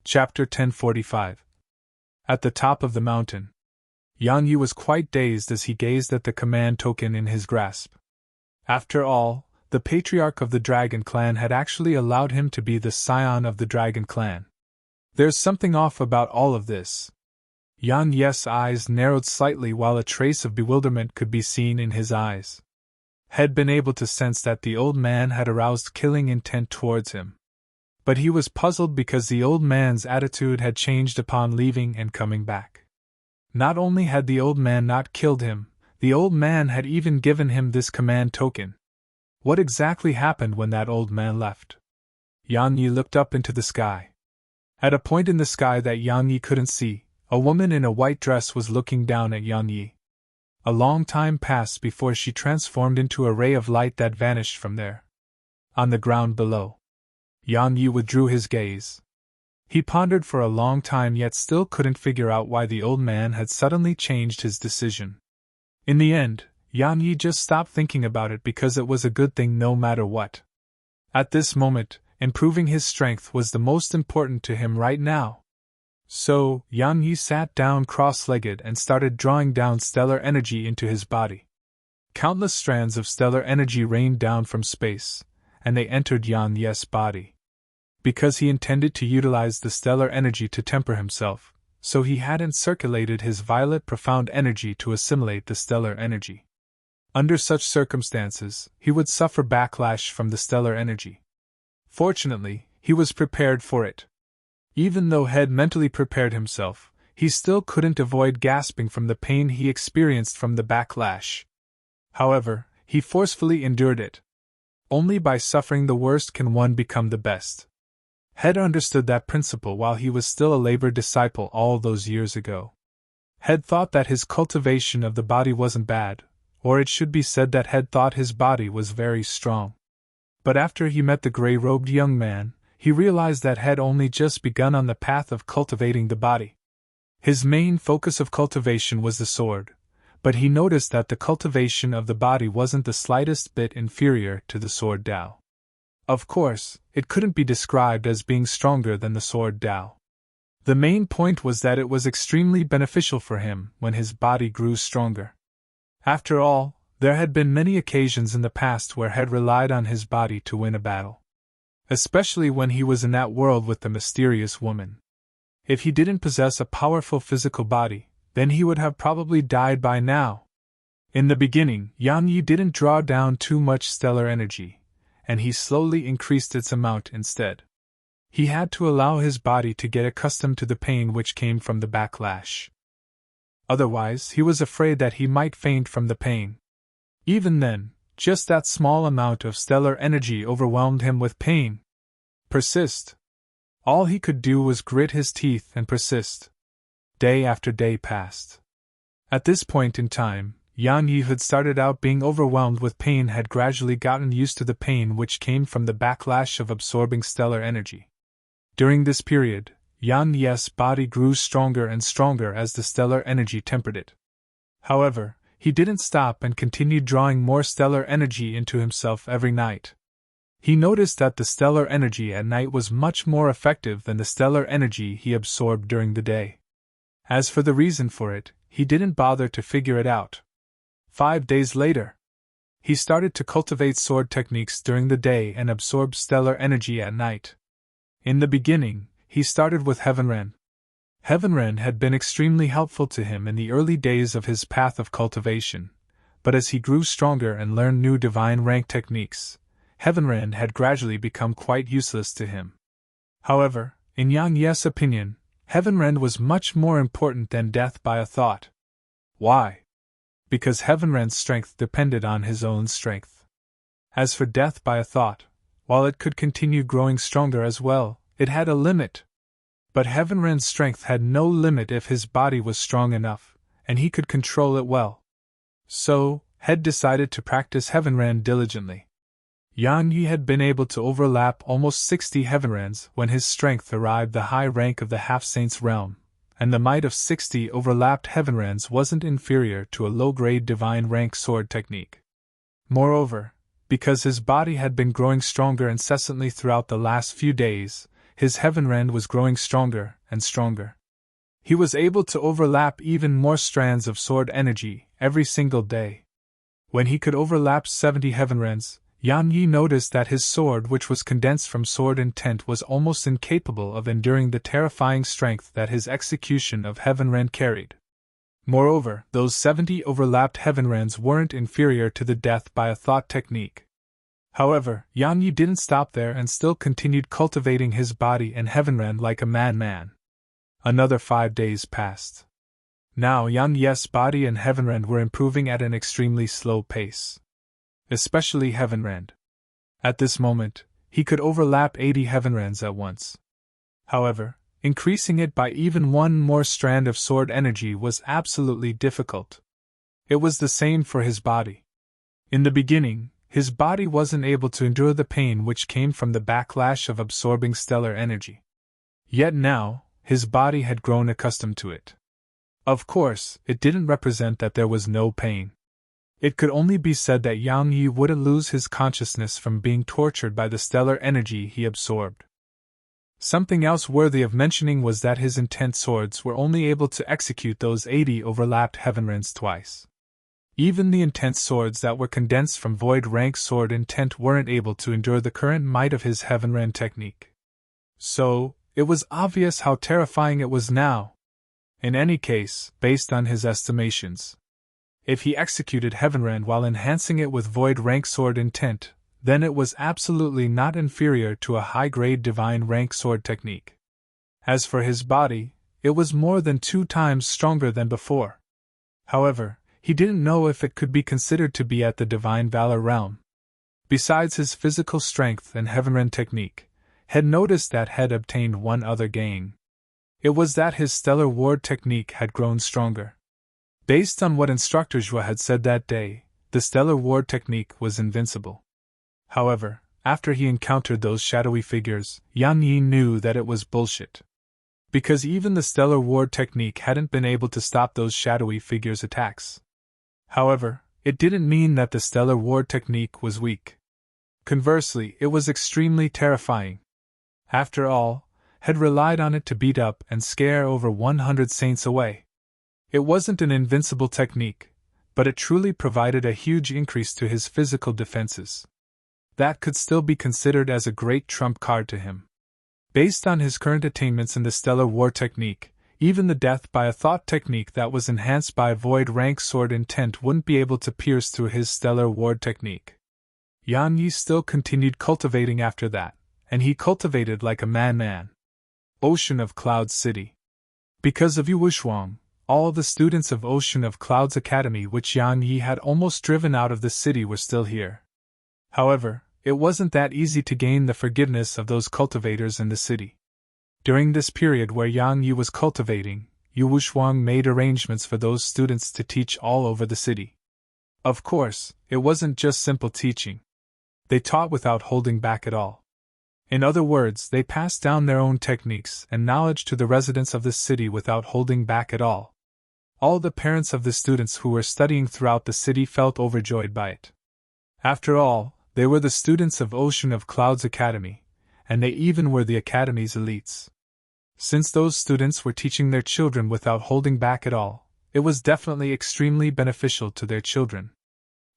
Chapter 1045. At the top of the mountain, Yang Yi was quite dazed as he gazed at the command token in his grasp. After all, the patriarch of the Dragon Clan had actually allowed him to be the scion of the Dragon Clan. There's something off about all of this. Yang Yi's eyes narrowed slightly while a trace of bewilderment could be seen in his eyes. Had been able to sense that the old man had aroused killing intent towards him. But he was puzzled because the old man's attitude had changed upon leaving and coming back. Not only had the old man not killed him, the old man had even given him this command token. What exactly happened when that old man left? Yang Yi looked up into the sky. At a point in the sky that Yang Yi couldn't see, a woman in a white dress was looking down at Yang Yi. A long time passed before she transformed into a ray of light that vanished from there. On the ground below, Yang Yi withdrew his gaze. He pondered for a long time yet still couldn't figure out why the old man had suddenly changed his decision. In the end, Yang Yi just stopped thinking about it because it was a good thing no matter what. At this moment, improving his strength was the most important to him right now. So, Yang Yi sat down cross-legged and started drawing down stellar energy into his body. Countless strands of stellar energy rained down from space, and they entered Yang Yi's body. Because he intended to utilize the stellar energy to temper himself, so he hadn't circulated his violet profound energy to assimilate the stellar energy. Under such circumstances, he would suffer backlash from the stellar energy. Fortunately, he was prepared for it. Even though he had mentally prepared himself, he still couldn't avoid gasping from the pain he experienced from the backlash. However, he forcefully endured it. Only by suffering the worst can one become the best. Head understood that principle while he was still a labor disciple all those years ago. Head thought that his cultivation of the body wasn't bad, or it should be said that Head thought his body was very strong. But after he met the gray-robed young man, he realized that Head only just begun on the path of cultivating the body. His main focus of cultivation was the sword, but he noticed that the cultivation of the body wasn't the slightest bit inferior to the sword Dao. Of course, it couldn't be described as being stronger than the sword Dao. The main point was that it was extremely beneficial for him when his body grew stronger. After all, there had been many occasions in the past where Head relied on his body to win a battle. Especially when he was in that world with the mysterious woman. If he didn't possess a powerful physical body, then he would have probably died by now. In the beginning, Yang Yi didn't draw down too much stellar energy, and he slowly increased its amount instead. He had to allow his body to get accustomed to the pain which came from the backlash. Otherwise, he was afraid that he might faint from the pain. Even then, just that small amount of stellar energy overwhelmed him with pain. Persist. All he could do was grit his teeth and persist. Day after day passed. At this point in time, Yang Yi, who had started out being overwhelmed with pain, had gradually gotten used to the pain which came from the backlash of absorbing stellar energy. During this period, Yang Yi's body grew stronger and stronger as the stellar energy tempered it. However, he didn't stop and continued drawing more stellar energy into himself every night. He noticed that the stellar energy at night was much more effective than the stellar energy he absorbed during the day. As for the reason for it, he didn't bother to figure it out. 5 days later, he started to cultivate sword techniques during the day and absorb stellar energy at night. In the beginning, he started with Heavenren. Heavenren had been extremely helpful to him in the early days of his path of cultivation, but as he grew stronger and learned new divine rank techniques, Heavenren had gradually become quite useless to him. However, in Yang Yi's opinion, Heavenren was much more important than death by a thought. Why? Because Heavenren's strength depended on his own strength. As for death by a thought, while it could continue growing stronger as well, it had a limit. But Heavenren's strength had no limit if his body was strong enough, and he could control it well. So, Head decided to practice Heavenren diligently. Yang Yi had been able to overlap almost 60 Heavenrens when his strength arrived the high rank of the half-saint's realm, and the might of 60 overlapped Heavenrens wasn't inferior to a low-grade divine rank sword technique. Moreover, because his body had been growing stronger incessantly throughout the last few days, his heavenrand was growing stronger and stronger. He was able to overlap even more strands of sword energy every single day. When he could overlap 70 heavenrands, Yan Yi noticed that his sword, which was condensed from sword intent, was almost incapable of enduring the terrifying strength that his execution of heavenrand carried. Moreover, those 70 overlapped heavenrands weren't inferior to the death by a thought technique. However, Yan Yi didn't stop there and still continued cultivating his body and heavenrand like a madman. Another 5 days passed. Now Yan Yi's body and heavenrand were improving at an extremely slow pace. Especially heavenrand. At this moment, he could overlap 80 heavenrands at once. However, increasing it by even one more strand of sword energy was absolutely difficult. It was the same for his body. In the beginning, his body wasn't able to endure the pain which came from the backlash of absorbing stellar energy. Yet now, his body had grown accustomed to it. Of course, it didn't represent that there was no pain. It could only be said that Yang Yi wouldn't lose his consciousness from being tortured by the stellar energy he absorbed. Something else worthy of mentioning was that his intent swords were only able to execute those 80 overlapped heavenrands twice. Even the intense swords that were condensed from void rank sword intent weren't able to endure the current might of his heavenrand technique. So, it was obvious how terrifying it was now. In any case, based on his estimations, if he executed heavenrand while enhancing it with void rank sword intent, then it was absolutely not inferior to a high-grade divine rank sword technique. As for his body, it was more than 2 times stronger than before. However, he didn't know if it could be considered to be at the divine valor realm. Besides his physical strength and heavenrand technique, had noticed that had obtained one other gain. It was that his stellar ward technique had grown stronger. Based on what Instructor Zhua had said that day, the stellar ward technique was invincible. However, after he encountered those shadowy figures, Yan Yi knew that it was bullshit. Because even the stellar ward technique hadn't been able to stop those shadowy figures' attacks. However, it didn't mean that the stellar ward technique was weak. Conversely, it was extremely terrifying. After all, had relied on it to beat up and scare over 100 saints away. It wasn't an invincible technique, but it truly provided a huge increase to his physical defenses. That could still be considered as a great trump card to him. Based on his current attainments in the stellar war technique, even the death by a thought technique that was enhanced by void rank sword intent wouldn't be able to pierce through his stellar ward technique. Yan Yi still continued cultivating after that, and he cultivated like a madman. Ocean of Clouds City. Because of Yu Wushuang, all the students of Ocean of Clouds Academy which Yan Yi had almost driven out of the city were still here. However, it wasn't that easy to gain the forgiveness of those cultivators in the city. During this period where Yang Yi was cultivating, Yu Wushuang made arrangements for those students to teach all over the city. Of course, it wasn't just simple teaching. They taught without holding back at all. In other words, they passed down their own techniques and knowledge to the residents of the city without holding back at all. All the parents of the students who were studying throughout the city felt overjoyed by it. After all, they were the students of Ocean of Clouds Academy, and they even were the academy's elites. Since those students were teaching their children without holding back at all, it was definitely extremely beneficial to their children.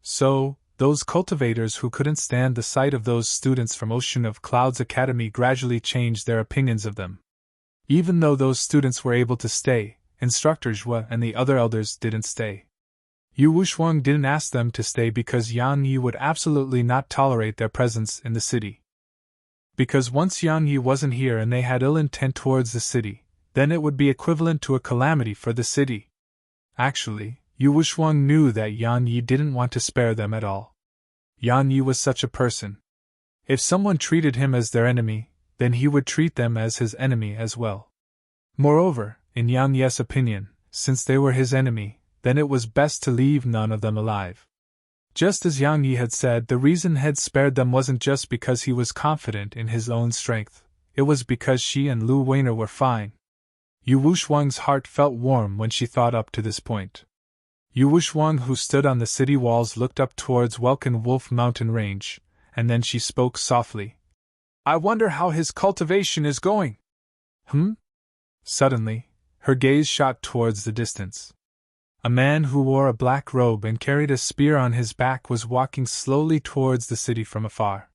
So, those cultivators who couldn't stand the sight of those students from Ocean of Clouds Academy gradually changed their opinions of them. Even though those students were able to stay, Instructor Zhua and the other elders didn't stay. Yu Wushuang didn't ask them to stay because Yan Yi would absolutely not tolerate their presence in the city. Because once Yan Yi wasn't here and they had ill intent towards the city, then it would be equivalent to a calamity for the city. Actually, Yu Wushuang knew that Yan Yi didn't want to spare them at all. Yan Yi was such a person. If someone treated him as their enemy, then he would treat them as his enemy as well. Moreover, in Yan Yi's opinion, since they were his enemy, then it was best to leave none of them alive. Just as Yang Yi had said, the reason Head spared them wasn't just because he was confident in his own strength, it was because she and Lu Weiner were fine. Yu Wushuang's heart felt warm when she thought up to this point. Yu Wushuang, who stood on the city walls, looked up towards Welkin Wolf Mountain Range, and then she spoke softly. I wonder how his cultivation is going. Suddenly, her gaze shot towards the distance. A man who wore a black robe and carried a spear on his back was walking slowly towards the city from afar.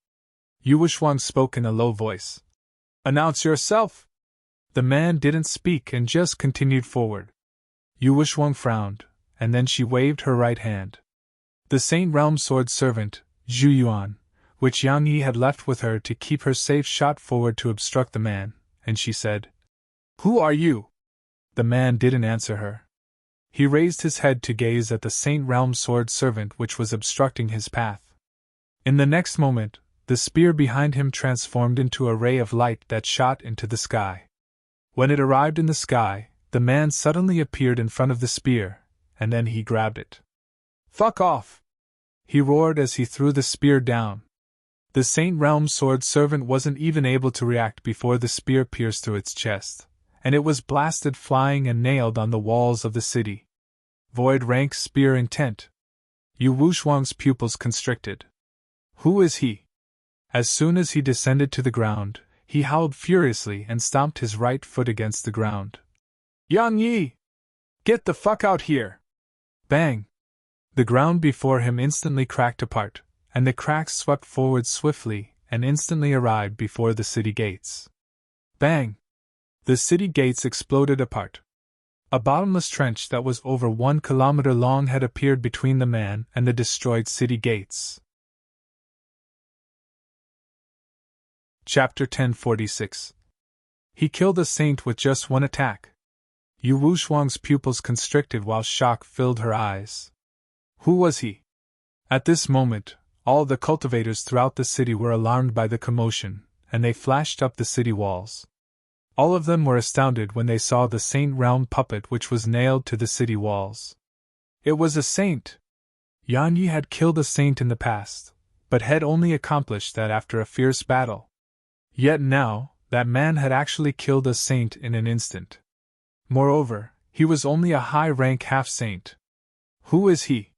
Yu Wushwang spoke in a low voice. Announce yourself! The man didn't speak and just continued forward. Yu Wushwang frowned, and then she waved her right hand. The Saint Realm sword servant, Zhu Yuan, which Yang Yi had left with her to keep her safe, shot forward to obstruct the man, and she said, Who are you? The man didn't answer her. He raised his head to gaze at the Saint Realm sword servant which was obstructing his path. In the next moment, the spear behind him transformed into a ray of light that shot into the sky. When it arrived in the sky, the man suddenly appeared in front of the spear, and then he grabbed it. Fuck off! He roared as he threw the spear down. The Saint Realm sword servant wasn't even able to react before the spear pierced through its chest, and it was blasted flying and nailed on the walls of the city. Void rank spear intent. Yu Wushwang's pupils constricted. Who is he? As soon as he descended to the ground, he howled furiously and stomped his right foot against the ground. Yang Yi! Get the fuck out here! Bang! The ground before him instantly cracked apart, and the cracks swept forward swiftly and instantly arrived before the city gates. Bang! The city gates exploded apart. A bottomless trench that was over 1 kilometer long had appeared between the man and the destroyed city gates. Chapter 1046. He killed a saint with just one attack. Yu Wushwang's pupils constricted while shock filled her eyes. Who was he? At this moment, all the cultivators throughout the city were alarmed by the commotion, and they flashed up the city walls. All of them were astounded when they saw the Saint Realm puppet which was nailed to the city walls. It was a saint! Yang Yi had killed a saint in the past, but had only accomplished that after a fierce battle. Yet now, that man had actually killed a saint in an instant. Moreover, he was only a high-rank half-saint. Who is he?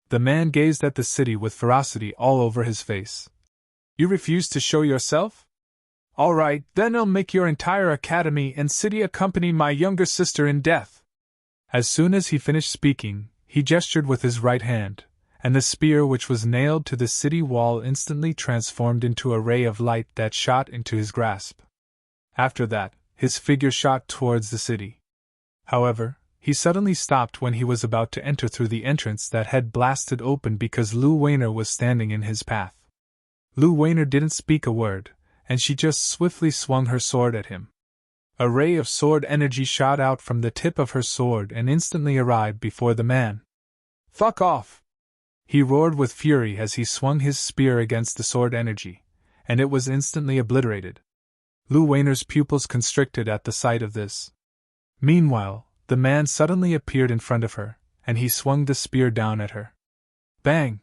The man gazed at the city with ferocity all over his face. You refuse to show yourself? All right, then I'll make your entire academy and city accompany my younger sister in death. As soon as he finished speaking, he gestured with his right hand, and the spear which was nailed to the city wall instantly transformed into a ray of light that shot into his grasp. After that, his figure shot towards the city. However, he suddenly stopped when he was about to enter through the entrance that had blasted open because Lu Weiner was standing in his path. Lu Weiner didn't speak a word, and she just swiftly swung her sword at him. A ray of sword energy shot out from the tip of her sword and instantly arrived before the man. Fuck off! He roared with fury as he swung his spear against the sword energy, and it was instantly obliterated. Lu Weiner's pupils constricted at the sight of this. Meanwhile, the man suddenly appeared in front of her, and he swung the spear down at her. Bang!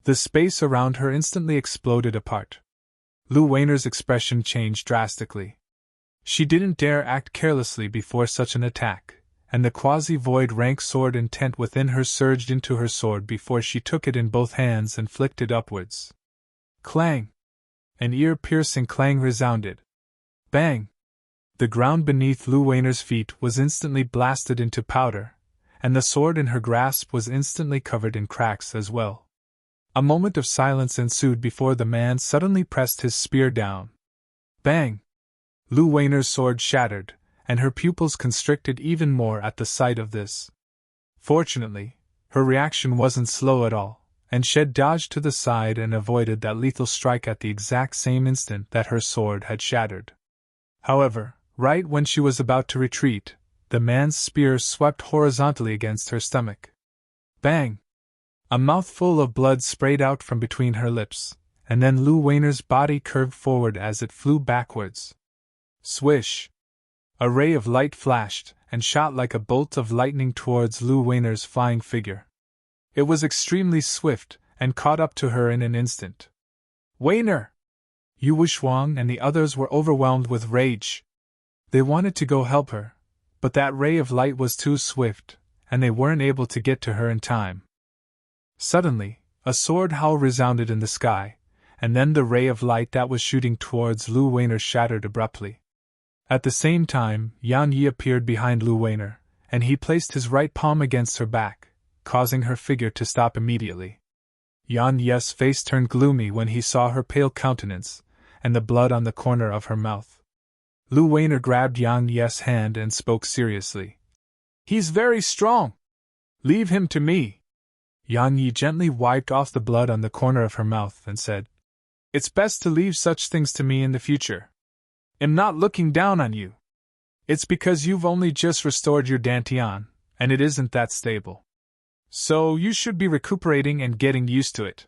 The space around her instantly exploded apart. Lu Weiner's expression changed drastically. She didn't dare act carelessly before such an attack, and the quasi-void rank sword intent within her surged into her sword before she took it in both hands and flicked it upwards. Clang! An ear-piercing clang resounded. Bang! The ground beneath Lu Weiner's feet was instantly blasted into powder, and the sword in her grasp was instantly covered in cracks as well. A moment of silence ensued before the man suddenly pressed his spear down. Bang! Lu Weiner's sword shattered, and her pupils constricted even more at the sight of this. Fortunately, her reaction wasn't slow at all, and Shed dodged to the side and avoided that lethal strike at the exact same instant that her sword had shattered. However, right when she was about to retreat, the man's spear swept horizontally against her stomach. Bang! A mouthful of blood sprayed out from between her lips, and then Lu Weiner's body curved forward as it flew backwards. Swish! A ray of light flashed and shot like a bolt of lightning towards Lu Weiner's flying figure. It was extremely swift and caught up to her in an instant. Weiner! Yu Wushwang and the others were overwhelmed with rage. They wanted to go help her, but that ray of light was too swift, and they weren't able to get to her in time. Suddenly, a sword howl resounded in the sky, and then the ray of light that was shooting towards Lu Weiner shattered abruptly. At the same time, Yan Yi appeared behind Lu Weiner, and he placed his right palm against her back, causing her figure to stop immediately. Yan Yi's face turned gloomy when he saw her pale countenance, and the blood on the corner of her mouth. Lu Weiner grabbed Yan Yi's hand and spoke seriously. "He's very strong. Leave him to me." Yan Yi gently wiped off the blood on the corner of her mouth and said, "It's best to leave such things to me in the future. I'm not looking down on you. It's because you've only just restored your dantian, and it isn't that stable. So you should be recuperating and getting used to it."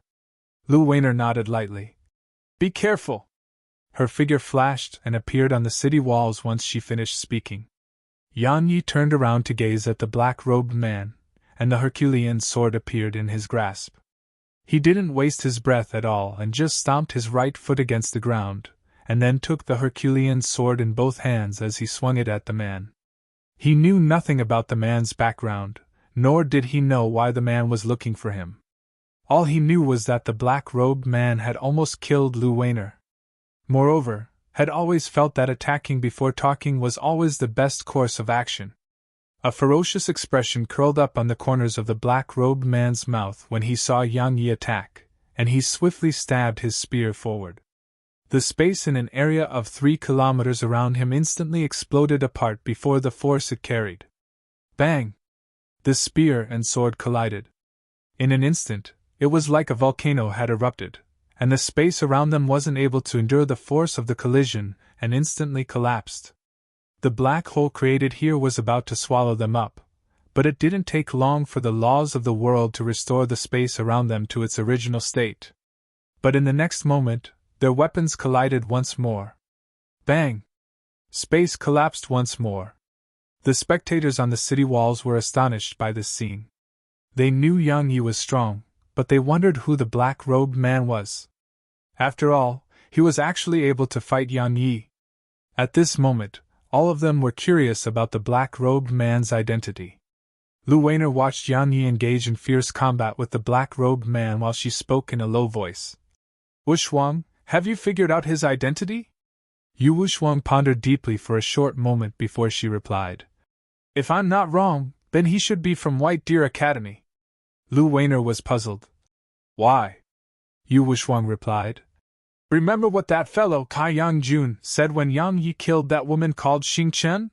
Lu Weiner nodded lightly. "Be careful." Her figure flashed and appeared on the city walls once she finished speaking. Yan Yi turned around to gaze at the black-robed man, and the Herculean sword appeared in his grasp. He didn't waste his breath at all and just stomped his right foot against the ground, and then took the Herculean sword in both hands as he swung it at the man. He knew nothing about the man's background, nor did he know why the man was looking for him. All he knew was that the black-robed man had almost killed Lu Weiner. Moreover, had always felt that attacking before talking was always the best course of action. A ferocious expression curled up on the corners of the black-robed man's mouth when he saw Yan Yi attack, and he swiftly stabbed his spear forward. The space in an area of 3 kilometers around him instantly exploded apart before the force it carried. Bang! The spear and sword collided. In an instant, it was like a volcano had erupted, and the space around them wasn't able to endure the force of the collision and instantly collapsed. The black hole created here was about to swallow them up, but it didn't take long for the laws of the world to restore the space around them to its original state. But in the next moment, their weapons collided once more. Bang! Space collapsed once more. The spectators on the city walls were astonished by this scene. They knew Yang Yi was strong, but they wondered who the black-robed man was. After all, he was actually able to fight Yang Yi. At this moment, all of them were curious about the black-robed man's identity. Lu Weiner watched Yan Yi engage in fierce combat with the black-robed man while she spoke in a low voice. "Wushuang, have you figured out his identity?" Yu Wushuang pondered deeply for a short moment before she replied. "If I'm not wrong, then he should be from White Deer Academy." Lu Weiner was puzzled. "Why?" Yu Wushuang replied. "Remember what that fellow Kai Yangjun said when Yang Yi killed that woman called Xing Chen?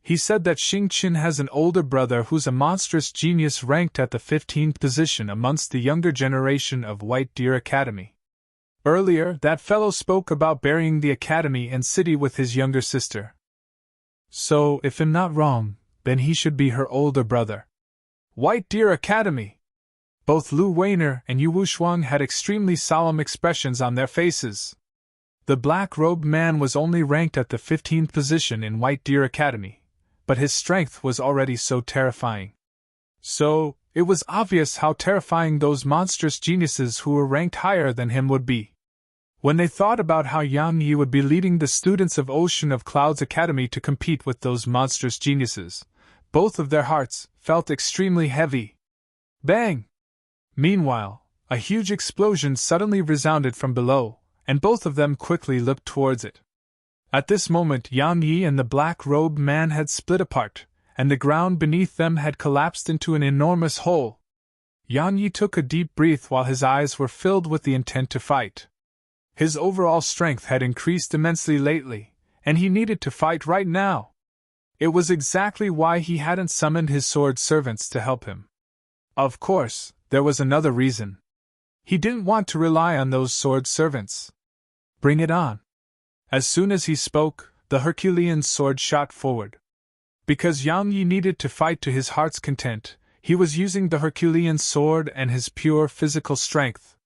He said that Xing Chen has an older brother who's a monstrous genius ranked at the 15th position amongst the younger generation of White Deer Academy. Earlier, that fellow spoke about burying the academy and city with his younger sister. So, if I'm not wrong, then he should be her older brother. White Deer Academy!" Both Lu Weiner and Yu Wushuang had extremely solemn expressions on their faces. The black-robed man was only ranked at the 15th position in White Deer Academy, but his strength was already so terrifying. So, it was obvious how terrifying those monstrous geniuses who were ranked higher than him would be. When they thought about how Yang Yi would be leading the students of Ocean of Clouds Academy to compete with those monstrous geniuses, both of their hearts felt extremely heavy. Bang! Meanwhile, a huge explosion suddenly resounded from below, and both of them quickly looked towards it. At this moment, Yang Yi and the black-robed man had split apart, and the ground beneath them had collapsed into an enormous hole. Yang Yi took a deep breath while his eyes were filled with the intent to fight. His overall strength had increased immensely lately, and he needed to fight right now. It was exactly why he hadn't summoned his sword servants to help him. Of course, there was another reason. He didn't want to rely on those sword servants. Bring it on. As soon as he spoke, the Herculean sword shot forward. Because Yang Yi needed to fight to his heart's content, he was using the Herculean sword and his pure physical strength.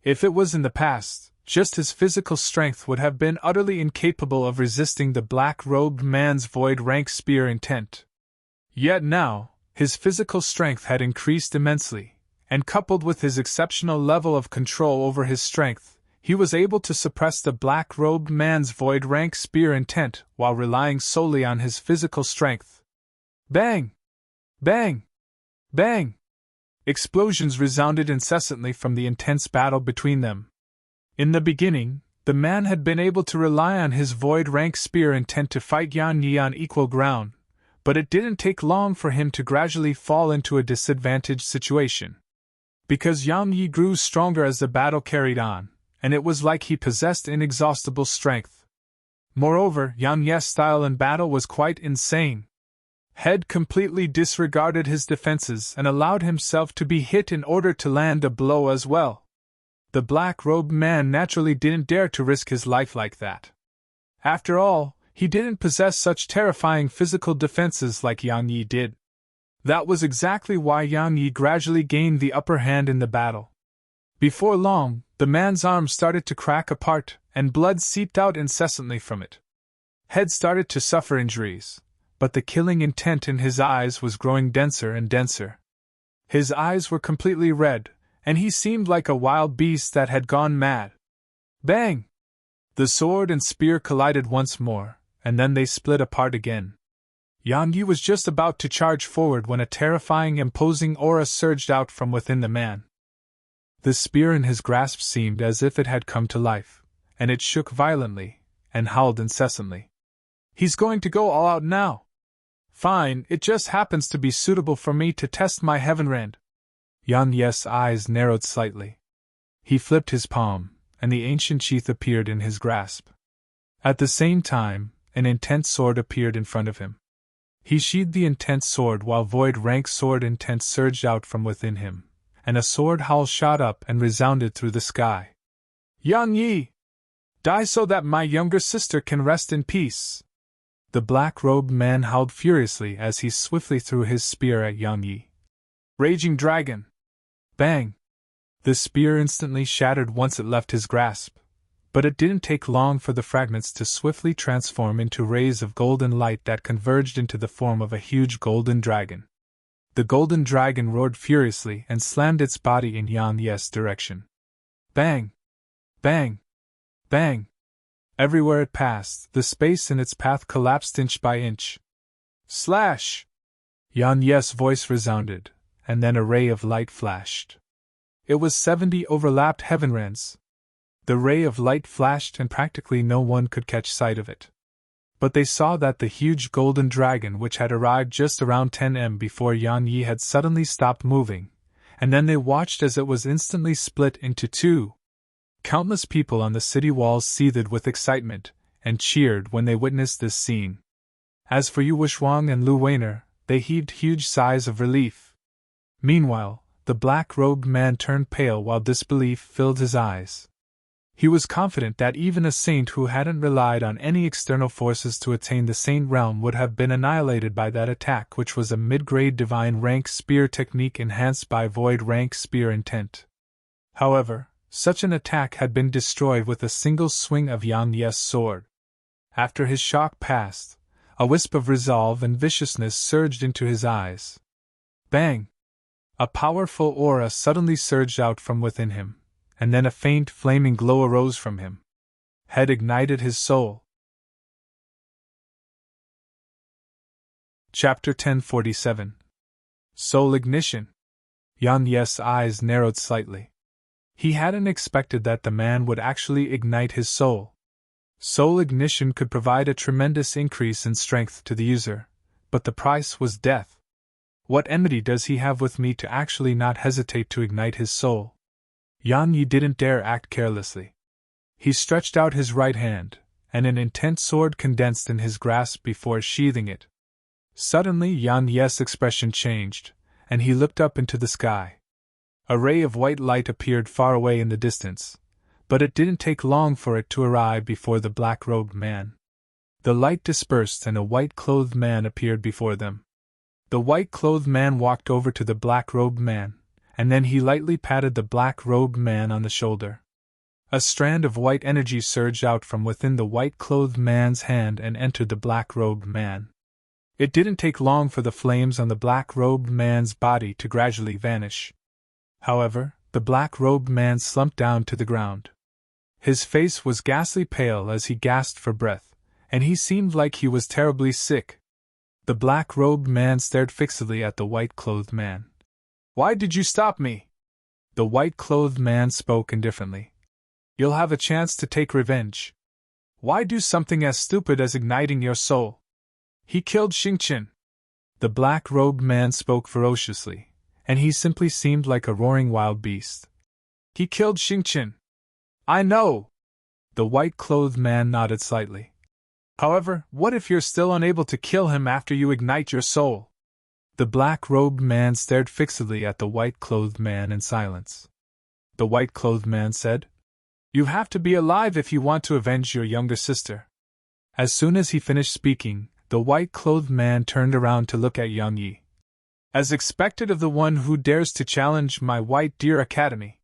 If it was in the past, just his physical strength would have been utterly incapable of resisting the black-robed man's void-rank spear intent. Yet now, his physical strength had increased immensely, and coupled with his exceptional level of control over his strength, he was able to suppress the black-robed man's void-rank spear intent while relying solely on his physical strength. Bang! Bang! Bang! Explosions resounded incessantly from the intense battle between them. In the beginning, the man had been able to rely on his void rank spear intent to fight Yan Yi on equal ground, but it didn't take long for him to gradually fall into a disadvantaged situation. Because Yan Yi grew stronger as the battle carried on, and it was like he possessed inexhaustible strength. Moreover, Yan Yi's style in battle was quite insane. Head completely disregarded his defenses and allowed himself to be hit in order to land a blow as well. The black-robed man naturally didn't dare to risk his life like that. After all, he didn't possess such terrifying physical defenses like Yan Yi did. That was exactly why Yan Yi gradually gained the upper hand in the battle. Before long, the man's arm started to crack apart, and blood seeped out incessantly from it. Head started to suffer injuries, but the killing intent in his eyes was growing denser and denser. His eyes were completely red, and he seemed like a wild beast that had gone mad. Bang! The sword and spear collided once more, and then they split apart again. Yan Yi was just about to charge forward when a terrifying, imposing aura surged out from within the man. The spear in his grasp seemed as if it had come to life, and it shook violently, and howled incessantly. He's going to go all out now. Fine, it just happens to be suitable for me to test my heavenrand. Yan Yi's eyes narrowed slightly. He flipped his palm, and the ancient sheath appeared in his grasp. At the same time, an intense sword appeared in front of him. He sheathed the intense sword while void rank sword intense surged out from within him, and a sword howl shot up and resounded through the sky. Yan Yi! Die so that my younger sister can rest in peace! The black-robed man howled furiously as he swiftly threw his spear at Yan Yi. Raging Dragon! Bang! The spear instantly shattered once it left his grasp, but it didn't take long for the fragments to swiftly transform into rays of golden light that converged into the form of a huge golden dragon. The golden dragon roared furiously and slammed its body in Yan Yi's direction. Bang! Bang! Bang! Everywhere it passed, the space in its path collapsed inch by inch. Slash! Yan Yi's voice resounded, and then a ray of light flashed. It was 70 overlapped heavenrands. The ray of light flashed and practically no one could catch sight of it. But they saw that the huge golden dragon which had arrived just around 10 before Yan Yi had suddenly stopped moving, and then they watched as it was instantly split into two. Countless people on the city walls seethed with excitement, and cheered when they witnessed this scene. As for Yu Wushuang and Lu Weiner, they heaved huge sighs of relief. Meanwhile, the black-robed man turned pale while disbelief filled his eyes. He was confident that even a saint who hadn't relied on any external forces to attain the saint realm would have been annihilated by that attack, which was a mid-grade divine rank spear technique enhanced by void rank spear intent. However, such an attack had been destroyed with a single swing of Yan Yi's sword. After his shock passed, a wisp of resolve and viciousness surged into his eyes. Bang! A powerful aura suddenly surged out from within him, and then a faint flaming glow arose from him. Had ignited his soul. Chapter 1047. Soul Ignition. Yan Yi's eyes narrowed slightly. He hadn't expected that the man would actually ignite his soul. Soul ignition could provide a tremendous increase in strength to the user, but the price was death. What enmity does he have with me to actually not hesitate to ignite his soul? Yan Yi didn't dare act carelessly. He stretched out his right hand, and an intense sword condensed in his grasp before sheathing it. Suddenly Yan Yi's expression changed, and he looked up into the sky. A ray of white light appeared far away in the distance, but it didn't take long for it to arrive before the black-robed man. The light dispersed and a white-clothed man appeared before them. The white-clothed man walked over to the black-robed man, and then he lightly patted the black-robed man on the shoulder. A strand of white energy surged out from within the white-clothed man's hand and entered the black-robed man. It didn't take long for the flames on the black-robed man's body to gradually vanish. However, the black-robed man slumped down to the ground. His face was ghastly pale as he gasped for breath, and he seemed like he was terribly sick. The black-robed man stared fixedly at the white-clothed man. "Why did you stop me?" The white-clothed man spoke indifferently. You'll have a chance to take revenge. Why do something as stupid as igniting your soul? He killed Xingqian. The black-robed man spoke ferociously, and he simply seemed like a roaring wild beast. He killed Xingqian. I know! The white-clothed man nodded slightly. However, what if you're still unable to kill him after you ignite your soul? The black-robed man stared fixedly at the white-clothed man in silence. The white-clothed man said, You have to be alive if you want to avenge your younger sister. As soon as he finished speaking, the white-clothed man turned around to look at Yang Yi. As expected of the one who dares to challenge my White Deer Academy.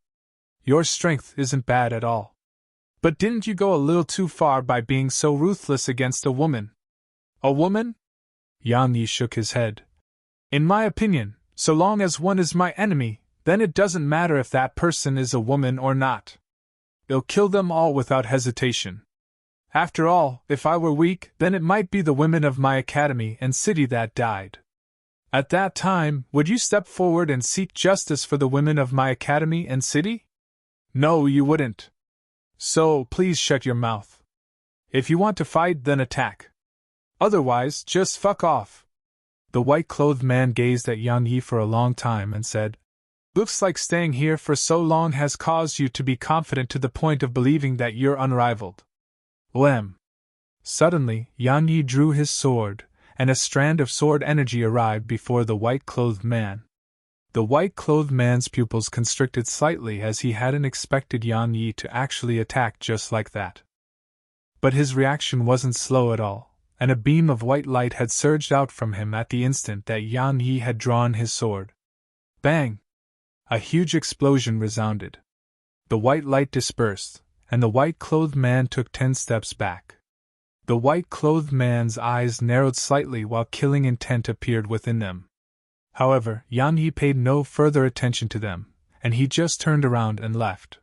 Your strength isn't bad at all. But didn't you go a little too far by being so ruthless against a woman? A woman? Yang Yi shook his head. In my opinion, so long as one is my enemy, then it doesn't matter if that person is a woman or not. I'll kill them all without hesitation. After all, if I were weak, then it might be the women of my academy and city that died. At that time, would you step forward and seek justice for the women of my academy and city? No, you wouldn't. So, please shut your mouth. If you want to fight, then attack. Otherwise, just fuck off. The white-clothed man gazed at Yang Yi for a long time and said, Looks like staying here for so long has caused you to be confident to the point of believing that you're unrivaled. Lem. Suddenly, Yang Yi drew his sword, and a strand of sword energy arrived before the white-clothed man. The white-clothed man's pupils constricted slightly as he hadn't expected Yang Yi to actually attack just like that. But his reaction wasn't slow at all, and a beam of white light had surged out from him at the instant that Yang Yi had drawn his sword. Bang! A huge explosion resounded. The white light dispersed, and the white-clothed man took 10 steps back. The white-clothed man's eyes narrowed slightly while killing intent appeared within them. However, Yang Yi paid no further attention to them, and he just turned around and left.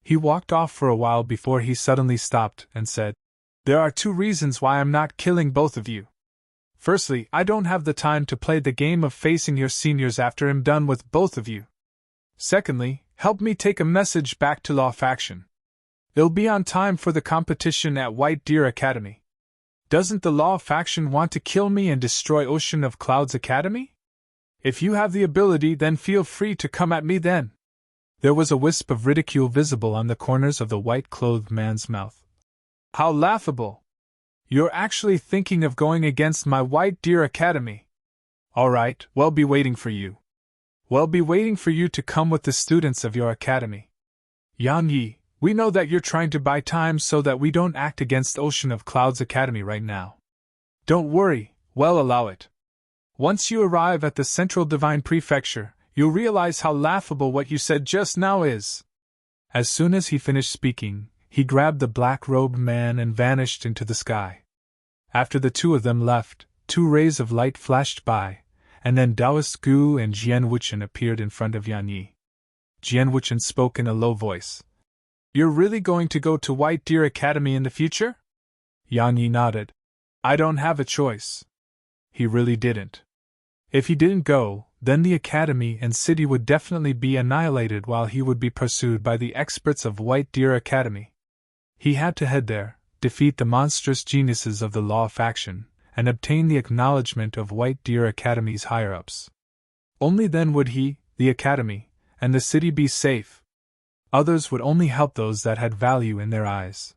He walked off for a while before he suddenly stopped and said, There are 2 reasons why I'm not killing both of you. Firstly, I don't have the time to play the game of facing your seniors after I'm done with both of you. Secondly, help me take a message back to Law Faction. It'll be on time for the competition at White Deer Academy. Doesn't the Law Faction want to kill me and destroy Ocean of Clouds Academy? If you have the ability, then feel free to come at me then. There was a wisp of ridicule visible on the corners of the white-clothed man's mouth. How laughable! You're actually thinking of going against my White Deer Academy. All right, we'll be waiting for you. We'll be waiting for you to come with the students of your academy. Yang Yi, we know that you're trying to buy time so that we don't act against Ocean of Clouds Academy right now. Don't worry, we'll allow it. Once you arrive at the Central Divine Prefecture, you'll realize how laughable what you said just now is. As soon as he finished speaking, he grabbed the black-robed man and vanished into the sky. After the 2 of them left, 2 rays of light flashed by, and then Taoist Gu and Jian Wuchen appeared in front of Yang Yi. Jian Wuchen spoke in a low voice. You're really going to go to White Deer Academy in the future? Yang Yi nodded. I don't have a choice. He really didn't. If he didn't go, then the academy and city would definitely be annihilated while he would be pursued by the experts of White Deer Academy. He had to head there, defeat the monstrous geniuses of the Law Faction, and obtain the acknowledgement of White Deer Academy's higher-ups. Only then would he, the academy, and the city be safe. Others would only help those that had value in their eyes.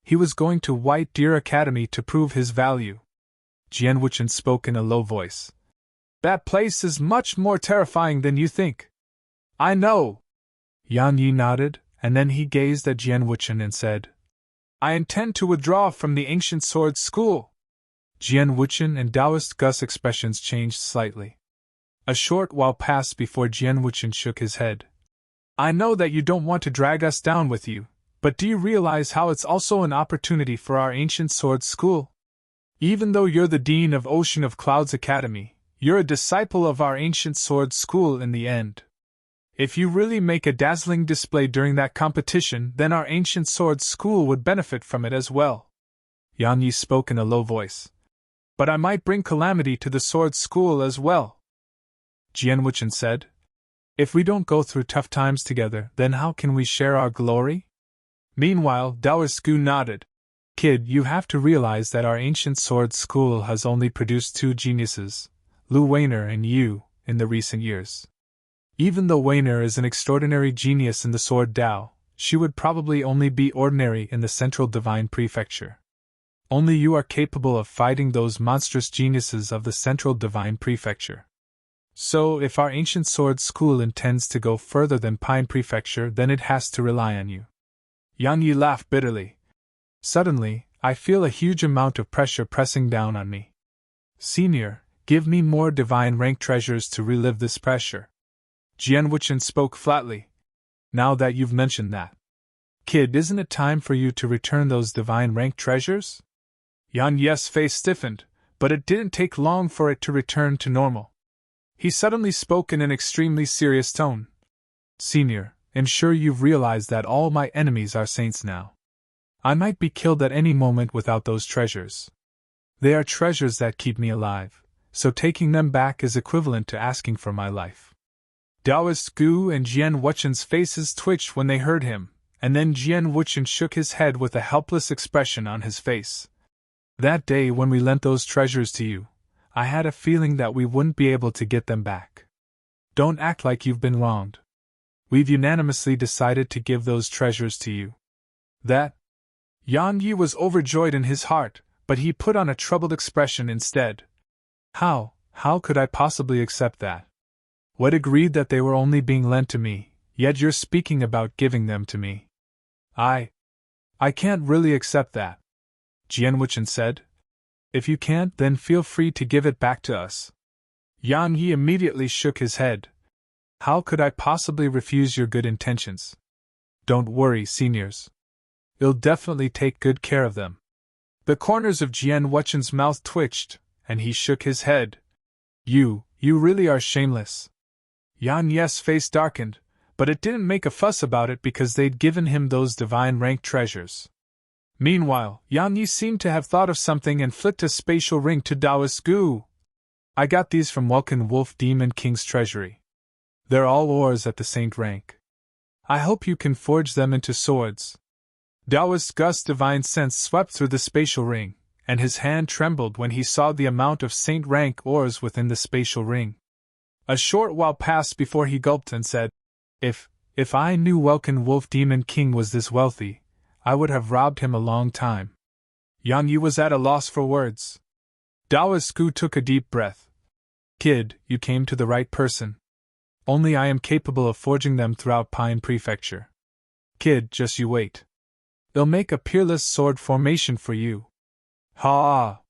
He was going to White Deer Academy to prove his value. Jian Wuchen spoke in a low voice. That place is much more terrifying than you think. I know. Yang Yi nodded, and then he gazed at Jian Wuchen and said, I intend to withdraw from the Ancient Sword School. Jian Wuchen and Taoist Gus' expressions changed slightly. A short while passed before Jian Wuchen shook his head. I know that you don't want to drag us down with you, but do you realize how it's also an opportunity for our Ancient Sword School? Even though you're the Dean of Ocean of Clouds Academy, you're a disciple of our Ancient Sword School in the end. If you really make a dazzling display during that competition, then our Ancient Sword School would benefit from it as well. Yang Yi spoke in a low voice. But I might bring calamity to the Sword School as well. Jian Wuchen said. If we don't go through tough times together, then how can we share our glory? Meanwhile, Daoist nodded. Kid, you have to realize that our ancient sword school has only produced two geniuses, Lu Weiner and you, in the recent years. Even though Weiner is an extraordinary genius in the sword Dao, she would probably only be ordinary in the Central Divine Prefecture. Only you are capable of fighting those monstrous geniuses of the Central Divine Prefecture. So, if our ancient sword school intends to go further than Pine Prefecture, then it has to rely on you. Yang Yi laughed bitterly. Suddenly, I feel a huge amount of pressure pressing down on me. Senior, give me more divine rank treasures to relieve this pressure. Jian Wuchen spoke flatly. Now that you've mentioned that. Kid, isn't it time for you to return those divine rank treasures? Yan Yi's face stiffened, but it didn't take long for it to return to normal. He suddenly spoke in an extremely serious tone. Senior, I'm sure you've realized that all my enemies are saints now. I might be killed at any moment without those treasures. They are treasures that keep me alive, so taking them back is equivalent to asking for my life. Daoist Gu and Jian Wuchen's faces twitched when they heard him, and then Jian Wuchen shook his head with a helpless expression on his face. That day when we lent those treasures to you, I had a feeling that we wouldn't be able to get them back. Don't act like you've been wronged. We've unanimously decided to give those treasures to you. That? Yang Yi was overjoyed in his heart, but he put on a troubled expression instead. How could I possibly accept that? What agreed that they were only being lent to me, yet you're speaking about giving them to me. I can't really accept that, Jian Wuchen said. If you can't, then feel free to give it back to us. Yang Yi immediately shook his head. How could I possibly refuse your good intentions? Don't worry, seniors. I'll definitely take good care of them. The corners of Jian Wuchen's mouth twitched, and he shook his head. You really are shameless. Yan Yi's face darkened, but it didn't make a fuss about it because they'd given him those divine rank treasures. Meanwhile, Yang Yi seemed to have thought of something and flicked a spatial ring to Daoist Gu. I got these from Welkin Wolf Demon King's treasury. They're all ores at the saint rank. I hope you can forge them into swords. Daoist Gu's divine sense swept through the spatial ring, and his hand trembled when he saw the amount of saint rank ores within the spatial ring. A short while passed before he gulped and said, If I knew Welkin Wolf Demon King was this wealthy, I would have robbed him a long time. Yang Yi was at a loss for words. Daoist Gu took a deep breath. Kid, you came to the right person. Only I am capable of forging them throughout Pine Prefecture. Kid, just you wait. They'll make a peerless sword formation for you. Ha!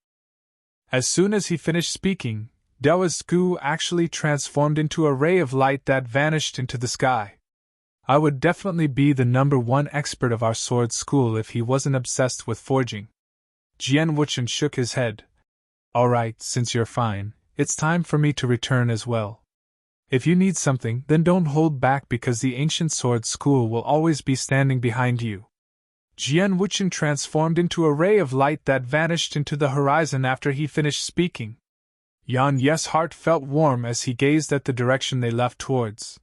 As soon as he finished speaking, Daoist Gu actually transformed into a ray of light that vanished into the sky. I would definitely be the #1 expert of our sword school if he wasn't obsessed with forging. Jian Wuchen shook his head. Alright, since you're fine, it's time for me to return as well. If you need something, then don't hold back because the ancient sword school will always be standing behind you. Jian Wuchen transformed into a ray of light that vanished into the horizon after he finished speaking. Yan Yi's heart felt warm as he gazed at the direction they left towards.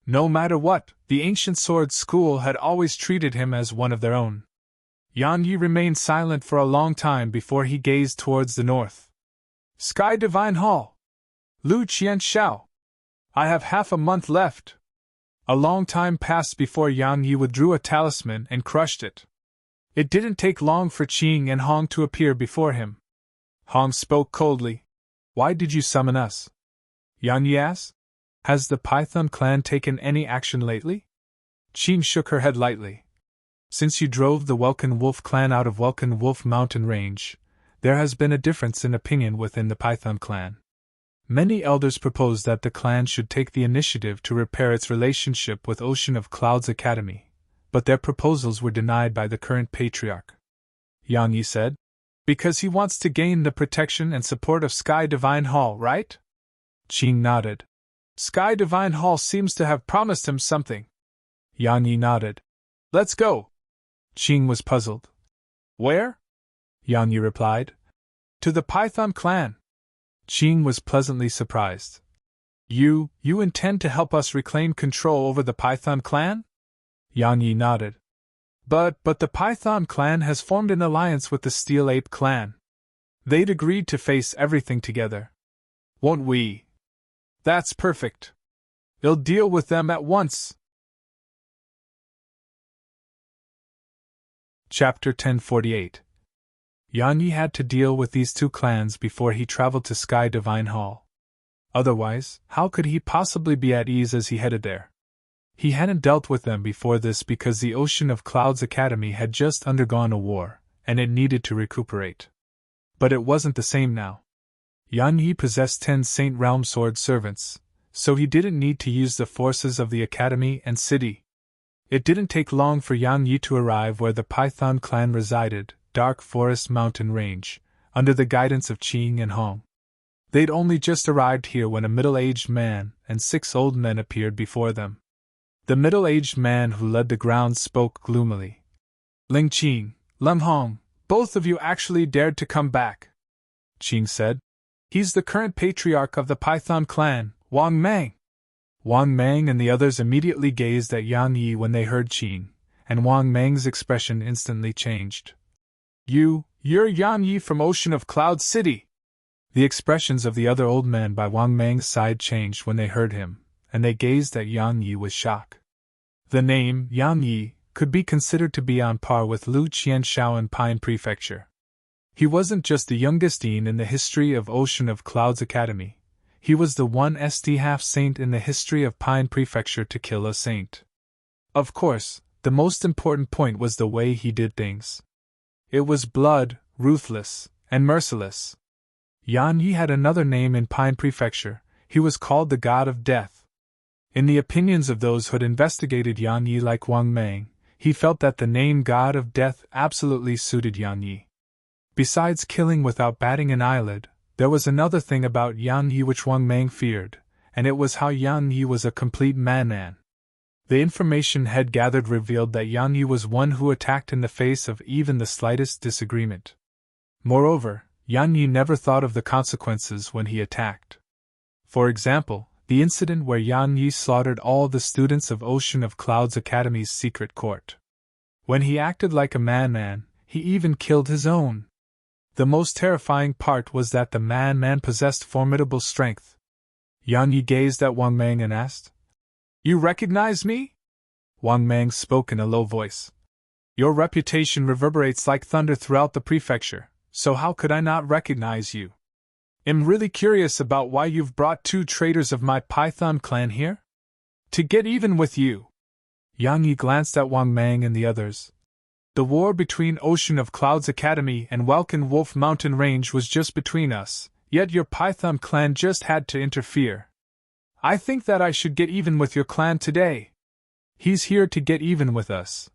No matter what, the ancient sword school had always treated him as one of their own. Yang Yi remained silent for a long time before he gazed towards the north. Sky Divine Hall! Lu Qianshao! I have half a month left. A long time passed before Yang Yi withdrew a talisman and crushed it. It didn't take long for Qing and Hong to appear before him. Hong spoke coldly. Why did you summon us? Yang Yi asked. Has the Python clan taken any action lately? Qing shook her head lightly. Since you drove the Welkin Wolf clan out of Welkin Wolf mountain range, there has been a difference in opinion within the Python clan. Many elders proposed that the clan should take the initiative to repair its relationship with Ocean of Clouds Academy, but their proposals were denied by the current patriarch. Yang Yi said, because he wants to gain the protection and support of Sky Divine Hall, right? Qing nodded. Sky Divine Hall seems to have promised him something. Yang Yi nodded. Let's go. Qing was puzzled. Where? Yang Yi replied. To the Python clan. Qing was pleasantly surprised. You intend to help us reclaim control over the Python clan? Yang Yi nodded. But the Python clan has formed an alliance with the Steel Ape clan. They'd agreed to face everything together. Won't we? That's perfect. I'll deal with them at once. Chapter 1048. Yan Yi had to deal with these two clans before he traveled to Sky Divine Hall. Otherwise, how could he possibly be at ease as he headed there? He hadn't dealt with them before this because the Ocean of Clouds Academy had just undergone a war, and it needed to recuperate. But it wasn't the same now. Yan Yi possessed 10 Saint Realm Sword servants, so he didn't need to use the forces of the academy and city. It didn't take long for Yan Yi to arrive where the Python clan resided, Dark Forest Mountain Range, under the guidance of Qing and Hong. They'd only just arrived here when a middle-aged man and 6 old men appeared before them. The middle-aged man who led the grounds spoke gloomily. Ling Qing, Lem Hong, both of you actually dared to come back, Qing said. He's the current patriarch of the Python clan, Wang Mang. Wang Mang and the others immediately gazed at Yan Yi when they heard Qing, and Wang Mang's expression instantly changed. You're Yan Yi from Ocean of Cloud City. The expressions of the other old men by Wang Mang's side changed when they heard him, and they gazed at Yan Yi with shock. The name, Yan Yi, could be considered to be on par with Lu Qianshao in Pine Prefecture. He wasn't just the youngest dean in the history of Ocean of Clouds Academy, he was the 1st half-saint in the history of Pine Prefecture to kill a saint. Of course, the most important point was the way he did things. It was blood, ruthless, and merciless. Yan Yi had another name in Pine Prefecture, he was called the God of Death. In the opinions of those who had investigated Yan Yi like Wang Mang, he felt that the name God of Death absolutely suited Yan Yi. Besides killing without batting an eyelid, there was another thing about Yan Yi which Wang Mang feared, and it was how Yan Yi was a complete madman. The information Head gathered revealed that Yan Yi was one who attacked in the face of even the slightest disagreement. Moreover, Yan Yi never thought of the consequences when he attacked. For example, the incident where Yan Yi slaughtered all the students of Ocean of Clouds Academy's secret court. When he acted like a madman, he even killed his own. The most terrifying part was that the madman possessed formidable strength. Yan Yi gazed at Wang Mang and asked, "You recognize me?" Wang Mang spoke in a low voice. "Your reputation reverberates like thunder throughout the prefecture, so how could I not recognize you? I'm really curious about why you've brought 2 traitors of my Python clan here? To get even with you." Yan Yi glanced at Wang Mang and the others. The war between Ocean of Clouds Academy and Welkin Wolf Mountain Range was just between us, yet your Python clan just had to interfere. I think that I should get even with your clan today. He's here to get even with us.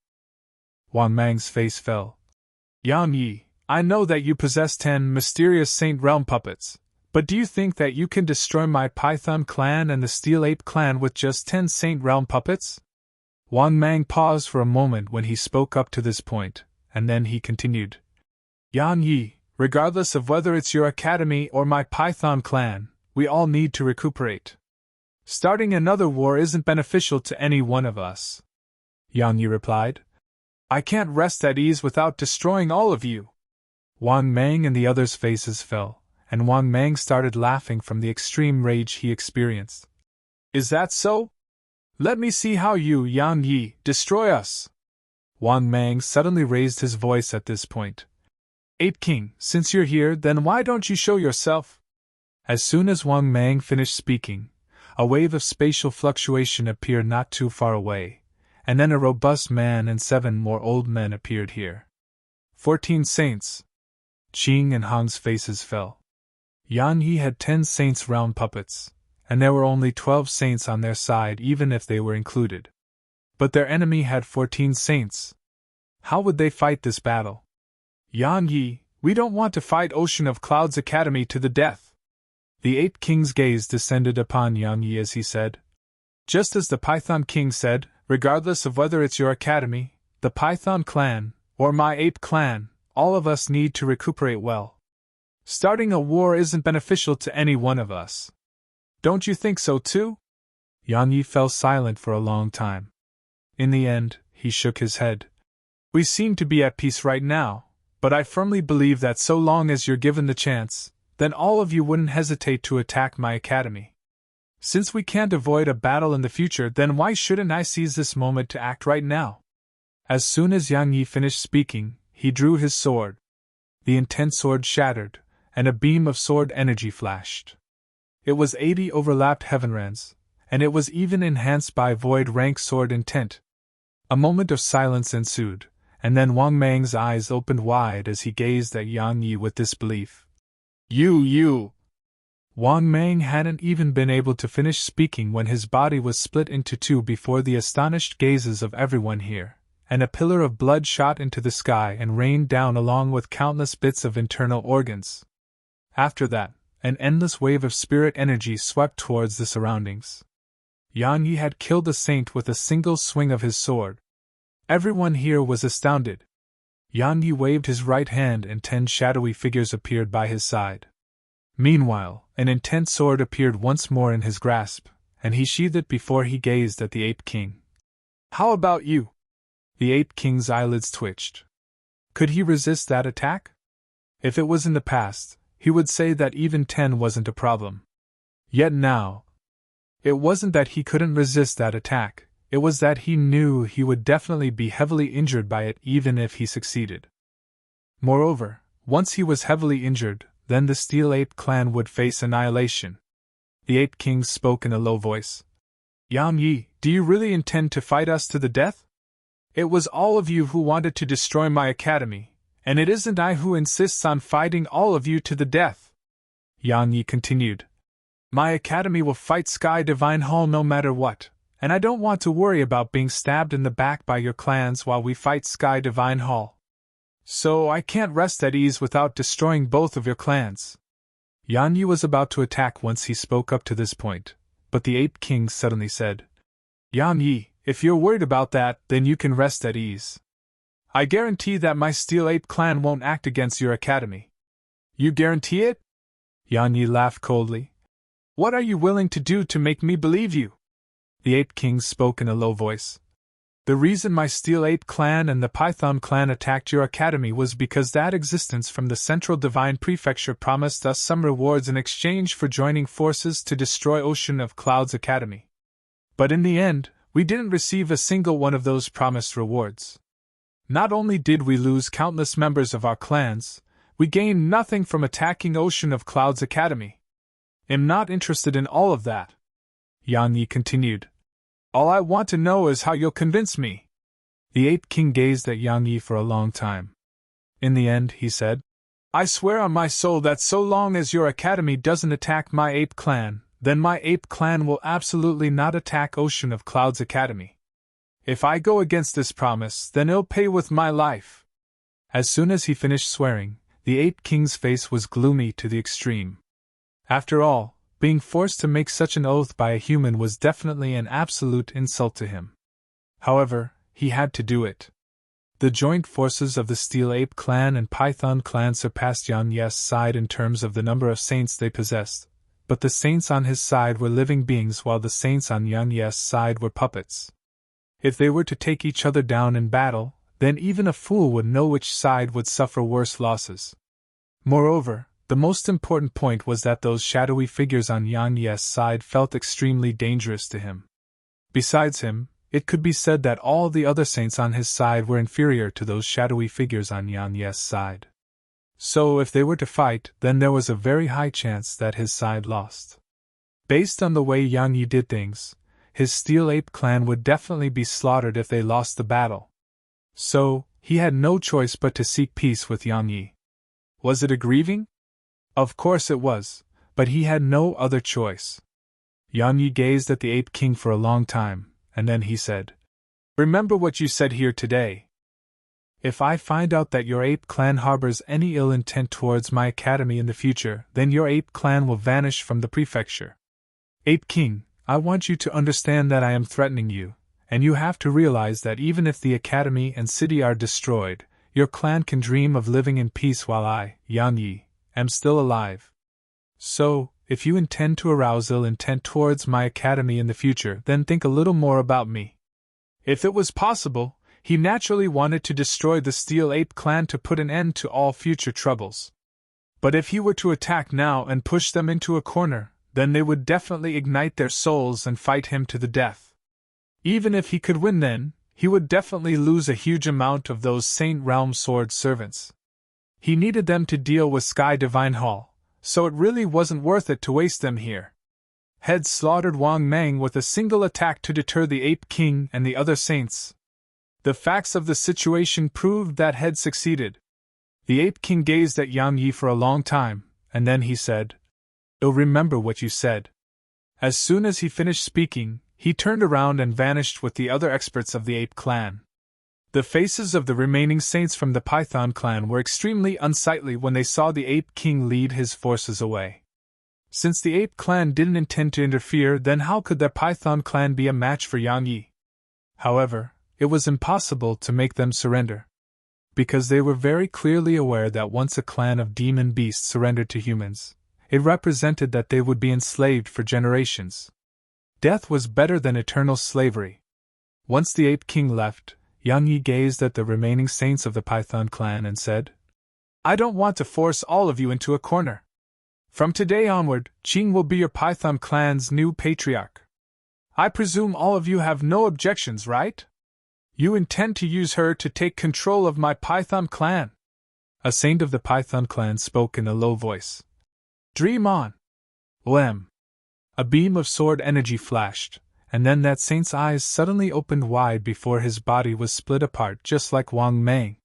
Wang Mang's face fell. Yan Yi, I know that you possess 10 mysterious Saint Realm puppets, but do you think that you can destroy my Python clan and the Steel Ape clan with just 10 Saint Realm puppets? Wang Mang paused for a moment when he spoke up to this point, and then he continued. Yan Yi, regardless of whether it's your academy or my Python clan, we all need to recuperate. Starting another war isn't beneficial to any one of us. Yan Yi replied. I can't rest at ease without destroying all of you. Wang Mang and the others' faces fell, and Wang Mang started laughing from the extreme rage he experienced. Is that so? Let me see how you, Yan Yi, destroy us. Wang Mang suddenly raised his voice at this point. Ape King, since you're here, then why don't you show yourself? As soon as Wang Mang finished speaking, a wave of spatial fluctuation appeared not too far away, and then a robust man and 7 more old men appeared here. 14 saints. Qing and Hong's faces fell. Yan Yi had 10 saints' round puppets, and there were only 12 saints on their side even if they were included. But their enemy had 14 saints. How would they fight this battle? Yan Yi, we don't want to fight Ocean of Clouds Academy to the death. The Ape King's gaze descended upon Yan Yi as he said. Just as the Python King said, regardless of whether it's your academy, the Python clan, or my ape clan, all of us need to recuperate well. Starting a war isn't beneficial to any one of us. Don't you think so too? Yan Yi fell silent for a long time. In the end, he shook his head. We seem to be at peace right now, but I firmly believe that so long as you're given the chance, then all of you wouldn't hesitate to attack my academy. Since we can't avoid a battle in the future, then why shouldn't I seize this moment to act right now?" As soon as Yang Yi finished speaking, he drew his sword. The intense sword shattered, and a beam of sword energy flashed. It was 80 overlapped heavenrands, and it was even enhanced by void rank sword intent. A moment of silence ensued, and then Wang Mang's eyes opened wide as he gazed at Yang Yi with disbelief. You! Wang Mang hadn't even been able to finish speaking when his body was split into two before the astonished gazes of everyone here, and a pillar of blood shot into the sky and rained down along with countless bits of internal organs. After that, an endless wave of spirit energy swept towards the surroundings. Yang Yi had killed a saint with a single swing of his sword. Everyone here was astounded. Yang Yi waved his right hand and 10 shadowy figures appeared by his side. Meanwhile, an intense sword appeared once more in his grasp, and he sheathed it before he gazed at the Ape King. "How about you?" The Ape King's eyelids twitched. Could he resist that attack? If it was in the past, he would say that even 10 wasn't a problem. Yet now, it wasn't that he couldn't resist that attack, it was that he knew he would definitely be heavily injured by it even if he succeeded. Moreover, once he was heavily injured, then the Steel Ape clan would face annihilation. The Ape King spoke in a low voice. "Yang Yi, do you really intend to fight us to the death? It was all of you who wanted to destroy my academy, and it isn't I who insists on fighting all of you to the death." Yang Yi continued. "My academy will fight Sky Divine Hall no matter what, and I don't want to worry about being stabbed in the back by your clans while we fight Sky Divine Hall. So I can't rest at ease without destroying both of your clans." Yang Yi was about to attack once he spoke up to this point, but the Ape King suddenly said, "Yang Yi, if you're worried about that, then you can rest at ease. I guarantee that my Steel Ape clan won't act against your academy." "You guarantee it?" Yang Yi laughed coldly. "What are you willing to do to make me believe you?" The Ape King spoke in a low voice. "The reason my Steel Ape clan and the Python clan attacked your academy was because that existence from the Central Divine Prefecture promised us some rewards in exchange for joining forces to destroy Ocean of Clouds Academy. But in the end, we didn't receive a single one of those promised rewards. Not only did we lose countless members of our clans, we gained nothing from attacking Ocean of Clouds Academy. I'm not interested in all of that," Yang Yi continued. "All I want to know is how you'll convince me." The Ape King gazed at Yang Yi for a long time. In the end, he said, "I swear on my soul that so long as your academy doesn't attack my ape clan, then my ape clan will absolutely not attack Ocean of Clouds Academy. If I go against this promise, then I'll pay with my life." As soon as he finished swearing, the Ape King's face was gloomy to the extreme. After all, being forced to make such an oath by a human was definitely an absolute insult to him. However, he had to do it. The joint forces of the Steel Ape clan and Python clan surpassed Yang Yi's side in terms of the number of saints they possessed, but the saints on his side were living beings while the saints on Yang Yi's side were puppets. If they were to take each other down in battle, then even a fool would know which side would suffer worse losses. Moreover, the most important point was that those shadowy figures on Yang Yi's side felt extremely dangerous to him. Besides him, it could be said that all the other saints on his side were inferior to those shadowy figures on Yang Yi's side. So if they were to fight, then there was a very high chance that his side lost. Based on the way Yang Yi did things, his Steel Ape clan would definitely be slaughtered if they lost the battle. So, he had no choice but to seek peace with Yang Yi. Was it aggrieving? Of course it was, but he had no other choice. Yang Yi gazed at the Ape King for a long time, and then he said, "Remember what you said here today. If I find out that your ape clan harbors any ill intent towards my academy in the future, then your ape clan will vanish from the prefecture. Ape King, I want you to understand that I am threatening you, and you have to realize that even if the academy and city are destroyed, your clan can dream of living in peace while I, Yang Yi, am still alive. So, if you intend to arouse ill intent towards my academy in the future, then think a little more about me." If it was possible, He naturally wanted to destroy the Steel Ape clan to put an end to all future troubles. But if he were to attack now and push them into a corner, then they would definitely ignite their souls and fight him to the death. Even if he could win then, he would definitely lose a huge amount of those Saint Realm Sword servants. He needed them to deal with Sky Divine Hall, so it really wasn't worth it to waste them here. Head slaughtered Wang Mang with a single attack to deter the Ape King and the other saints. The facts of the situation proved that Head succeeded. The Ape King gazed at Yang Yi for a long time, and then he said, "I'll remember what you said." As soon as he finished speaking, he turned around and vanished with the other experts of the Ape clan. The faces of the remaining saints from the Python clan were extremely unsightly when they saw the Ape King lead his forces away. Since the Ape clan didn't intend to interfere, then how could the Python clan be a match for Yang Yi? However, it was impossible to make them surrender, because they were very clearly aware that once a clan of demon beasts surrendered to humans, it represented that they would be enslaved for generations. Death was better than eternal slavery. Once the Ape King left, Yang Yi gazed at the remaining saints of the Python clan and said, "I don't want to force all of you into a corner. From today onward, Qing will be your Python clan's new patriarch. I presume all of you have no objections, right? You intend to use her to take control of my Python clan?" A saint of the Python clan spoke in a low voice. "Dream on." Lem. A beam of sword energy flashed, and then that saint's eyes suddenly opened wide before his body was split apart just like Wang Mang.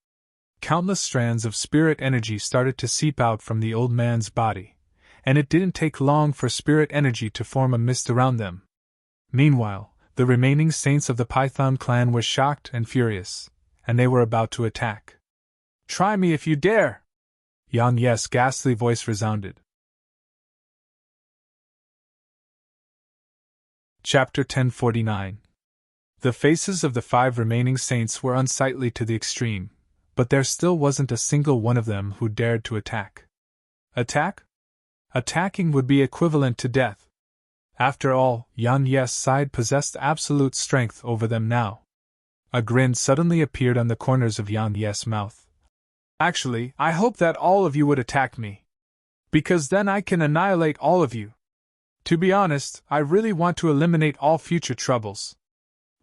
Countless strands of spirit energy started to seep out from the old man's body, and it didn't take long for spirit energy to form a mist around them. Meanwhile, the remaining saints of the Python clan were shocked and furious, and they were about to attack. "Try me if you dare!" Yang Yi's ghastly voice resounded. Chapter 1049. The faces of the 5 remaining saints were unsightly to the extreme, but there still wasn't a single one of them who dared to attack. Attack? Attacking would be equivalent to death. After all, Yang Yi's side possessed absolute strength over them now. A grin suddenly appeared on the corners of Yang Yi's mouth. "Actually, I hope that all of you would attack me, because then I can annihilate all of you. To be honest, I really want to eliminate all future troubles.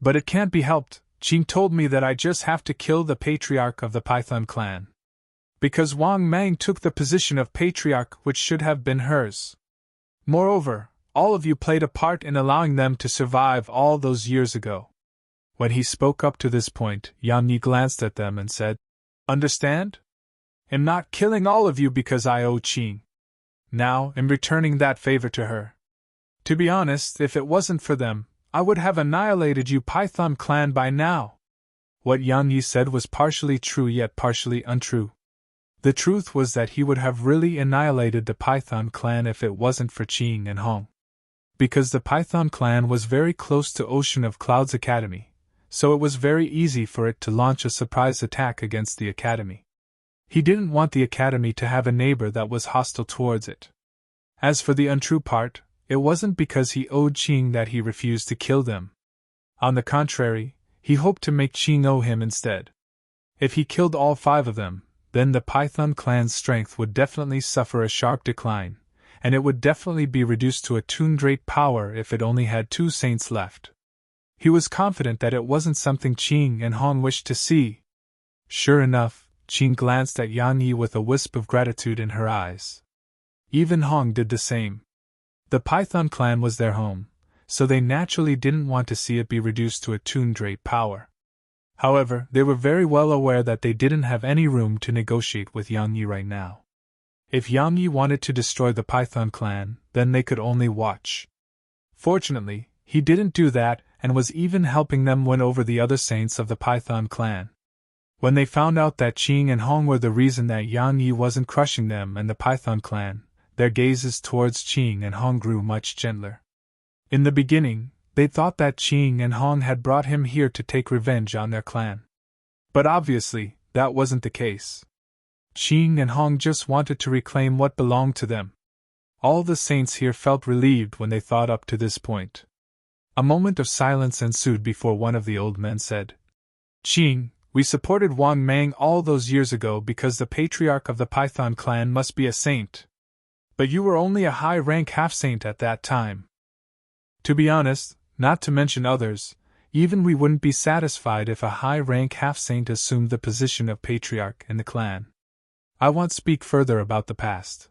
But it can't be helped. Qing told me that I just have to kill the patriarch of the Python clan. Because Wang Mang took the position of patriarch which should have been hers. Moreover, all of you played a part in allowing them to survive all those years ago." When he spoke up to this point, Yang Yi glanced at them and said, "Understand? I'm not killing all of you because I owe Qing. Now, I'm returning that favor to her. To be honest, if it wasn't for them, I would have annihilated you Python clan by now." What Yang Yi said was partially true yet partially untrue. The truth was that he would have really annihilated the Python clan if it wasn't for Qing and Hong. Because the Python clan was very close to Ocean of Clouds Academy, so it was very easy for it to launch a surprise attack against the Academy. He didn't want the Academy to have a neighbor that was hostile towards it. As for the untrue part, it wasn't because he owed Qing that he refused to kill them. On the contrary, he hoped to make Qing owe him instead. If he killed all 5 of them, then the Python clan's strength would definitely suffer a sharp decline, and it would definitely be reduced to a tuned-rate power if it only had 2 saints left. He was confident that it wasn't something Qing and Hong wished to see. Sure enough, Qing glanced at Yang Yi with a wisp of gratitude in her eyes. Even Hong did the same. The Python clan was their home, so they naturally didn't want to see it be reduced to a tuned-rate power. However, they were very well aware that they didn't have any room to negotiate with Yang Yi right now. If Yang Yi wanted to destroy the Python clan, then they could only watch. Fortunately, he didn't do that and was even helping them win over the other saints of the Python clan. When they found out that Qing and Hong were the reason that Yang Yi wasn't crushing them and the Python clan, their gazes towards Qing and Hong grew much gentler. In the beginning, they thought that Qing and Hong had brought him here to take revenge on their clan. But obviously, that wasn't the case. Qing and Hong just wanted to reclaim what belonged to them. All the saints here felt relieved when they thought up to this point. A moment of silence ensued before one of the old men said, Qing, we supported Wang Mang all those years ago because the patriarch of the Python clan must be a saint. But you were only a high-rank half-saint at that time. To be honest, not to mention others, even we wouldn't be satisfied if a high-rank half-saint assumed the position of patriarch in the clan. I won't speak further about the past.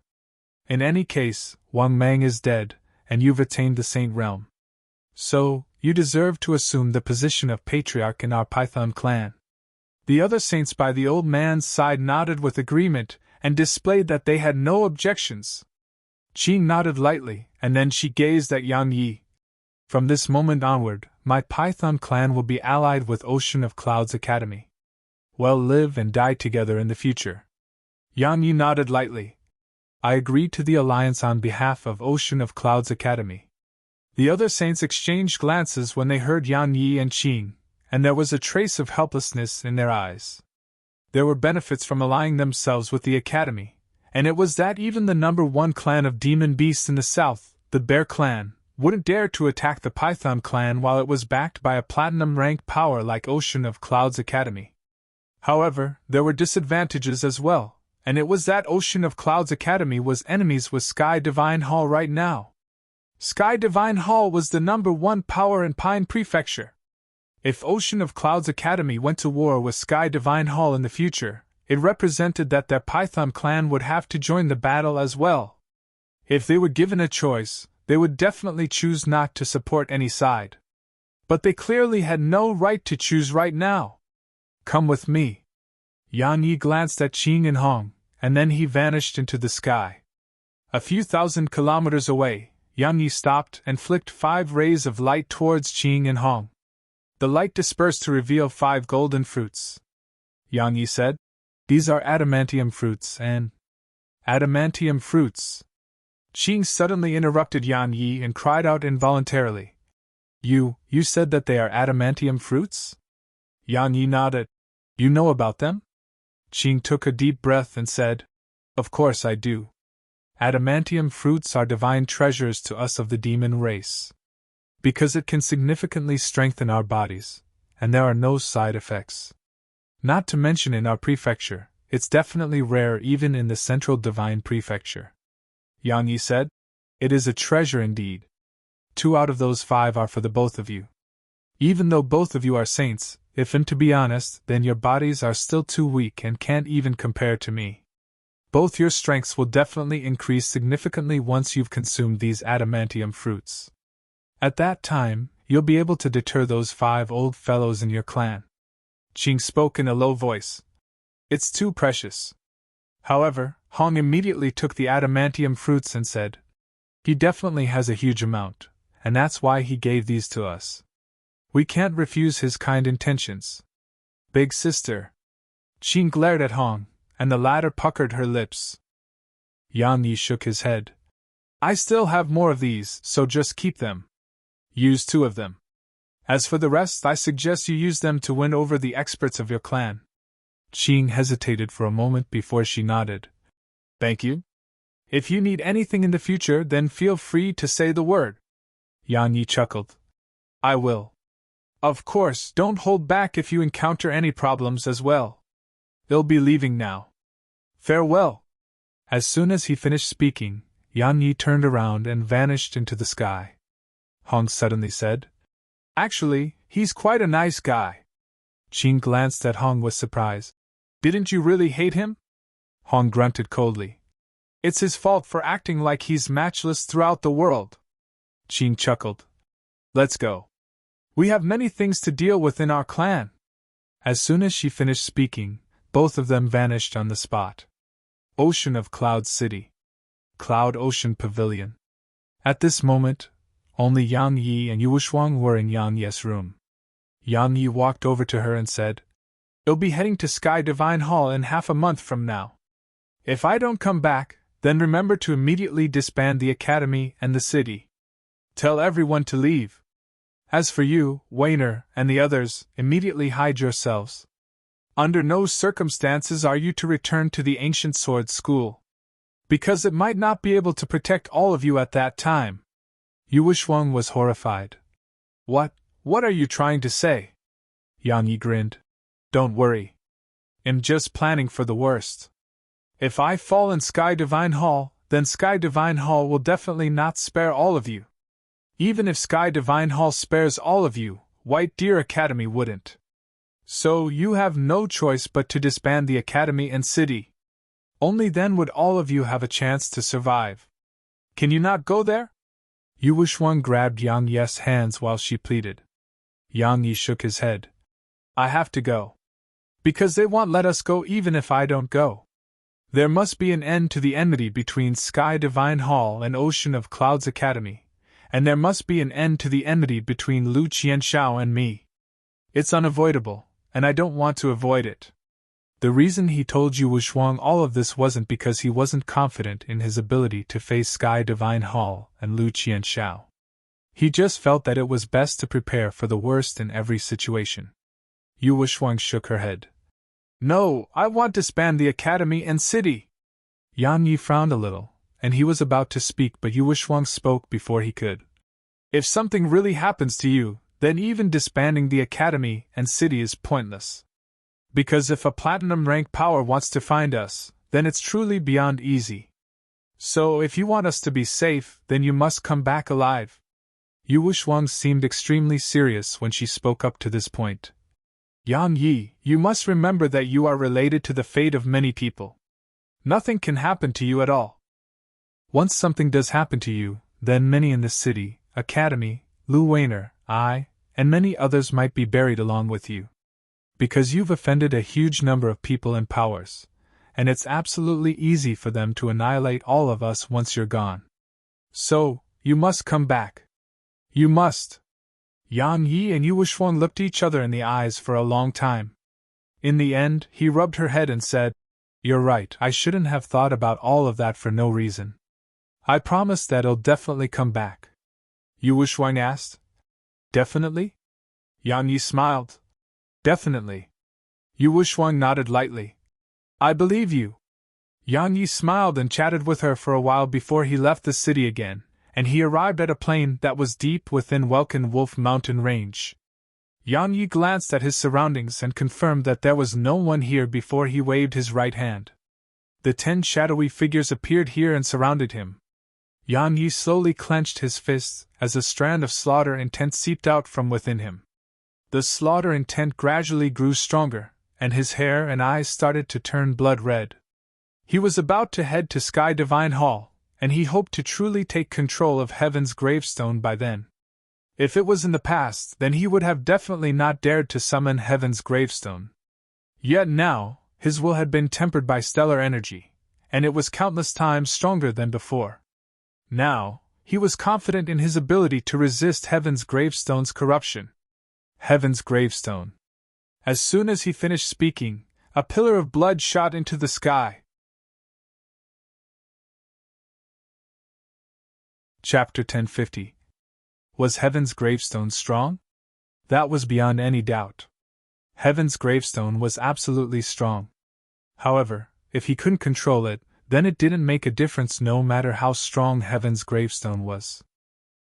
In any case, Wang Mang is dead, and you've attained the saint realm. So, you deserve to assume the position of patriarch in our Python clan. The other saints by the old man's side nodded with agreement and displayed that they had no objections. Qing nodded lightly, and then she gazed at Yang Yi. From this moment onward, my Python clan will be allied with Ocean of Clouds Academy. We'll live and die together in the future. Yang Yi nodded lightly. I agree to the alliance on behalf of Ocean of Clouds Academy. The other saints exchanged glances when they heard Yang Yi and Qing, and there was a trace of helplessness in their eyes. There were benefits from allying themselves with the Academy, and it was that even the #1 clan of demon beasts in the south, the Bear Clan, wouldn't dare to attack the Python clan while it was backed by a platinum-rank power like Ocean of Clouds Academy. However, there were disadvantages as well, and it was that Ocean of Clouds Academy was enemies with Sky Divine Hall right now. Sky Divine Hall was the #1 power in Pine Prefecture. If Ocean of Clouds Academy went to war with Sky Divine Hall in the future, it represented that their Python clan would have to join the battle as well. If they were given a choice, they would definitely choose not to support any side. But they clearly had no right to choose right now. Come with me. Yang Yi glanced at Qing and Hong, and then he vanished into the sky. A few thousand kilometers away, Yang Yi stopped and flicked 5 rays of light towards Qing and Hong. The light dispersed to reveal 5 golden fruits. Yang Yi said, "These are adamantium fruits and—" "Adamantium fruits." Qing suddenly interrupted Yang Yi and cried out involuntarily. You said that they are adamantium fruits?" Yang Yi nodded. "You know about them?" Qing took a deep breath and said, "Of course I do. Adamantium fruits are divine treasures to us of the demon race. Because it can significantly strengthen our bodies, and there are no side effects. Not to mention in our prefecture, it's definitely rare even in the central divine prefecture." Yang Yi said, "It is a treasure indeed. 2 out of those 5 are for the both of you. Even though both of you are saints, if and to be honest, then your bodies are still too weak and can't even compare to me. Both your strengths will definitely increase significantly once you've consumed these adamantium fruits. At that time, you'll be able to deter those 5 old fellows in your clan." Qing spoke in a low voice. "It's too precious." However, Hong immediately took the adamantium fruits and said, "He definitely has a huge amount, and that's why he gave these to us. We can't refuse his kind intentions." "Big sister." Qing glared at Hong, and the latter puckered her lips. Yang Yi shook his head. "I still have more of these, so just keep them. Use 2 of them. As for the rest, I suggest you use them to win over the experts of your clan." Qing hesitated for a moment before she nodded. "Thank you. If you need anything in the future, then feel free to say the word." Yang Yi chuckled. "I will. Of course, don't hold back if you encounter any problems as well. They'll be leaving now. Farewell." As soon as he finished speaking, Yang Yi turned around and vanished into the sky. Hong suddenly said, "Actually, he's quite a nice guy." Qing glanced at Hong with surprise. "Didn't you really hate him?" Hong grunted coldly. "It's his fault for acting like he's matchless throughout the world." Qing chuckled. "Let's go. We have many things to deal with in our clan." As soon as she finished speaking, both of them vanished on the spot. Ocean of Cloud City. Cloud Ocean Pavilion. At this moment, only Yang Yi and Yuushuang were in Yang Yi's room. Yang Yi walked over to her and said, "You'll be heading to Sky Divine Hall in half a month from now. If I don't come back, then remember to immediately disband the academy and the city. Tell everyone to leave. As for you, Wainer, and the others, immediately hide yourselves. Under no circumstances are you to return to the Ancient Sword School, because it might not be able to protect all of you at that time." Yuushuang was horrified. What are you trying to say?" Yang Yi grinned. Don't worry. I'm just planning for the worst. If I fall in Sky Divine Hall, then Sky Divine Hall will definitely not spare all of you. Even if Sky Divine Hall spares all of you, White Deer Academy wouldn't. So you have no choice but to disband the academy and city. Only then would all of you have a chance to survive. Can you not go there? Yu Wushwang grabbed Yang Yi's hands while she pleaded. Yang Yi shook his head. I have to go. Because they won't let us go even if I don't go. There must be an end to the enmity between Sky Divine Hall and Ocean of Clouds Academy, and there must be an end to the enmity between Lu Qianshao and me. It's unavoidable, and I don't want to avoid it. The reason he told Yu Wushwang all of this wasn't because he wasn't confident in his ability to face Sky Divine Hall and Lu Qianshao. He just felt that it was best to prepare for the worst in every situation. Yu Wushwang shook her head. No, I want to disband the academy and city. Yang Yi frowned a little, and he was about to speak, but Yu Wushwang spoke before he could. If something really happens to you, then even disbanding the academy and city is pointless. Because if a platinum rank power wants to find us, then it's truly beyond easy. So if you want us to be safe, then you must come back alive. Yu Wushwang seemed extremely serious when she spoke up to this point. Yang Yi, you must remember that you are related to the fate of many people. Nothing can happen to you at all. Once something does happen to you, then many in the city, academy, Lu Weiner, I, and many others might be buried along with you. Because you've offended a huge number of people and powers, and it's absolutely easy for them to annihilate all of us once you're gone. So, you must come back. You must. Yang Yi and Yu Wushwang looked each other in the eyes for a long time. In the end, he rubbed her head and said, You're right, I shouldn't have thought about all of that for no reason. I promise that I'll definitely come back. Yu Wushwang asked. Definitely? Yang Yi smiled. Definitely. Yu Wushwang nodded lightly. I believe you. Yang Yi smiled and chatted with her for a while before he left the city again, and he arrived at a plain that was deep within Welkin Wolf Mountain Range. Yang Yi glanced at his surroundings and confirmed that there was no one here before he waved his right hand. The 10 shadowy figures appeared here and surrounded him. Yang Yi slowly clenched his fists as a strand of slaughter intent seeped out from within him. The slaughter intent gradually grew stronger, and his hair and eyes started to turn blood red. He was about to head to Sky Divine Hall, and he hoped to truly take control of Heaven's gravestone by then. If it was in the past, then he would have definitely not dared to summon Heaven's gravestone. Yet now, his will had been tempered by stellar energy, and it was countless times stronger than before. Now, he was confident in his ability to resist Heaven's gravestone's corruption. Heaven's gravestone. As soon as he finished speaking, a pillar of blood shot into the sky. Chapter 1050. Was Heaven's gravestone strong? That was beyond any doubt. Heaven's gravestone was absolutely strong. However, if he couldn't control it, then it didn't make a difference no matter how strong Heaven's gravestone was.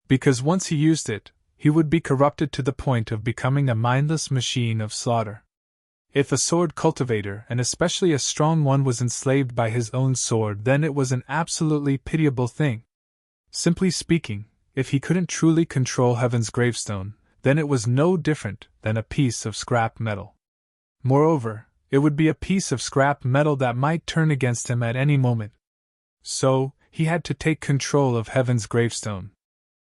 Because once he used it, he would be corrupted to the point of becoming a mindless machine of slaughter. If a sword cultivator, and especially a strong one, was enslaved by his own sword, then it was an absolutely pitiable thing. Simply speaking, if he couldn't truly control Heaven's gravestone, then it was no different than a piece of scrap metal. Moreover, it would be a piece of scrap metal that might turn against him at any moment. So, he had to take control of Heaven's gravestone.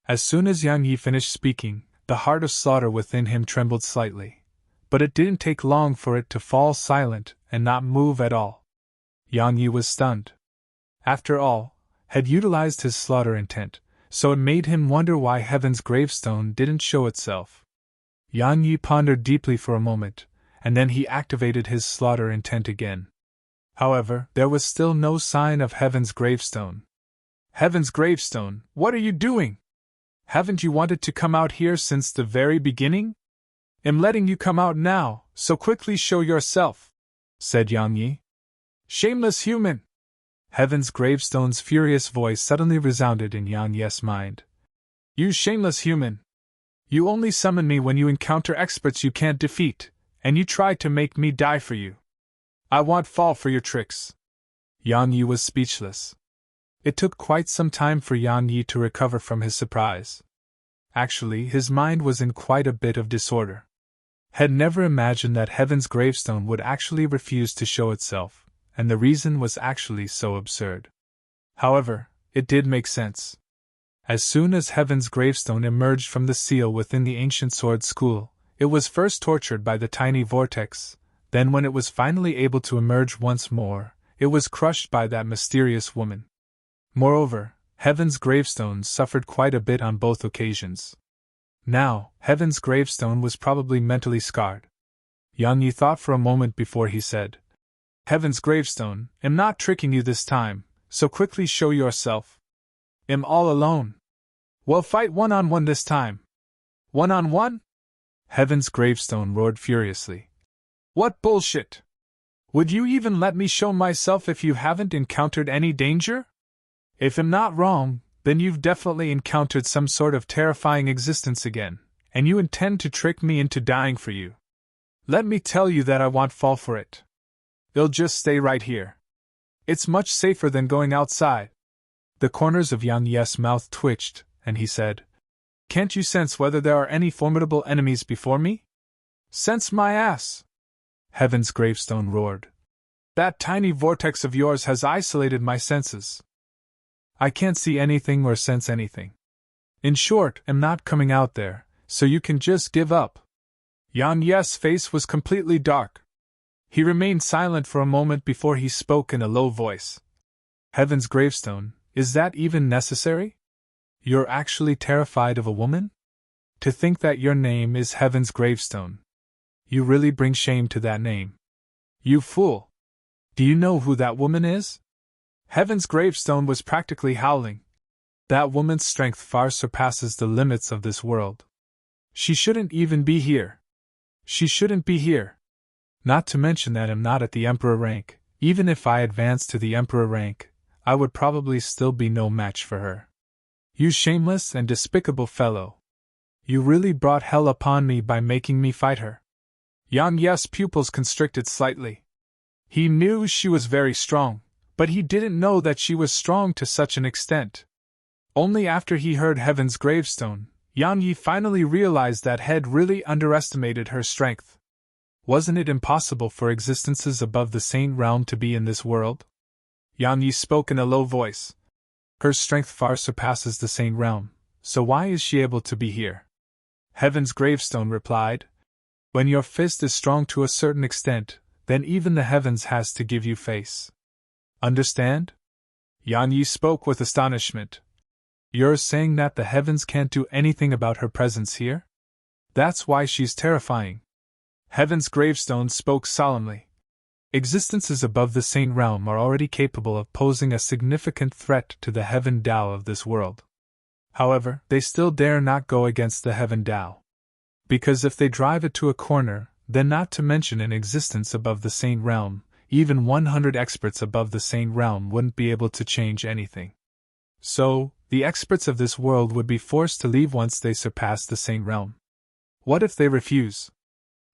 As soon as Yang Yi finished speaking, the heart of slaughter within him trembled slightly. But it didn't take long for it to fall silent and not move at all. Yang Yi was stunned. After all, had utilized his slaughter intent, so it made him wonder why Heaven's gravestone didn't show itself. Yang Yi pondered deeply for a moment, and then he activated his slaughter intent again. However, there was still no sign of Heaven's gravestone. Heaven's gravestone, what are you doing? Haven't you wanted to come out here since the very beginning? I'm letting you come out now, so quickly show yourself, said Yang Yi. Shameless human! Heaven's gravestone's furious voice suddenly resounded in Yang Yi's mind. You shameless human! You only summon me when you encounter experts you can't defeat, and you try to make me die for you. I won't fall for your tricks." Yang Yi was speechless. It took quite some time for Yang Yi to recover from his surprise. Actually, his mind was in quite a bit of disorder. Had never imagined that Heaven's gravestone would actually refuse to show itself, and the reason was actually so absurd. However, it did make sense. As soon as Heaven's gravestone emerged from the seal within the ancient sword school, it was first tortured by the tiny vortex, then when it was finally able to emerge once more, it was crushed by that mysterious woman. Moreover, Heaven's gravestone suffered quite a bit on both occasions. Now, Heaven's gravestone was probably mentally scarred. Yang Yi thought for a moment before he said, "Heaven's gravestone, I'm not tricking you this time, so quickly show yourself. I'm all alone. We'll fight one-on-one this time." "One-on-one?" Heaven's gravestone roared furiously. "What bullshit! Would you even let me show myself if you haven't encountered any danger? If I'm not wrong, then you've definitely encountered some sort of terrifying existence again, and you intend to trick me into dying for you. Let me tell you that I won't fall for it. I'll just stay right here. It's much safer than going outside." The corners of Yang Yi's mouth twitched, and he said, "Can't you sense whether there are any formidable enemies before me?" "Sense my ass!" Heaven's gravestone roared. "That tiny vortex of yours has isolated my senses. I can't see anything or sense anything. In short, I'm not coming out there, so you can just give up." Yang Yi's face was completely dark. He remained silent for a moment before he spoke in a low voice. "Heaven's gravestone, is that even necessary? You're actually terrified of a woman? To think that your name is Heaven's gravestone. You really bring shame to that name. You fool! Do you know who that woman is?" Heaven's gravestone was practically howling. "That woman's strength far surpasses the limits of this world. She shouldn't even be here. She shouldn't be here. Not to mention that I'm not at the Emperor rank. Even if I advanced to the Emperor rank, I would probably still be no match for her. You shameless and despicable fellow. You really brought hell upon me by making me fight her." Yang Yi's pupils constricted slightly. He knew she was very strong, but he didn't know that she was strong to such an extent. Only after he heard Heaven's gravestone, Yang Yi finally realized that Head really underestimated her strength. Wasn't it impossible for existences above the sane realm to be in this world? Yang Yi spoke in a low voice. "Her strength far surpasses the sane realm, so why is she able to be here?" Heaven's gravestone replied, "When your fist is strong to a certain extent, then even the heavens has to give you face. Understand?" Yang Yi spoke with astonishment. "You're saying that the heavens can't do anything about her presence here? That's why she's terrifying." Heaven's gravestone spoke solemnly. "Existences above the sane realm are already capable of posing a significant threat to the Heaven Tao of this world. However, they still dare not go against the Heaven Tao. Because if they drive it to a corner, then not to mention an existence above the sane realm, even 100 experts above the sane realm wouldn't be able to change anything. So, the experts of this world would be forced to leave once they surpass the sane realm. What if they refuse?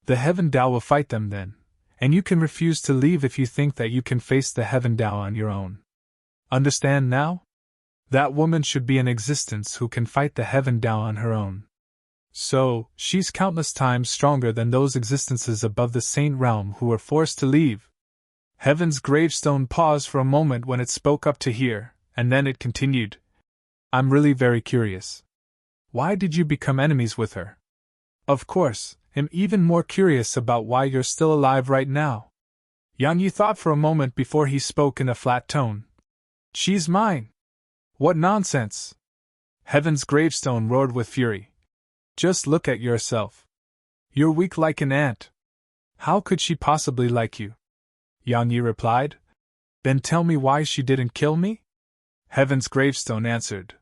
The Heaven Tao will fight them then, and you can refuse to leave if you think that you can face the Heaven Tao on your own. Understand now? That woman should be in existence who can fight the Heaven Tao on her own. So, she's countless times stronger than those existences above the sane realm who were forced to leave." Heaven's gravestone paused for a moment when it spoke up to hear, and then it continued. "I'm really very curious. Why did you become enemies with her? Of course, I'm even more curious about why you're still alive right now." Yang Yi thought for a moment before he spoke in a flat tone. "She's mine." "What nonsense!" Heaven's gravestone roared with fury. "Just look at yourself. You're weak like an ant. How could she possibly like you?" Yang Yi replied. "Then tell me why she didn't kill me?" Heaven's gravestone answered.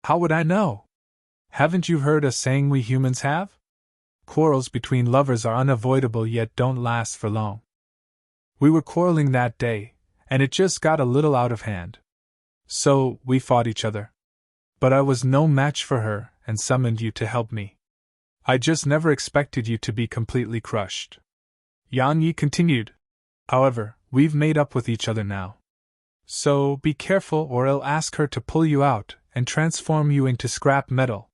"How would I know? Haven't you heard a saying we humans have? Quarrels between lovers are unavoidable yet don't last for long. We were quarreling that day, and it just got a little out of hand. So, we fought each other. But I was no match for her and summoned you to help me. I just never expected you to be completely crushed. Yang Yi continued. However, we've made up with each other now. So, be careful or I'll ask her to pull you out and transform you into scrap metal.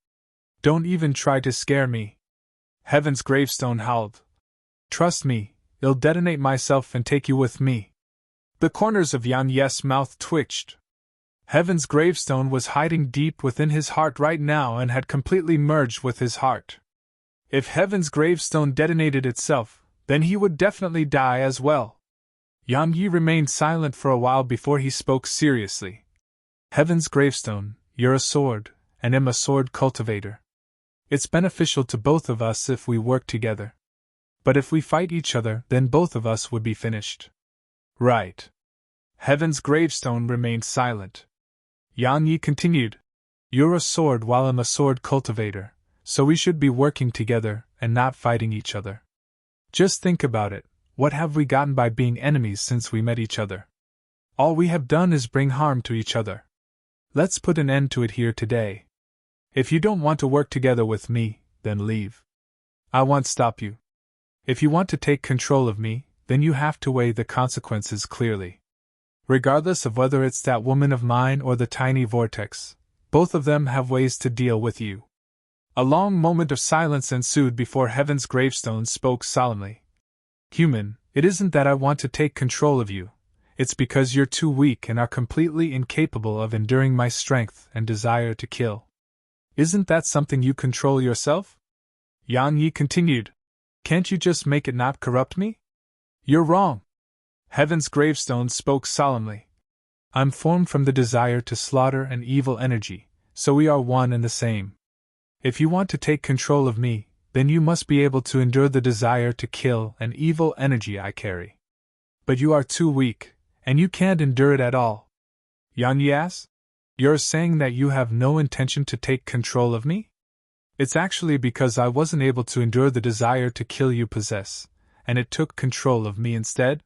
Don't even try to scare me. Heaven's gravestone howled. Trust me, I'll detonate myself and take you with me. The corners of Yang Yi's mouth twitched. Heaven's gravestone was hiding deep within his heart right now and had completely merged with his heart. If Heaven's gravestone detonated itself, then he would definitely die as well. Yang Yi remained silent for a while before he spoke seriously. Heaven's gravestone, you're a sword, and I'm a sword cultivator. It's beneficial to both of us if we work together. But if we fight each other, then both of us would be finished. Right. Heaven's gravestone remained silent. Yang Yi continued. You're a sword while I'm a sword cultivator, so we should be working together and not fighting each other. Just think about it. What have we gotten by being enemies since we met each other? All we have done is bring harm to each other. Let's put an end to it here today. If you don't want to work together with me, then leave. I won't stop you. If you want to take control of me, then you have to weigh the consequences clearly. Regardless of whether it's that woman of mine or the tiny vortex, both of them have ways to deal with you. A long moment of silence ensued before Heaven's gravestone spoke solemnly. Human, it isn't that I want to take control of you, it's because you're too weak and are completely incapable of enduring my strength and desire to kill. Isn't that something you control yourself? Yang Yi continued. Can't you just make it not corrupt me? You're wrong. Heaven's gravestone spoke solemnly. I'm formed from the desire to slaughter an evil energy, so we are one and the same. If you want to take control of me, then you must be able to endure the desire to kill an evil energy I carry. But you are too weak, and you can't endure it at all. Yang Yi asked, You're saying that you have no intention to take control of me? It's actually because I wasn't able to endure the desire to kill you possess, and it took control of me instead?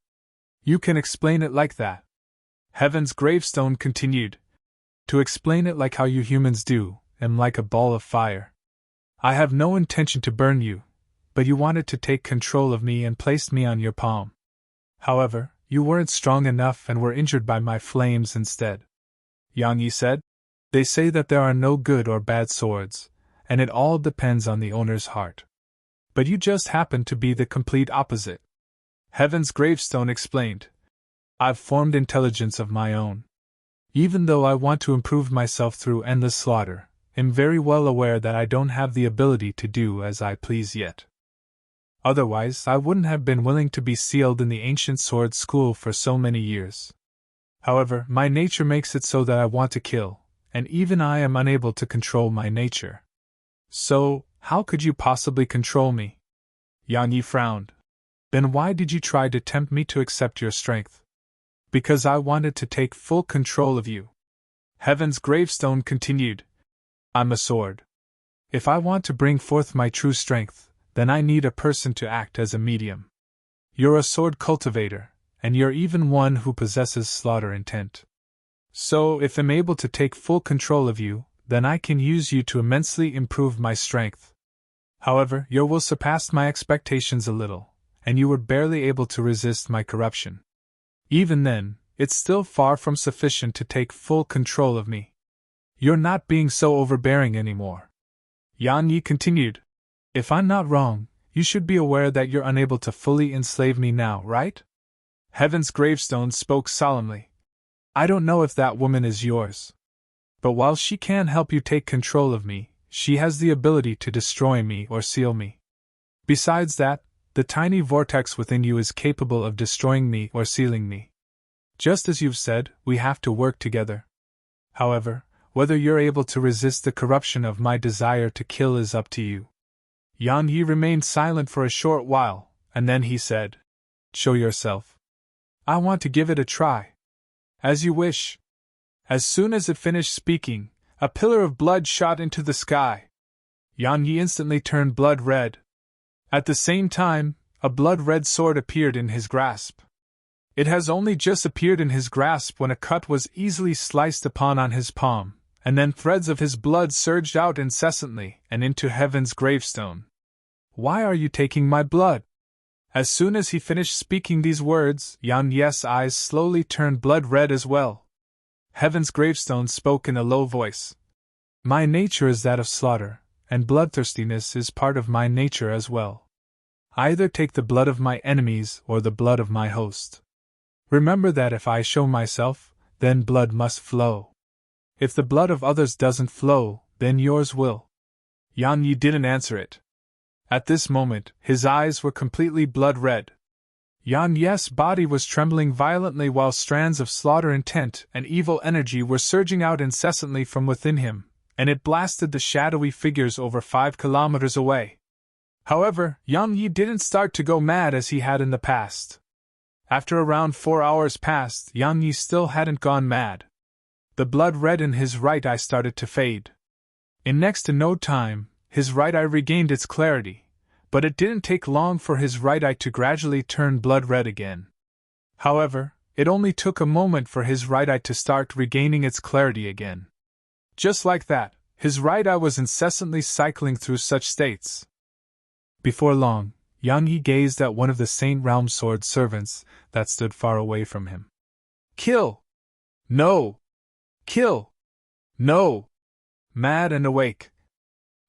You can explain it like that. Heaven's gravestone continued. To explain it like how you humans do, am like a ball of fire. I have no intention to burn you, but you wanted to take control of me and placed me on your palm. However, you weren't strong enough and were injured by my flames instead. Yang Yi said, They say that there are no good or bad swords, and it all depends on the owner's heart. But you just happen to be the complete opposite. Heaven's gravestone explained. I've formed intelligence of my own. Even though I want to improve myself through endless slaughter, I'm very well aware that I don't have the ability to do as I please yet. Otherwise, I wouldn't have been willing to be sealed in the ancient sword school for so many years. However, my nature makes it so that I want to kill, and even I am unable to control my nature. So, how could you possibly control me? Yang Yi frowned. Then why did you try to tempt me to accept your strength? Because I wanted to take full control of you. Heaven's gravestone continued. I'm a sword. If I want to bring forth my true strength, then I need a person to act as a medium. You're a sword cultivator, and you're even one who possesses slaughter intent. So, if I'm able to take full control of you, then I can use you to immensely improve my strength. However, your will surpassed my expectations a little, and you were barely able to resist my corruption. Even then, it's still far from sufficient to take full control of me. You're not being so overbearing anymore. Yang Yi continued. If I'm not wrong, you should be aware that you're unable to fully enslave me now, right? Heaven's gravestone spoke solemnly. I don't know if that woman is yours. But while she can help you take control of me, she has the ability to destroy me or seal me. Besides that, the tiny vortex within you is capable of destroying me or sealing me. Just as you've said, we have to work together. However, whether you're able to resist the corruption of my desire to kill is up to you. Yang Yi remained silent for a short while, and then he said, Show yourself. I want to give it a try. As you wish. As soon as it finished speaking, a pillar of blood shot into the sky. Yang Yi instantly turned blood red. At the same time, a blood-red sword appeared in his grasp. It has only just appeared in his grasp when a cut was easily sliced upon on his palm, and then threads of his blood surged out incessantly and into Heaven's gravestone. Why are you taking my blood? As soon as he finished speaking these words, Yan Ye's eyes slowly turned blood red as well. Heaven's gravestone spoke in a low voice. My nature is that of slaughter, and bloodthirstiness is part of my nature as well. I either take the blood of my enemies or the blood of my host. Remember that if I show myself, then blood must flow. If the blood of others doesn't flow, then yours will. Yan Yi didn't answer it. At this moment, his eyes were completely blood red. Yan Ye's body was trembling violently while strands of slaughter intent and evil energy were surging out incessantly from within him, and it blasted the shadowy figures over 5 kilometers away. However, Yan Yi didn't start to go mad as he had in the past. After around 4 hours passed, Yan Yi still hadn't gone mad. The blood red in his right eye started to fade. In next to no time, his right eye regained its clarity, but it didn't take long for his right eye to gradually turn blood red again. However, it only took a moment for his right eye to start regaining its clarity again. Just like that, his right eye was incessantly cycling through such states. Before long, Yang Yi gazed at one of the Saint Realm sword servants that stood far away from him. Kill! No! Kill! No! Mad and awake.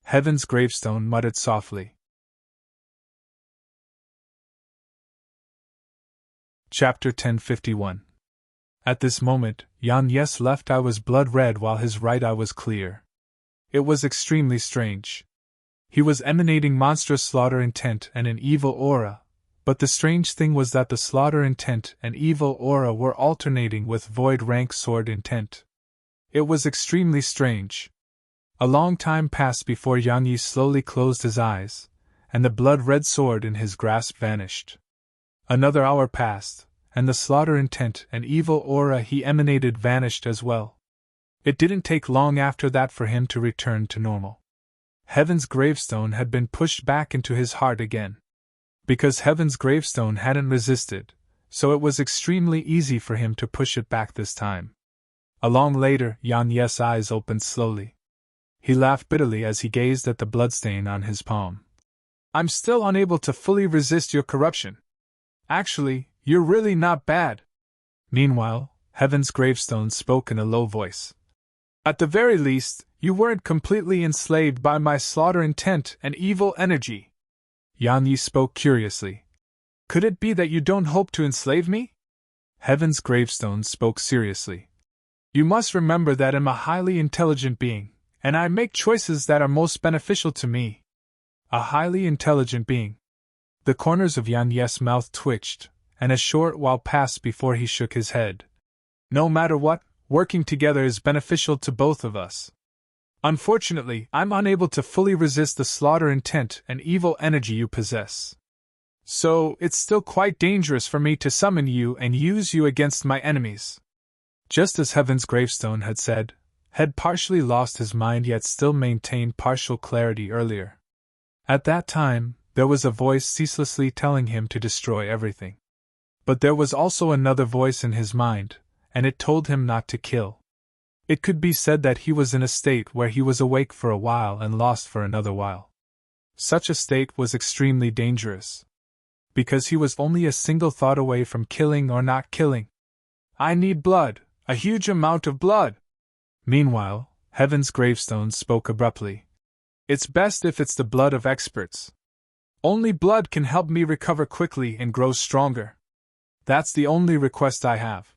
Heaven's gravestone muttered softly. Chapter 1051. At this moment, Yan Ye's left eye was blood red while his right eye was clear. It was extremely strange. He was emanating monstrous slaughter intent and an evil aura, but the strange thing was that the slaughter intent and evil aura were alternating with void rank sword intent. It was extremely strange. A long time passed before Yang Yi slowly closed his eyes, and the blood-red sword in his grasp vanished. Another hour passed, and the slaughter intent and evil aura he emanated vanished as well. It didn't take long after that for him to return to normal. Heaven's gravestone had been pushed back into his heart again. Because Heaven's gravestone hadn't resisted, so it was extremely easy for him to push it back this time. A long later, Yan Ye's eyes opened slowly. He laughed bitterly as he gazed at the bloodstain on his palm. I'm still unable to fully resist your corruption. Actually, you're really not bad. Meanwhile, Heaven's gravestone spoke in a low voice. At the very least, you weren't completely enslaved by my slaughter intent and evil energy. Yan Yi spoke curiously. Could it be that you don't hope to enslave me? Heaven's gravestone spoke seriously. You must remember that I'm a highly intelligent being, and I make choices that are most beneficial to me. A highly intelligent being. The corners of Yan Ye's mouth twitched, and a short while passed before he shook his head. No matter what, working together is beneficial to both of us. Unfortunately, I'm unable to fully resist the slaughter intent and evil energy you possess. So, it's still quite dangerous for me to summon you and use you against my enemies. Just as Heaven's gravestone had said, had partially lost his mind yet still maintained partial clarity earlier. At that time, there was a voice ceaselessly telling him to destroy everything. But there was also another voice in his mind, and it told him not to kill. It could be said that he was in a state where he was awake for a while and lost for another while. Such a state was extremely dangerous. Because he was only a single thought away from killing or not killing. I need blood, a huge amount of blood. Meanwhile, Heaven's gravestone spoke abruptly. It's best if it's the blood of experts. Only blood can help me recover quickly and grow stronger. That's the only request I have.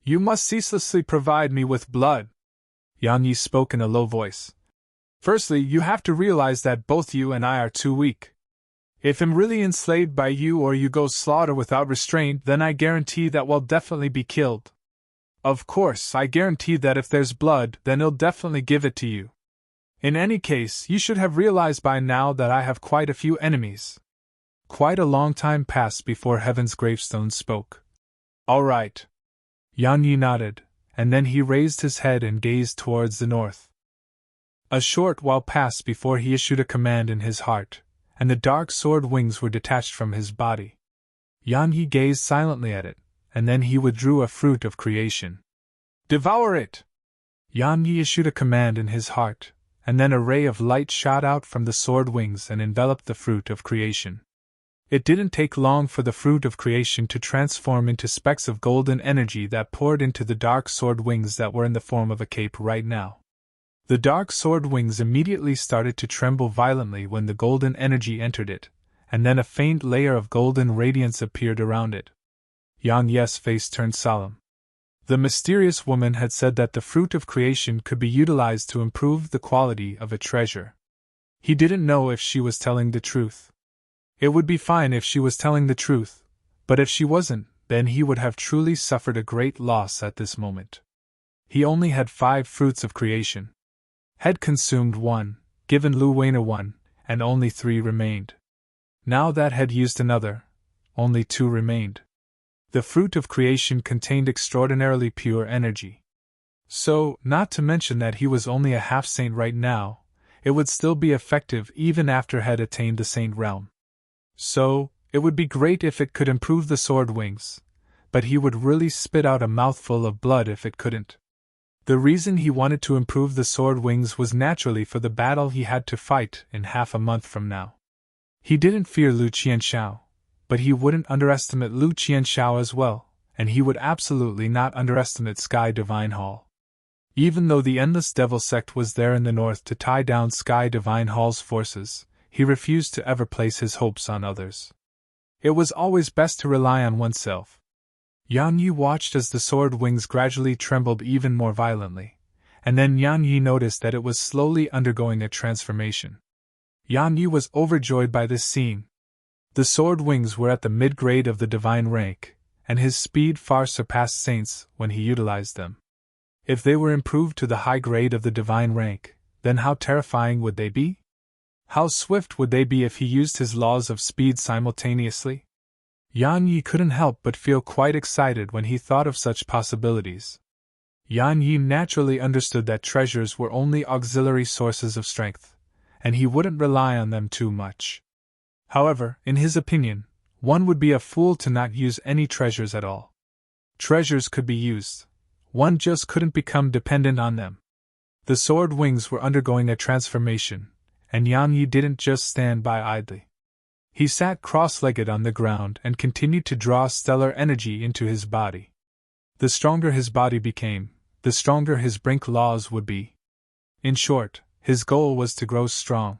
You must ceaselessly provide me with blood. Yan Yi spoke in a low voice. Firstly, you have to realize that both you and I are too weak. If I'm really enslaved by you or you go slaughter without restraint, then I guarantee that we'll definitely be killed. Of course, I guarantee that if there's blood, then he'll definitely give it to you. In any case, you should have realized by now that I have quite a few enemies. Quite a long time passed before Heaven's gravestone spoke. All right. Yan Yi nodded, and then he raised his head and gazed towards the north. A short while passed before he issued a command in his heart, and the dark sword wings were detached from his body. Yan Yi gazed silently at it, and then he withdrew a fruit of creation. Devour it! Yan Yi issued a command in his heart, and then a ray of light shot out from the sword wings and enveloped the fruit of creation. It didn't take long for the fruit of creation to transform into specks of golden energy that poured into the dark sword wings that were in the form of a cape right now. The dark sword wings immediately started to tremble violently when the golden energy entered it, and then a faint layer of golden radiance appeared around it. Yang Ye's face turned solemn. The mysterious woman had said that the fruit of creation could be utilized to improve the quality of a treasure. He didn't know if she was telling the truth. It would be fine if she was telling the truth, but if she wasn't, then he would have truly suffered a great loss at this moment. He only had 5 fruits of creation. Had consumed 1, given Lu Weina 1, and only 3 remained. Now that had used another, only 2 remained. The fruit of creation contained extraordinarily pure energy. So, not to mention that he was only a half-saint right now, it would still be effective even after had attained the saint realm. So, it would be great if it could improve the sword wings, but he would really spit out a mouthful of blood if it couldn't. The reason he wanted to improve the sword wings was naturally for the battle he had to fight in half a month from now. He didn't fear Lu Qianxiao, but he wouldn't underestimate Lu Qianxiao as well, and he would absolutely not underestimate Sky Divine Hall. Even though the Endless Devil sect was there in the north to tie down Sky Divine Hall's forces, he refused to ever place his hopes on others. It was always best to rely on oneself. Yan Yi watched as the sword wings gradually trembled even more violently, and then Yan Yi noticed that it was slowly undergoing a transformation. Yan Yi was overjoyed by this scene. The sword wings were at the mid-grade of the divine rank, and his speed far surpassed saints when he utilized them. If they were improved to the high grade of the divine rank, then how terrifying would they be? How swift would they be if he used his laws of speed simultaneously? Yan Yi couldn't help but feel quite excited when he thought of such possibilities. Yan Yi naturally understood that treasures were only auxiliary sources of strength, and he wouldn't rely on them too much. However, in his opinion, one would be a fool to not use any treasures at all. Treasures could be used. One just couldn't become dependent on them. The sword wings were undergoing a transformation, and Yan Yi didn't just stand by idly. He sat cross-legged on the ground and continued to draw stellar energy into his body. The stronger his body became, the stronger his brink laws would be. In short, his goal was to grow strong.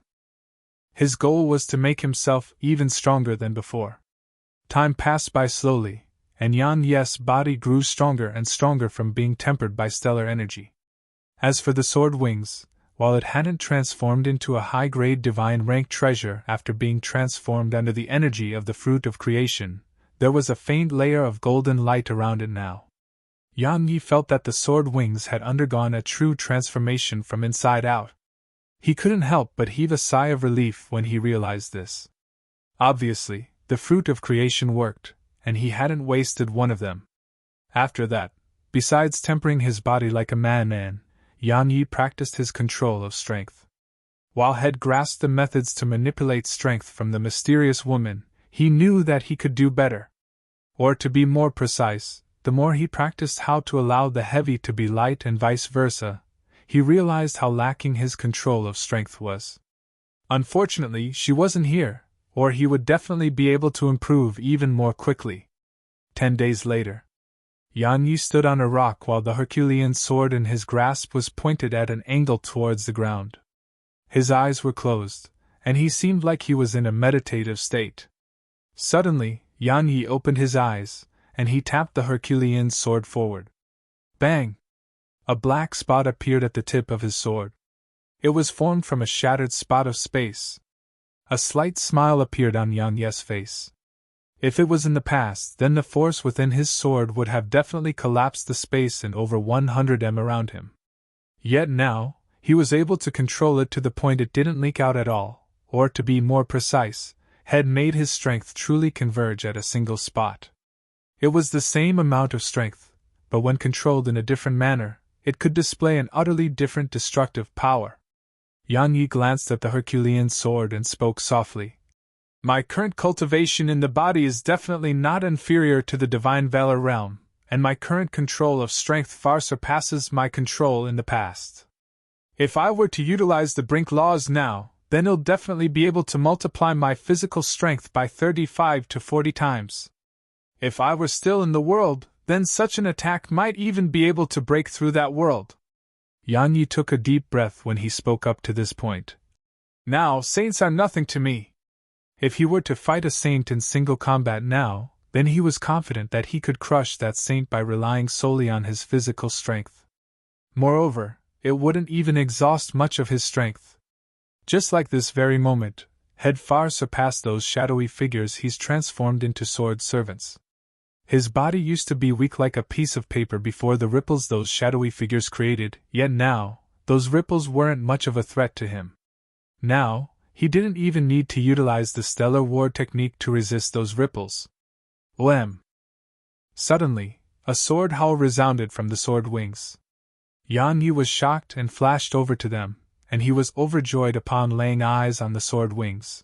His goal was to make himself even stronger than before. Time passed by slowly, and Yan Ye's body grew stronger and stronger from being tempered by stellar energy. As for the sword wings, while it hadn't transformed into a high-grade divine rank treasure after being transformed under the energy of the fruit of creation, there was a faint layer of golden light around it now. Yan Yi felt that the sword wings had undergone a true transformation from inside out. He couldn't help but heave a sigh of relief when he realized this. Obviously, the fruit of creation worked, and he hadn't wasted one of them. After that, besides tempering his body like a madman, Yan Yi practiced his control of strength. While had grasped the methods to manipulate strength from the mysterious woman, he knew that he could do better. Or to be more precise, the more he practiced how to allow the heavy to be light and vice versa, he realized how lacking his control of strength was. Unfortunately, she wasn't here, or he would definitely be able to improve even more quickly. 10 days later, Yan Yi stood on a rock while the Herculean sword in his grasp was pointed at an angle towards the ground. His eyes were closed, and he seemed like he was in a meditative state. Suddenly, Yan Yi opened his eyes, and he tapped the Herculean sword forward. Bang! A black spot appeared at the tip of his sword. It was formed from a shattered spot of space. A slight smile appeared on Yan Ye's face. If it was in the past, then the force within his sword would have definitely collapsed the space in over 100 m around him. Yet now, he was able to control it to the point it didn't leak out at all, or to be more precise, had made his strength truly converge at a single spot. It was the same amount of strength, but when controlled in a different manner, it could display an utterly different destructive power. Yan Yi glanced at the Herculean sword and spoke softly. My current cultivation in the body is definitely not inferior to the divine valor realm, and my current control of strength far surpasses my control in the past. If I were to utilize the brink laws now, then I'll definitely be able to multiply my physical strength by 35 to 40 times. If I were still in the world, then such an attack might even be able to break through that world. Yan Yi took a deep breath when he spoke up to this point. Now, saints are nothing to me. If he were to fight a saint in single combat now, then he was confident that he could crush that saint by relying solely on his physical strength. Moreover, it wouldn't even exhaust much of his strength. Just like this very moment, had far surpassed those shadowy figures he's transformed into sword servants. His body used to be weak like a piece of paper before the ripples those shadowy figures created, yet now, those ripples weren't much of a threat to him. Now, he didn't even need to utilize the stellar ward technique to resist those ripples. Wham! Suddenly, a sword howl resounded from the sword wings. Yan Yi was shocked and flashed over to them, and he was overjoyed upon laying eyes on the sword wings.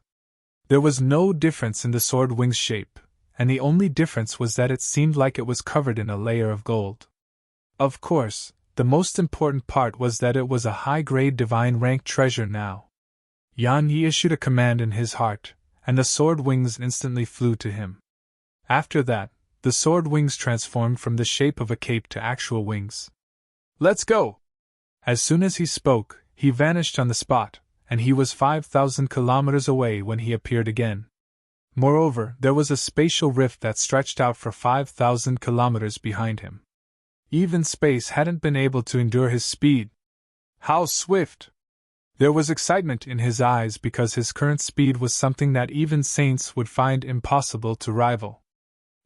There was no difference in the sword wings' shape, and the only difference was that it seemed like it was covered in a layer of gold. Of course, the most important part was that it was a high-grade divine rank treasure now. Yan Yi issued a command in his heart, and the sword wings instantly flew to him. After that, the sword wings transformed from the shape of a cape to actual wings. Let's go! As soon as he spoke, he vanished on the spot, and he was 5,000 kilometers away when he appeared again. Moreover, there was a spatial rift that stretched out for 5,000 kilometers behind him. Even space hadn't been able to endure his speed. How swift! There was excitement in his eyes because his current speed was something that even saints would find impossible to rival.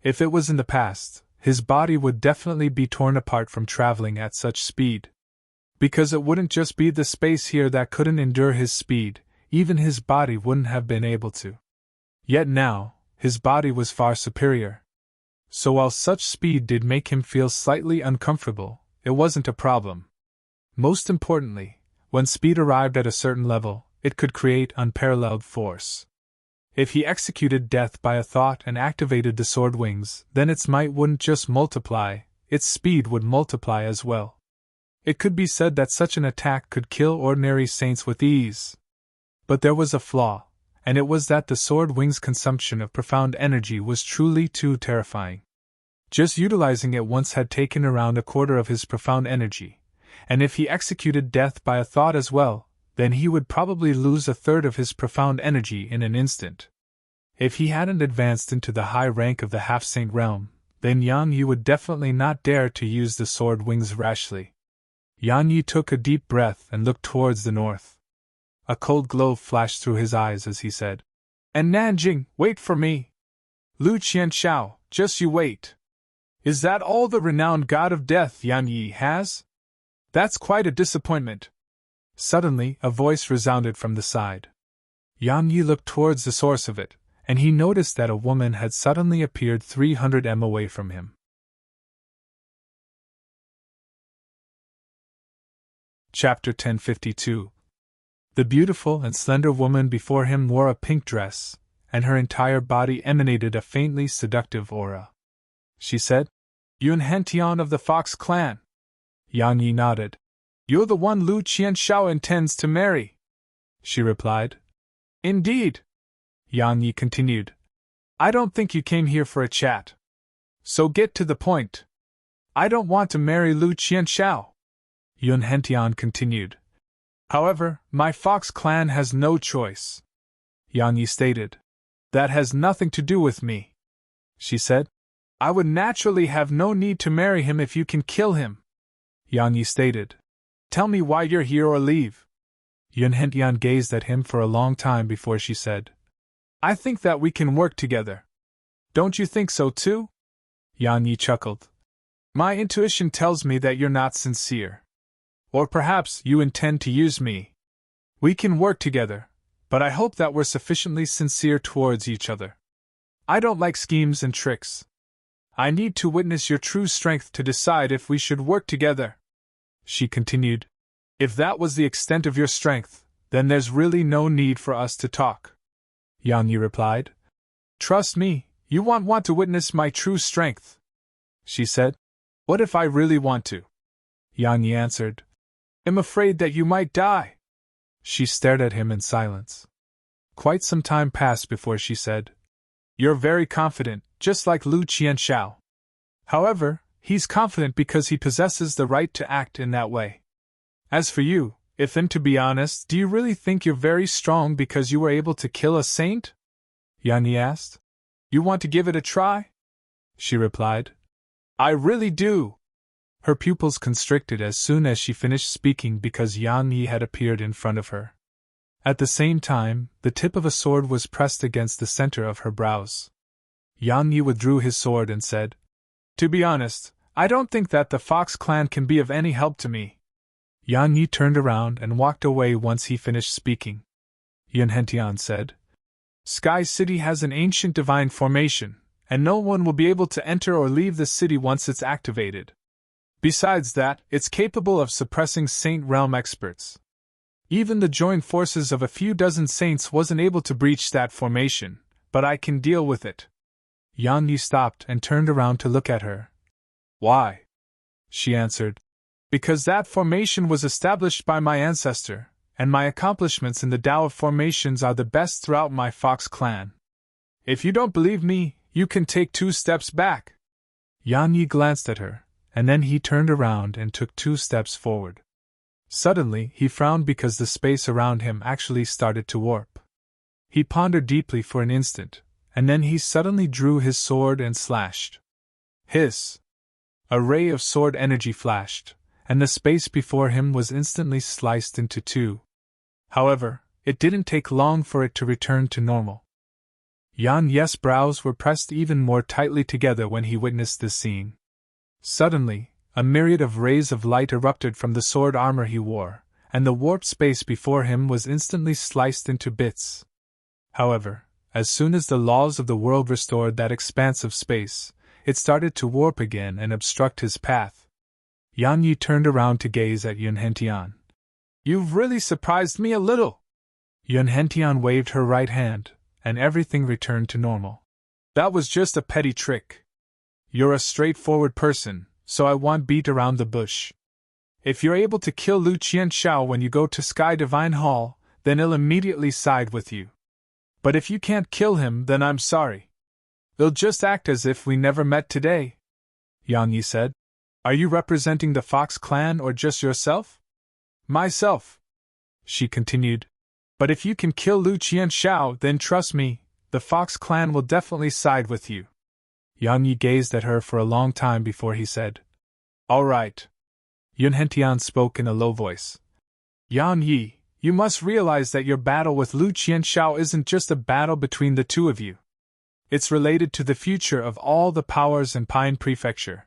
If it was in the past, his body would definitely be torn apart from traveling at such speed. Because it wouldn't just be the space here that couldn't endure his speed, even his body wouldn't have been able to. Yet now, his body was far superior. So while such speed did make him feel slightly uncomfortable, it wasn't a problem. Most importantly, when speed arrived at a certain level, it could create unparalleled force. If he executed death by a thought and activated the sword wings, then its might wouldn't just multiply, its speed would multiply as well. It could be said that such an attack could kill ordinary saints with ease. But there was a flaw, and it was that the sword wing's consumption of profound energy was truly too terrifying. Just utilizing it once had taken around a quarter of his profound energy, and if he executed death by a thought as well, then he would probably lose a third of his profound energy in an instant. If he hadn't advanced into the high rank of the half-saint realm, then Yan Yi would definitely not dare to use the sword wings rashly. Yan Yi took a deep breath and looked towards the north. A cold glow flashed through his eyes as he said, "And Nanjing, wait for me! Lu Qianshao, just you wait! Is that all the renowned god of death Yan Yi has? That's quite a disappointment." Suddenly, a voice resounded from the side. Yan Yi looked towards the source of it, and he noticed that a woman had suddenly appeared 300 m away from him. Chapter 1052. The beautiful and slender woman before him wore a pink dress, and her entire body emanated a faintly seductive aura. She said, "Yun Hentian of the Fox clan." Yan Yi nodded. "You're the one Lu Qianshao intends to marry," she replied. "Indeed," Yan Yi continued. "I don't think you came here for a chat. So get to the point. I don't want to marry Lu Qianshao," Yun Hentian continued. "However, my Fox clan has no choice," Yan Yi stated. "That has nothing to do with me," she said. "I would naturally have no need to marry him if you can kill him," Yan Yi stated. "Tell me why you're here or leave." Yun Hentian gazed at him for a long time before she said, "I think that we can work together. Don't you think so too?" Yan Yi chuckled. "My intuition tells me that you're not sincere. Or perhaps you intend to use me. We can work together, but I hope that we're sufficiently sincere towards each other. I don't like schemes and tricks. I need to witness your true strength to decide if we should work together," she continued. "If that was the extent of your strength, then there's really no need for us to talk," Yan Yi replied. "Trust me, you won't want to witness my true strength," she said. "What if I really want to?" Yan Yi answered. "I'm afraid that you might die." She stared at him in silence. Quite some time passed before she said, "You're very confident, just like Lu Qianxiao. However, he's confident because he possesses the right to act in that way. As for you, if and to be honest, do you really think you're very strong because you were able to kill a saint?" Yan Yi asked. "You want to give it a try?" She replied. "I really do." Her pupils constricted as soon as she finished speaking because Yang Yi had appeared in front of her. At the same time, the tip of a sword was pressed against the center of her brows. Yang Yi withdrew his sword and said, "To be honest, I don't think that the Fox clan can be of any help to me." Yang Yi turned around and walked away once he finished speaking. Yun Hentian said, "Sky City has an ancient divine formation, and no one will be able to enter or leave the city once it's activated. Besides that, it's capable of suppressing Saint Realm experts. Even the joint forces of a few dozen saints wasn't able to breach that formation, but I can deal with it." Yang Yi stopped and turned around to look at her. "Why?" she answered. "Because that formation was established by my ancestor, and my accomplishments in the Tao of formations are the best throughout my Fox clan. If you don't believe me, you can take 2 steps back." Yang Yi glanced at her, and then he turned around and took 2 steps forward. Suddenly, he frowned because the space around him actually started to warp. He pondered deeply for an instant, and then he suddenly drew his sword and slashed. Hiss! A ray of sword energy flashed, and the space before him was instantly sliced into 2. However, it didn't take long for it to return to normal. Yan Yi's brows were pressed even more tightly together when he witnessed this scene. Suddenly, a myriad of rays of light erupted from the sword armor he wore, and the warped space before him was instantly sliced into bits. However, as soon as the laws of the world restored that expanse of space, it started to warp again and obstruct his path. Yang Yi turned around to gaze at Yun Hentian. "You've really surprised me a little." Yun Hentian waved her right hand, and everything returned to normal. "That was just a petty trick. You're a straightforward person, so I won't beat around the bush. If you're able to kill Lu Qianxiao when you go to Sky Divine Hall, then I'll immediately side with you. But if you can't kill him, then I'm sorry. I'll just act as if we never met today." Yang Yi said. "Are you representing the Fox clan or just yourself?" "Myself," she continued. "But if you can kill Lu Qianxiao, then trust me, the Fox clan will definitely side with you." Yang Yi gazed at her for a long time before he said, "All right." Yun Hentian spoke in a low voice. "Yang Yi, you must realize that your battle with Lu Qianxiao isn't just a battle between the two of you. It's related to the future of all the powers in Pine Prefecture.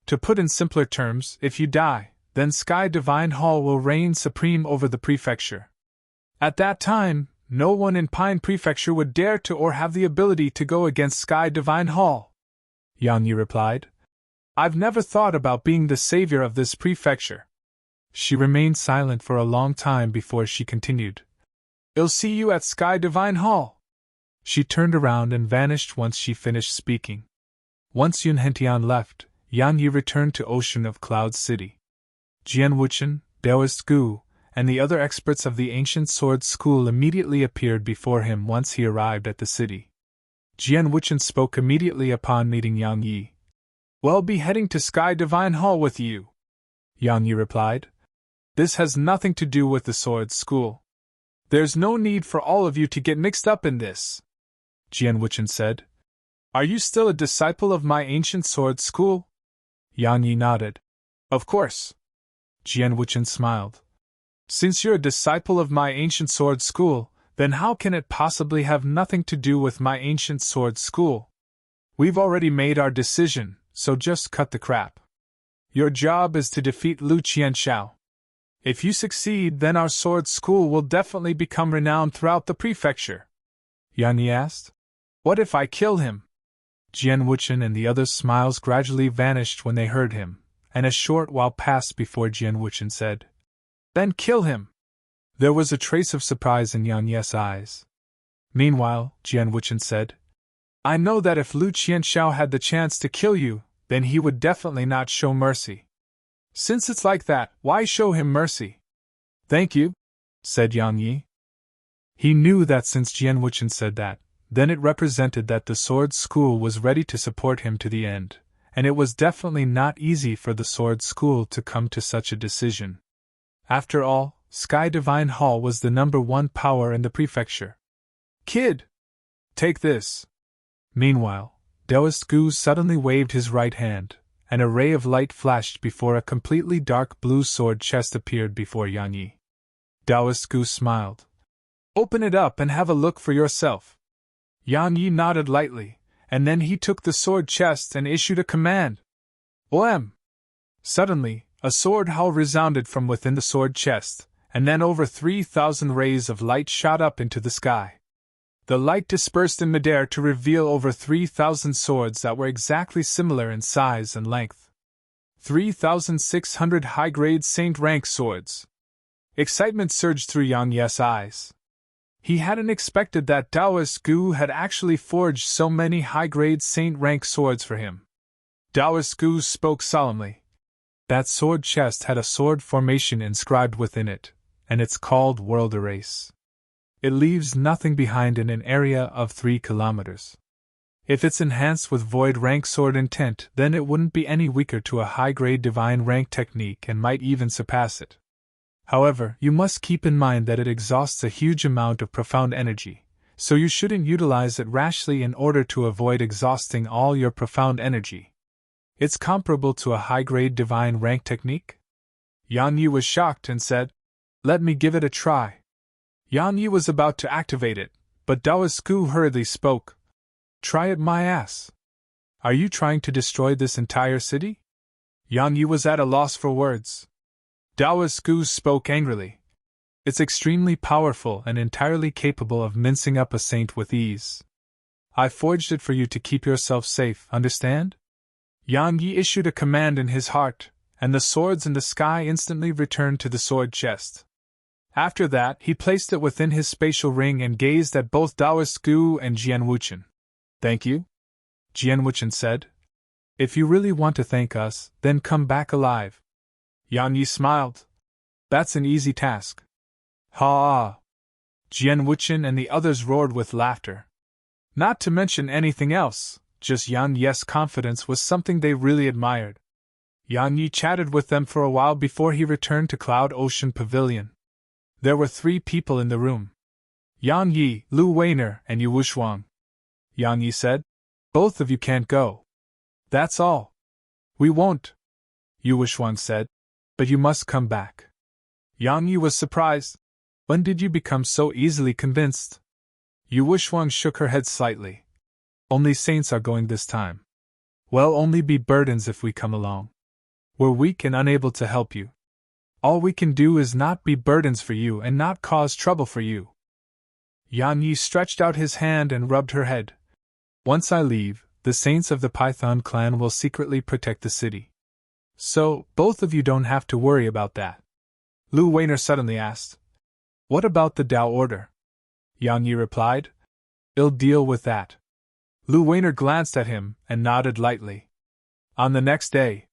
To put in simpler terms, if you die, then Sky Divine Hall will reign supreme over the prefecture. At that time, no one in Pine Prefecture would dare to or have the ability to go against Sky Divine Hall." Yang Yi replied. "I've never thought about being the savior of this prefecture." She remained silent for a long time before she continued. "I'll see you at Sky Divine Hall." She turned around and vanished once she finished speaking. Once Yun Hentian left, Yang Yi returned to Ocean of Clouds City. Jian Wuchen, Daoist Gu, and the other experts of the Ancient Sword School immediately appeared before him once he arrived at the city. Jian Wuchen spoke immediately upon meeting Yang Yi. "We'll be heading to Sky Divine Hall with you," Yang Yi replied. "This has nothing to do with the Sword School. There's no need for all of you to get mixed up in this," Jian Wuchen said. "Are you still a disciple of my Ancient Sword School?" Yang Yi nodded. "Of course." Jian Wuchen smiled. "Since you're a disciple of my Ancient Sword School, then how can it possibly have nothing to do with my Ancient Sword School? We've already made our decision, so just cut the crap. Your job is to defeat Lu Qianxiao. If you succeed, then our sword school will definitely become renowned throughout the prefecture." Yang Yi asked. "What if I kill him?" Jian Wuchen and the others' smiles gradually vanished when they heard him, and a short while passed before Jian Wuchen said, "Then kill him." There was a trace of surprise in Yang Yi's eyes. Meanwhile, Jian Wuchen said, "I know that if Lu Qianxiao had the chance to kill you, then he would definitely not show mercy. Since it's like that, why show him mercy?" "Thank you," said Yang Yi. He knew that since Jian Wuchen said that, then it represented that the sword school was ready to support him to the end, and it was definitely not easy for the sword school to come to such a decision. After all, Sky Divine Hall was the #1 power in the prefecture. Kid! Take this! Meanwhile, Taoist Gu suddenly waved his right hand, and a ray of light flashed before a completely dark blue sword chest appeared before Yang Yi. Taoist Gu smiled. Open it up and have a look for yourself. Yang Yi nodded lightly, and then he took the sword chest and issued a command. Oem! Suddenly, a sword howl resounded from within the sword chest, and then over 3,000 rays of light shot up into the sky. The light dispersed in midair to reveal over 3,000 swords that were exactly similar in size and length. 3,600 high-grade saint-rank swords. Excitement surged through Yang Yi's eyes. He hadn't expected that Taoist Gu had actually forged so many high-grade saint-rank swords for him. Taoist Gu spoke solemnly. That sword chest had a sword formation inscribed within it, and it's called World Erase. It leaves nothing behind in an area of 3 kilometers. If it's enhanced with void rank sword intent, then it wouldn't be any weaker to a high-grade divine rank technique and might even surpass it. However, you must keep in mind that it exhausts a huge amount of profound energy, so you shouldn't utilize it rashly in order to avoid exhausting all your profound energy. It's comparable to a high-grade divine rank technique? Yang Yi was shocked and said, Let me give it a try. Yang Yi was about to activate it, but Taoist Gu hurriedly spoke. Try it my ass. Are you trying to destroy this entire city? Yang Yi was at a loss for words. Taoist Gu spoke angrily. It's extremely powerful and entirely capable of mincing up a saint with ease. I forged it for you to keep yourself safe, understand? Yang Yi issued a command in his heart, and the swords in the sky instantly returned to the sword chest. After that, he placed it within his spatial ring and gazed at both Taoist Gu and Jian Wuchen. Thank you? Jian Wuchen said. If you really want to thank us, then come back alive. Yang Yi smiled. That's an easy task. Ha! Jian Wuchen and the others roared with laughter. Not to mention anything else, just Yang Yi's confidence was something they really admired. Yang Yi chatted with them for a while before he returned to Cloud Ocean Pavilion. There were 3 people in the room. Yang Yi, Lu Weiner, and Yu Wushuang. Yang Yi said, Both of you can't go. That's all. We won't, Yu Wushuang said. But you must come back. Yang Yi was surprised. When did you become so easily convinced? Yu Wushuang shook her head slightly. Only saints are going this time. We'll only be burdens if we come along. We're weak and unable to help you. All we can do is not be burdens for you and not cause trouble for you. Yang Yi stretched out his hand and rubbed her head. Once I leave, the saints of the Python clan will secretly protect the city. So, both of you don't have to worry about that. Lu Weiner suddenly asked. What about the Tao Order? Yang Yi replied. I'll deal with that. Lu Weiner glanced at him and nodded lightly. On the next day,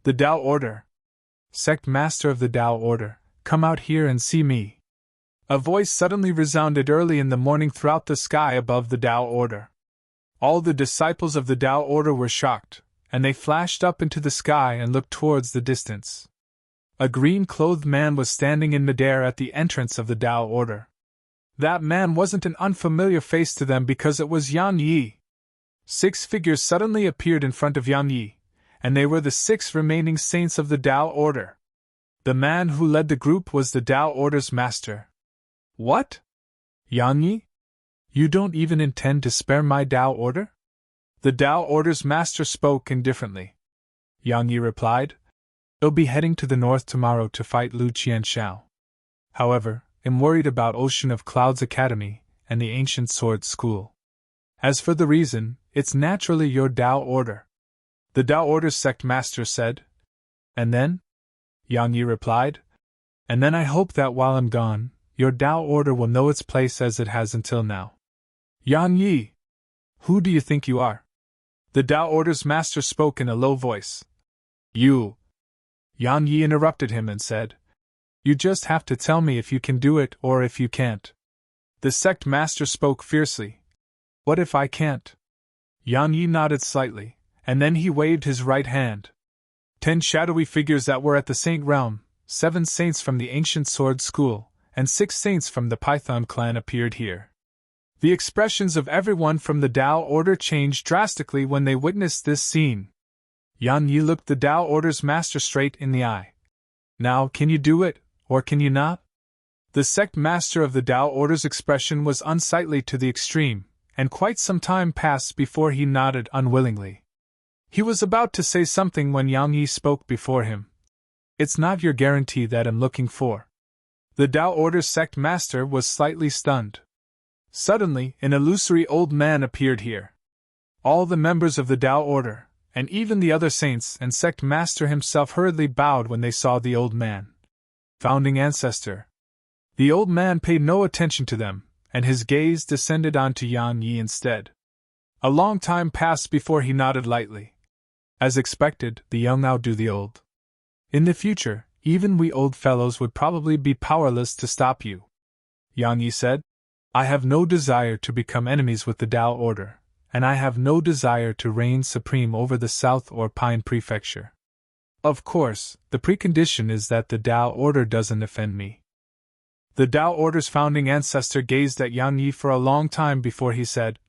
the Tao Order. Sect Master of the Tao Order, come out here and see me. A voice suddenly resounded early in the morning throughout the sky above the Tao Order. All the disciples of the Tao Order were shocked, and they flashed up into the sky and looked towards the distance. A green-clothed man was standing in midair at the entrance of the Tao Order. That man wasn't an unfamiliar face to them because it was Yang Yi. 6 figures suddenly appeared in front of Yang Yi, and they were the 6 remaining saints of the Tao Order. The man who led the group was the Tao Order's master. What? Yang Yi? You don't even intend to spare my Tao Order? The Tao Order's master spoke indifferently. Yang Yi replied, I'll be heading to the north tomorrow to fight Lu Qianshao. However, I'm worried about Ocean of Clouds Academy and the Ancient Sword School. As for the reason, it's naturally your Tao Order. The Tao Order's sect master said. And then? Yang Yi replied. And then I hope that while I'm gone, your Tao Order will know its place as it has until now. Yang Yi! Who do you think you are? The Tao Order's master spoke in a low voice. You! Yang Yi interrupted him and said, You just have to tell me if you can do it or if you can't. The sect master spoke fiercely. What if I can't? Yang Yi nodded slightly, and then he waved his right hand. 10 shadowy figures that were at the Saint Realm, 7 saints from the ancient sword school, and 6 saints from the Python clan appeared here. The expressions of everyone from the Tao Order changed drastically when they witnessed this scene. Yang Yi looked the Tao Order's master straight in the eye. Now, can you do it, or can you not? The sect master of the Tao Order's expression was unsightly to the extreme, and quite some time passed before he nodded unwillingly. He was about to say something when Yang Yi spoke before him. It's not your guarantee that I'm looking for. The Tao Order's sect master was slightly stunned. Suddenly, an illusory old man appeared here. All the members of the Tao Order, and even the other saints and sect master himself hurriedly bowed when they saw the old man. Founding ancestor. The old man paid no attention to them, and his gaze descended onto Yang Yi instead. A long time passed before he nodded lightly. As expected, the young outdo the old. In the future, even we old fellows would probably be powerless to stop you. Yang Yi said, I have no desire to become enemies with the Tao Order, and I have no desire to reign supreme over the South or Pine Prefecture. Of course, the precondition is that the Tao Order doesn't offend me. The Tao Order's founding ancestor gazed at Yang Yi for a long time before he said,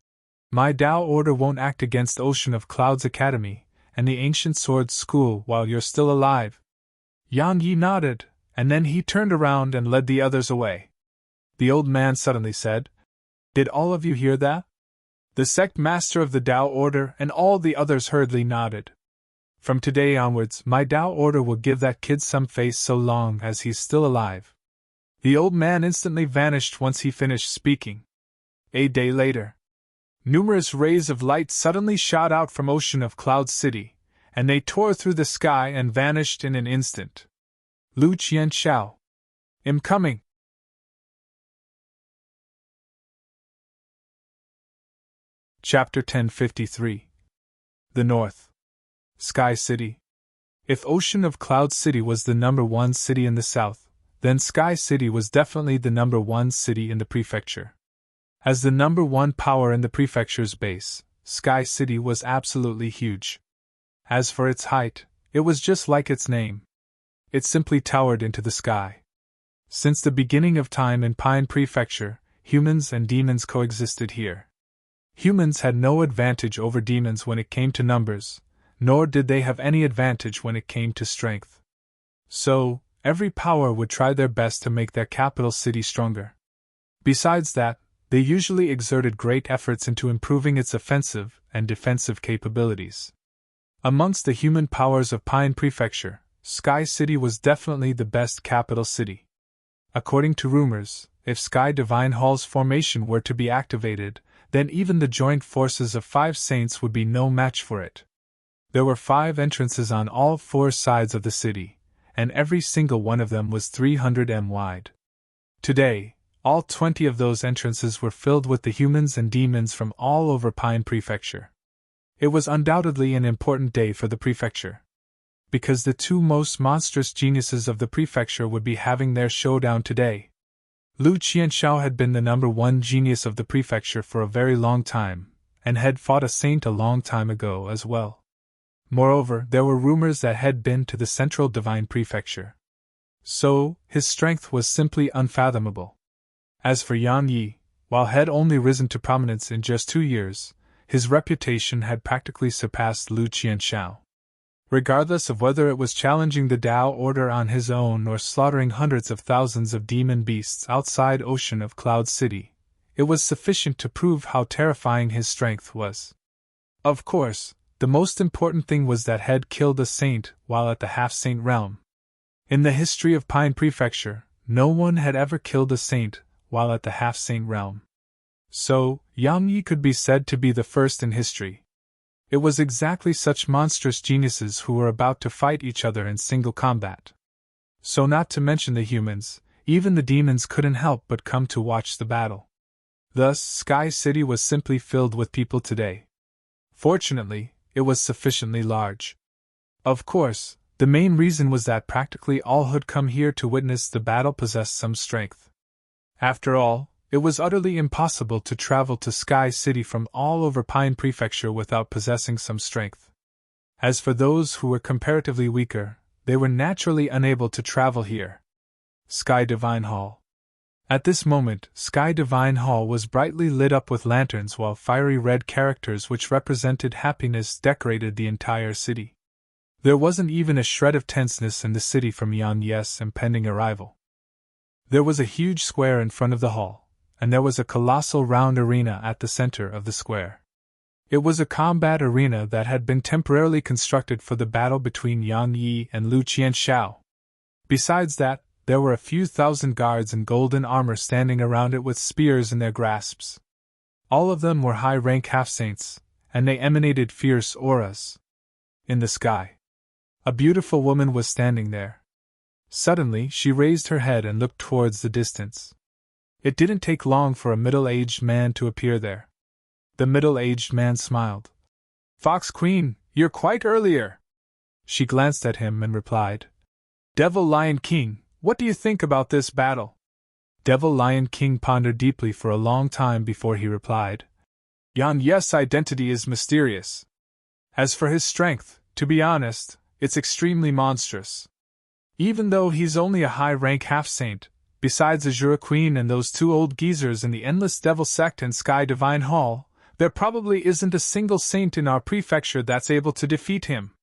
My Tao Order won't act against Ocean of Clouds Academy and the Ancient Sword School while you're still alive. Yang Yi nodded, and then he turned around and led the others away. The old man suddenly said, Did all of you hear that? The sect master of the Tao Order and all the others hurriedly nodded. From today onwards, my Tao Order will give that kid some face so long as he's still alive. The old man instantly vanished once he finished speaking. A day later. Numerous rays of light suddenly shot out from Ocean of Cloud City, and they tore through the sky and vanished in an instant. Lu Qianxiao. I'm coming. Chapter 1053. The North. Sky City. If Ocean of Cloud City was the number 1 city in the south, then Sky City was definitely the number 1 city in the prefecture. As the number 1 power in the prefecture's base, Sky City was absolutely huge. As for its height, it was just like its name. It simply towered into the sky. Since the beginning of time in Pine Prefecture, humans and demons coexisted here. Humans had no advantage over demons when it came to numbers, nor did they have any advantage when it came to strength. So, every power would try their best to make their capital city stronger. Besides that, they usually exerted great efforts into improving its offensive and defensive capabilities. Amongst the human powers of Pine Prefecture, Sky City was definitely the best capital city. According to rumors, if Sky Divine Hall's formation were to be activated, then even the joint forces of 5 saints would be no match for it. There were 5 entrances on all 4 sides of the city, and every single one of them was 300 m wide. Today, all 20 of those entrances were filled with the humans and demons from all over Pine Prefecture. It was undoubtedly an important day for the prefecture. Because the 2 most monstrous geniuses of the prefecture would be having their showdown today. Lu Qianxiao had been the number 1 genius of the prefecture for a very long time, and had fought a saint a long time ago as well. Moreover, there were rumors that had been to the central divine prefecture. So, his strength was simply unfathomable. As for Yang Yi, while had only risen to prominence in just 2 years, his reputation had practically surpassed Lu Qianxiao. Regardless of whether it was challenging the Tao Order on his own or slaughtering hundreds of thousands of demon beasts outside Ocean of Cloud City, it was sufficient to prove how terrifying his strength was. Of course, the most important thing was that Head killed a saint while at the half-saint realm. In the history of Pine Prefecture, no one had ever killed a saint while at the half-saint realm. So, Yang Yi could be said to be the first in history. It was exactly such monstrous geniuses who were about to fight each other in single combat. So not to mention the humans, even the demons couldn't help but come to watch the battle. Thus, Sky City was simply filled with people today. Fortunately, it was sufficiently large. Of course, The main reason was that practically all who'd come here to witness the battle possessed some strength. After all, it was utterly impossible to travel to Sky City from all over Pine Prefecture without possessing some strength. As for those who were comparatively weaker, they were naturally unable to travel here. Sky Divine Hall. At this moment, Sky Divine Hall was brightly lit up with lanterns while fiery red characters which represented happiness decorated the entire city. There wasn't even a shred of tenseness in the city from Yan Ye's impending arrival. There was a huge square in front of the hall, and there was a colossal round arena at the center of the square. It was a combat arena that had been temporarily constructed for the battle between Yan Yi and Lu Qianxiao. Besides that, there were a few thousand guards in golden armor standing around it with spears in their grasps. All of them were high-rank half-saints, and they emanated fierce auras. In the sky, a beautiful woman was standing there. Suddenly, she raised her head and looked towards the distance. It didn't take long for a middle-aged man to appear there. The middle-aged man smiled. "Fox Queen, you're quite earlier." She glanced at him and replied, "Devil Lion King, what do you think about this battle?" Devil Lion King pondered deeply for a long time before he replied, "Yan Ye's identity is mysterious. As for his strength, to be honest, it's extremely monstrous. Even though he's only a high-rank half-saint, besides Azure Queen and those two old geezers in the Endless Devil Sect and Sky Divine Hall, there probably isn't a single saint in our prefecture that's able to defeat him.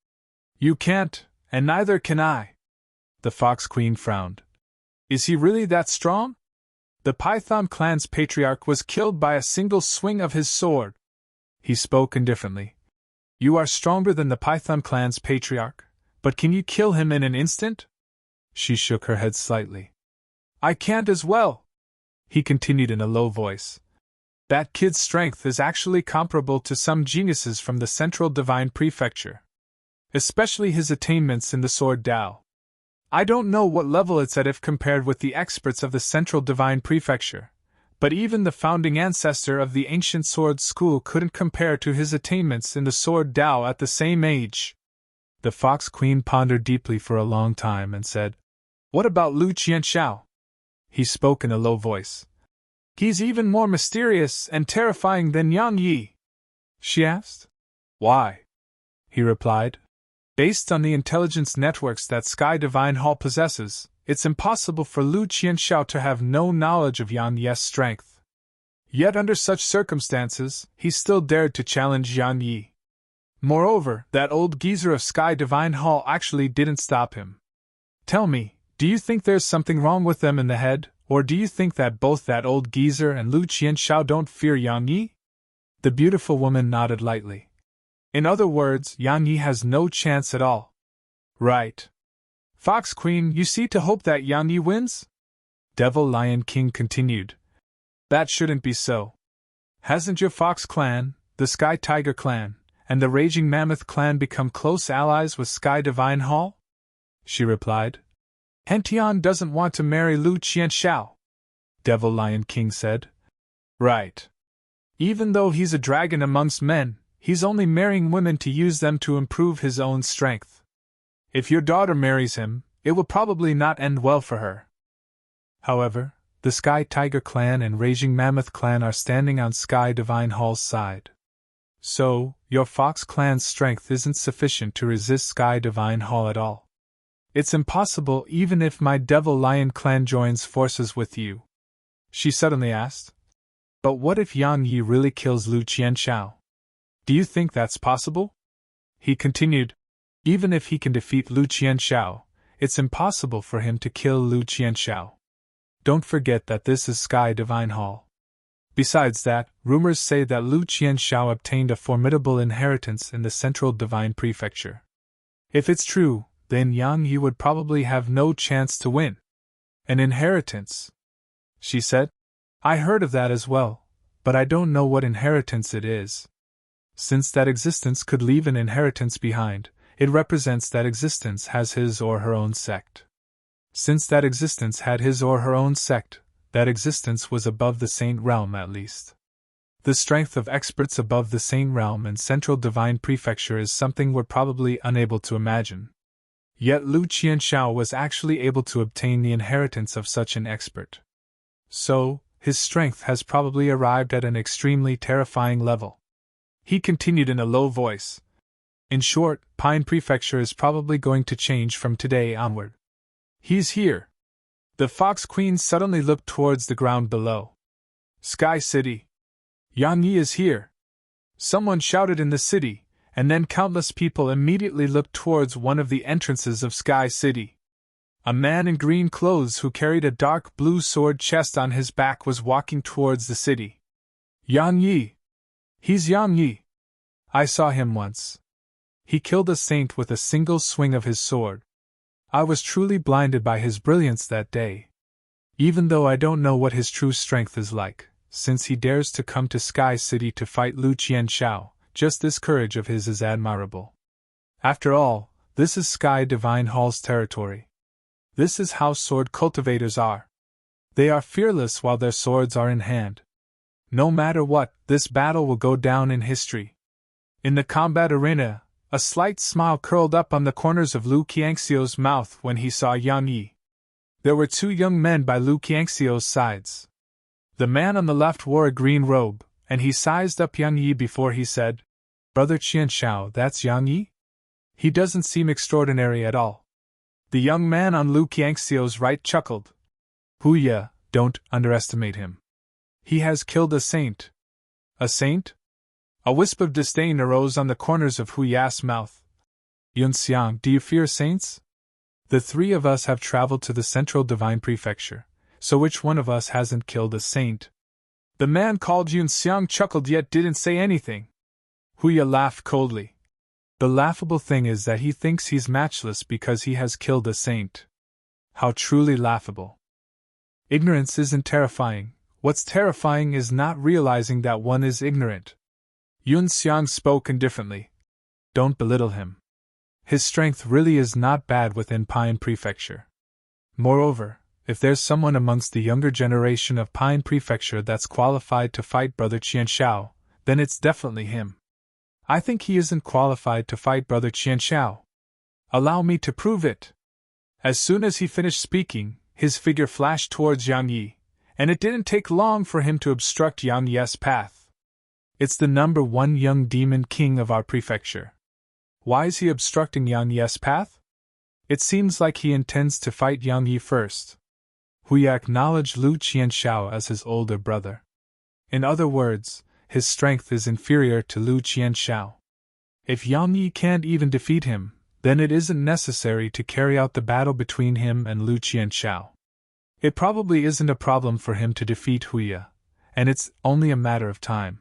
You can't, and neither can I." The Fox Queen frowned. "Is he really that strong? The Python clan's patriarch was killed by a single swing of his sword." He spoke indifferently. "You are stronger than the Python clan's patriarch, but can you kill him in an instant?" She shook her head slightly. "I can't as well," he continued in a low voice. "That kid's strength is actually comparable to some geniuses from the Central Divine Prefecture. Especially his attainments in the Sword Dao. I don't know what level it's at if compared with the experts of the Central Divine Prefecture, but even the founding ancestor of the ancient sword school couldn't compare to his attainments in the Sword Dao at the same age." The Fox Queen pondered deeply for a long time and said, "What about Lu Qianxiao?" He spoke in a low voice. "He's even more mysterious and terrifying than Yang Yi," she asked. "Why?" he replied. "Based on the intelligence networks that Sky Divine Hall possesses, it's impossible for Lu Qianxiao to have no knowledge of Yan Ye's strength. Yet under such circumstances, he still dared to challenge Yan Yi. Moreover, that old geezer of Sky Divine Hall actually didn't stop him. Tell me, do you think there's something wrong with them in the head, or do you think that both that old geezer and Lu Qianxiao don't fear Yang Yi?" The beautiful woman nodded lightly. "In other words, Yang Yi has no chance at all." "Right. Fox Queen, you see to hope that Yang Yi wins?" Devil Lion King continued. "That shouldn't be so. Hasn't your Fox clan, the Sky Tiger clan, and the Raging Mammoth clan become close allies with Sky Divine Hall?" She replied. "Hentian doesn't want to marry Lu Qianxiao," Devil Lion King said. "Right. Even though he's a dragon amongst men, he's only marrying women to use them to improve his own strength. If your daughter marries him, it will probably not end well for her." However, the Sky Tiger clan and Raging Mammoth clan are standing on Sky Divine Hall's side. So, your Fox clan's strength isn't sufficient to resist Sky Divine Hall at all. It's impossible even if my Devil Lion clan joins forces with you," she suddenly asked. "But what if Yang Yi really kills Lu Qianxiao? Do you think that's possible?" He continued. "Even if he can defeat Lu Qianxiao, it's impossible for him to kill Lu Qianxiao. Don't forget that this is Sky Divine Hall. Besides that, rumors say that Lu Qianxiao obtained a formidable inheritance in the Central Divine Prefecture. If it's true, then Yang Yi would probably have no chance to win." "An inheritance?" she said. "I heard of that as well, but I don't know what inheritance it is. Since that existence could leave an inheritance behind, it represents that existence has his or her own sect. Since that existence had his or her own sect, that existence was above the Saint Realm at least. The strength of experts above the Saint Realm and Central Divine Prefecture is something we're probably unable to imagine. Yet Lu Qianxiao was actually able to obtain the inheritance of such an expert. So, his strength has probably arrived at an extremely terrifying level. He continued in a low voice. In short, Pine Prefecture is probably going to change from today onward. He's here. The Fox Queen suddenly looked towards the ground below. Sky City. Yang Yi is here. Someone shouted in the city, and then countless people immediately looked towards one of the entrances of Sky City. A man in green clothes who carried a dark blue sword chest on his back was walking towards the city. Yang Yi. He's Yang Yi. I saw him once. He killed a saint with a single swing of his sword. I was truly blinded by his brilliance that day. Even though I don't know what his true strength is like, since he dares to come to Sky City to fight Lu Qianxiao, just this courage of his is admirable. After all, this is Sky Divine Hall's territory. This is how sword cultivators are. They are fearless while their swords are in hand. No matter what, this battle will go down in history. In the combat arena, a slight smile curled up on the corners of Lu Qiangxiu's mouth when he saw Yang Yi. There were two young men by Lu Qiangxiu's sides. The man on the left wore a green robe, and he sized up Yang Yi before he said, "Brother Qianxiao, that's Yang Yi? He doesn't seem extraordinary at all." The young man on Lu Qiangxiu's right chuckled. "Huya, don't underestimate him. He has killed a saint." "A saint?" A wisp of disdain arose on the corners of Huya's mouth. "Yunxiang, do you fear saints? The three of us have traveled to the Central Divine Prefecture, so which one of us hasn't killed a saint?" The man called Yunxiang chuckled yet didn't say anything. Huya laughed coldly. The laughable thing is that he thinks he's matchless because he has killed a saint. How truly laughable. Ignorance isn't terrifying. What's terrifying is not realizing that one is ignorant. Yunxiang spoke indifferently. Don't belittle him. His strength really is not bad within Pine Prefecture. Moreover, if there's someone amongst the younger generation of Pine Prefecture that's qualified to fight Brother Qianxiao, then it's definitely him. I think he isn't qualified to fight Brother Qianxiao. Allow me to prove it. As soon as he finished speaking, his figure flashed towards Yang Yi, and it didn't take long for him to obstruct Yang Yi's path. It's the number one young demon king of our prefecture. Why is he obstructing Yang Yi's path? It seems like he intends to fight Yang Yi first. Huya acknowledged Lu Qianxiao as his older brother. In other words, his strength is inferior to Lu Qianxiao. If Yang Yi can't even defeat him, then it isn't necessary to carry out the battle between him and Lu Qianxiao. It probably isn't a problem for him to defeat Huya, and it's only a matter of time.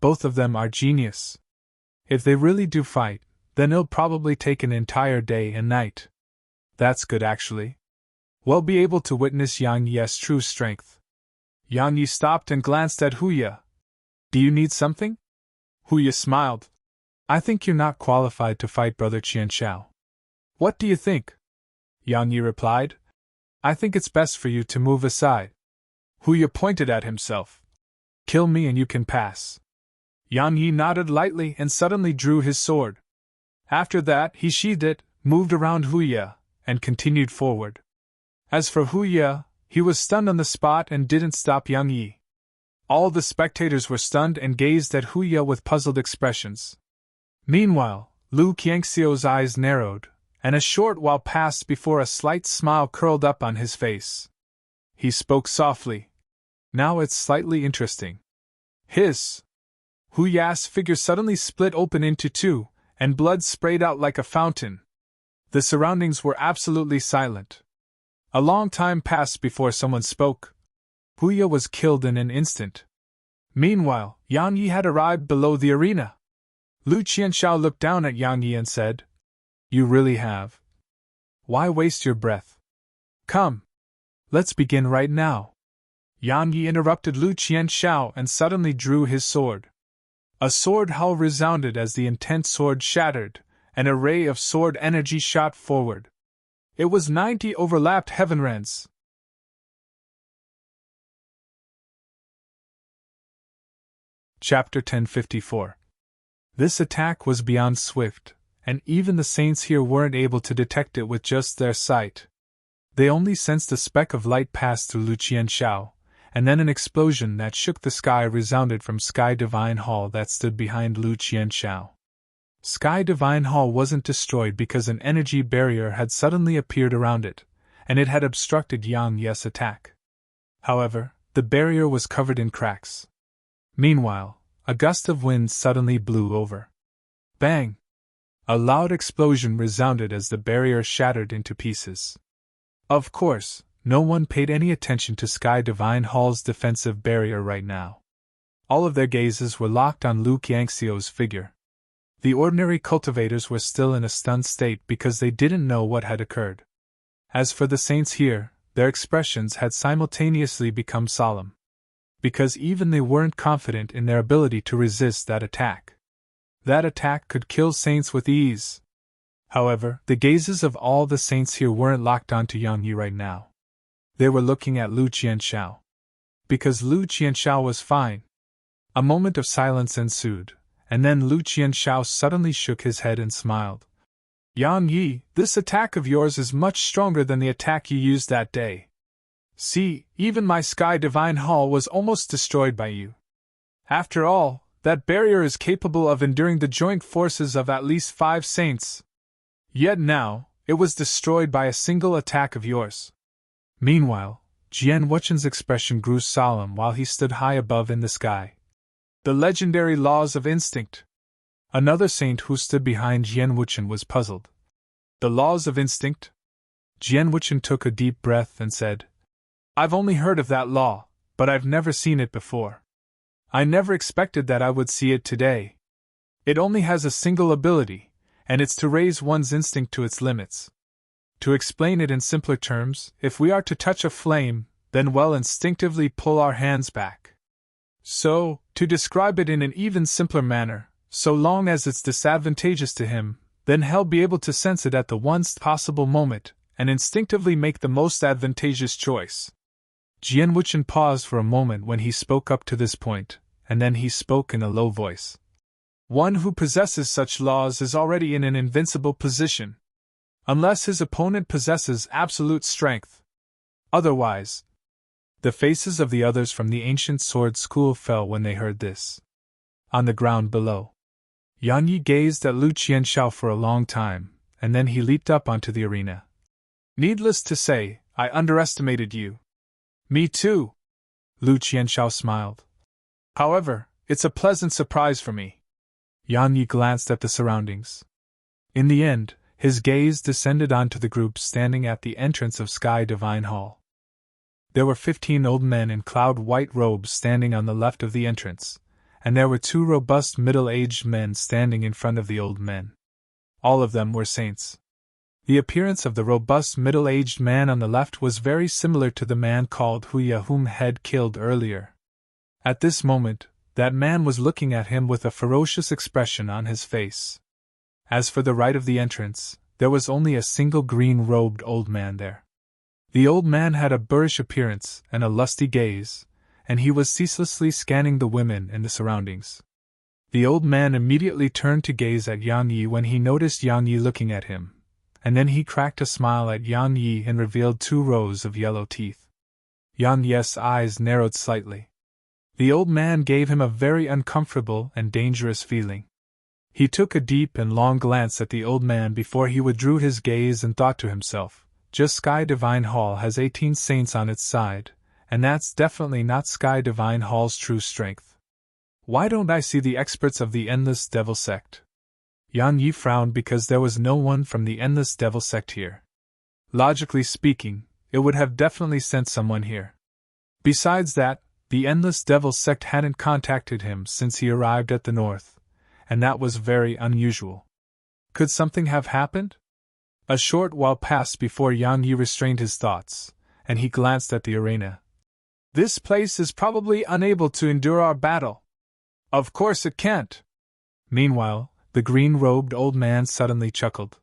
Both of them are genius. If they really do fight, then it'll probably take an entire day and night. That's good actually. We'll be able to witness Yang Yi's true strength. Yang Yi stopped and glanced at Huya. Do you need something? Huya smiled. I think you're not qualified to fight Brother Qianxiao. What do you think? Yang Yi replied. I think it's best for you to move aside. Huya pointed at himself. Kill me and you can pass. Yang Yi nodded lightly and suddenly drew his sword. After that, he sheathed it, moved around Huya, and continued forward. As for Huya, he was stunned on the spot and didn't stop Yang Yi. All the spectators were stunned and gazed at Huya with puzzled expressions. Meanwhile, Lu Qiangxiu's eyes narrowed, and a short while passed before a slight smile curled up on his face. He spoke softly. Now it's slightly interesting. Hiss! Huya's figure suddenly split open into two, and blood sprayed out like a fountain. The surroundings were absolutely silent. A long time passed before someone spoke. Huya was killed in an instant. Meanwhile, Yang Yi had arrived below the arena. Lu Qianxiao looked down at Yang Yi and said, You really have. Why waste your breath? Come. Let's begin right now. Yang Yi interrupted Lu Qianxiao and suddenly drew his sword. A sword howl resounded as the intense sword shattered, and a ray of sword energy shot forward. It was 90 overlapped heavenrends. Chapter 1054. This attack was beyond swift, and even the saints here weren't able to detect it with just their sight. They only sensed a speck of light pass through Lu Qianshao, and then an explosion that shook the sky resounded from Sky Divine Hall that stood behind Lu Qianshao. Sky Divine Hall wasn't destroyed because an energy barrier had suddenly appeared around it, and it had obstructed Yang Ye's attack. However, the barrier was covered in cracks. Meanwhile, a gust of wind suddenly blew over. Bang! A loud explosion resounded as the barrier shattered into pieces. Of course, no one paid any attention to Sky Divine Hall's defensive barrier right now. All of their gazes were locked on Lu Qiangxiu's figure. The ordinary cultivators were still in a stunned state because they didn't know what had occurred. As for the saints here, their expressions had simultaneously become solemn. Because even they weren't confident in their ability to resist that attack. That attack could kill saints with ease. However, the gazes of all the saints here weren't locked onto Yang Yi right now. They were looking at Lu Qianshao. Because Lu Qianshao was fine. A moment of silence ensued, and then Lu Qianshao suddenly shook his head and smiled. Yang Yi, this attack of yours is much stronger than the attack you used that day. See, even my Sky Divine Hall was almost destroyed by you. After all, that barrier is capable of enduring the joint forces of at least 5 saints. Yet now, it was destroyed by a single attack of yours. Meanwhile, Jian Wuchen's expression grew solemn while he stood high above in the sky. The legendary laws of instinct. Another saint who stood behind Jian Wuchen was puzzled. The laws of instinct? Jian Wuchen took a deep breath and said, I've only heard of that law, but I've never seen it before. I never expected that I would see it today. It only has a single ability, and it's to raise one's instinct to its limits. To explain it in simpler terms, if we are to touch a flame, then we'll instinctively pull our hands back. So, to describe it in an even simpler manner, so long as it's disadvantageous to him, then he'll be able to sense it at the worst possible moment, and instinctively make the most advantageous choice. Jian Wuchen paused for a moment when he spoke up to this point, and then he spoke in a low voice. One who possesses such laws is already in an invincible position. Unless his opponent possesses absolute strength. Otherwise. The faces of the others from the ancient sword school fell when they heard this. On the ground below, Yang Yi gazed at Lu Qianshao for a long time, and then he leaped up onto the arena. Needless to say, I underestimated you. Me too. Lu Qianshao smiled. However, it's a pleasant surprise for me. Yang Yi glanced at the surroundings. In the end, his gaze descended onto the group standing at the entrance of Sky Divine Hall. There were 15 old men in cloud-white robes standing on the left of the entrance, and there were 2 robust middle-aged men standing in front of the old men. All of them were saints. The appearance of the robust middle-aged man on the left was very similar to the man called Huya whom had killed earlier. At this moment, that man was looking at him with a ferocious expression on his face. As for the right of the entrance, there was only a single green-robed old man there. The old man had a boorish appearance and a lusty gaze, and he was ceaselessly scanning the women and the surroundings. The old man immediately turned to gaze at Yang Yi when he noticed Yang Yi looking at him, and then he cracked a smile at Yang Yi and revealed 2 rows of yellow teeth. Yang Yi's eyes narrowed slightly. The old man gave him a very uncomfortable and dangerous feeling. He took a deep and long glance at the old man before he withdrew his gaze and thought to himself, just Sky Divine Hall has 18 saints on its side, and that's definitely not Sky Divine Hall's true strength. Why don't I see the experts of the Endless Devil Sect? Yang Yi frowned because there was no one from the Endless Devil Sect here. Logically speaking, it would have definitely sent someone here. Besides that, the Endless Devil Sect hadn't contacted him since he arrived at the north, and that was very unusual. Could something have happened? A short while passed before Yang Yi restrained his thoughts, and he glanced at the arena. This place is probably unable to endure our battle. Of course it can't. Meanwhile, the green-robed old man suddenly chuckled.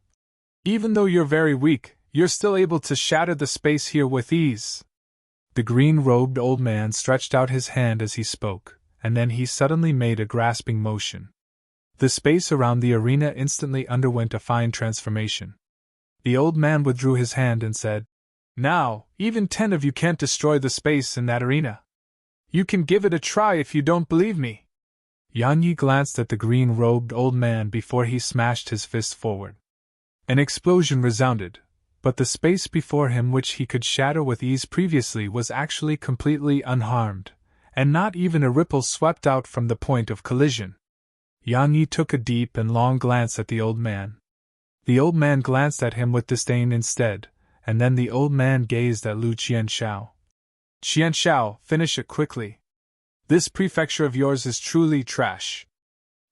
Even though you're very weak, you're still able to shatter the space here with ease. The green-robed old man stretched out his hand as he spoke, and then he suddenly made a grasping motion. The space around the arena instantly underwent a fine transformation. The old man withdrew his hand and said, "Now, even 10 of you can't destroy the space in that arena. You can give it a try if you don't believe me." Yang Yi glanced at the green-robed old man before he smashed his fist forward. An explosion resounded, but the space before him, which he could shatter with ease previously, was actually completely unharmed, and not even a ripple swept out from the point of collision. Yang Yi took a deep and long glance at the old man. The old man glanced at him with disdain instead, and then the old man gazed at Lu Qianshao. "Qianshao, finish it quickly. This prefecture of yours is truly trash.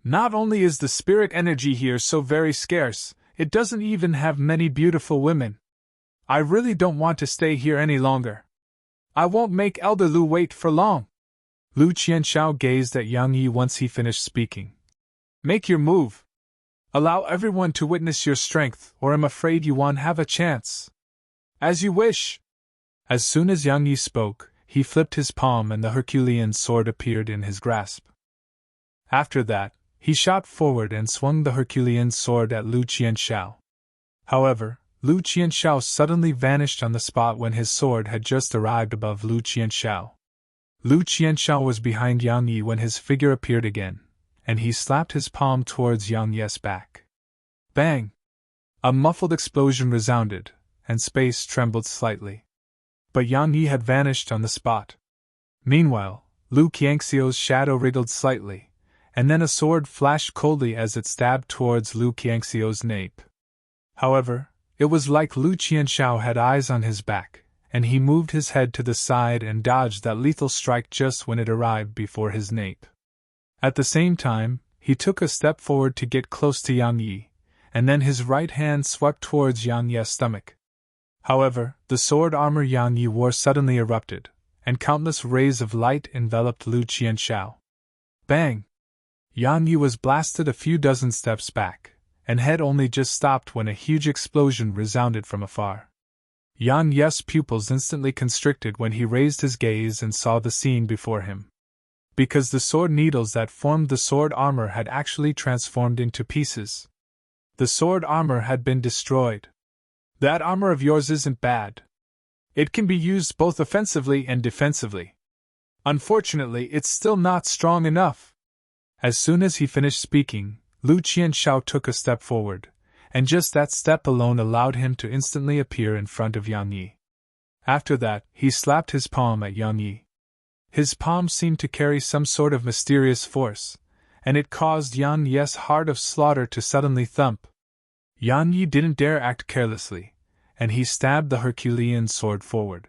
Not only is the spirit energy here so very scarce, it doesn't even have many beautiful women. I really don't want to stay here any longer. I won't make Elder Lu wait for long." Lu Qianshao gazed at Yang Yi once he finished speaking. "Make your move. Allow everyone to witness your strength, or I'm afraid you won't have a chance." "As you wish." As soon as Yang Yi spoke, he flipped his palm and the Herculean sword appeared in his grasp. After that, he shot forward and swung the Herculean sword at Lu Qianshao. However, Lu Qianshao suddenly vanished on the spot when his sword had just arrived above Lu Qianshao. Lu Qianshao was behind Yang Yi when his figure appeared again, and he slapped his palm towards Yang Yi's back. Bang! A muffled explosion resounded, and space trembled slightly. But Yang Yi had vanished on the spot. Meanwhile, Lu Qiangxiu's shadow wriggled slightly, and then a sword flashed coldly as it stabbed towards Lu Qiangxiu's nape. However, it was like Lu Qianshao had eyes on his back, and he moved his head to the side and dodged that lethal strike just when it arrived before his nape. At the same time, he took a step forward to get close to Yang Yi, and then his right hand swept towards Yang Yi's stomach. However, the sword armor Yang Yi wore suddenly erupted, and countless rays of light enveloped Lu Qianshao. Bang! Yang Yi was blasted a few dozen steps back, and had only just stopped when a huge explosion resounded from afar. Yang Yi's pupils instantly constricted when he raised his gaze and saw the scene before him. Because the sword needles that formed the sword armor had actually transformed into pieces. The sword armor had been destroyed. "That armor of yours isn't bad. It can be used both offensively and defensively. Unfortunately, it's still not strong enough." As soon as he finished speaking, Lu Qianshao took a step forward, and just that step alone allowed him to instantly appear in front of Yang Yi. After that, he slapped his palm at Yang Yi. His palm seemed to carry some sort of mysterious force, and it caused Yang Yi's heart of slaughter to suddenly thump. Yang Yi didn't dare act carelessly, and he stabbed the Herculean sword forward.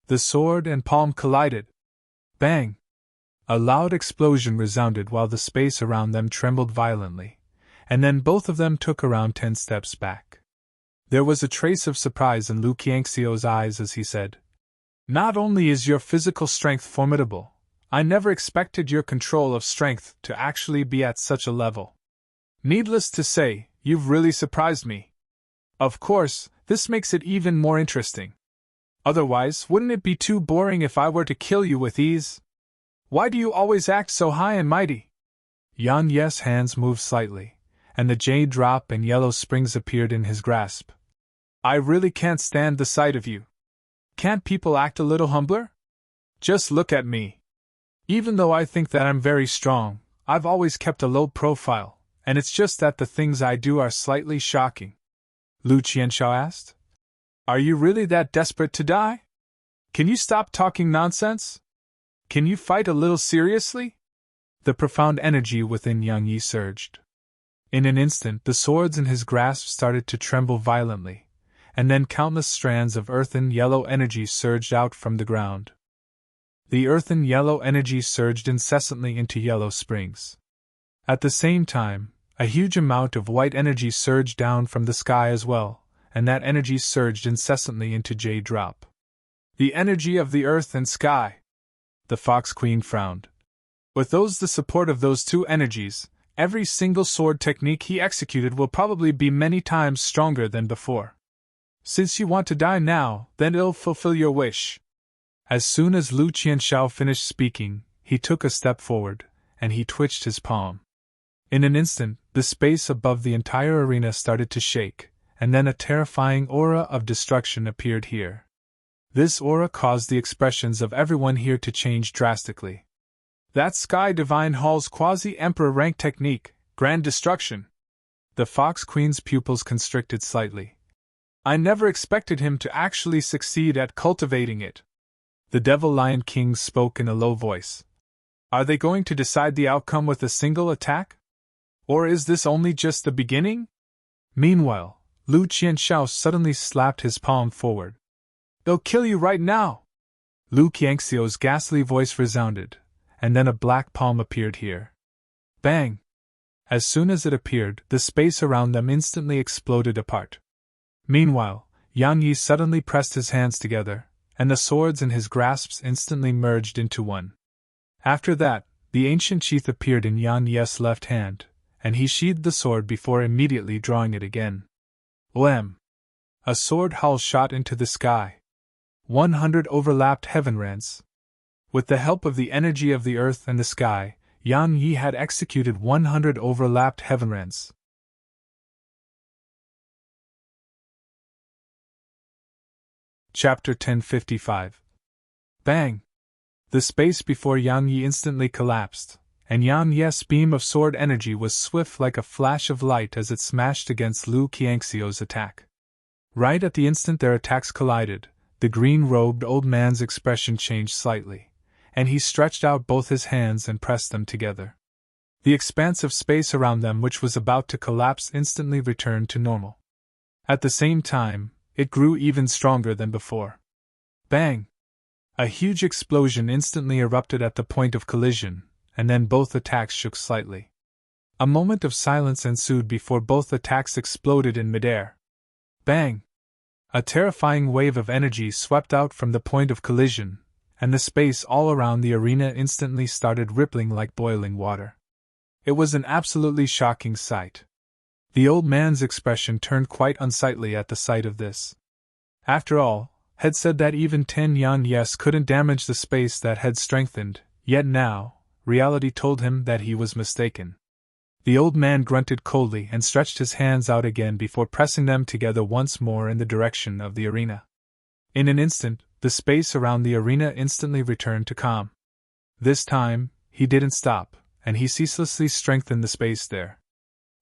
The sword and palm collided. Bang! A loud explosion resounded while the space around them trembled violently, and then both of them took around 10 steps back. There was a trace of surprise in Lu Qiangxiu's eyes as he said, "Not only is your physical strength formidable, I never expected your control of strength to actually be at such a level. Needless to say, you've really surprised me. Of course, this makes it even more interesting. Otherwise, wouldn't it be too boring if I were to kill you with ease? Why do you always act so high and mighty?" Yang Yi's hands moved slightly, and the jade drop and yellow springs appeared in his grasp. "I really can't stand the sight of you. Can't people act a little humbler? Just look at me. Even though I think that I'm very strong, I've always kept a low profile, and it's just that the things I do are slightly shocking." Lu Qianshao asked. "Are you really that desperate to die? Can you stop talking nonsense? Can you fight a little seriously?" The profound energy within Yang Yi surged. In an instant, the swords in his grasp started to tremble violently, and then countless strands of earthen yellow energy surged out from the ground. The earthen yellow energy surged incessantly into yellow springs. At the same time, a huge amount of white energy surged down from the sky as well, and that energy surged incessantly into Jade Drop. "The energy of the earth and sky." The Fox Queen frowned. "With the support of those two energies, every single sword technique he executed will probably be many times stronger than before. Since you want to die now, then it'll fulfill your wish." As soon as Lu Qianshao finished speaking, he took a step forward, and he twitched his palm. In an instant, the space above the entire arena started to shake, and then a terrifying aura of destruction appeared here. This aura caused the expressions of everyone here to change drastically. That's Sky Divine Hall's quasi-emperor rank technique, Grand Destruction. The Fox Queen's pupils constricted slightly. I never expected him to actually succeed at cultivating it. The Devil Lion King spoke in a low voice. Are they going to decide the outcome with a single attack? Or is this only just the beginning? Meanwhile, Lu Qianxiao suddenly slapped his palm forward. They'll kill you right now! Lu Qiangxiu's ghastly voice resounded, and then a black palm appeared here. Bang! As soon as it appeared, the space around them instantly exploded apart. Meanwhile, Yang Yi suddenly pressed his hands together, and the swords in his grasps instantly merged into one. After that, the ancient sheath appeared in Yang Yi's left hand, and he sheathed the sword before immediately drawing it again. Wham! A sword howl shot into the sky. 100 overlapped heavenlands. With the help of the energy of the earth and the sky, Yang Yi had executed 100 overlapped heavenlands. Chapter 1055. Bang! The space before Yang Yi instantly collapsed, and Yang Yi's beam of sword energy was swift like a flash of light as it smashed against Lu Qiangxiu's attack. Right at the instant their attacks collided, the green-robed old man's expression changed slightly, and he stretched out both his hands and pressed them together. The expanse of space around them which was about to collapse instantly returned to normal. At the same time, it grew even stronger than before. Bang! A huge explosion instantly erupted at the point of collision, and then both attacks shook slightly. A moment of silence ensued before both attacks exploded in midair. Bang! A terrifying wave of energy swept out from the point of collision, and the space all around the arena instantly started rippling like boiling water. It was an absolutely shocking sight. The old man's expression turned quite unsightly at the sight of this. After all, had said that even 10 Yang Yes couldn't damage the space that had strengthened, yet now, reality told him that he was mistaken. The old man grunted coldly and stretched his hands out again before pressing them together once more in the direction of the arena. In an instant, the space around the arena instantly returned to calm. This time, he didn't stop, and he ceaselessly strengthened the space there.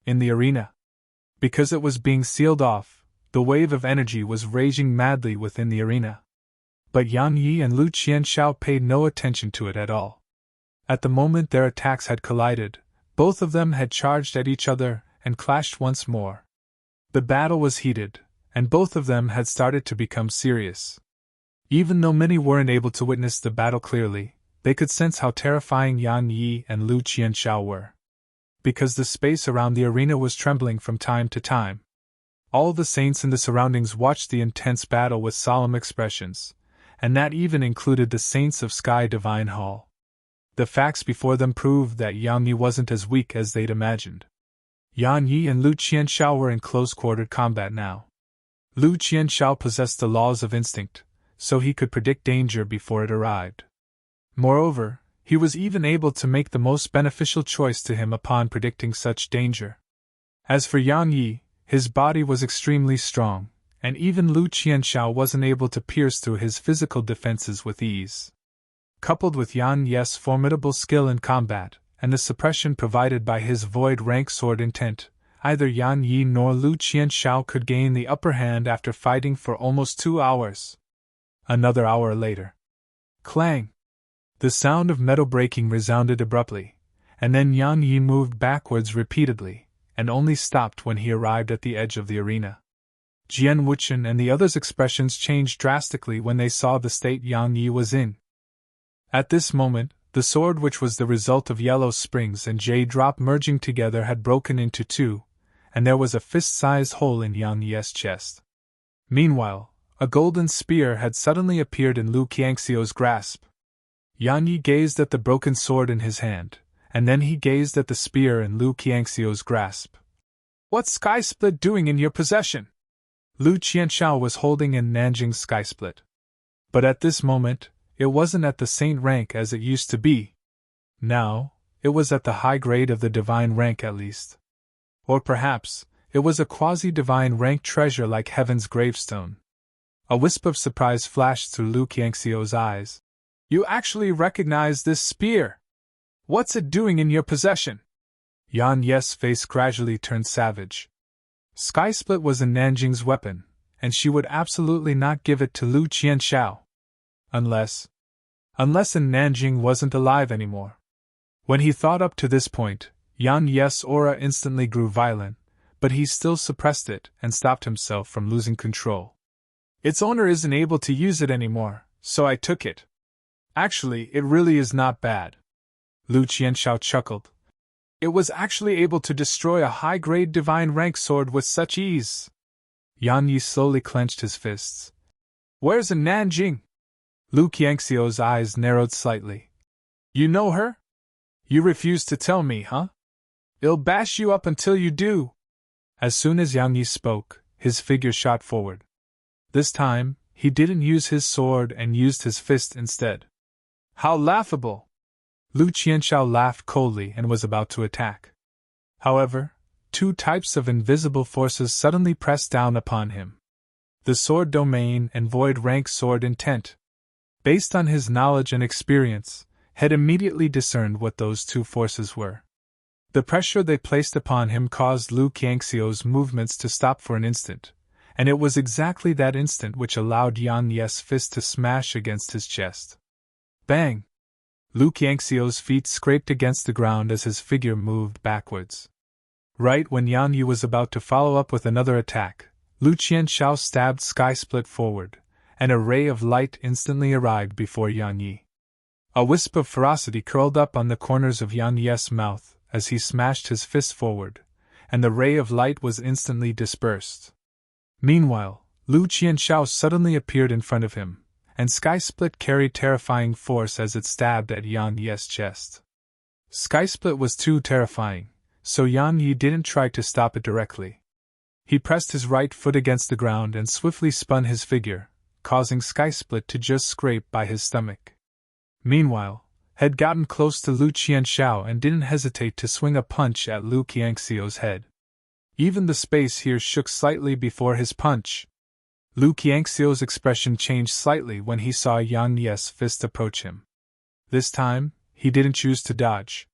In the arena. Because it was being sealed off, the wave of energy was raging madly within the arena. But Yang Yi and Lu Qianxiao paid no attention to it at all. At the moment their attacks had collided, both of them had charged at each other and clashed once more. The battle was heated, and both of them had started to become serious. Even though many weren't able to witness the battle clearly, they could sense how terrifying Yang Yi and Lu Qianxiao were. Because the space around the arena was trembling from time to time. All the saints in the surroundings watched the intense battle with solemn expressions, and that even included the saints of Sky Divine Hall. The facts before them proved that Yang Yi wasn't as weak as they'd imagined. Yang Yi and Lu Qianxiao were in close-quartered combat now. Lu Qianxiao possessed the laws of instinct, so he could predict danger before it arrived. Moreover, he was even able to make the most beneficial choice to him upon predicting such danger. As for Yang Yi, his body was extremely strong, and even Lu Qianxiao wasn't able to pierce through his physical defenses with ease. Coupled with Yang Yi's formidable skill in combat, and the suppression provided by his void-rank sword intent, either Yang Yi nor Lu Qianxiao could gain the upper hand after fighting for almost 2 hours. Another hour later. Clang! The sound of metal breaking resounded abruptly, and then Yang Yi moved backwards repeatedly, and only stopped when he arrived at the edge of the arena. Jian Wuchen and the others' expressions changed drastically when they saw the state Yang Yi was in. At this moment, the sword which was the result of yellow springs and jade drop merging together had broken into two, and there was a fist-sized hole in Yang Yi's chest. Meanwhile, a golden spear had suddenly appeared in Lu Qiangxiu's grasp. Yang Yi gazed at the broken sword in his hand, and then he gazed at the spear in Lu Qiangxiu's grasp. What's Sky Split doing in your possession? Lu Qianxiao was holding in Nanjing's Sky Split. But at this moment, it wasn't at the same rank as it used to be. Now, it was at the high grade of the divine rank at least. Or perhaps, it was a quasi-divine rank treasure like heaven's gravestone. A wisp of surprise flashed through Lu Qiangxiu's eyes. "You actually recognize this spear? What's it doing in your possession?" Yan Ye's face gradually turned savage. Skysplit was in Nanjing's weapon, and she would absolutely not give it to Lu Qianxiao. Unless Nanjing wasn't alive anymore. When he thought up to this point, Yan Ye's aura instantly grew violent, but he still suppressed it and stopped himself from losing control. "Its owner isn't able to use it anymore, so I took it. Actually, it really is not bad." Lu Qianxiao chuckled. "It was actually able to destroy a high-grade divine rank sword with such ease." Yan Yi slowly clenched his fists. "Where's Nanjing?" Lu Qiangxiu's eyes narrowed slightly. "You know her? You refuse to tell me, huh? I'll bash you up until you do." As soon as Yang Yi spoke, his figure shot forward. This time, he didn't use his sword and used his fist instead. "How laughable!" Lu Qianxiao laughed coldly and was about to attack. However, two types of invisible forces suddenly pressed down upon him. The sword domain and void rank sword intent. Based on his knowledge and experience, had immediately discerned what those two forces were. The pressure they placed upon him caused Lu Qiangxiu's movements to stop for an instant, and it was exactly that instant which allowed Yan Ye's fist to smash against his chest. Bang! Lu Qiangxiu's feet scraped against the ground as his figure moved backwards. Right when Yan Yi was about to follow up with another attack, Lu Qianxiao stabbed Skysplit forward, and a ray of light instantly arrived before Yan Yi. A wisp of ferocity curled up on the corners of Yan Ye's mouth as he smashed his fist forward, and the ray of light was instantly dispersed. Meanwhile, Lu Qianxiao suddenly appeared in front of him, and Skysplit carried terrifying force as it stabbed at Yan Ye's chest. Skysplit was too terrifying, so Yan Yi didn't try to stop it directly. He pressed his right foot against the ground and swiftly spun his figure, causing Skysplit to just scrape by his stomach. Meanwhile, had gotten close to Lu Qianxiao and didn't hesitate to swing a punch at Lu Qiangxiu's head. Even the space here shook slightly before his punch. Lu Qiangxiu's expression changed slightly when he saw Yan Ye's fist approach him. This time, he didn't choose to dodge.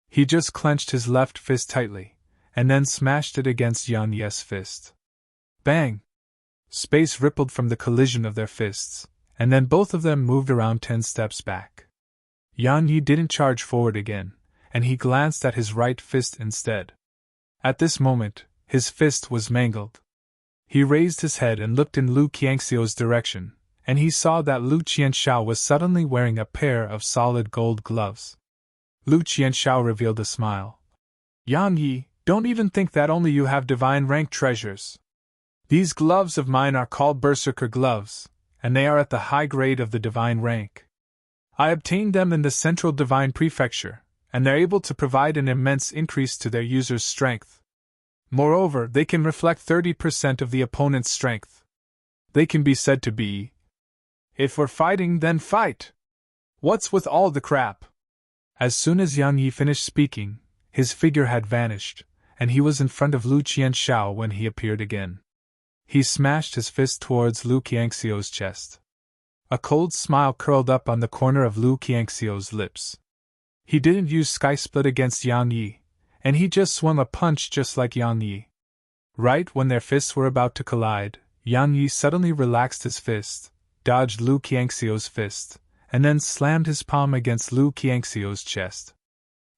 He just clenched his left fist tightly, and then smashed it against Yan Ye's fist. Bang! Space rippled from the collision of their fists, and then both of them moved around 10 steps back. Yan Yi didn't charge forward again, and he glanced at his right fist instead. At this moment, his fist was mangled. He raised his head and looked in Lu Qiangxiu's direction, and he saw that Lu Qianxiao was suddenly wearing a pair of solid gold gloves. Lu Qianxiao revealed a smile. "Yan Yi, don't even think that only you have divine rank treasures. These gloves of mine are called Berserker gloves, and they are at the high grade of the divine rank. I obtained them in the Central Divine Prefecture, and they're able to provide an immense increase to their user's strength. Moreover, they can reflect 30% of the opponent's strength. They can be said to be, 'If we're fighting, then fight! What's with all the crap?'" As soon as Yang Yi finished speaking, his figure had vanished, and he was in front of Lu Qianxiao when he appeared again. He smashed his fist towards Lu Qiangxiu's chest. A cold smile curled up on the corner of Lu Qiangxiu's lips. He didn't use Skysplit against Yang Yi, and he just swung a punch just like Yang Yi. Right when their fists were about to collide, Yang Yi suddenly relaxed his fist, dodged Lu Qiangxiu's fist, and then slammed his palm against Lu Qiangxiu's chest.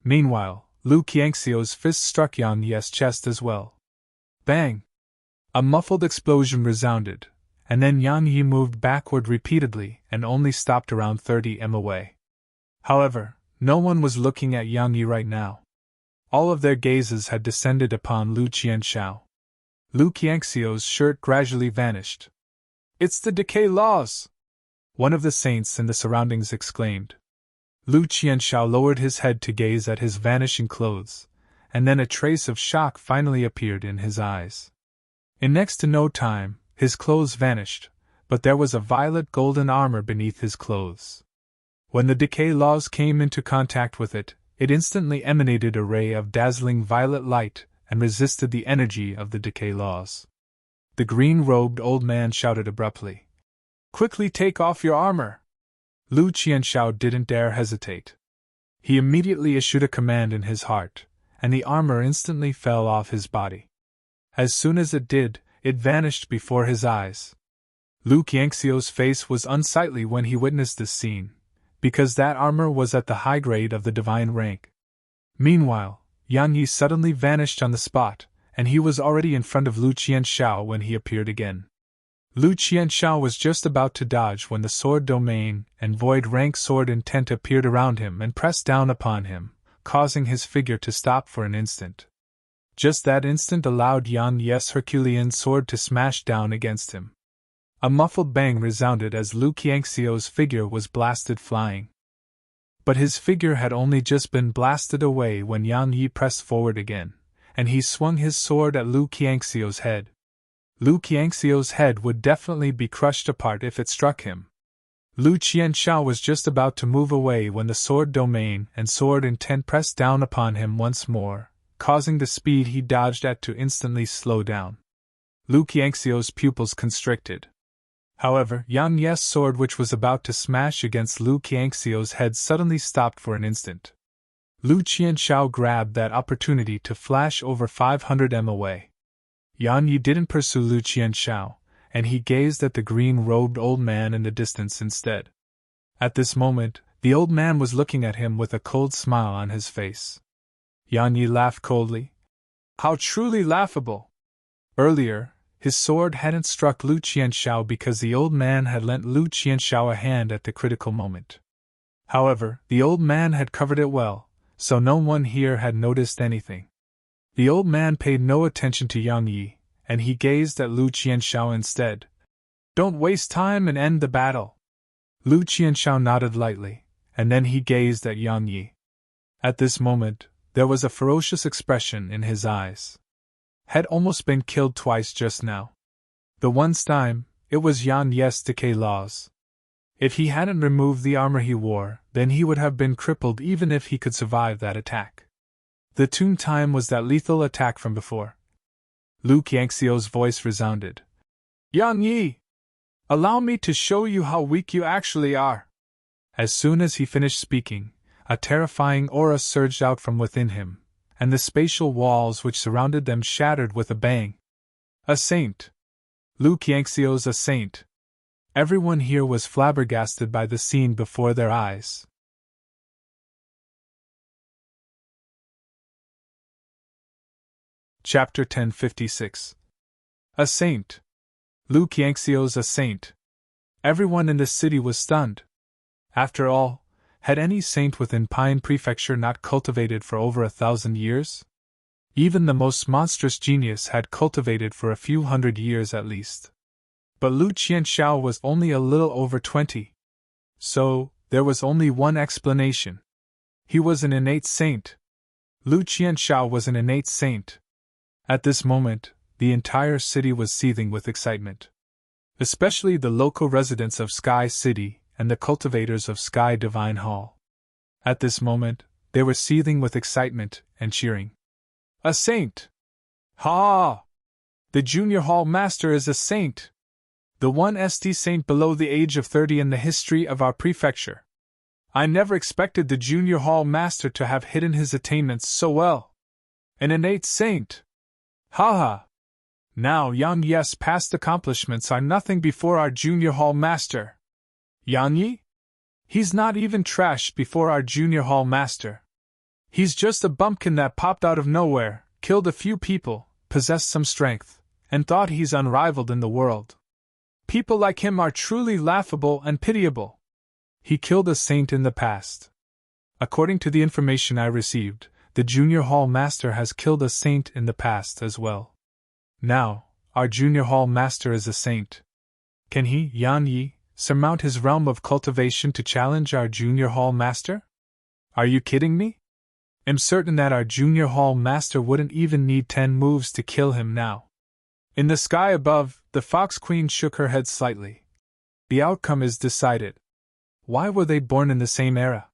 Meanwhile, Lu Qiangxiu's fist struck Yang Yi's chest as well. Bang! A muffled explosion resounded, and then Yang Yi moved backward repeatedly and only stopped around 30 m away. However, no one was looking at Yang Yi right now. All of their gazes had descended upon Lu Qianxiao. Lu Qiangxiu's shirt gradually vanished. "It's the decay laws!" one of the saints in the surroundings exclaimed. Lu Qianxiao lowered his head to gaze at his vanishing clothes, and then a trace of shock finally appeared in his eyes. In next to no time, his clothes vanished, but there was a violet golden armor beneath his clothes. When the decay laws came into contact with it, It instantly emanated a ray of dazzling violet light and resisted the energy of the decay laws. The green-robed old man shouted abruptly, "Quickly take off your armor!" Lu Qianshao didn't dare hesitate. He immediately issued a command in his heart, and the armor instantly fell off his body. As soon as it did, it vanished before his eyes. Lu Qiangxiu's face was unsightly when he witnessed this scene, because that armor was at the high grade of the divine rank. Meanwhile, Yang Yi suddenly vanished on the spot, and he was already in front of Lu Qianshao when he appeared again. Lu Qianshao was just about to dodge when the sword domain and void rank sword intent appeared around him and pressed down upon him, causing his figure to stop for an instant. Just that instant allowed Yang Yi's Herculean sword to smash down against him. A muffled bang resounded as Lu Qiangxiu's figure was blasted flying. But his figure had only just been blasted away when Yang Yi pressed forward again, and he swung his sword at Lu Qiangxiu's head. Lu Qiangxiu's head would definitely be crushed apart if it struck him. Lu Qianshao was just about to move away when the sword domain and sword intent pressed down upon him once more, causing the speed he dodged at to instantly slow down. Lu Qiangxiu's pupils constricted. However, Yang Yi's sword, which was about to smash against Lu Qiangxiu's head, suddenly stopped for an instant. Lu Qianshao grabbed that opportunity to flash over 500 m away. Yang Yi didn't pursue Lu Qianshao, and he gazed at the green-robed old man in the distance instead. At this moment, the old man was looking at him with a cold smile on his face. Yang Yi laughed coldly. How truly laughable! Earlier, his sword hadn't struck Lu Qianshao because the old man had lent Lu Qianshao a hand at the critical moment. However, the old man had covered it well, so no one here had noticed anything. The old man paid no attention to Yang Yi, and he gazed at Lu Qianshao instead. Don't waste time and end the battle. Lu Qianshao nodded lightly, and then he gazed at Yang Yi. At this moment, there was a ferocious expression in his eyes. Had almost been killed twice just now. The once time, it was Yang Yi's decay laws. If he hadn't removed the armor he wore, then he would have been crippled even if he could survive that attack. The tune time was that lethal attack from before. Lu Qiangxiu's voice resounded. Yang Yi! Allow me to show you how weak you actually are. As soon as he finished speaking, a terrifying aura surged out from within him, and the spatial walls which surrounded them shattered with a bang. A saint! Lu Qiangxiu's a saint! Everyone here was flabbergasted by the scene before their eyes. Chapter 1056. A saint! Lu Qiangxiu's a saint! Everyone in the city was stunned. After all, had any saint within Pine Prefecture not cultivated for over 1,000 years? Even the most monstrous genius had cultivated for a few hundred years at least. But Lu Qianshao was only a little over 20. So, there was only one explanation. He was an innate saint. Lu Qianshao was an innate saint. At this moment, the entire city was seething with excitement. Especially the local residents of Sky City and the cultivators of Sky Divine Hall. At this moment, they were seething with excitement and cheering. A saint! Ha! The Junior Hall Master is a saint! The one St. saint below the age of 30 in the history of our prefecture. I never expected the Junior Hall Master to have hidden his attainments so well. An innate saint! Ha ha! Now Yang Yi's past accomplishments are nothing before our Junior Hall Master. Yang Yi? He's not even trashed before our Junior Hall Master. He's just a bumpkin that popped out of nowhere, killed a few people, possessed some strength, and thought he's unrivaled in the world. People like him are truly laughable and pitiable. He killed a saint in the past. According to the information I received, the Junior Hall Master has killed a saint in the past as well. Now, our Junior Hall Master is a saint. Can he, Yang Yi, surmount his realm of cultivation to challenge our Junior Hall Master? Are you kidding me? I'm certain that our Junior Hall Master wouldn't even need 10 moves to kill him now. In the sky above, the Fox Queen shook her head slightly. The outcome is decided. Why were they born in the same era?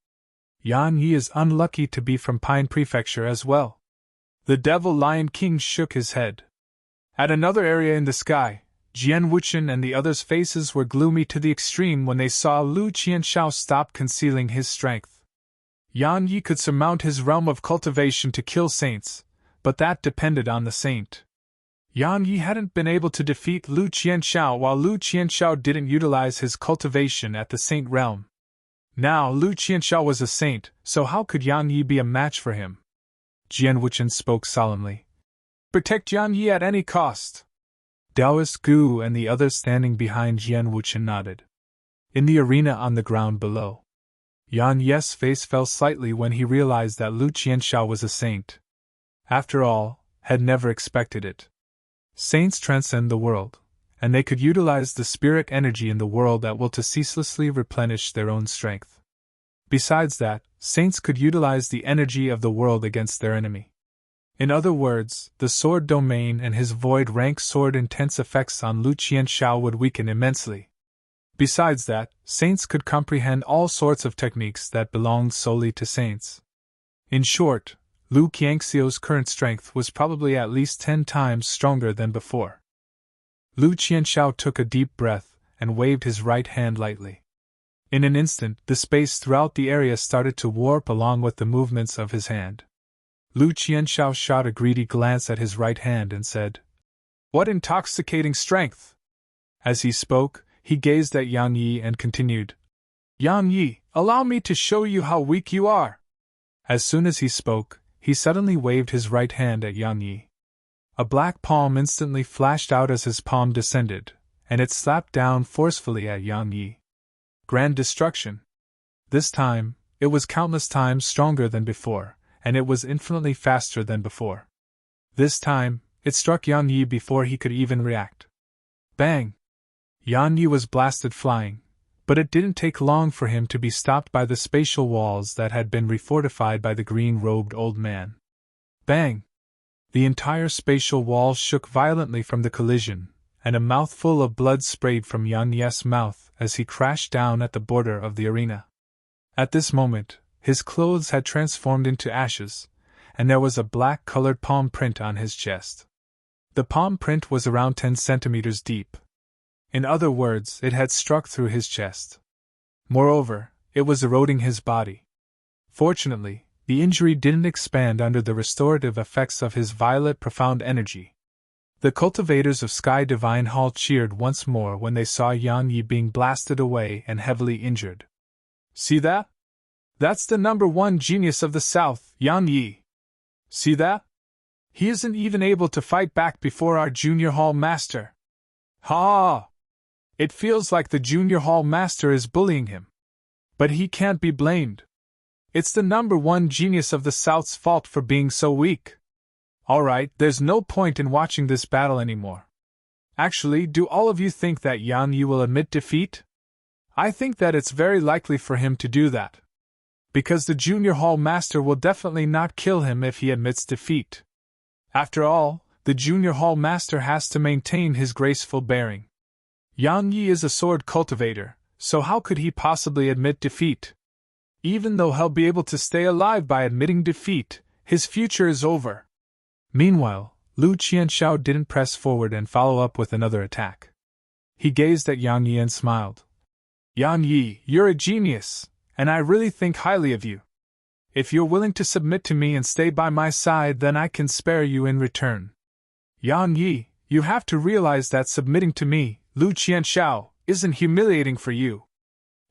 Yan Yi is unlucky to be from Pine Prefecture as well. The Devil Lion King shook his head. At another area in the sky, Jian Wuchen and the others' faces were gloomy to the extreme when they saw Lu Qianshao stop concealing his strength. Yan Yi could surmount his realm of cultivation to kill saints, but that depended on the saint. Yan Yi hadn't been able to defeat Lu Qianshao while Lu Qianshao didn't utilize his cultivation at the saint realm. Now Lu Qianshao was a saint, so how could Yan Yi be a match for him? Jian Wuchen spoke solemnly. Protect Yan Yi at any cost. Taoist Gu and the others standing behind Jian Wuchen nodded. In the arena on the ground below, Yan Yi's face fell slightly when he realized that Lu Qianshao was a saint. After all, had never expected it. Saints transcend the world, and they could utilize the spirit energy in the world at will to ceaselessly replenish their own strength. Besides that, saints could utilize the energy of the world against their enemy. In other words, the sword domain and his void rank sword intense effects on Lu Qianshao would weaken immensely. Besides that, saints could comprehend all sorts of techniques that belonged solely to saints. In short, Lu Qianxiu's current strength was probably at least 10 times stronger than before. Lu Qianshao took a deep breath and waved his right hand lightly. In an instant, the space throughout the area started to warp along with the movements of his hand. Lu Qianshao shot a greedy glance at his right hand and said, "What intoxicating strength!" As he spoke, he gazed at Yan Yi and continued, "Yan Yi, allow me to show you how weak you are." As soon as he spoke, he suddenly waved his right hand at Yan Yi. A black palm instantly flashed out as his palm descended, and it slapped down forcefully at Yan Yi. Grand destruction. This time, it was countless times stronger than before, and it was infinitely faster than before. This time, it struck Yan Yi before he could even react. Bang! Yan Yi was blasted flying, but it didn't take long for him to be stopped by the spatial walls that had been refortified by the green-robed old man. Bang! The entire spatial wall shook violently from the collision, and a mouthful of blood sprayed from Yan Yi's mouth as he crashed down at the border of the arena. At this moment, his clothes had transformed into ashes, and there was a black-colored palm print on his chest. The palm print was around 10 centimeters deep. In other words, it had struck through his chest. Moreover, it was eroding his body. Fortunately, the injury didn't expand under the restorative effects of his violet profound energy. The cultivators of Sky Divine Hall cheered once more when they saw Yan Yi being blasted away and heavily injured. "See that? That's the #1 genius of the South, Yan Yi. See that? He isn't even able to fight back before our Junior Hall Master. Ha! It feels like the Junior Hall Master is bullying him. But he can't be blamed. It's the #1 genius of the South's fault for being so weak. Alright, there's no point in watching this battle anymore. Actually, do all of you think that Yan Yi will admit defeat? I think that it's very likely for him to do that. Because the Junior Hall Master will definitely not kill him if he admits defeat. After all, the Junior Hall Master has to maintain his graceful bearing. Yan Yi is a sword cultivator, so how could he possibly admit defeat? Even though he'll be able to stay alive by admitting defeat, his future is over." Meanwhile, Lu Qianshao didn't press forward and follow up with another attack. He gazed at Yan Yi and smiled. "Yan Yi, you're a genius, and I really think highly of you. If you're willing to submit to me and stay by my side, then I can spare you in return. Yan Yi, you have to realize that submitting to me, Lu Qianshao, isn't humiliating for you."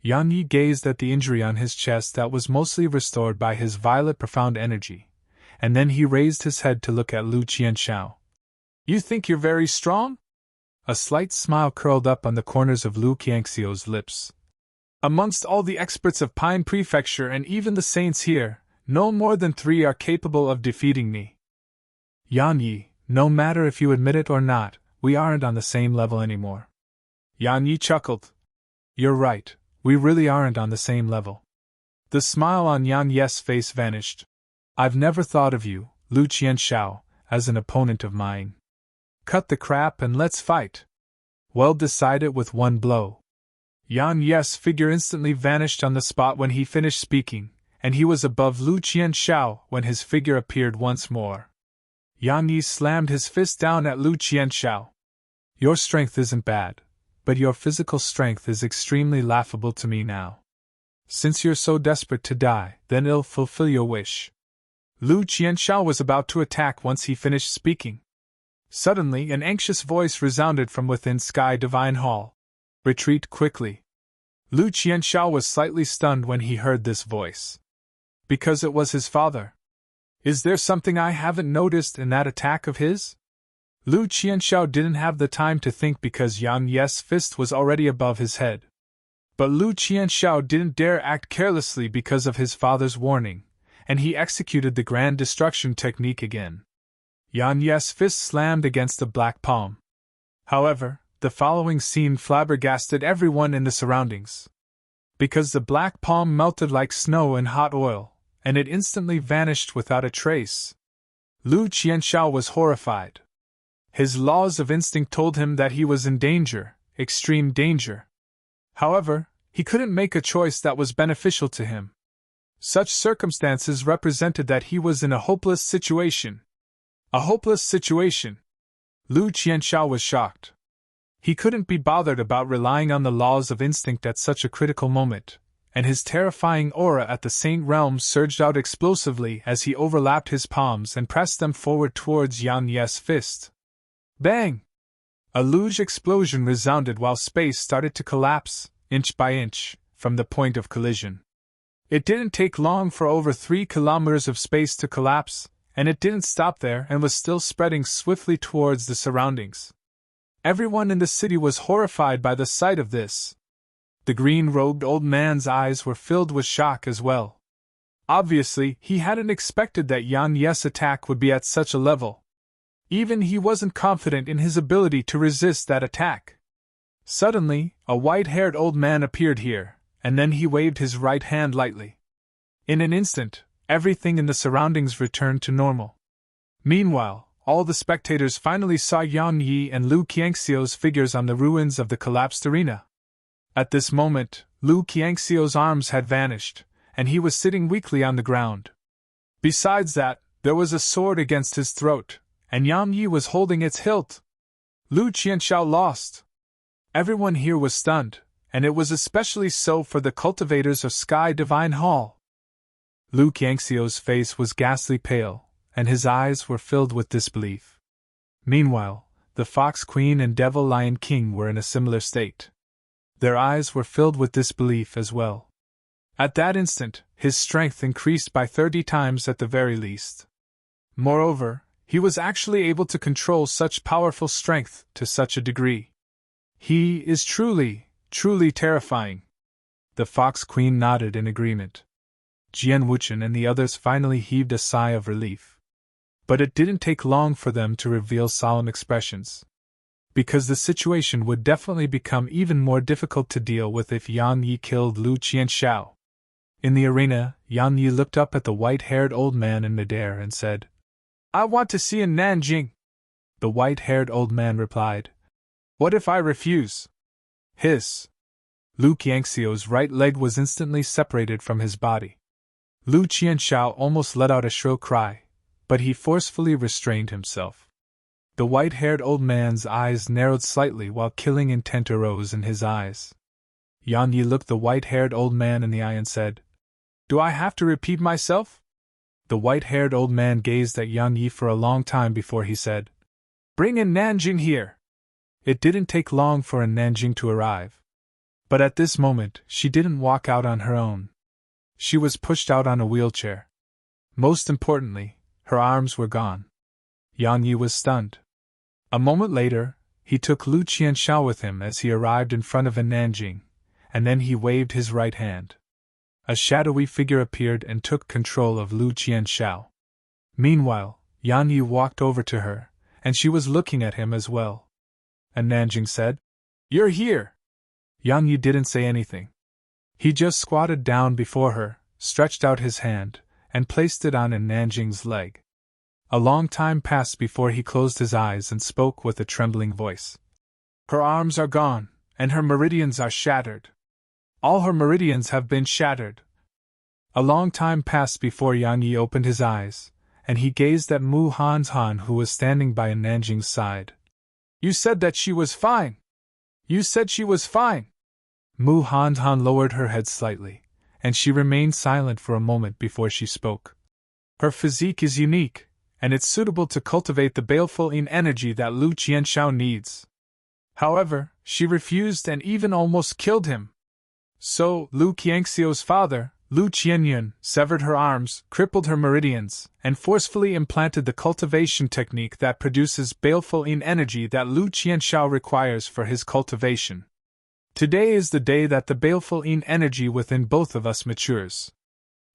Yan Yi gazed at the injury on his chest that was mostly restored by his violet profound energy, and then he raised his head to look at Lu Qianshao. "You think you're very strong?" A slight smile curled up on the corners of Lu Qianxiu's lips. "Amongst all the experts of Pine Prefecture and even the saints here, no more than 3 are capable of defeating me. Yan Yi, no matter if you admit it or not, we aren't on the same level anymore." Yan Yi chuckled. "You're right, we really aren't on the same level." The smile on Yan Yi's face vanished. "I've never thought of you, Lu Qianshao, as an opponent of mine. Cut the crap and let's fight. We'll decide it with one blow." Yan Yi's figure instantly vanished on the spot when he finished speaking, and he was above Lu Qianxiao when his figure appeared once more. Yang Yi slammed his fist down at Lu Qianxiao. Your strength isn't bad, but your physical strength is extremely laughable to me now. Since you're so desperate to die, then I'll fulfill your wish. Lu Qianxiao was about to attack once he finished speaking. Suddenly, an anxious voice resounded from within Sky Divine Hall. Retreat quickly. Lu Qianxiao was slightly stunned when he heard this voice. Because it was his father. Is there something I haven't noticed in that attack of his? Lu Qianxiao didn't have the time to think because Yang Yi's fist was already above his head. But Lu Qianxiao didn't dare act carelessly because of his father's warning, and he executed the Grand Destruction technique again. Yang Yi's fist slammed against the black palm. However, the following scene flabbergasted everyone in the surroundings. Because the black palm melted like snow in hot oil, and it instantly vanished without a trace. Lu Qianxiao was horrified. His laws of instinct told him that he was in danger, extreme danger. However, he couldn't make a choice that was beneficial to him. Such circumstances represented that he was in a hopeless situation. A hopeless situation. Lu Qianxiao was shocked. He couldn't be bothered about relying on the laws of instinct at such a critical moment, and his terrifying aura at the Saint Realm surged out explosively as he overlapped his palms and pressed them forward towards Yang Yi's fist. Bang! A luge explosion resounded while space started to collapse, inch by inch, from the point of collision. It didn't take long for over 3 kilometers of space to collapse, and it didn't stop there and was still spreading swiftly towards the surroundings. Everyone in the city was horrified by the sight of this. The green-robed old man's eyes were filled with shock as well. Obviously, he hadn't expected that Yang Yi's attack would be at such a level. Even he wasn't confident in his ability to resist that attack. Suddenly, a white-haired old man appeared here, and then he waved his right hand lightly. In an instant, everything in the surroundings returned to normal. Meanwhile, all the spectators finally saw Yang Yi and Lu Qianxiu's figures on the ruins of the collapsed arena. At this moment, Lu Qianxiu's arms had vanished, and he was sitting weakly on the ground. Besides that, there was a sword against his throat, and Yang Yi was holding its hilt. Lu Qianxiao lost. Everyone here was stunned, and it was especially so for the cultivators of Sky Divine Hall. Lu Qianxiu's face was ghastly pale, and his eyes were filled with disbelief. Meanwhile, the Fox Queen and Devil Lion King were in a similar state. Their eyes were filled with disbelief as well. At that instant, his strength increased by 30 times at the very least. Moreover, he was actually able to control such powerful strength to such a degree. He is truly, truly terrifying. The Fox Queen nodded in agreement. Jian Wuchen and the others finally heaved a sigh of relief. But it didn't take long for them to reveal solemn expressions. Because the situation would definitely become even more difficult to deal with if Yang Yi killed Lu Qianxiao. In the arena, Yang Yi looked up at the white-haired old man in midair and said, "I want to see in Nanjing." The white-haired old man replied, "What if I refuse?" Hiss! Lu Qianxiu's right leg was instantly separated from his body. Lu Qianxiao almost let out a shrill cry, but he forcefully restrained himself. The white-haired old man's eyes narrowed slightly while killing intent arose in his eyes. Yang Yi looked the white-haired old man in the eye and said, "Do I have to repeat myself?" The white-haired old man gazed at Yang Yi for a long time before he said, "Bring in Nanjing here." It didn't take long for in Nanjing to arrive. But at this moment, she didn't walk out on her own. She was pushed out on a wheelchair. Most importantly, her arms were gone. Yang Yi was stunned. A moment later, he took Lu Qianxiao with him as he arrived in front of Nanjing, and then he waved his right hand. A shadowy figure appeared and took control of Lu Qianxiao. Meanwhile, Yang Yi walked over to her, and she was looking at him as well. And Nanjing said, "You're here!" Yang Yi didn't say anything. He just squatted down before her, stretched out his hand, and placed it on Nanjing's leg. A long time passed before he closed his eyes and spoke with a trembling voice. "Her arms are gone, and her meridians are shattered. All her meridians have been shattered." A long time passed before Yang Yi opened his eyes, and he gazed at Mu Han, who was standing by Nanjing's side. You said that she was fine! You said she was fine! Mu Han lowered her head slightly, and she remained silent for a moment before she spoke. Her physique is unique, and it's suitable to cultivate the baleful energy that Lu Qianxiao needs. However, she refused and even almost killed him. So, Lu Qianxiao's father, Lu Qianyun, severed her arms, crippled her meridians, and forcefully implanted the cultivation technique that produces baleful energy that Lu Qianxiao requires for his cultivation. Today is the day that the baleful energy within both of us matures.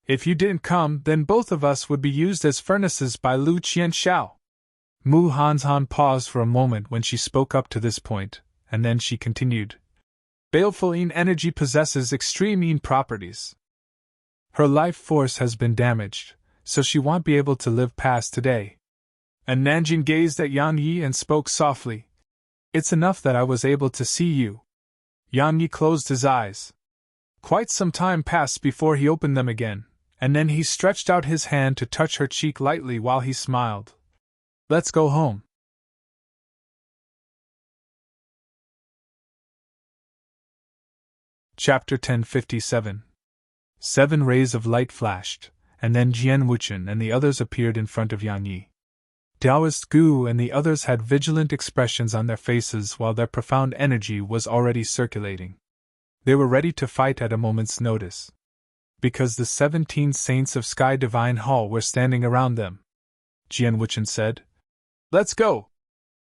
If you didn't come, then both of us would be used as furnaces by Lu Qianxiao. Mu Han paused for a moment when she spoke up to this point, and then she continued. Baleful energy possesses extreme properties. Her life force has been damaged, so she won't be able to live past today. And Nanjing gazed at Yang Yi and spoke softly. It's enough that I was able to see you. Yang Yi closed his eyes. Quite some time passed before he opened them again, and then he stretched out his hand to touch her cheek lightly while he smiled. Let's go home. Chapter 1057. 7 rays of light flashed, and then Jian Wuchen and the others appeared in front of Yang Yi. Taoist Gu and the others had vigilant expressions on their faces while their profound energy was already circulating. They were ready to fight at a moment's notice. Because the 17 saints of Sky Divine Hall were standing around them. Jian Wuchen said, Let's go!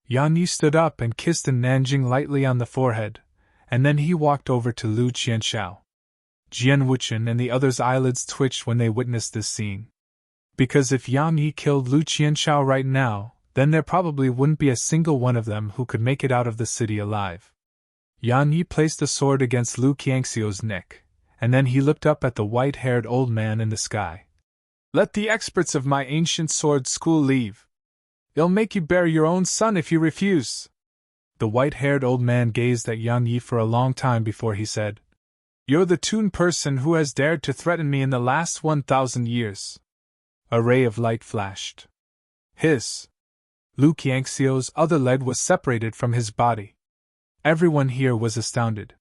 Yang Yi stood up and kissed Nanjing lightly on the forehead, and then he walked over to Lu Qianxiao. Jian Wuchen and the others' eyelids twitched when they witnessed this scene. Because if Yang Yi killed Lu Qianxiao right now, then there probably wouldn't be a single one of them who could make it out of the city alive. Yang Yi placed a sword against Lu Qianxiao's neck, and then he looked up at the white-haired old man in the sky. Let the experts of my ancient sword school leave. It'll make you bury your own son if you refuse. The white-haired old man gazed at Yang Yi for a long time before he said, You're the Toon person who has dared to threaten me in the last 1,000 years. A ray of light flashed. Hiss! Lu Qianxiao's other leg was separated from his body. Everyone here was astounded.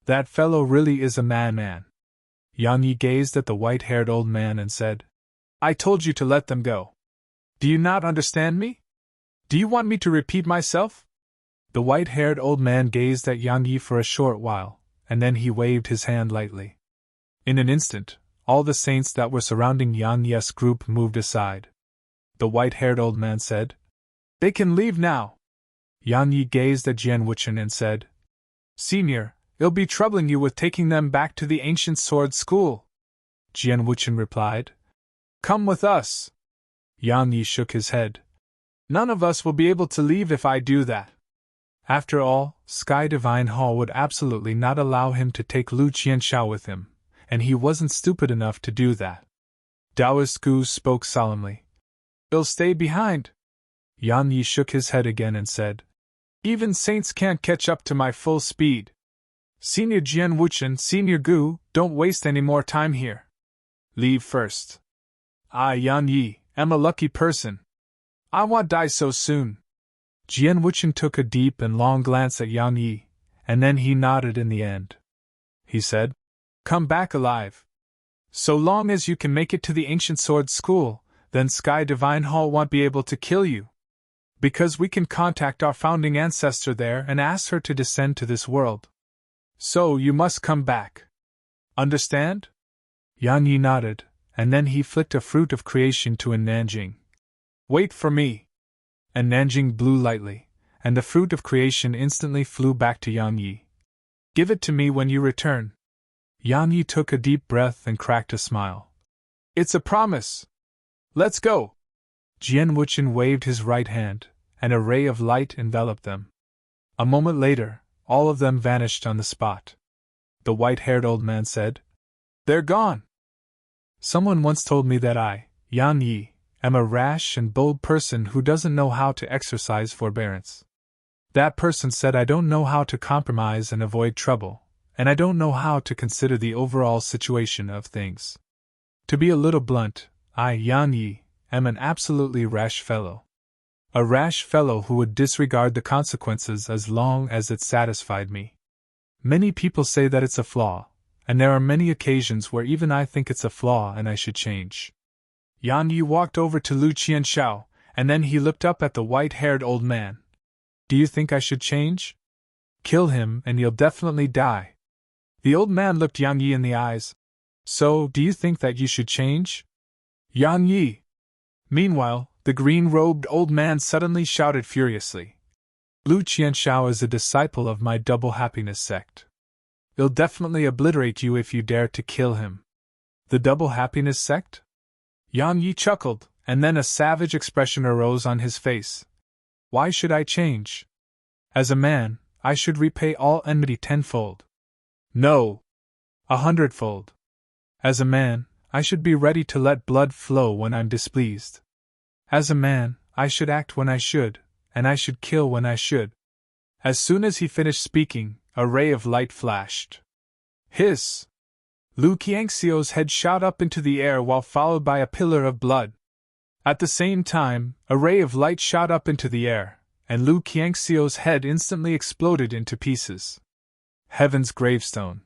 That fellow really is a madman. Yang Yi gazed at the white-haired old man and said, I told you to let them go. Do you not understand me? Do you want me to repeat myself? The white-haired old man gazed at Yang Yi for a short while, and then he waved his hand lightly. In an instant, all the saints that were surrounding Yang Yi's group moved aside. The white-haired old man said, They can leave now. Yang Yi gazed at Jian Wuchen and said, Senior, it'll be troubling you with taking them back to the ancient sword school. Jian Wuchen replied, Come with us. Yang Yi shook his head. None of us will be able to leave if I do that. After all, Sky Divine Hall would absolutely not allow him to take Lu Qianxiao with him, and he wasn't stupid enough to do that. Taoist Gu spoke solemnly. It'll stay behind. Yang Yi shook his head again and said, Even saints can't catch up to my full speed. Senior Jian Wuchen, Senior Gu, don't waste any more time here. Leave first. I, Yang Yi, am a lucky person. I won't die so soon. Jian Wuchen took a deep and long glance at Yang Yi, and then he nodded in the end. He said, Come back alive. So long as you can make it to the ancient sword school, then Sky Divine Hall won't be able to kill you. Because we can contact our founding ancestor there and ask her to descend to this world. So you must come back. Understand? Yang Yi nodded, and then he flicked a fruit of creation to Nanjing. Wait for me. And Nanjing blew lightly, and the fruit of creation instantly flew back to Yang Yi. Give it to me when you return. Yang Yi took a deep breath and cracked a smile. It's a promise. Let's go. Jian Wuchen waved his right hand, and a ray of light enveloped them. A moment later, all of them vanished on the spot. The white-haired old man said, They're gone. Someone once told me that I, Yang Yi, am a rash and bold person who doesn't know how to exercise forbearance. That person said I don't know how to compromise and avoid trouble, and I don't know how to consider the overall situation of things. To be a little blunt, I, Yan Yi, am an absolutely rash fellow. A rash fellow who would disregard the consequences as long as it satisfied me. Many people say that it's a flaw, and there are many occasions where even I think it's a flaw and I should change. Yan Yi walked over to Lu Qianxiao, and then he looked up at the white-haired old man. Do you think I should change? Kill him and you'll definitely die. The old man looked Yan Yi in the eyes. So, do you think that you should change? Yan Yi! Meanwhile, the green-robed old man suddenly shouted furiously. Lu Qianxiao is a disciple of my double happiness sect. He'll definitely obliterate you if you dare to kill him. The double happiness sect? Yan Yi chuckled, and then a savage expression arose on his face. Why should I change? As a man, I should repay all enmity tenfold. No! 100-fold. As a man, I should be ready to let blood flow when I'm displeased. As a man, I should act when I should, and I should kill when I should. As soon as he finished speaking, a ray of light flashed. Hiss! Lu Qiangxiu's head shot up into the air while followed by a pillar of blood. At the same time, a ray of light shot up into the air, and Lu Qiangxiu's head instantly exploded into pieces. Heaven's gravestone.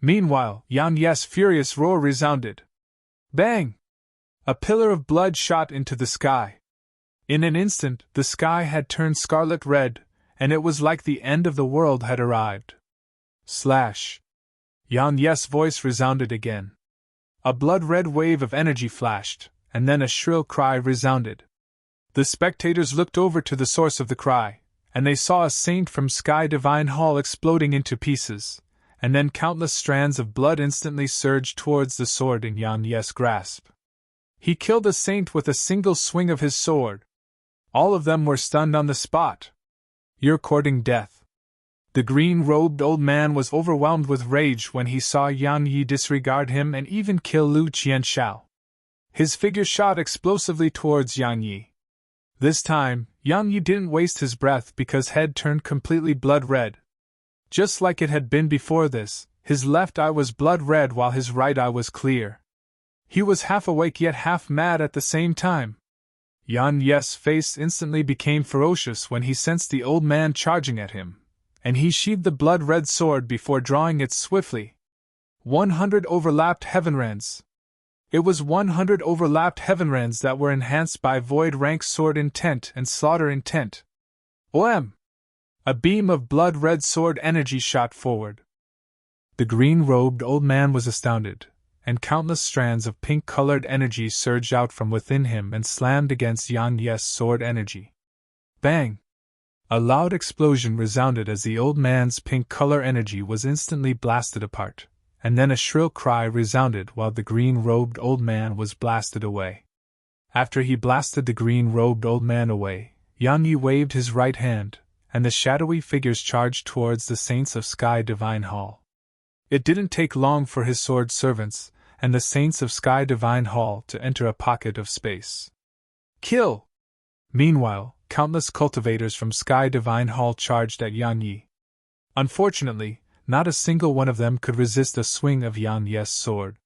Meanwhile, Yan Yi's furious roar resounded. Bang! A pillar of blood shot into the sky. In an instant, the sky had turned scarlet red, and it was like the end of the world had arrived. Slash! Yan Yi's voice resounded again. A blood-red wave of energy flashed, and then a shrill cry resounded. The spectators looked over to the source of the cry, and they saw a saint from Sky Divine Hall exploding into pieces, and then countless strands of blood instantly surged towards the sword in Yan Yi's grasp. He killed a saint with a single swing of his sword. All of them were stunned on the spot. You're courting death. The green-robed old man was overwhelmed with rage when he saw Yan Yi disregard him and even kill Lu Qianxiao. His figure shot explosively towards Yan Yi. This time, Yan Yi didn't waste his breath because head turned completely blood-red. Just like it had been before this, his left eye was blood-red while his right eye was clear. He was half awake yet half mad at the same time. Yan Yi's face instantly became ferocious when he sensed the old man charging at him, and he sheathed the blood-red sword before drawing it swiftly. 100 overlapped heavenrends. It was 100 overlapped heavenrends that were enhanced by void rank sword intent and slaughter intent. OM! A beam of blood-red sword energy shot forward. The green-robed old man was astounded, and countless strands of pink-colored energy surged out from within him and slammed against Yan Yi's sword energy. Bang! A loud explosion resounded as the old man's pink-color energy was instantly blasted apart, and then a shrill cry resounded while the green-robed old man was blasted away. After he blasted the green-robed old man away, Yan Yi waved his right hand, and the shadowy figures charged towards the saints of Sky Divine Hall. It didn't take long for his sword servants and the saints of Sky Divine Hall to enter a pocket of space. Kill! Meanwhile, countless cultivators from Sky Divine Hall charged at Yan Yi. Unfortunately, not a single one of them could resist a swing of Yan Yi's sword.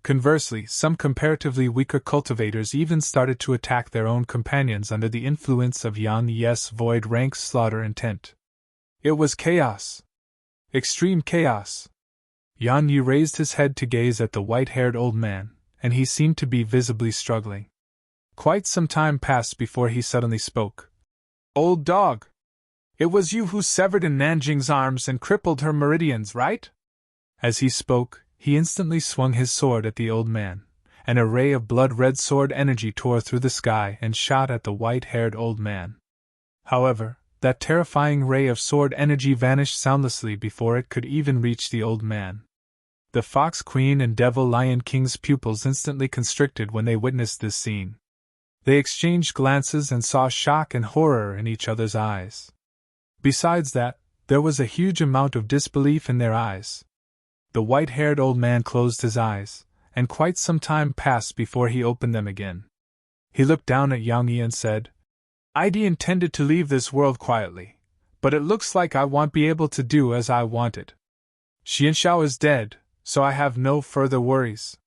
Conversely, some comparatively weaker cultivators even started to attack their own companions under the influence of Yan Yi's void rank slaughter intent. It was chaos. Extreme chaos. Yan Yi raised his head to gaze at the white-haired old man, and he seemed to be visibly struggling. Quite some time passed before he suddenly spoke. Old dog! It was you who severed in Nanjing's arms and crippled her meridians, right? As he spoke, he instantly swung his sword at the old man, and a ray of blood-red sword energy tore through the sky and shot at the white-haired old man. However, that terrifying ray of sword energy vanished soundlessly before it could even reach the old man. The Fox Queen and Devil Lion King's pupils instantly constricted when they witnessed this scene. They exchanged glances and saw shock and horror in each other's eyes. Besides that, there was a huge amount of disbelief in their eyes. The white-haired old man closed his eyes, and quite some time passed before he opened them again. He looked down at Yang Yi and said, I'd intended to leave this world quietly, but it looks like I won't be able to do as I wanted. Xianxiao is dead, so I have no further worries.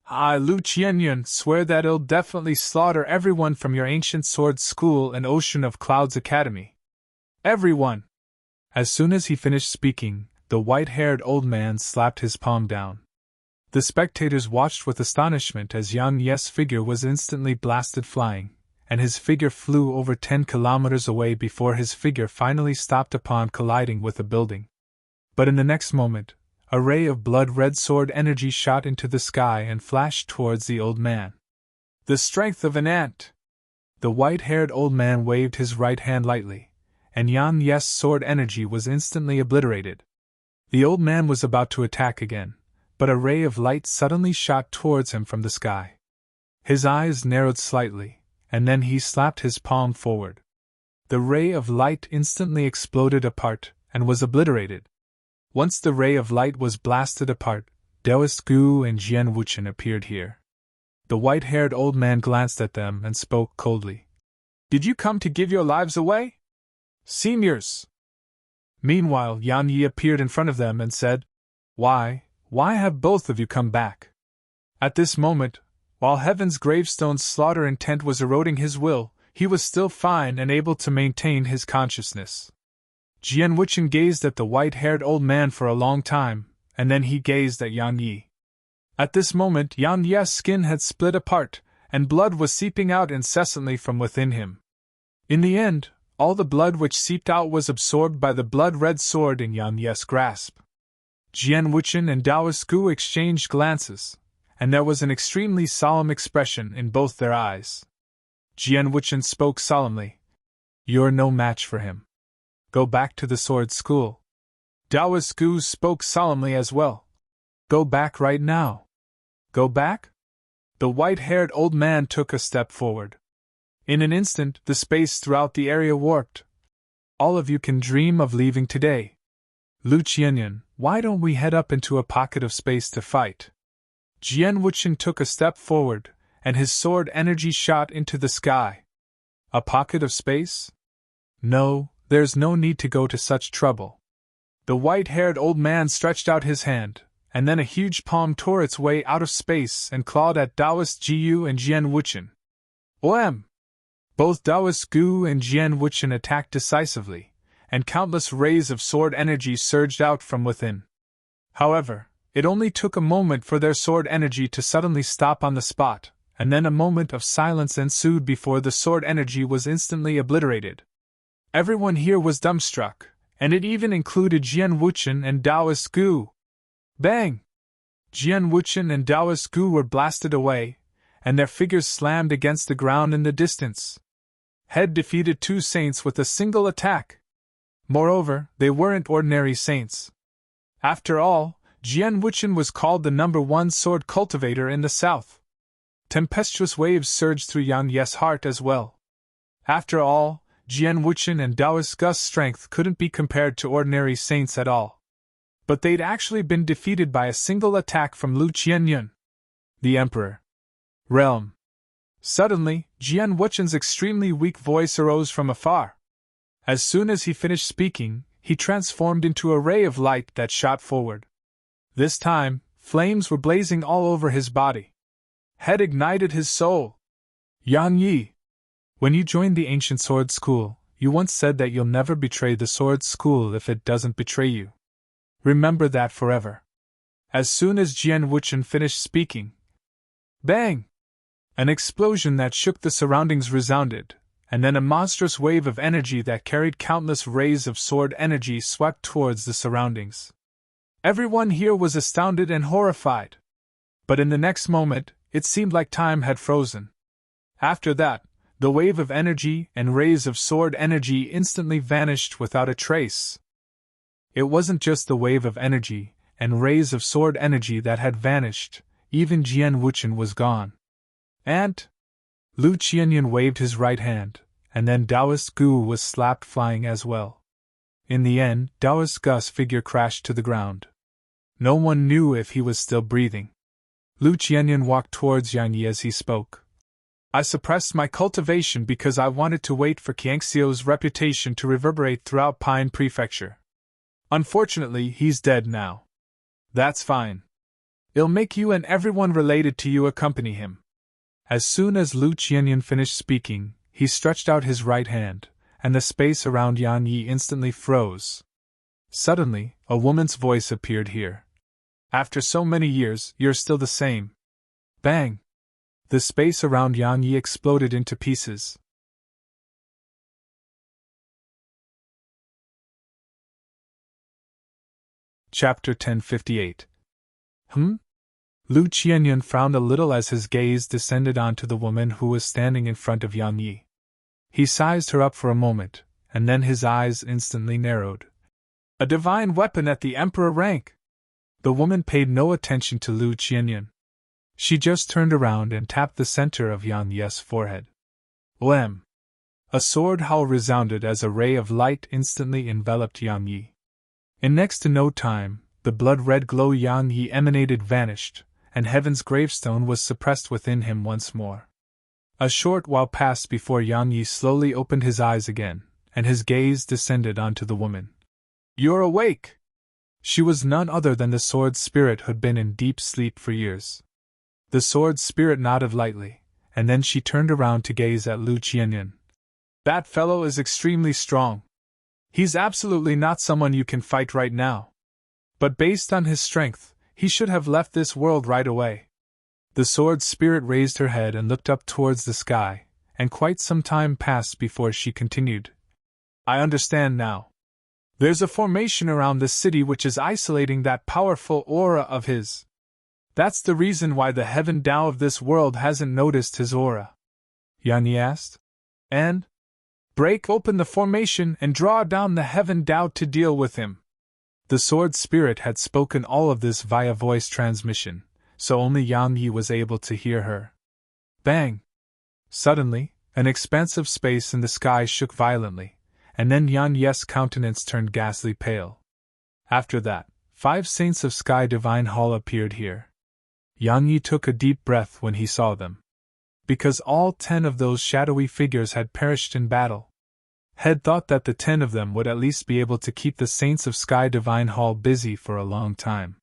Lu Qianyun, swear that it'll definitely slaughter everyone from your ancient sword school and Ocean of Clouds Academy. Everyone! As soon as he finished speaking, the white-haired old man slapped his palm down. The spectators watched with astonishment as Yang Ye's figure was instantly blasted flying, and his figure flew over 10 kilometers away before his figure finally stopped upon colliding with a building. But in the next moment, a ray of blood-red sword energy shot into the sky and flashed towards the old man. The strength of an ant! The white-haired old man waved his right hand lightly, and Yang Ye's sword energy was instantly obliterated. The old man was about to attack again, but a ray of light suddenly shot towards him from the sky. His eyes narrowed slightly, and then he slapped his palm forward. The ray of light instantly exploded apart and was obliterated. Once the ray of light was blasted apart, Taoist Gu and Jian Wuchen appeared here. The white-haired old man glanced at them and spoke coldly. Did you come to give your lives away? Seniors! Meanwhile, Yan Yi appeared in front of them and said, Why have both of you come back? At this moment, while Heaven's gravestone's slaughter intent was eroding his will, he was still fine and able to maintain his consciousness. Jian Wuchen gazed at the white-haired old man for a long time, and then he gazed at Yan Yi. At this moment Yan Yi's skin had split apart, and blood was seeping out incessantly from within him. In the end, all the blood which seeped out was absorbed by the blood-red sword in Yan Yi's grasp. Jian Wuchen and Taoist Gu exchanged glances, and there was an extremely solemn expression in both their eyes. Jian Wuchen spoke solemnly. You're no match for him. Go back to the sword school. Taoist Gu spoke solemnly as well. Go back right now. Go back? The white-haired old man took a step forward. In an instant, the space throughout the area warped. All of you can dream of leaving today. Lu Qianyun, why don't we head up into a pocket of space to fight? Jian Wuchen took a step forward, and his sword energy shot into the sky. A pocket of space? No, there's no need to go to such trouble. The white-haired old man stretched out his hand, and then a huge palm tore its way out of space and clawed at Taoist Jiyu and Jian Wuchen. OM! Both Taoist Gu and Jian Wuchen attacked decisively, and countless rays of sword energy surged out from within. However, it only took a moment for their sword energy to suddenly stop on the spot, and then a moment of silence ensued before the sword energy was instantly obliterated. Everyone here was dumbstruck, and it even included Jian Wuchen and Taoist Gu. Bang! Jian Wuchen and Taoist Gu were blasted away, and their figures slammed against the ground in the distance. Head defeated two saints with a single attack. Moreover, they weren't ordinary saints. After all, Jian Wuchen was called the #1 sword cultivator in the south. Tempestuous waves surged through Yang Ye's heart as well. After all, Jian Wuchen and Taoist Gu's strength couldn't be compared to ordinary saints at all. But they'd actually been defeated by a single attack from Lu Qianyun, the Emperor. Realm. Suddenly, Jian Wuchen's extremely weak voice arose from afar. As soon as he finished speaking, he transformed into a ray of light that shot forward. This time, flames were blazing all over his body. Head ignited his soul. Yan Yi. When you joined the ancient sword school, you once said that you'll never betray the sword school if it doesn't betray you. Remember that forever. As soon as Jian Wuchen finished speaking, bang! An explosion that shook the surroundings resounded, and then a monstrous wave of energy that carried countless rays of sword energy swept towards the surroundings. Everyone here was astounded and horrified. But in the next moment, it seemed like time had frozen. After that, the wave of energy and rays of sword energy instantly vanished without a trace. It wasn't just the wave of energy and rays of sword energy that had vanished, even Jian Wuchen was gone. And Lu Qianyun waved his right hand, and then Taoist Gu was slapped flying as well. In the end, Taoist Gu's figure crashed to the ground. No one knew if he was still breathing. Lu Qianyun walked towards Yang Yi as he spoke. I suppressed my cultivation because I wanted to wait for Qiangxiu's reputation to reverberate throughout Pine Prefecture. Unfortunately, he's dead now. That's fine. It'll make you and everyone related to you accompany him. As soon as Lu Qianyan finished speaking, he stretched out his right hand, and the space around Yan Yi instantly froze. Suddenly, a woman's voice appeared here. After so many years, you're still the same. Bang! The space around Yan Yi exploded into pieces. Chapter 1058. Lu Qianyan frowned a little as his gaze descended onto the woman who was standing in front of Yan Yi. He sized her up for a moment, and then his eyes instantly narrowed. A divine weapon at the emperor rank! The woman paid no attention to Lu Qianyan. She just turned around and tapped the center of Yan Yi's forehead. Wham! A sword howl resounded as a ray of light instantly enveloped Yan Yi. In next to no time, the blood-red glow Yan Yi emanated vanished, and heaven's gravestone was suppressed within him once more. A short while passed before Yan Yi slowly opened his eyes again, and his gaze descended onto the woman. You're awake! She was none other than the sword spirit who'd been in deep sleep for years. The sword spirit nodded lightly, and then she turned around to gaze at Lu Qianyan. That fellow is extremely strong. He's absolutely not someone you can fight right now. But based on his strength, he should have left this world right away. The sword spirit raised her head and looked up towards the sky, and quite some time passed before she continued. I understand now. There's a formation around the city which is isolating that powerful aura of his. That's the reason why the heaven Tao of this world hasn't noticed his aura. Yan Yi asked. And? Break open the formation and draw down the heaven Tao to deal with him. The sword spirit had spoken all of this via voice transmission, so only Yan Yi was able to hear her. Bang! Suddenly, an expansive space in the sky shook violently, and then Yan Yi's countenance turned ghastly pale. After that, 5 saints of Sky Divine Hall appeared here. Yan Yi took a deep breath when he saw them. Because all 10 of those shadowy figures had perished in battle. Had thought that the 10 of them would at least be able to keep the saints of Sky Divine Hall busy for a long time.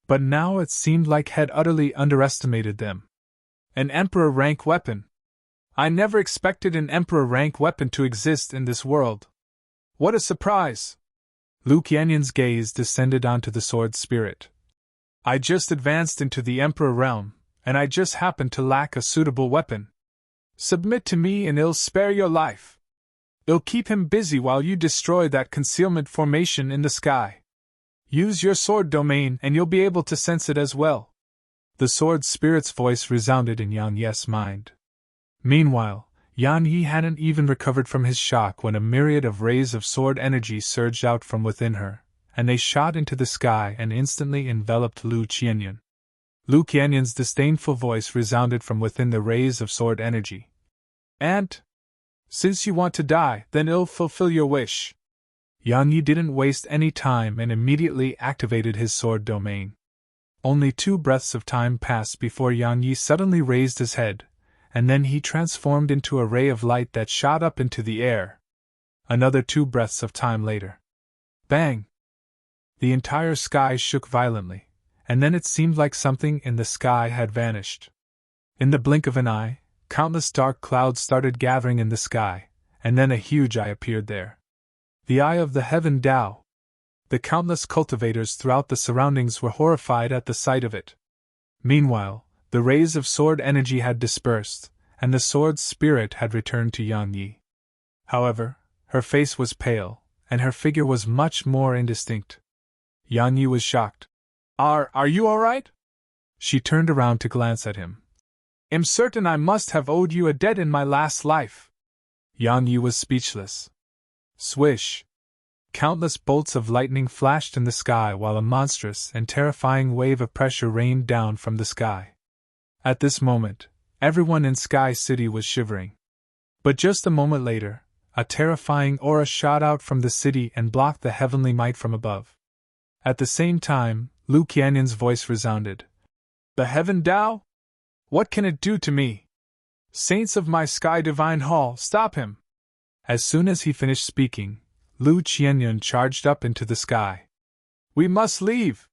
But now it seemed like had utterly underestimated them. An Emperor rank weapon! I never expected an Emperor rank weapon to exist in this world. What a surprise! Lu Qianyan's gaze descended onto the sword spirit. I just advanced into the Emperor realm, and I just happened to lack a suitable weapon. Submit to me and it'll spare your life. It'll keep him busy while you destroy that concealment formation in the sky. Use your sword domain and you'll be able to sense it as well. The sword spirit's voice resounded in Yan Yi's mind. Meanwhile, Yan Yi hadn't even recovered from his shock when a myriad of rays of sword energy surged out from within her, and they shot into the sky and instantly enveloped Lu Qianyan. Lu Qianyan's disdainful voice resounded from within the rays of sword energy. And? Since you want to die, then it'll fulfill your wish. Yan Yi didn't waste any time and immediately activated his sword domain. Only 2 breaths of time passed before Yan Yi suddenly raised his head, and then he transformed into a ray of light that shot up into the air. Another 2 breaths of time later. Bang! The entire sky shook violently, and then it seemed like something in the sky had vanished. In the blink of an eye, countless dark clouds started gathering in the sky, and then a huge eye appeared there. The eye of the heaven Tao. The countless cultivators throughout the surroundings were horrified at the sight of it. Meanwhile, the rays of sword energy had dispersed, and the sword spirit had returned to Yan Yi. However, her face was pale, and her figure was much more indistinct. Yan Yi was shocked. Are you all right? She turned around to glance at him. I'm certain I must have owed you a debt in my last life. Yan Yi was speechless. Swish! Countless bolts of lightning flashed in the sky while a monstrous and terrifying wave of pressure rained down from the sky. At this moment, everyone in Sky City was shivering. But just a moment later, a terrifying aura shot out from the city and blocked the heavenly might from above. At the same time, Lu Qianyan's voice resounded. The heaven Tao? What can it do to me? Saints of my Sky Divine Hall, stop him! As soon as he finished speaking, Lu Qianyan charged up into the sky. We must leave!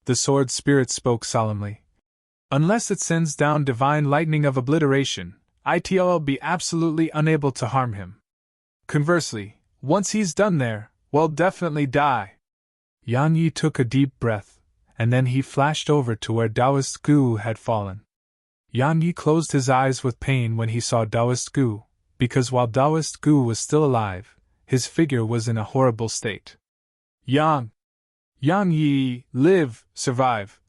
The sword spirit spoke solemnly. Unless it sends down divine lightning of obliteration, it'll be absolutely unable to harm him. Conversely, once he's done there, we'll definitely die. Yan Yi took a deep breath, and then he flashed over to where Taoist Gu had fallen. Yan Yi closed his eyes with pain when he saw Taoist Gu, because while Taoist Gu was still alive, his figure was in a horrible state. Yang Yi, live, survive.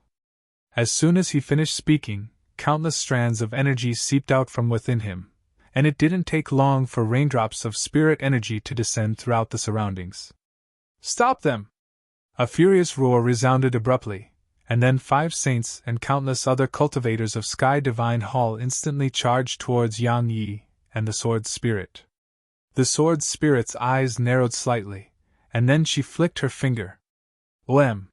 As soon as he finished speaking, countless strands of energy seeped out from within him, and it didn't take long for raindrops of spirit energy to descend throughout the surroundings. Stop them! A furious roar resounded abruptly, and then 5 saints and countless other cultivators of Sky Divine Hall instantly charged towards Yang Yi and the sword spirit. The sword spirit's eyes narrowed slightly, and then she flicked her finger. Whem!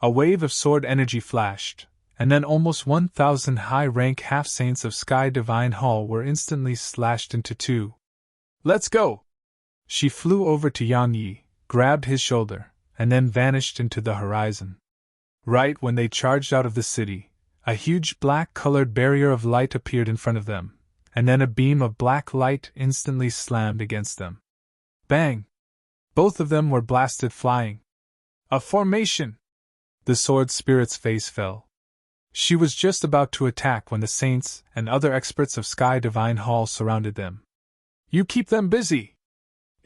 A wave of sword energy flashed, and then almost 1,000 high-rank half-saints of Sky Divine Hall were instantly slashed into 2. Let's go! She flew over to Yang Yi, grabbed his shoulder, and then vanished into the horizon. Right when they charged out of the city, a huge black-colored barrier of light appeared in front of them, and then a beam of black light instantly slammed against them. Bang! Both of them were blasted flying. A formation! The sword spirit's face fell. She was just about to attack when the saints and other experts of Sky Divine Hall surrounded them. You keep them busy!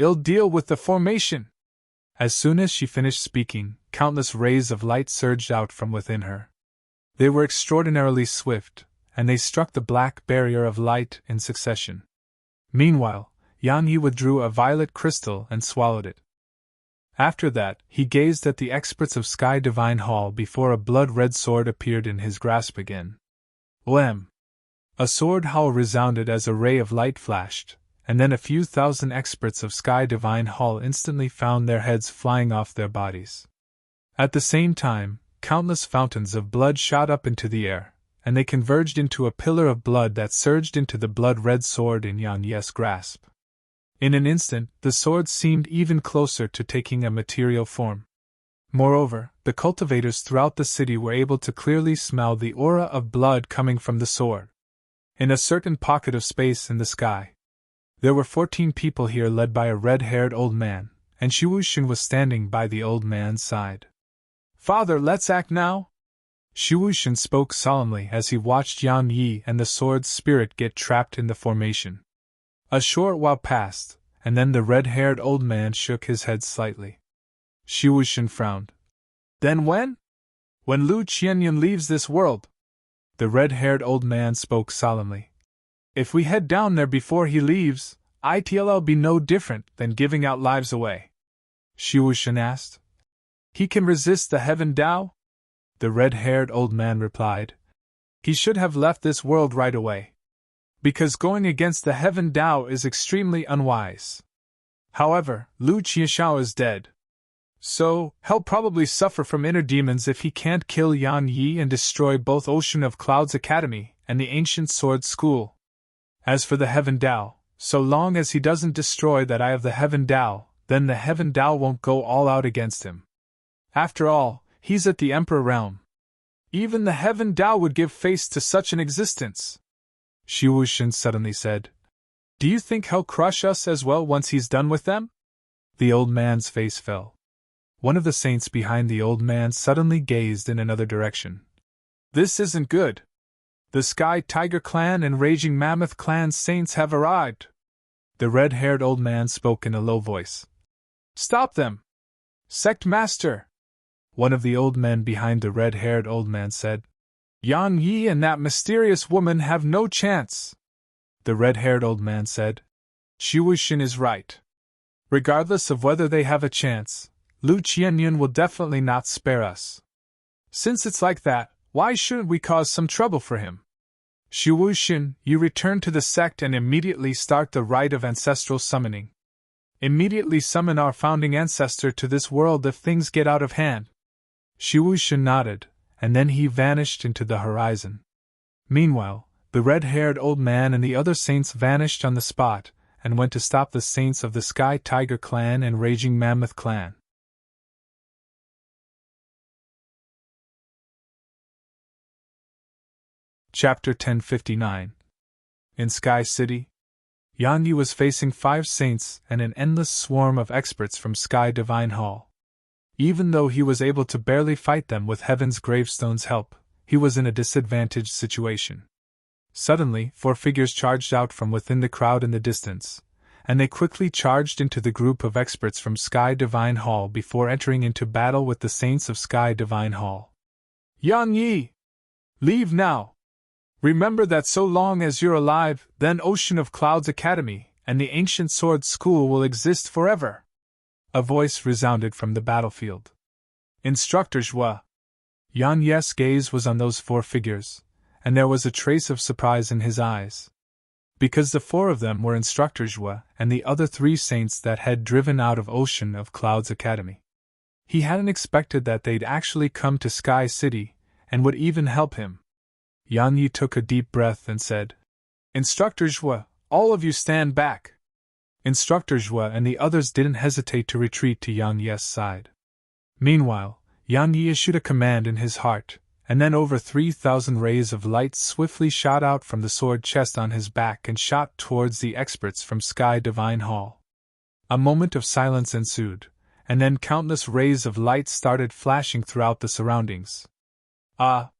I'll deal with the formation! As soon as she finished speaking, countless rays of light surged out from within her. They were extraordinarily swift, and they struck the black barrier of light in succession. Meanwhile, Yang Yi withdrew a violet crystal and swallowed it. After that, he gazed at the experts of Sky Divine Hall before a blood-red sword appeared in his grasp again. Whem! A sword howl resounded as a ray of light flashed, and then a few thousand experts of Sky Divine Hall instantly found their heads flying off their bodies. At the same time, countless fountains of blood shot up into the air, and they converged into a pillar of blood that surged into the blood-red sword in Yang Yi's grasp. In an instant, the sword seemed even closer to taking a material form. Moreover, the cultivators throughout the city were able to clearly smell the aura of blood coming from the sword. In a certain pocket of space in the sky, there were 14 people here led by a red-haired old man, and Shiwushin was standing by the old man's side. Father, let's act now! Shiwushin spoke solemnly as he watched Yang Yi and the sword spirit get trapped in the formation. A short while passed, and then the red-haired old man shook his head slightly. Shiwushin frowned. Then when? When Lu Qianyun leaves this world. The red-haired old man spoke solemnly. If we head down there before he leaves, it'll be no different than giving out lives away. Shiwushin asked. He can resist the heaven Tao? The red-haired old man replied. He should have left this world right away. Because going against the heaven Tao is extremely unwise. However, Lu Qiashao is dead. So, he'll probably suffer from inner demons if he can't kill Yan Yi and destroy both Ocean of Clouds Academy and the Ancient Sword School. As for the heaven Tao, so long as he doesn't destroy that eye of the heaven Tao, then the heaven Tao won't go all out against him. After all, he's at the Emperor realm. Even the heaven Tao would give face to such an existence. Shiwushin suddenly said. Do you think he'll crush us as well once he's done with them? The old man's face fell. One of the saints behind the old man suddenly gazed in another direction. This isn't good. The Sky Tiger Clan and Raging Mammoth Clan saints have arrived. The red-haired old man spoke in a low voice. Stop them! Sect Master! One of the old men behind the red-haired old man said. Yang Yi and that mysterious woman have no chance. The red-haired old man said. Shiwushin is right. Regardless of whether they have a chance, Lu Qianyun will definitely not spare us. Since it's like that, why shouldn't we cause some trouble for him? Shiwushin, you return to the sect and immediately start the rite of ancestral summoning. Immediately summon our founding ancestor to this world if things get out of hand. Shiwushin nodded, and then he vanished into the horizon. Meanwhile, the red-haired old man and the other saints vanished on the spot, and went to stop the saints of the Sky Tiger Clan and Raging Mammoth Clan. Chapter 1059. In Sky City, Yan Yi was facing 5 saints and an endless swarm of experts from Sky Divine Hall. Even though he was able to barely fight them with Heaven's Gravestone's help, he was in a disadvantaged situation. Suddenly, 4 figures charged out from within the crowd in the distance, and they quickly charged into the group of experts from Sky Divine Hall before entering into battle with the saints of Sky Divine Hall. Yan Yi! Leave now! Remember that so long as you're alive, then Ocean of Clouds Academy and the Ancient Sword School will exist forever! A voice resounded from the battlefield. Instructor Zhua! Yan Yi's gaze was on those 4 figures, and there was a trace of surprise in his eyes. Because the 4 of them were Instructor Zhua and the other 3 saints that had driven out of Ocean of Clouds Academy. He hadn't expected that they'd actually come to Sky City and would even help him. Yan Yi took a deep breath and said, Instructor Zhua, all of you stand back. Instructor Zhua and the others didn't hesitate to retreat to Yan Yi's side. Meanwhile, Yan Yi issued a command in his heart, and then over 3,000 rays of light swiftly shot out from the sword chest on his back and shot towards the experts from Sky Divine Hall. A moment of silence ensued, and then countless rays of light started flashing throughout the surroundings. Ah!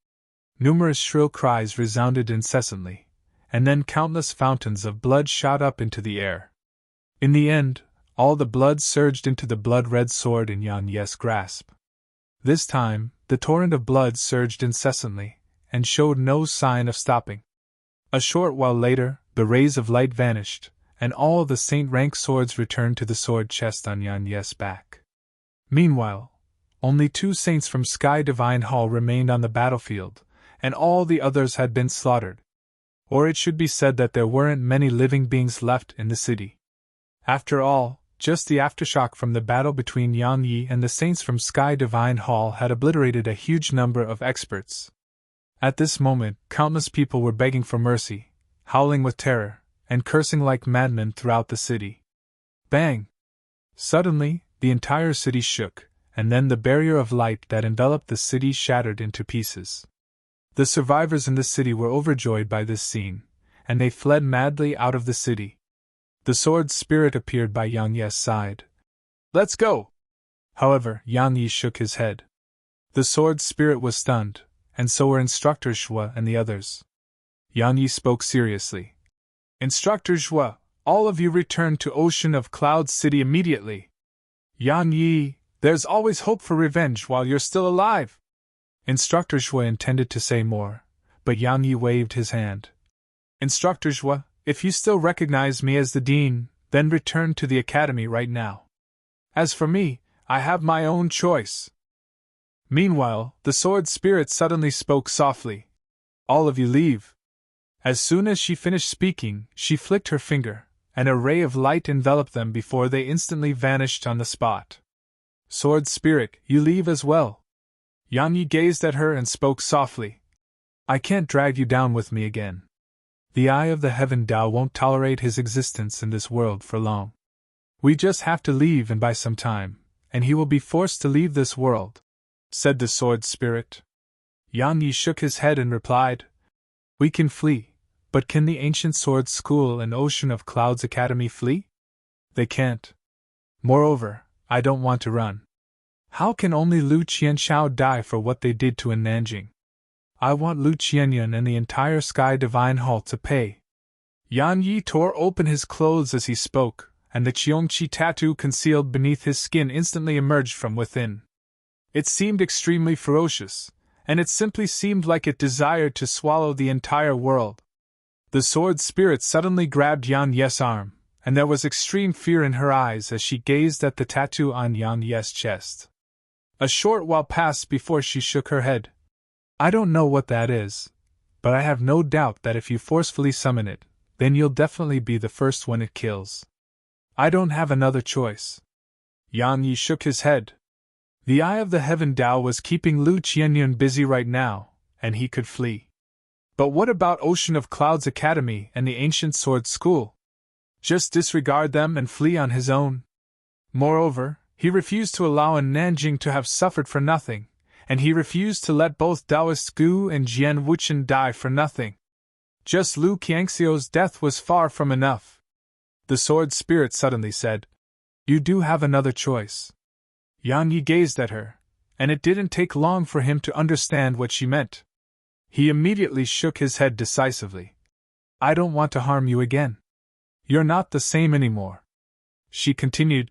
Numerous shrill cries resounded incessantly, and then countless fountains of blood shot up into the air. In the end, all the blood surged into the blood-red sword in Yan Yi's grasp. This time, the torrent of blood surged incessantly, and showed no sign of stopping. A short while later, the rays of light vanished, and all the saint-rank swords returned to the sword chest on Yan Yi's back. Meanwhile, only 2 saints from Sky Divine Hall remained on the battlefield, and all the others had been slaughtered. Or it should be said that there weren't many living beings left in the city. After all, just the aftershock from the battle between Yan Yi and the saints from Sky Divine Hall had obliterated a huge number of experts. At this moment, countless people were begging for mercy, howling with terror, and cursing like madmen throughout the city. Bang! Suddenly, the entire city shook, and then the barrier of light that enveloped the city shattered into pieces. The survivors in the city were overjoyed by this scene, and they fled madly out of the city. The sword spirit appeared by Yan Yi's side. Let's go! However, Yan Yi shook his head. The sword spirit was stunned, and so were Instructor Zhua and the others. Yan Yi spoke seriously. Instructor Zhua, all of you return to Ocean of Clouds City immediately. Yan Yi, there's always hope for revenge while you're still alive. Instructor Zhua intended to say more, but Yan Yi waved his hand. Instructor Zhua, if you still recognize me as the dean, then return to the academy right now. As for me, I have my own choice. Meanwhile, the sword spirit suddenly spoke softly. All of you leave. As soon as she finished speaking, she flicked her finger, and a ray of light enveloped them before they instantly vanished on the spot. Sword spirit, you leave as well. Yan Yi gazed at her and spoke softly. I can't drag you down with me again. The Eye of the Heaven Tao won't tolerate his existence in this world for long. We just have to leave and buy some time, and he will be forced to leave this world, said the sword spirit. Yan Yi shook his head and replied, We can flee, but can the Ancient Sword School and Ocean of Clouds Academy flee? They can't. Moreover, I don't want to run. How can only Lu Qianxiao die for what they did to Nanjing? I want Lu Qianyun and the entire Sky Divine Hall to pay. Yan Yi tore open his clothes as he spoke, and the Qiongqi tattoo concealed beneath his skin instantly emerged from within. It seemed extremely ferocious, and it simply seemed like it desired to swallow the entire world. The sword spirit suddenly grabbed Yan Yi's arm, and there was extreme fear in her eyes as she gazed at the tattoo on Yan Yi's chest. A short while passed before she shook her head. I don't know what that is, but I have no doubt that if you forcefully summon it, then you'll definitely be the first one it kills. I don't have another choice. Yan Yi shook his head. The Eye of the Heaven Tao was keeping Lu Qianyun busy right now, and he could flee. But what about Ocean of Clouds Academy and the Ancient Sword School? Just disregard them and flee on his own? Moreover, he refused to allow Nanjing to have suffered for nothing, and he refused to let both Taoist Gu and Jian Wuchen die for nothing. Just Lu Qiangxiu's death was far from enough. The sword spirit suddenly said, "You do have another choice." Yang Yi gazed at her, and it didn't take long for him to understand what she meant. He immediately shook his head decisively. "I don't want to harm you again. You're not the same anymore." She continued,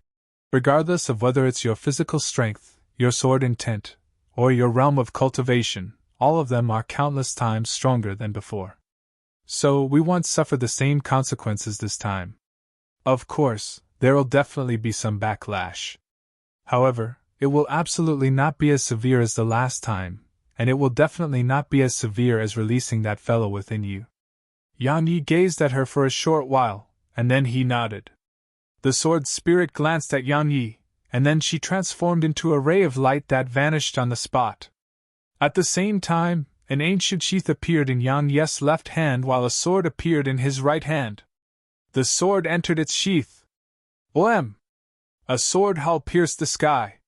"Regardless of whether it's your physical strength, your sword intent, or your realm of cultivation, all of them are countless times stronger than before. So we won't suffer the same consequences this time. Of course, there'll definitely be some backlash. However, it will absolutely not be as severe as the last time, and it will definitely not be as severe as releasing that fellow within you." Yang Yi gazed at her for a short while, and then he nodded. The sword spirit glanced at Yang Yi, and then she transformed into a ray of light that vanished on the spot. At the same time, an ancient sheath appeared in Yang Yi's left hand while a sword appeared in his right hand. The sword entered its sheath. Oem! A sword howl pierced the sky.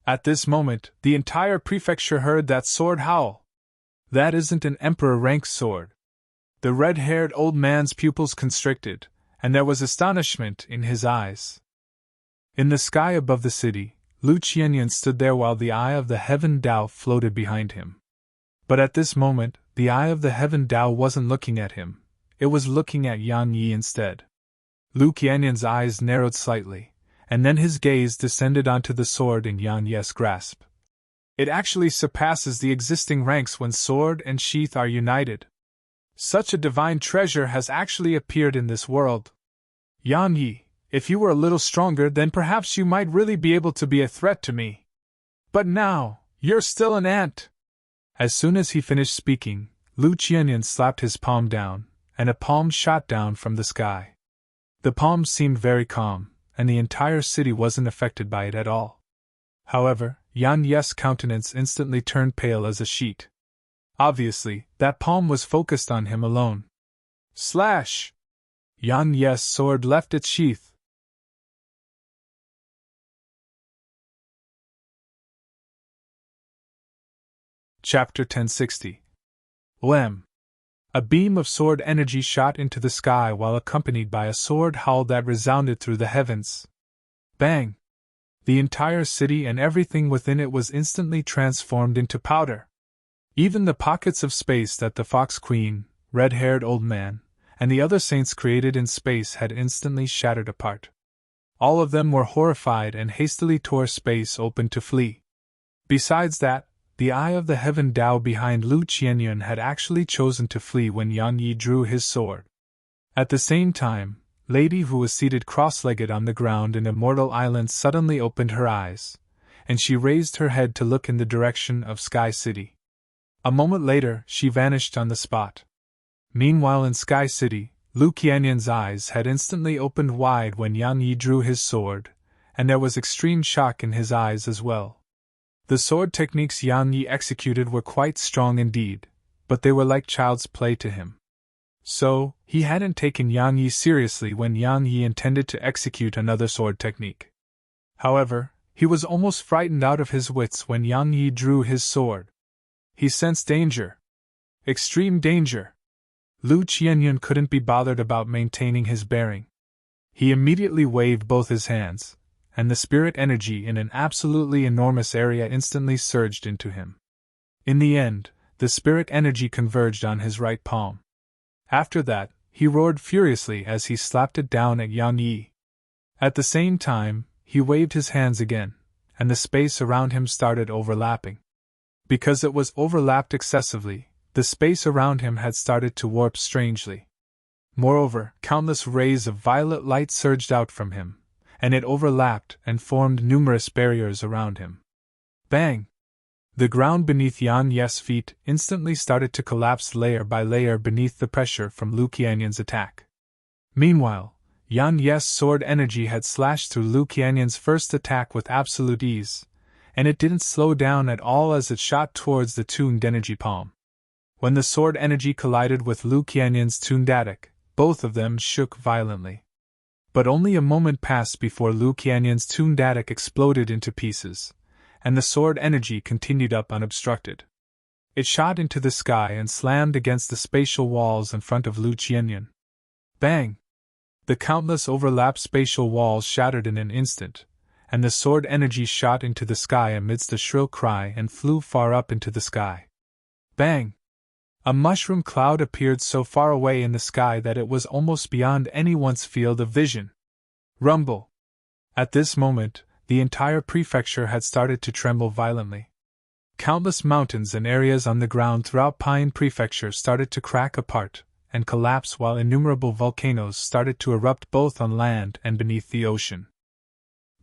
At this moment, the entire prefecture heard that sword howl. That isn't an emperor-rank sword. The red-haired old man's pupils constricted, and there was astonishment in his eyes. In the sky above the city, Lu Qianyan stood there while the eye of the heaven Tao floated behind him. But at this moment, the eye of the heaven Tao wasn't looking at him, it was looking at Yang Yi instead. Lu Qianyan's eyes narrowed slightly, and then his gaze descended onto the sword in Yang Yi's grasp. It actually surpasses the existing ranks when sword and sheath are united. Such a divine treasure has actually appeared in this world. Yang Yi, if you were a little stronger, then perhaps you might really be able to be a threat to me. But now, you're still an ant." As soon as he finished speaking, Lu Qianyan slapped his palm down, and a palm shot down from the sky. The palm seemed very calm, and the entire city wasn't affected by it at all. However, Yang Yi's countenance instantly turned pale as a sheet. Obviously, that palm was focused on him alone. Slash! Yang Yi's sword left its sheath. Chapter 1060. Oem! A beam of sword energy shot into the sky while accompanied by a sword howl that resounded through the heavens. Bang! The entire city and everything within it was instantly transformed into powder. Even the pockets of space that the Fox Queen, red-haired old man, and the other saints created in space had instantly shattered apart. All of them were horrified and hastily tore space open to flee. Besides that, the eye of the heaven Tao behind Lu Qianyan had actually chosen to flee when Yang Yi drew his sword. At the same time, Lady who was seated cross-legged on the ground in Immortal Island suddenly opened her eyes, and she raised her head to look in the direction of Sky City. A moment later, she vanished on the spot. Meanwhile in Sky City, Lu Qianyan's eyes had instantly opened wide when Yang Yi drew his sword, and there was extreme shock in his eyes as well. The sword techniques Yang Yi executed were quite strong indeed, but they were like child's play to him. So, he hadn't taken Yang Yi seriously when Yang Yi intended to execute another sword technique. However, he was almost frightened out of his wits when Yang Yi drew his sword. He sensed danger. Extreme danger. Lu Qianyan couldn't be bothered about maintaining his bearing. He immediately waved both his hands, and the spirit energy in an absolutely enormous area instantly surged into him. In the end, the spirit energy converged on his right palm. After that, he roared furiously as he slapped it down at Yang Yi. At the same time, he waved his hands again, and the space around him started overlapping. Because it was overlapped excessively, the space around him had started to warp strangely. Moreover, countless rays of violet light surged out from him, and it overlapped and formed numerous barriers around him. Bang! The ground beneath Yang Yi's feet instantly started to collapse layer by layer beneath the pressure from Lu Qianyan's attack. Meanwhile, Yang Yi's sword energy had slashed through Lu Qianyan's first attack with absolute ease, and it didn't slow down at all as it shot towards the tuned energy palm. When the sword energy collided with Lu Qianyan's tuned attic, both of them shook violently. But only a moment passed before Lu Qianyan's tuned attic exploded into pieces, and the sword energy continued up unobstructed. It shot into the sky and slammed against the spatial walls in front of Lu Qianyan. Bang! The countless overlapped spatial walls shattered in an instant, and the sword energy shot into the sky amidst a shrill cry and flew far up into the sky. Bang! A mushroom cloud appeared so far away in the sky that it was almost beyond anyone's field of vision. Rumble! At this moment, the entire prefecture had started to tremble violently. Countless mountains and areas on the ground throughout Pine Prefecture started to crack apart and collapse, while innumerable volcanoes started to erupt both on land and beneath the ocean.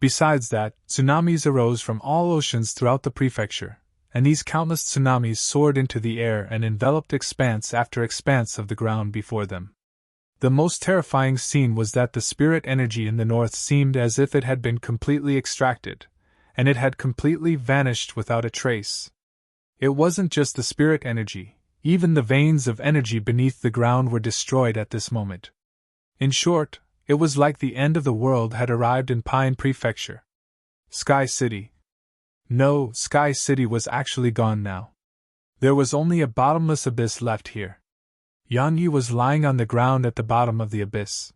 Besides that, tsunamis arose from all oceans throughout the prefecture, and these countless tsunamis soared into the air and enveloped expanse after expanse of the ground before them. The most terrifying scene was that the spirit energy in the north seemed as if it had been completely extracted, and it had completely vanished without a trace. It wasn't just the spirit energy, even the veins of energy beneath the ground were destroyed at this moment. In short, it was like the end of the world had arrived in Pine Prefecture. Sky City. No, Sky City was actually gone now. There was only a bottomless abyss left here. Yan Yi was lying on the ground at the bottom of the abyss.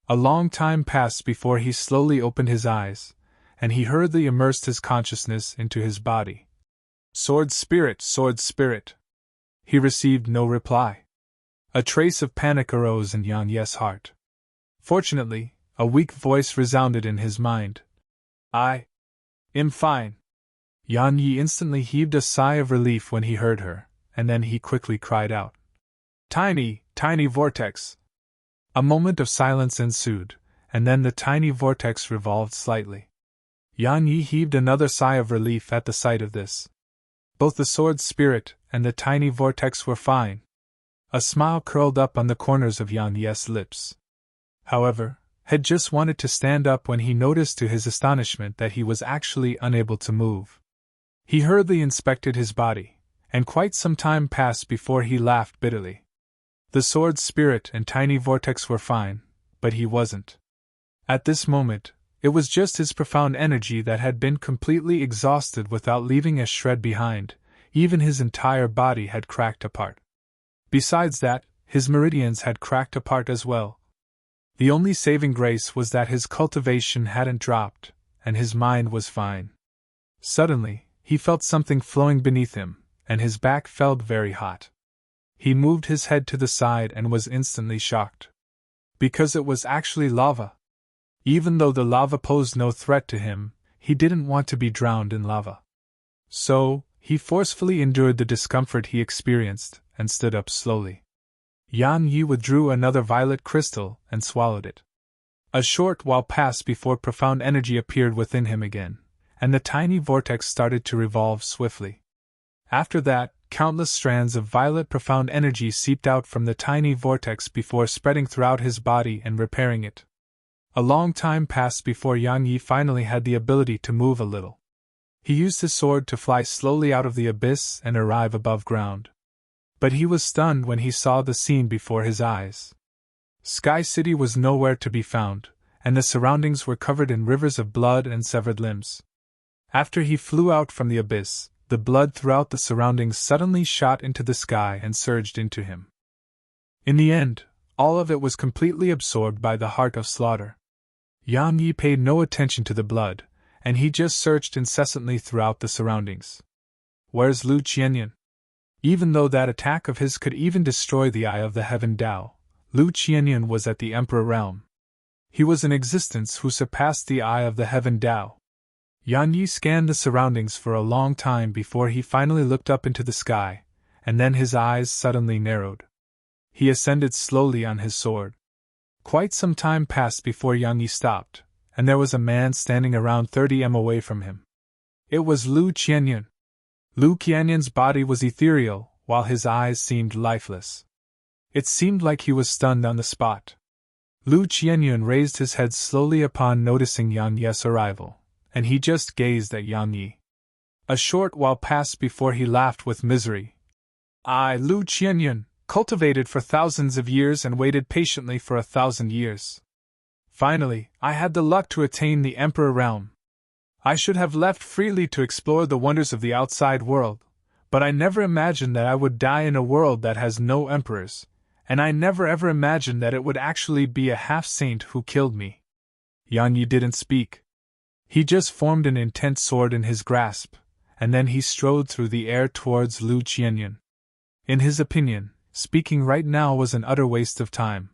A long time passed before he slowly opened his eyes, and he hurriedly immersed his consciousness into his body. Sword spirit, sword spirit. He received no reply. A trace of panic arose in Yan Yi's heart. Fortunately, a weak voice resounded in his mind. I am fine. Yan Yi instantly heaved a sigh of relief when he heard her, and then he quickly cried out. Tiny, tiny vortex. A moment of silence ensued, and then the tiny vortex revolved slightly. Yan Yi heaved another sigh of relief at the sight of this. Both the sword spirit and the tiny vortex were fine. A smile curled up on the corners of Yan Yi's lips. However, had just wanted to stand up when he noticed to his astonishment that he was actually unable to move. He hurriedly inspected his body, and quite some time passed before he laughed bitterly. The sword spirit and tiny vortex were fine, but he wasn't. At this moment, it was just his profound energy that had been completely exhausted without leaving a shred behind. Even his entire body had cracked apart. Besides that, his meridians had cracked apart as well. The only saving grace was that his cultivation hadn't dropped, and his mind was fine. Suddenly, he felt something flowing beneath him, and his back felt very hot. He moved his head to the side and was instantly shocked. Because it was actually lava. Even though the lava posed no threat to him, he didn't want to be drowned in lava. So, he forcefully endured the discomfort he experienced, and stood up slowly. Yan Yi withdrew another violet crystal and swallowed it. A short while passed before profound energy appeared within him again, and the tiny vortex started to revolve swiftly. After that, countless strands of violet profound energy seeped out from the tiny vortex before spreading throughout his body and repairing it. A long time passed before Yan Yi finally had the ability to move a little. He used his sword to fly slowly out of the abyss and arrive above ground. But he was stunned when he saw the scene before his eyes. Sky City was nowhere to be found, and the surroundings were covered in rivers of blood and severed limbs. After he flew out from the abyss, the blood throughout the surroundings suddenly shot into the sky and surged into him. In the end, all of it was completely absorbed by the heart of slaughter. Yan Yi paid no attention to the blood, and he just searched incessantly throughout the surroundings. Where's Lu Qianyan? Even though that attack of his could even destroy the Eye of the Heaven Tao, Lu Qianyan was at the Emperor realm. He was an existence who surpassed the Eye of the Heaven Tao. Yan Yi scanned the surroundings for a long time before he finally looked up into the sky, and then his eyes suddenly narrowed. He ascended slowly on his sword. Quite some time passed before Yan Yi stopped, and there was a man standing around 30 m away from him. It was Lu Qianyan. Lu Qianyan's body was ethereal, while his eyes seemed lifeless. It seemed like he was stunned on the spot. Lu Qianyan raised his head slowly upon noticing Yan Yi's arrival, and he just gazed at Yan Yi. A short while passed before he laughed with misery. I, Lu Qianyan, cultivated for thousands of years and waited patiently for 1,000 years. Finally, I had the luck to attain the Emperor realm. I should have left freely to explore the wonders of the outside world, but I never imagined that I would die in a world that has no emperors, and I never ever imagined that it would actually be a half-saint who killed me. Yan Yi didn't speak. He just formed an intent sword in his grasp, and then he strode through the air towards Lu Qianyan. In his opinion, speaking right now was an utter waste of time.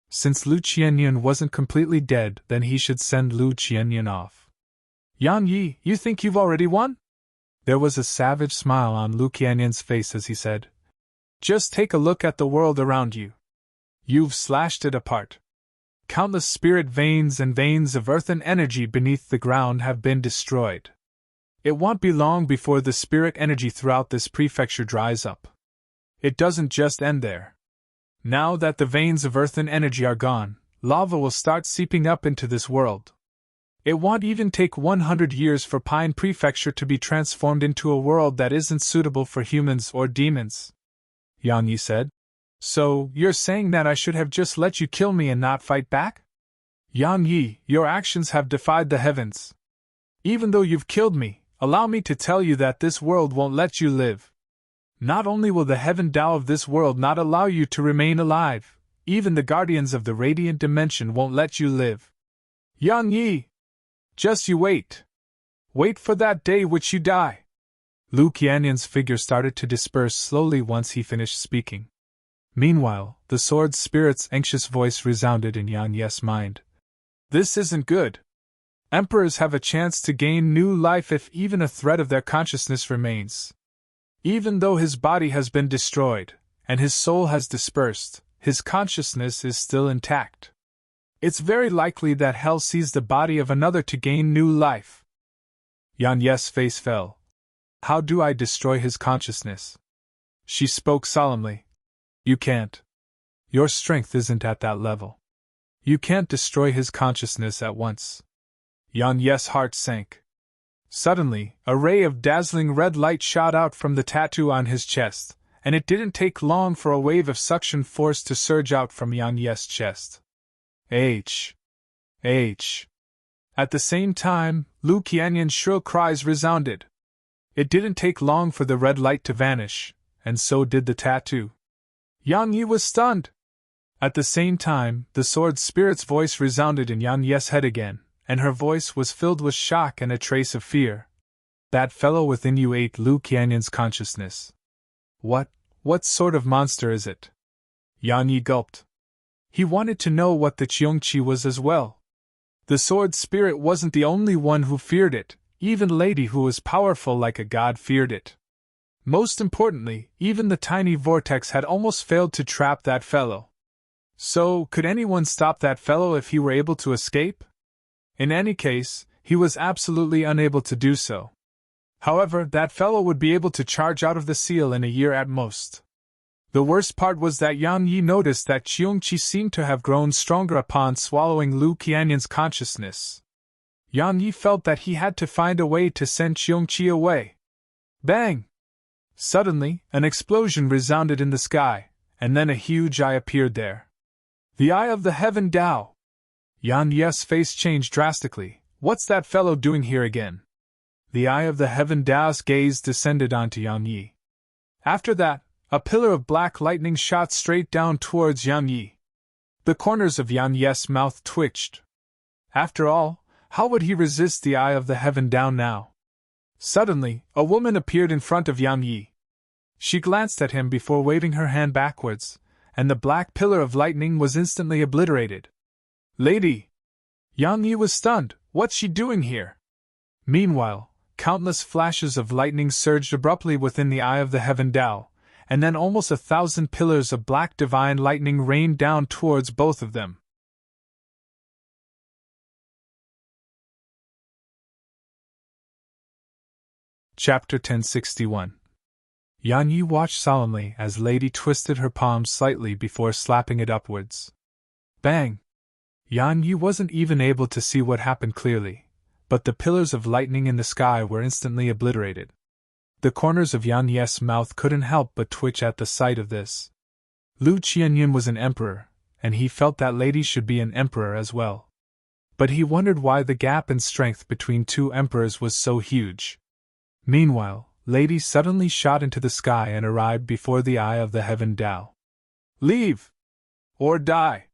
Since Lu Qianyan wasn't completely dead, then he should send Lu Qianyan off. Yan Yi, you think you've already won? There was a savage smile on Lu Qianyan's face as he said, just take a look at the world around you. You've slashed it apart. Countless spirit veins and veins of earth and energy beneath the ground have been destroyed. It won't be long before the spirit energy throughout this prefecture dries up. It doesn't just end there. Now that the veins of earth and energy are gone, lava will start seeping up into this world. It won't even take 100 years for Pine Prefecture to be transformed into a world that isn't suitable for humans or demons. Yang Yi said. So, you're saying that I should have just let you kill me and not fight back? Yang Yi, your actions have defied the heavens. Even though you've killed me, allow me to tell you that this world won't let you live. Not only will the heaven Tao of this world not allow you to remain alive, even the guardians of the radiant dimension won't let you live. Yang Yi! Just you wait. Wait for that day which you die. Lu Qianyan's figure started to disperse slowly once he finished speaking. Meanwhile, the sword spirit's anxious voice resounded in Yang Yi's mind. This isn't good. Emperors have a chance to gain new life if even a thread of their consciousness remains. Even though his body has been destroyed, and his soul has dispersed, his consciousness is still intact. It's very likely that hell sees the body of another to gain new life. Yan Yi's face fell. How do I destroy his consciousness? She spoke solemnly. You can't. Your strength isn't at that level. You can't destroy his consciousness at once. Yan Yi's heart sank. Suddenly, a ray of dazzling red light shot out from the tattoo on his chest, and it didn't take long for a wave of suction force to surge out from Yan Yi's chest. H. At the same time, Lu Qianyan's shrill cries resounded. It didn't take long for the red light to vanish, and so did the tattoo. Yang Yi was stunned. At the same time, the sword spirit's voice resounded in Yang Yi's head again, and her voice was filled with shock and a trace of fear. That fellow within you ate Lu Qianyan's consciousness. What sort of monster is it? Yang Yi gulped. He wanted to know what the Qiongqi was as well. The sword spirit wasn't the only one who feared it, even Lady who was powerful like a god feared it. Most importantly, even the tiny vortex had almost failed to trap that fellow. So, could anyone stop that fellow if he were able to escape? In any case, he was absolutely unable to do so. However, that fellow would be able to charge out of the seal in a year at most. The worst part was that Yang Yi noticed that Qiongqi seemed to have grown stronger upon swallowing Lu Qianyan's consciousness. Yang Yi felt that he had to find a way to send Qiongqi away. Bang! Suddenly, an explosion resounded in the sky, and then a huge eye appeared there. The Eye of the Heaven Tao! Yang Yi's face changed drastically. What's that fellow doing here again? The Eye of the Heaven Tao's gaze descended onto Yang Yi. After that, a pillar of black lightning shot straight down towards Yang Yi. The corners of Yang Yi's mouth twitched. After all, how would he resist the Eye of the Heaven Tao now? Suddenly, a woman appeared in front of Yang Yi. She glanced at him before waving her hand backwards, and the black pillar of lightning was instantly obliterated. Lady! Yang Yi was stunned. What's she doing here? Meanwhile, countless flashes of lightning surged abruptly within the Eye of the Heaven Tao, and then almost 1,000 pillars of black divine lightning rained down towards both of them. Chapter 1061. Yang Yi watched solemnly as Lady twisted her palm slightly before slapping it upwards. Bang! Yang Yi wasn't even able to see what happened clearly, but the pillars of lightning in the sky were instantly obliterated. The corners of Yang Yi's mouth couldn't help but twitch at the sight of this. Lu Qianyan was an emperor, and he felt that Lady should be an emperor as well. But he wondered why the gap in strength between two emperors was so huge. Meanwhile, Lady suddenly shot into the sky and arrived before the eye of the heaven Tao. "Leave! Or die!"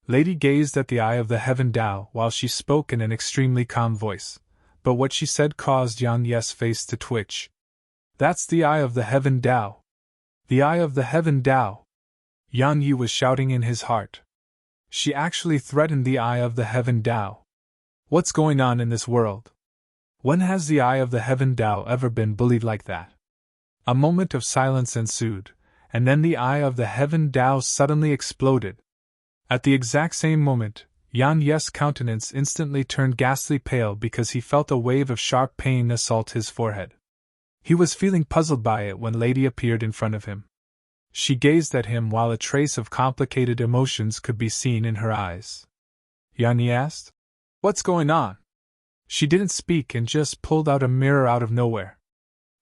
Lady gazed at the eye of the heaven Tao while she spoke in an extremely calm voice, but what she said caused Yang Ye's face to twitch. "That's the eye of the heaven Tao! The eye of the heaven Tao!" Yang Yi was shouting in his heart. She actually threatened the eye of the heaven Tao. What's going on in this world? When has the eye of the heaven Tao ever been bullied like that? A moment of silence ensued, and then the eye of the heaven Tao suddenly exploded. At the exact same moment, Yang Ye's countenance instantly turned ghastly pale because he felt a wave of sharp pain assault his forehead. He was feeling puzzled by it when Lady appeared in front of him. She gazed at him while a trace of complicated emotions could be seen in her eyes. Yang Yi asked, "What's going on?" She didn't speak and just pulled out a mirror out of nowhere.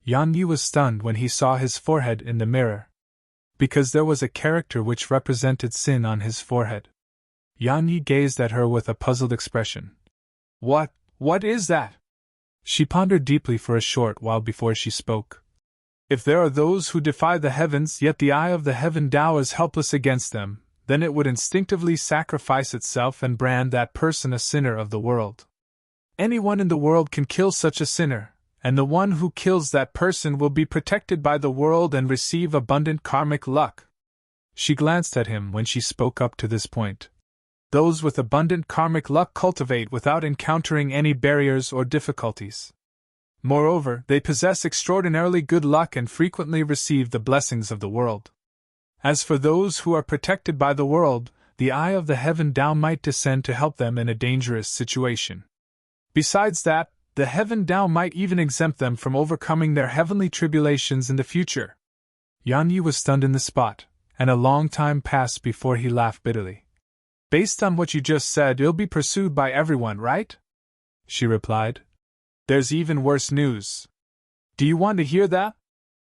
Yang Yi was stunned when he saw his forehead in the mirror, because there was a character which represented sin on his forehead. Yang Yi gazed at her with a puzzled expression. What is that?" She pondered deeply for a short while before she spoke. "If there are those who defy the heavens yet the eye of the heaven Tao is helpless against them, then it would instinctively sacrifice itself and brand that person a sinner of the world. Anyone in the world can kill such a sinner, and the one who kills that person will be protected by the world and receive abundant karmic luck." She glanced at him when she spoke up to this point. "Those with abundant karmic luck cultivate without encountering any barriers or difficulties. Moreover, they possess extraordinarily good luck and frequently receive the blessings of the world. As for those who are protected by the world, the eye of the heaven Tao might descend to help them in a dangerous situation. Besides that, the heaven Tao might even exempt them from overcoming their heavenly tribulations in the future." Yang Yi was stunned in the spot, and a long time passed before he laughed bitterly. "Based on what you just said, you'll be pursued by everyone, right?" She replied. "There's even worse news. Do you want to hear that?"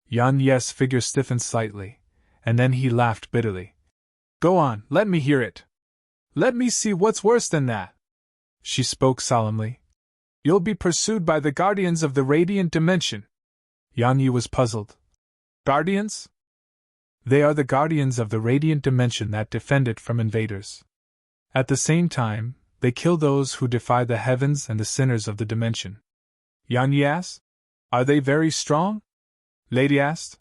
Yang Yi's figure stiffened slightly, and then he laughed bitterly. "Go on, let me hear it. Let me see what's worse than that." She spoke solemnly. "You'll be pursued by the guardians of the radiant dimension." Yang Yi was puzzled. "Guardians?" "They are the guardians of the radiant dimension that defend it from invaders. At the same time, they kill those who defy the heavens and the sinners of the dimension." Yang Yi asked. "Are they very strong?" Lady asked.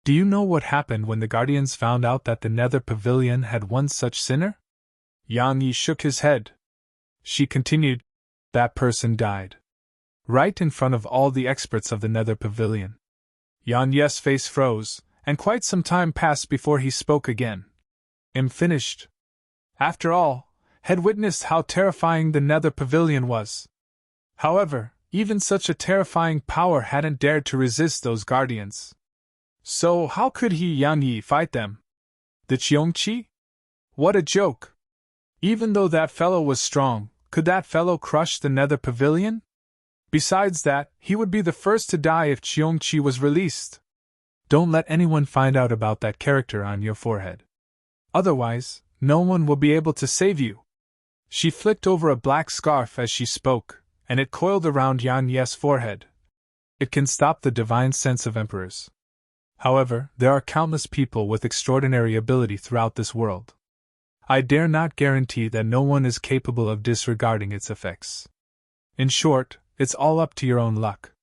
"Do you know what happened when the guardians found out that the Nether Pavilion had one such sinner?" Yang Yi shook his head. She continued, "That person died. Right in front of all the experts of the Nether Pavilion." Yang Yi's face froze, and quite some time passed before he spoke again. Finished. After all, had witnessed how terrifying the Nether Pavilion was. However, even such a terrifying power hadn't dared to resist those guardians. So how could he, Yang Yi, fight them? The Qiongqi? What a joke! Even though that fellow was strong, could that fellow crush the Nether Pavilion? Besides that, he would be the first to die if Qiongqi was released. Don't let anyone find out about that character on your forehead. Otherwise, no one will be able to save you." She flicked over a black scarf as she spoke, and it coiled around Yang Yi's forehead. It can stop the divine sense of emperors. However, there are countless people with extraordinary ability throughout this world. I dare not guarantee that no one is capable of disregarding its effects. In short, it's all up to your own luck.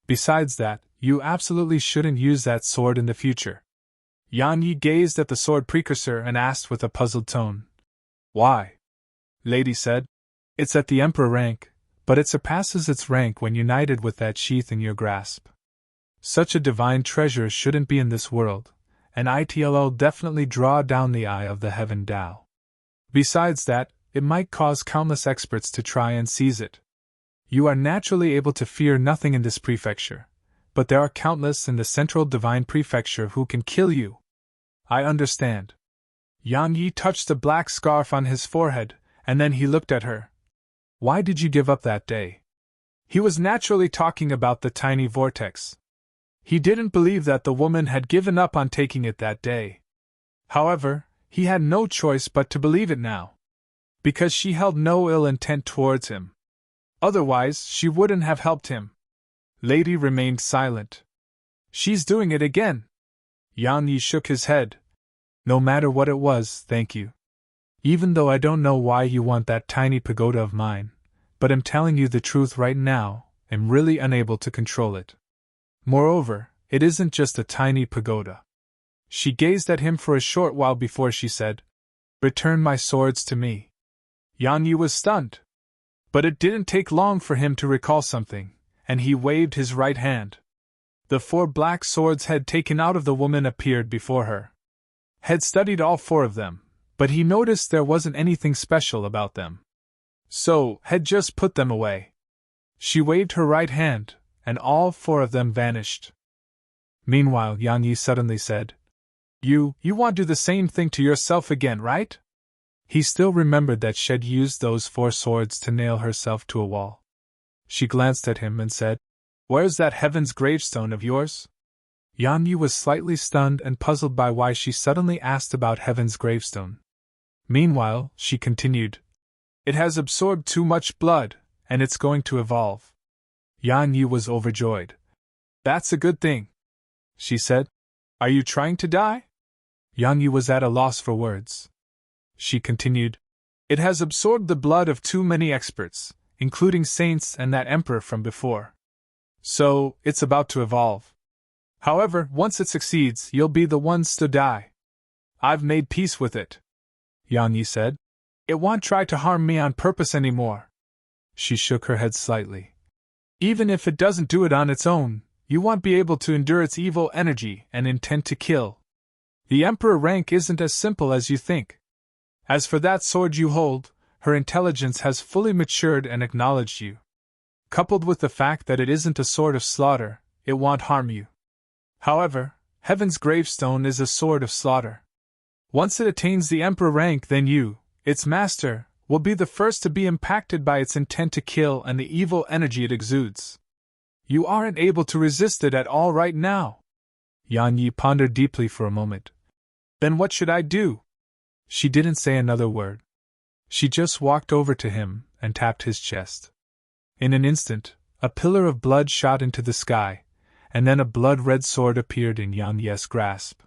Besides that, you absolutely shouldn't use that sword in the future." Yang Yi gazed at the sword precursor and asked with a puzzled tone. "Why?" Lady said. "It's at the emperor rank, but it surpasses its rank when united with that sheath in your grasp. Such a divine treasure shouldn't be in this world, and it'll definitely draw down the eye of the heaven Tao. Besides that, it might cause countless experts to try and seize it. You are naturally able to fear nothing in this prefecture, but there are countless in the central divine prefecture who can kill you." "I understand." Yang Yi touched the black scarf on his forehead, and then he looked at her. "Why did you give up that day?" He was naturally talking about the tiny vortex. He didn't believe that the woman had given up on taking it that day. However, he had no choice but to believe it now. because she held no ill intent towards him. Otherwise, she wouldn't have helped him. Lady remained silent. She's doing it again. Yang Yi shook his head. No matter what it was, thank you. Even though I don't know why you want that tiny pagoda of mine, but I'm telling you the truth right now, I'm really unable to control it. Moreover, it isn't just a tiny pagoda. She gazed at him for a short while before she said, Return my swords to me. Yang Yi was stunned. But it didn't take long for him to recall something, and he waved his right hand. The 4 black swords Head taken out of the woman appeared before her. Head studied all 4 of them, but he noticed there wasn't anything special about them. So, Head just put them away. She waved her right hand, and all 4 of them vanished. Meanwhile, Yang Yi suddenly said, You want to do the same thing to yourself again, right? He still remembered that she'd used those 4 swords to nail herself to a wall. She glanced at him and said, Where's that heaven's gravestone of yours? Yang Yi was slightly stunned and puzzled by why she suddenly asked about heaven's gravestone. Meanwhile, she continued, It has absorbed too much blood, and it's going to evolve. Yang Yi was overjoyed. That's a good thing, she said. Are you trying to die? Yang Yi was at a loss for words. She continued, It has absorbed the blood of too many experts, including saints and that emperor from before. So, it's about to evolve. However, once it succeeds, you'll be the ones to die. I've made peace with it, Yang Yi said. It won't try to harm me on purpose anymore. She shook her head slightly. Even if it doesn't do it on its own, you won't be able to endure its evil energy and intent to kill. The emperor rank isn't as simple as you think. As for that sword you hold, her intelligence has fully matured and acknowledged you. Coupled with the fact that it isn't a sword of slaughter, it won't harm you. However, heaven's gravestone is a sword of slaughter. Once it attains the emperor rank, then you, its master, will be the first to be impacted by its intent to kill and the evil energy it exudes. You aren't able to resist it at all right now. Yang Yi pondered deeply for a moment. Then what should I do? She didn't say another word. She just walked over to him and tapped his chest. In an instant, a pillar of blood shot into the sky, and then a blood-red sword appeared in Yang Yi's grasp.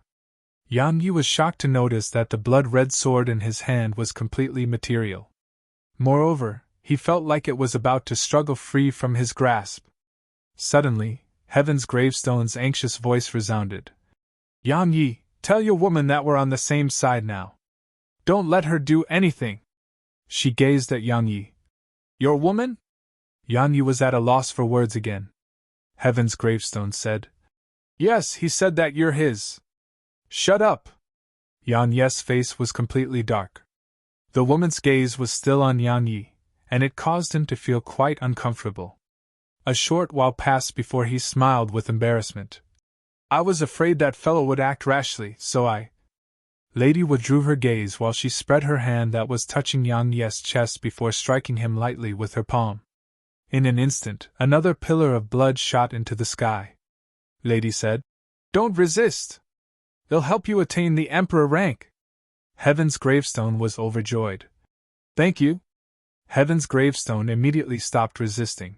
Yang Yi was shocked to notice that the blood-red sword in his hand was completely material. Moreover, he felt like it was about to struggle free from his grasp. Suddenly, Heaven's gravestone's anxious voice resounded. Yang Yi, tell your woman that we're on the same side now. Don't let her do anything. She gazed at Yang Yi. Your woman? Yang Yi was at a loss for words again. Heaven's gravestone said. Yes, he said that you're his. Shut up. Yang Yi's face was completely dark. The woman's gaze was still on Yang Yi, and it caused him to feel quite uncomfortable. A short while passed before he smiled with embarrassment. I was afraid that fellow would act rashly, so I... Lady withdrew her gaze while she spread her hand that was touching Yang Yi's chest before striking him lightly with her palm. In an instant, another pillar of blood shot into the sky. Lady said, Don't resist. They'll help you attain the emperor rank. Heaven's gravestone was overjoyed. Thank you. Heaven's gravestone immediately stopped resisting.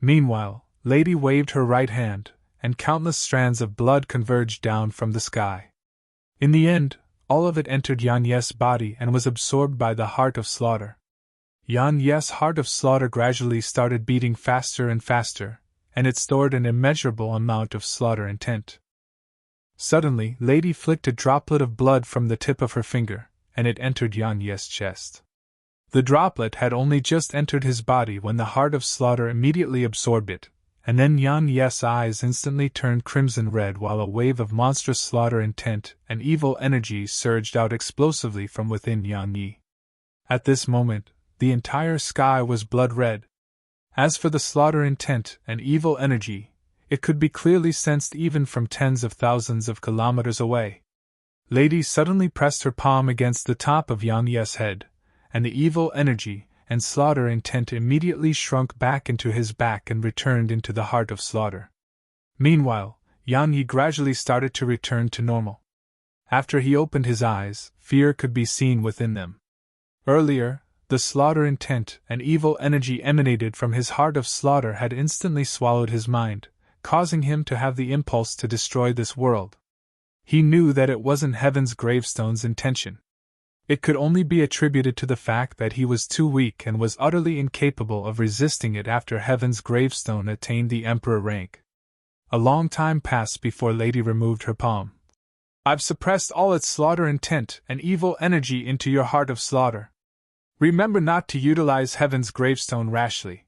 Meanwhile, Lady waved her right hand, and countless strands of blood converged down from the sky. In the end, all of it entered Yang Yi's body and was absorbed by the heart of slaughter. Yang Yi's heart of slaughter gradually started beating faster and faster, and it stored an immeasurable amount of slaughter intent. Suddenly, Lady flicked a droplet of blood from the tip of her finger, and it entered Yang Yi's chest. The droplet had only just entered his body when the heart of slaughter immediately absorbed it, and then Yang Yi's eyes instantly turned crimson red while a wave of monstrous slaughter intent and evil energy surged out explosively from within Yang Yi. At this moment, the entire sky was blood red. As for the slaughter intent and evil energy, it could be clearly sensed even from tens of thousands of kilometers away. Lady suddenly pressed her palm against the top of Yang Yi's head, and the evil energy and slaughter intent immediately shrunk back into his back and returned into the heart of slaughter. Meanwhile, Yang Yi gradually started to return to normal. After he opened his eyes, fear could be seen within them. Earlier, the slaughter intent and evil energy emanated from his heart of slaughter had instantly swallowed his mind, causing him to have the impulse to destroy this world. He knew that it wasn't Heaven's gravestone's intention. It could only be attributed to the fact that he was too weak and was utterly incapable of resisting it after Heaven's gravestone attained the Emperor rank. A long time passed before Lady removed her palm. I've suppressed all its slaughter intent and evil energy into your heart of slaughter. Remember not to utilize Heaven's gravestone rashly.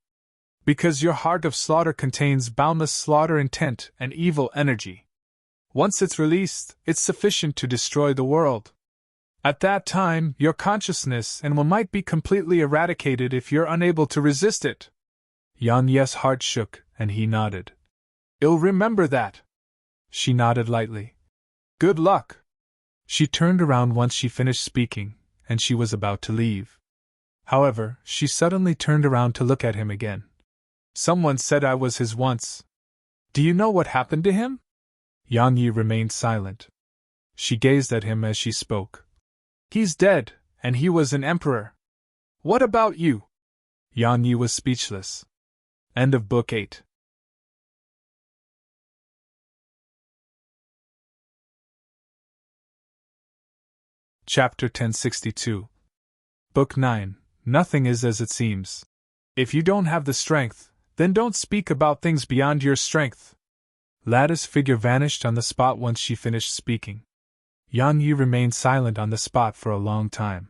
Because your heart of slaughter contains boundless slaughter intent and evil energy. Once it's released, it's sufficient to destroy the world. At that time, your consciousness and will might be completely eradicated if you're unable to resist it. Yan Ye's heart shook, and he nodded. I'll remember that. She nodded lightly. Good luck. She turned around once she finished speaking, and she was about to leave. However, she suddenly turned around to look at him again. Someone said I was his once. Do you know what happened to him? Yang Yi remained silent. She gazed at him as she spoke. He's dead, and he was an emperor. What about you? Yang Yi was speechless. End of Book 8. Chapter 1062. Book 9. Nothing is as it seems. If you don't have the strength, then don't speak about things beyond your strength. Lada's figure vanished on the spot once she finished speaking. Yang Yi remained silent on the spot for a long time.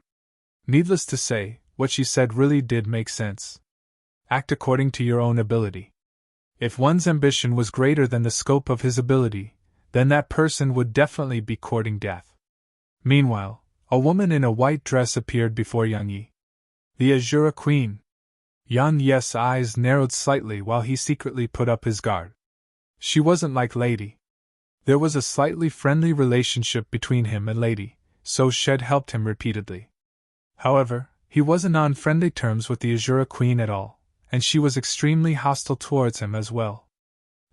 Needless to say, what she said really did make sense. Act according to your own ability. If one's ambition was greater than the scope of his ability, then that person would definitely be courting death. Meanwhile, a woman in a white dress appeared before Yang Yi. The Azura Queen. Yang Yi's eyes narrowed slightly while he secretly put up his guard. She wasn't like Lady. There was a slightly friendly relationship between him and Lady, so Shed helped him repeatedly. However, he wasn't on friendly terms with the Azura Queen at all, and she was extremely hostile towards him as well.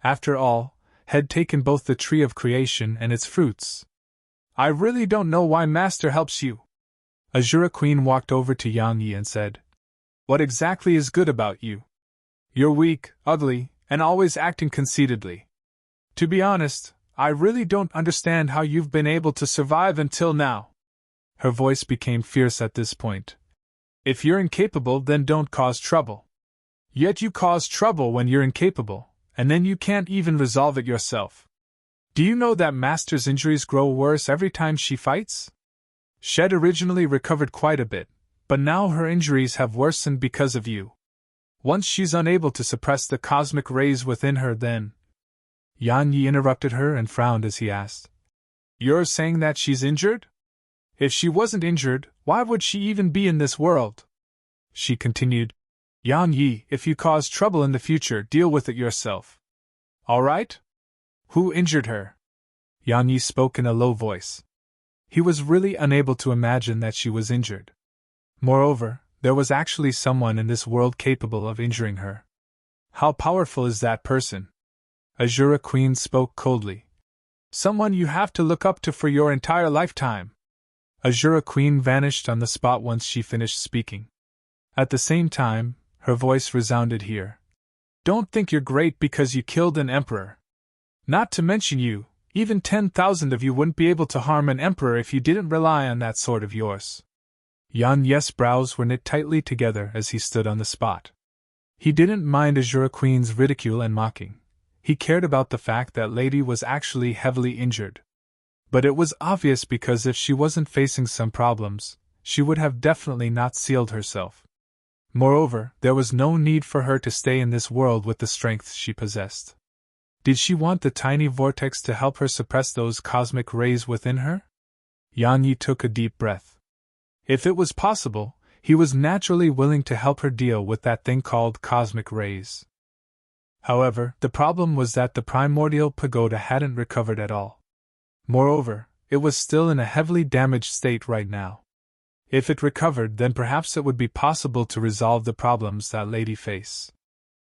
After all, had taken both the tree of creation and its fruits. I really don't know why Master helps you. Azura Queen walked over to Yang Yi and said, What exactly is good about you? You're weak, ugly, and always acting conceitedly. To be honest, I really don't understand how you've been able to survive until now. Her voice became fierce at this point. If you're incapable, then don't cause trouble. Yet you cause trouble when you're incapable, and then you can't even resolve it yourself. Do you know that Master's injuries grow worse every time she fights? Shed originally recovered quite a bit, but now her injuries have worsened because of you. Once she's unable to suppress the cosmic rays within her, then... Yang Yi interrupted her and frowned as he asked. You're saying that she's injured? If she wasn't injured, why would she even be in this world? She continued. Yang Yi, if you cause trouble in the future, deal with it yourself. All right? Who injured her? Yang Yi spoke in a low voice. He was really unable to imagine that she was injured. Moreover, there was actually someone in this world capable of injuring her. How powerful is that person? Azura Queen spoke coldly. Someone you have to look up to for your entire lifetime. Azura Queen vanished on the spot once she finished speaking. At the same time, her voice resounded here. Don't think you're great because you killed an emperor. Not to mention you, even 10,000 of you wouldn't be able to harm an emperor if you didn't rely on that sword of yours. Yang Yi's brows were knit tightly together as he stood on the spot. He didn't mind Azura Queen's ridicule and mocking. He cared about the fact that Lady was actually heavily injured. But it was obvious because if she wasn't facing some problems, she would have definitely not sealed herself. Moreover, there was no need for her to stay in this world with the strength she possessed. Did she want the tiny vortex to help her suppress those cosmic rays within her? Yang Yi took a deep breath. If it was possible, he was naturally willing to help her deal with that thing called cosmic rays. However, the problem was that the primordial pagoda hadn't recovered at all. Moreover, it was still in a heavily damaged state right now. If it recovered, then perhaps it would be possible to resolve the problems that Lady faced.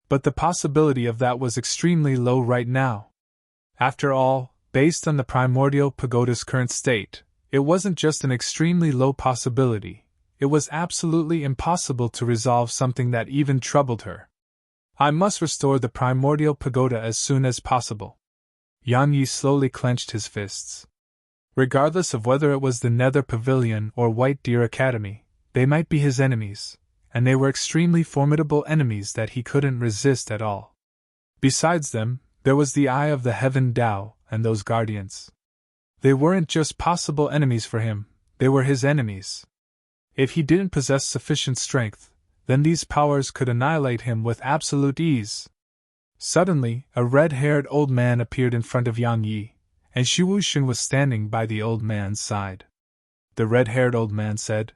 But the possibility of that was extremely low right now. After all, based on the primordial pagoda's current state, it wasn't just an extremely low possibility, it was absolutely impossible to resolve something that even troubled her. I must restore the primordial pagoda as soon as possible. Yang Yi slowly clenched his fists. Regardless of whether it was the Nether Pavilion or White Deer Academy, they might be his enemies, and they were extremely formidable enemies that he couldn't resist at all. Besides them, there was the Eye of the Heaven Tao and those guardians. They weren't just possible enemies for him, they were his enemies. If he didn't possess sufficient strength, then these powers could annihilate him with absolute ease. Suddenly, a red-haired old man appeared in front of Yang Yi, and Xu Wuxin was standing by the old man's side. The red-haired old man said,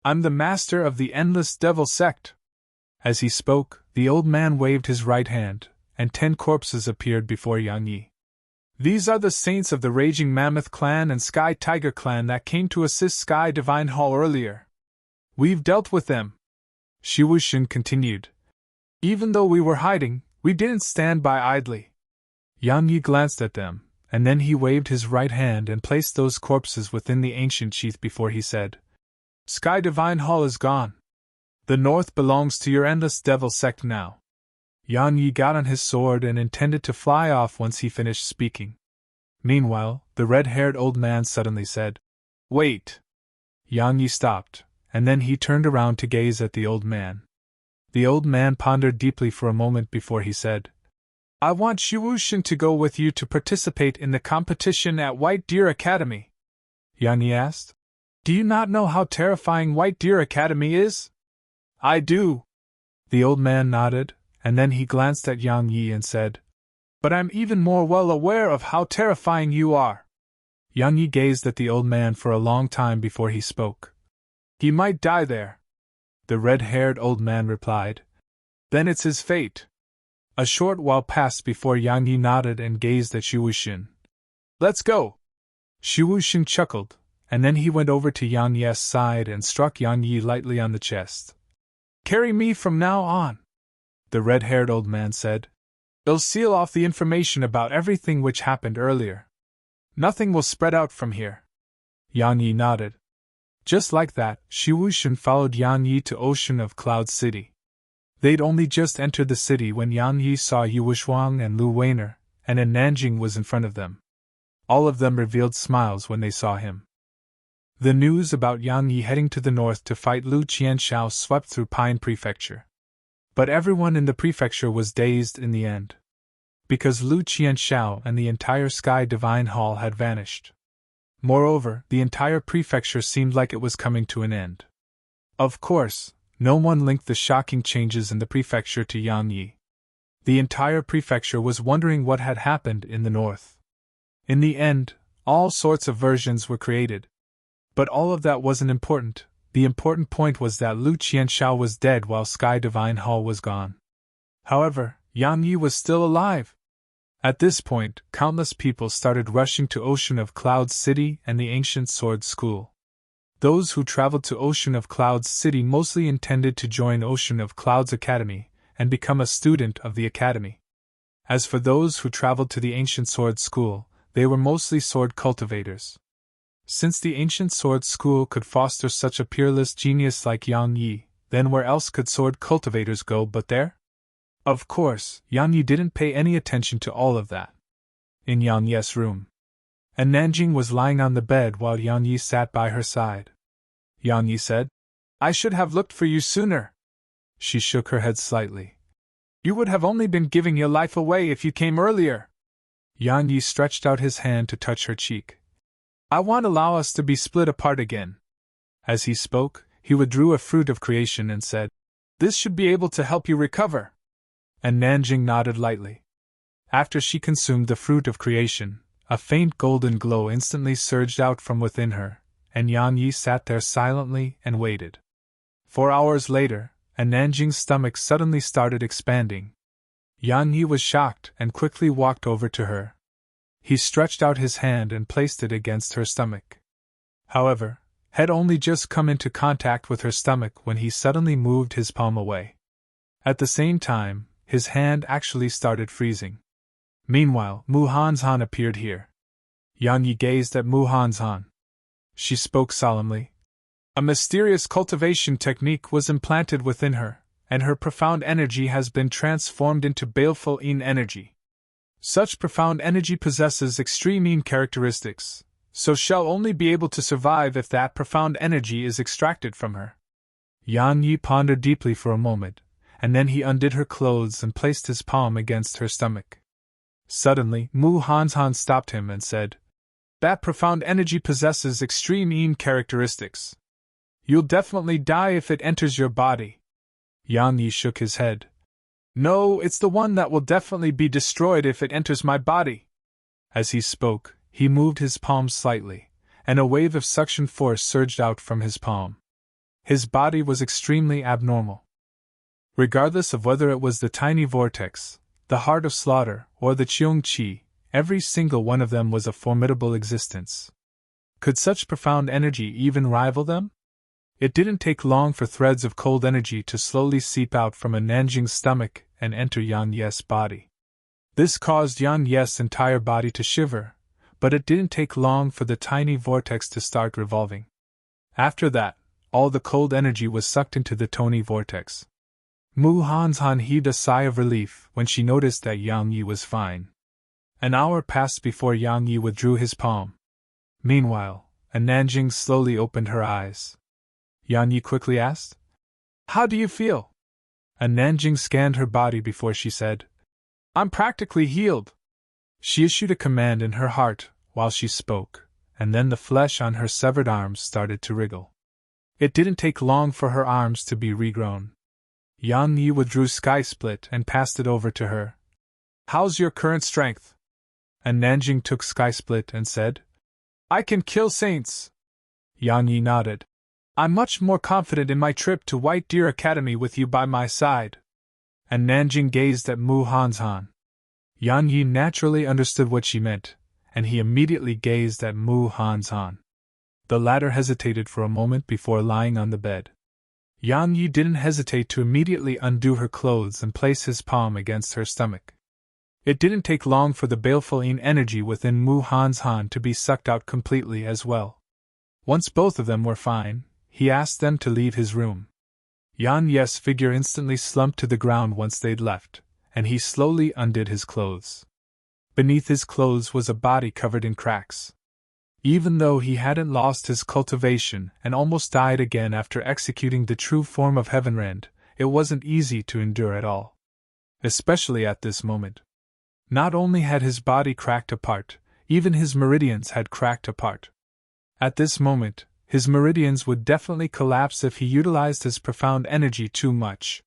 "I'm the master of the Endless Devil Sect." As he spoke, the old man waved his right hand, and 10 corpses appeared before Yang Yi. "These are the saints of the Raging Mammoth Clan and Sky Tiger Clan that came to assist Sky Divine Hall earlier. We've dealt with them," Xu Wuxin continued. "Even though we were hiding, we didn't stand by idly." Yang Yi glanced at them, and then he waved his right hand and placed those corpses within the ancient sheath before he said, "Sky Divine Hall is gone. The North belongs to your Endless Devil Sect now." Yang Yi got on his sword and intended to fly off once he finished speaking. Meanwhile, the red-haired old man suddenly said, "Wait." Yang Yi stopped, and then he turned around to gaze at the old man. The old man pondered deeply for a moment before he said, "I want Xu Wuxin to go with you to participate in the competition at White Deer Academy." Yang Yi asked, "Do you not know how terrifying White Deer Academy is?" "I do." The old man nodded, and then he glanced at Yang Yi and said, "But I'm even more well aware of how terrifying you are." Yang Yi gazed at the old man for a long time before he spoke. "He might die there," the red-haired old man replied. "Then it's his fate." A short while passed before Yang Yi nodded and gazed at Xu Wuxin. "Let's go." Xu Wuxin chuckled, and then he went over to Yang Yi's side and struck Yang Yi lightly on the chest. "Carry me from now on," the red-haired old man said. "It'll seal off the information about everything which happened earlier. Nothing will spread out from here." Yang Yi nodded. Just like that, Xu Wuxin followed Yang Yi to Ocean of Cloud City. They'd only just entered the city when Yang Yi saw Yu Wushuang and Lu Weiner, and Nanjing was in front of them. All of them revealed smiles when they saw him. The news about Yang Yi heading to the north to fight Lu Qianshao swept through Pine Prefecture. But everyone in the prefecture was dazed in the end. Because Lu Qianshao and the entire Sky Divine Hall had vanished. Moreover, the entire prefecture seemed like it was coming to an end. Of course, no one linked the shocking changes in the prefecture to Yang Yi. The entire prefecture was wondering what had happened in the north. In the end, all sorts of versions were created. But all of that wasn't important. The important point was that Lu Qianshao was dead while Sky Divine Hall was gone. However, Yang Yi was still alive. At this point, countless people started rushing to Ocean of Clouds City and the Ancient Sword School. Those who traveled to Ocean of Clouds City mostly intended to join Ocean of Clouds Academy and become a student of the academy. As for those who traveled to the Ancient Sword School, they were mostly sword cultivators. Since the Ancient Sword School could foster such a peerless genius like Yang Yi, then where else could sword cultivators go but there? Of course, Yang Yi didn't pay any attention to all of that. In Yang Yi's room, and Nanjing was lying on the bed while Yang Yi sat by her side. Yang Yi said, "I should have looked for you sooner." She shook her head slightly. "You would have only been giving your life away if you came earlier." Yang Yi stretched out his hand to touch her cheek. "I want to allow us to be split apart again." As he spoke, he withdrew a fruit of creation and said, "This should be able to help you recover." And Nanjing nodded lightly. After she consumed the fruit of creation, a faint golden glow instantly surged out from within her, and Yang Yi sat there silently and waited. 4 hours later, and Nanjing's stomach suddenly started expanding. Yang Yi was shocked and quickly walked over to her. He stretched out his hand and placed it against her stomach. However, had only just come into contact with her stomach when he suddenly moved his palm away. At the same time, his hand actually started freezing. Meanwhile, Mu Hanzhan appeared here. Yang Yi gazed at Mu Hanzhan. She spoke solemnly. A mysterious cultivation technique was implanted within her, and her profound energy has been transformed into baleful yin energy. Such profound energy possesses extreme yin characteristics, so shall only be able to survive if that profound energy is extracted from her. Yan Yi pondered deeply for a moment, and then he undid her clothes and placed his palm against her stomach. Suddenly, Mu Hanzhan stopped him and said, "That profound energy possesses extreme yin characteristics. You'll definitely die if it enters your body." Yan Yi shook his head. "No, it's the one that will definitely be destroyed if it enters my body." As he spoke, he moved his palm slightly, and a wave of suction force surged out from his palm. His body was extremely abnormal. Regardless of whether it was the tiny vortex, the heart of slaughter, or the Cheong Qi, every single one of them was a formidable existence. Could such profound energy even rival them? It didn't take long for threads of cold energy to slowly seep out from a Nanjing's stomach and enter Yan Ye's body. This caused Yan Ye's entire body to shiver, but it didn't take long for the tiny vortex to start revolving. After that, all the cold energy was sucked into the tony vortex. Mu Hanzhan heaved a sigh of relief when she noticed that Yang Yi was fine. An hour passed before Yang Yi withdrew his palm. Meanwhile, Nanjing slowly opened her eyes. Yan Yi quickly asked, "How do you feel?" Nanjing scanned her body before she said, "I'm practically healed." She issued a command in her heart while she spoke, and then the flesh on her severed arms started to wriggle. It didn't take long for her arms to be regrown. Yang Yi withdrew Sky Split and passed it over to her. "How's your current strength?" Nanjing took Sky Split and said, "I can kill saints." Yang Yi nodded. "I'm much more confident in my trip to White Deer Academy with you by my side." Nanjing gazed at Mu Hanzhan. Yang Yi naturally understood what she meant, and he immediately gazed at Mu Hanzhan. The latter hesitated for a moment before lying on the bed. Yang Yi didn't hesitate to immediately undo her clothes and place his palm against her stomach. It didn't take long for the baleful yin energy within Mu Hanzhan to be sucked out completely as well. Once both of them were fine, he asked them to leave his room. Yan Ye's figure instantly slumped to the ground once they'd left, and he slowly undid his clothes. Beneath his clothes was a body covered in cracks. Even though he hadn't lost his cultivation and almost died again after executing the true form of Heavenrend, it wasn't easy to endure at all. Especially at this moment. Not only had his body cracked apart, even his meridians had cracked apart. At this moment, his meridians would definitely collapse if he utilized his profound energy too much.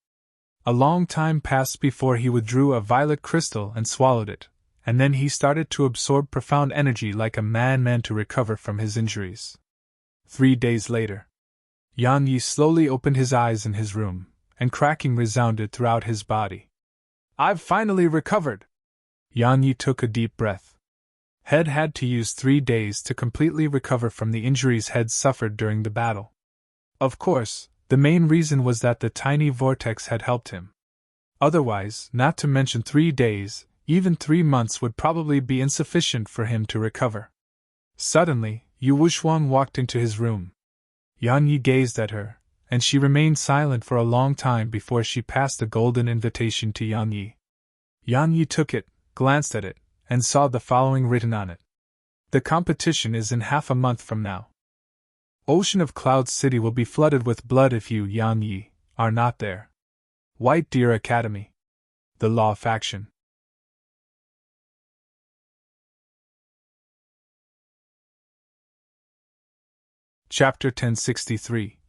A long time passed before he withdrew a violet crystal and swallowed it, and then he started to absorb profound energy like a madman to recover from his injuries. 3 days later, Yan Yi slowly opened his eyes in his room, and cracking resounded throughout his body. "I've finally recovered!" Yan Yi took a deep breath. Head had to use 3 days to completely recover from the injuries Head suffered during the battle. Of course, the main reason was that the tiny vortex had helped him. Otherwise, not to mention 3 days, even 3 months would probably be insufficient for him to recover. Suddenly, Yu Wushuang walked into his room. Yan Yi gazed at her, and she remained silent for a long time before she passed a golden invitation to Yan Yi. Yan Yi took it, glanced at it, and saw the following written on it. "The competition is in half a month from now. Ocean of Cloud City will be flooded with blood if you, Yan Yi, are not there. White Deer Academy. The Law Faction." Chapter 1063.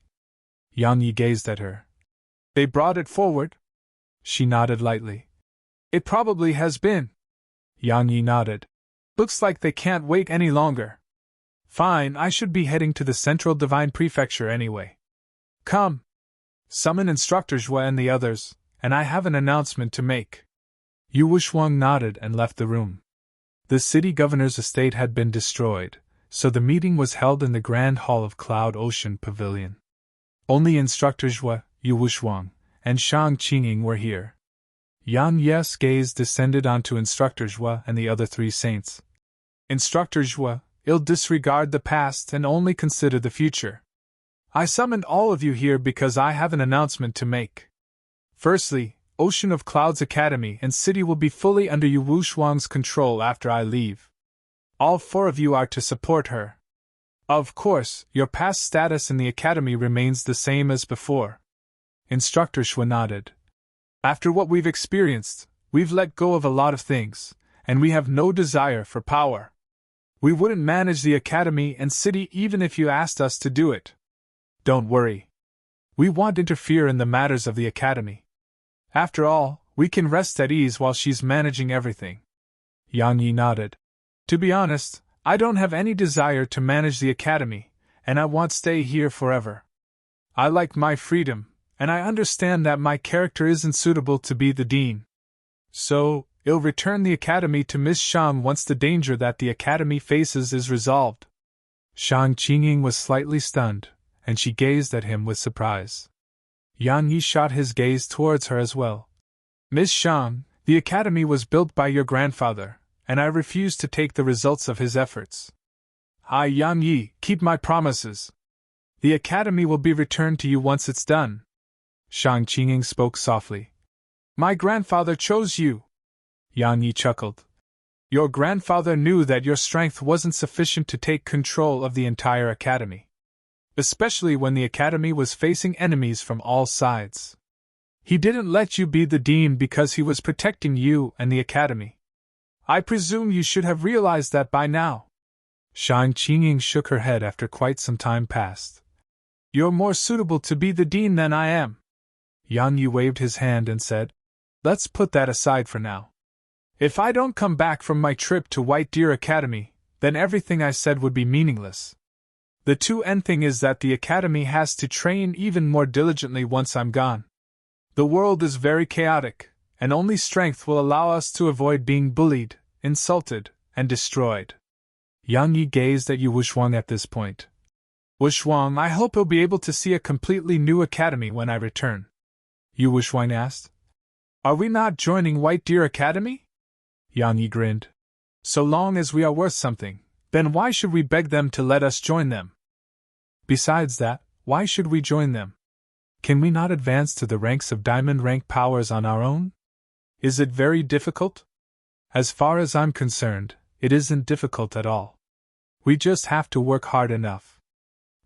Yang Yi gazed at her. "They brought it forward?" She nodded lightly. "It probably has been." Yang Yi nodded. "Looks like they can't wait any longer. Fine, I should be heading to the Central Divine Prefecture anyway. Come. Summon Instructor Zhua and the others, and I have an announcement to make." Yu Wushuang nodded and left the room. The city governor's estate had been destroyed, so the meeting was held in the Grand Hall of Cloud Ocean Pavilion. Only Instructor Zhua, Yu Wushuang, and Shang Qingying were here. Yan Ye's gaze descended onto Instructor Zhua and the other 3 saints. "Instructor Zhua, you'll disregard the past and only consider the future. I summoned all of you here because I have an announcement to make. Firstly, Ocean of Clouds Academy and City will be fully under Yu Wuxuang's control after I leave. All 4 of you are to support her. Of course, your past status in the academy remains the same as before. Instructor Xue nodded. After what we've experienced, we've let go of a lot of things, and we have no desire for power. We wouldn't manage the academy and city even if you asked us to do it. Don't worry. We won't interfere in the matters of the academy. After all, we can rest at ease while she's managing everything. Yang Yi nodded. To be honest, I don't have any desire to manage the academy, and I won't stay here forever. I like my freedom, and I understand that my character isn't suitable to be the dean. So, I'll return the academy to Miss Shang once the danger that the academy faces is resolved. Shang Qingying was slightly stunned, and she gazed at him with surprise. Yang Yi shot his gaze towards her as well. Miss Shang, the academy was built by your grandfather, and I refuse to take the results of his efforts. I, Yang Yi, keep my promises. The academy will be returned to you once it's done. Shang Qingying spoke softly. My grandfather chose you. Yang Yi chuckled. Your grandfather knew that your strength wasn't sufficient to take control of the entire academy. Especially when the academy was facing enemies from all sides. He didn't let you be the dean because he was protecting you and the academy. I presume you should have realized that by now. Shang Qingying shook her head after quite some time passed. You're more suitable to be the dean than I am. Yang Yi waved his hand and said, Let's put that aside for now. If I don't come back from my trip to White Deer Academy, then everything I said would be meaningless. The 2N thing is that the academy has to train even more diligently once I'm gone. The world is very chaotic, and only strength will allow us to avoid being bullied, insulted, and destroyed. Yang Yi gazed at Yu Wuxuang at this point. Wuxuang, I hope he'll be able to see a completely new academy when I return. Yu Wuxuang asked. Are we not joining White Deer Academy? Yang Yi grinned. So long as we are worth something, then why should we beg them to let us join them? Besides that, why should we join them? Can we not advance to the ranks of diamond rank powers on our own? Is it very difficult? As far as I'm concerned, it isn't difficult at all. We just have to work hard enough.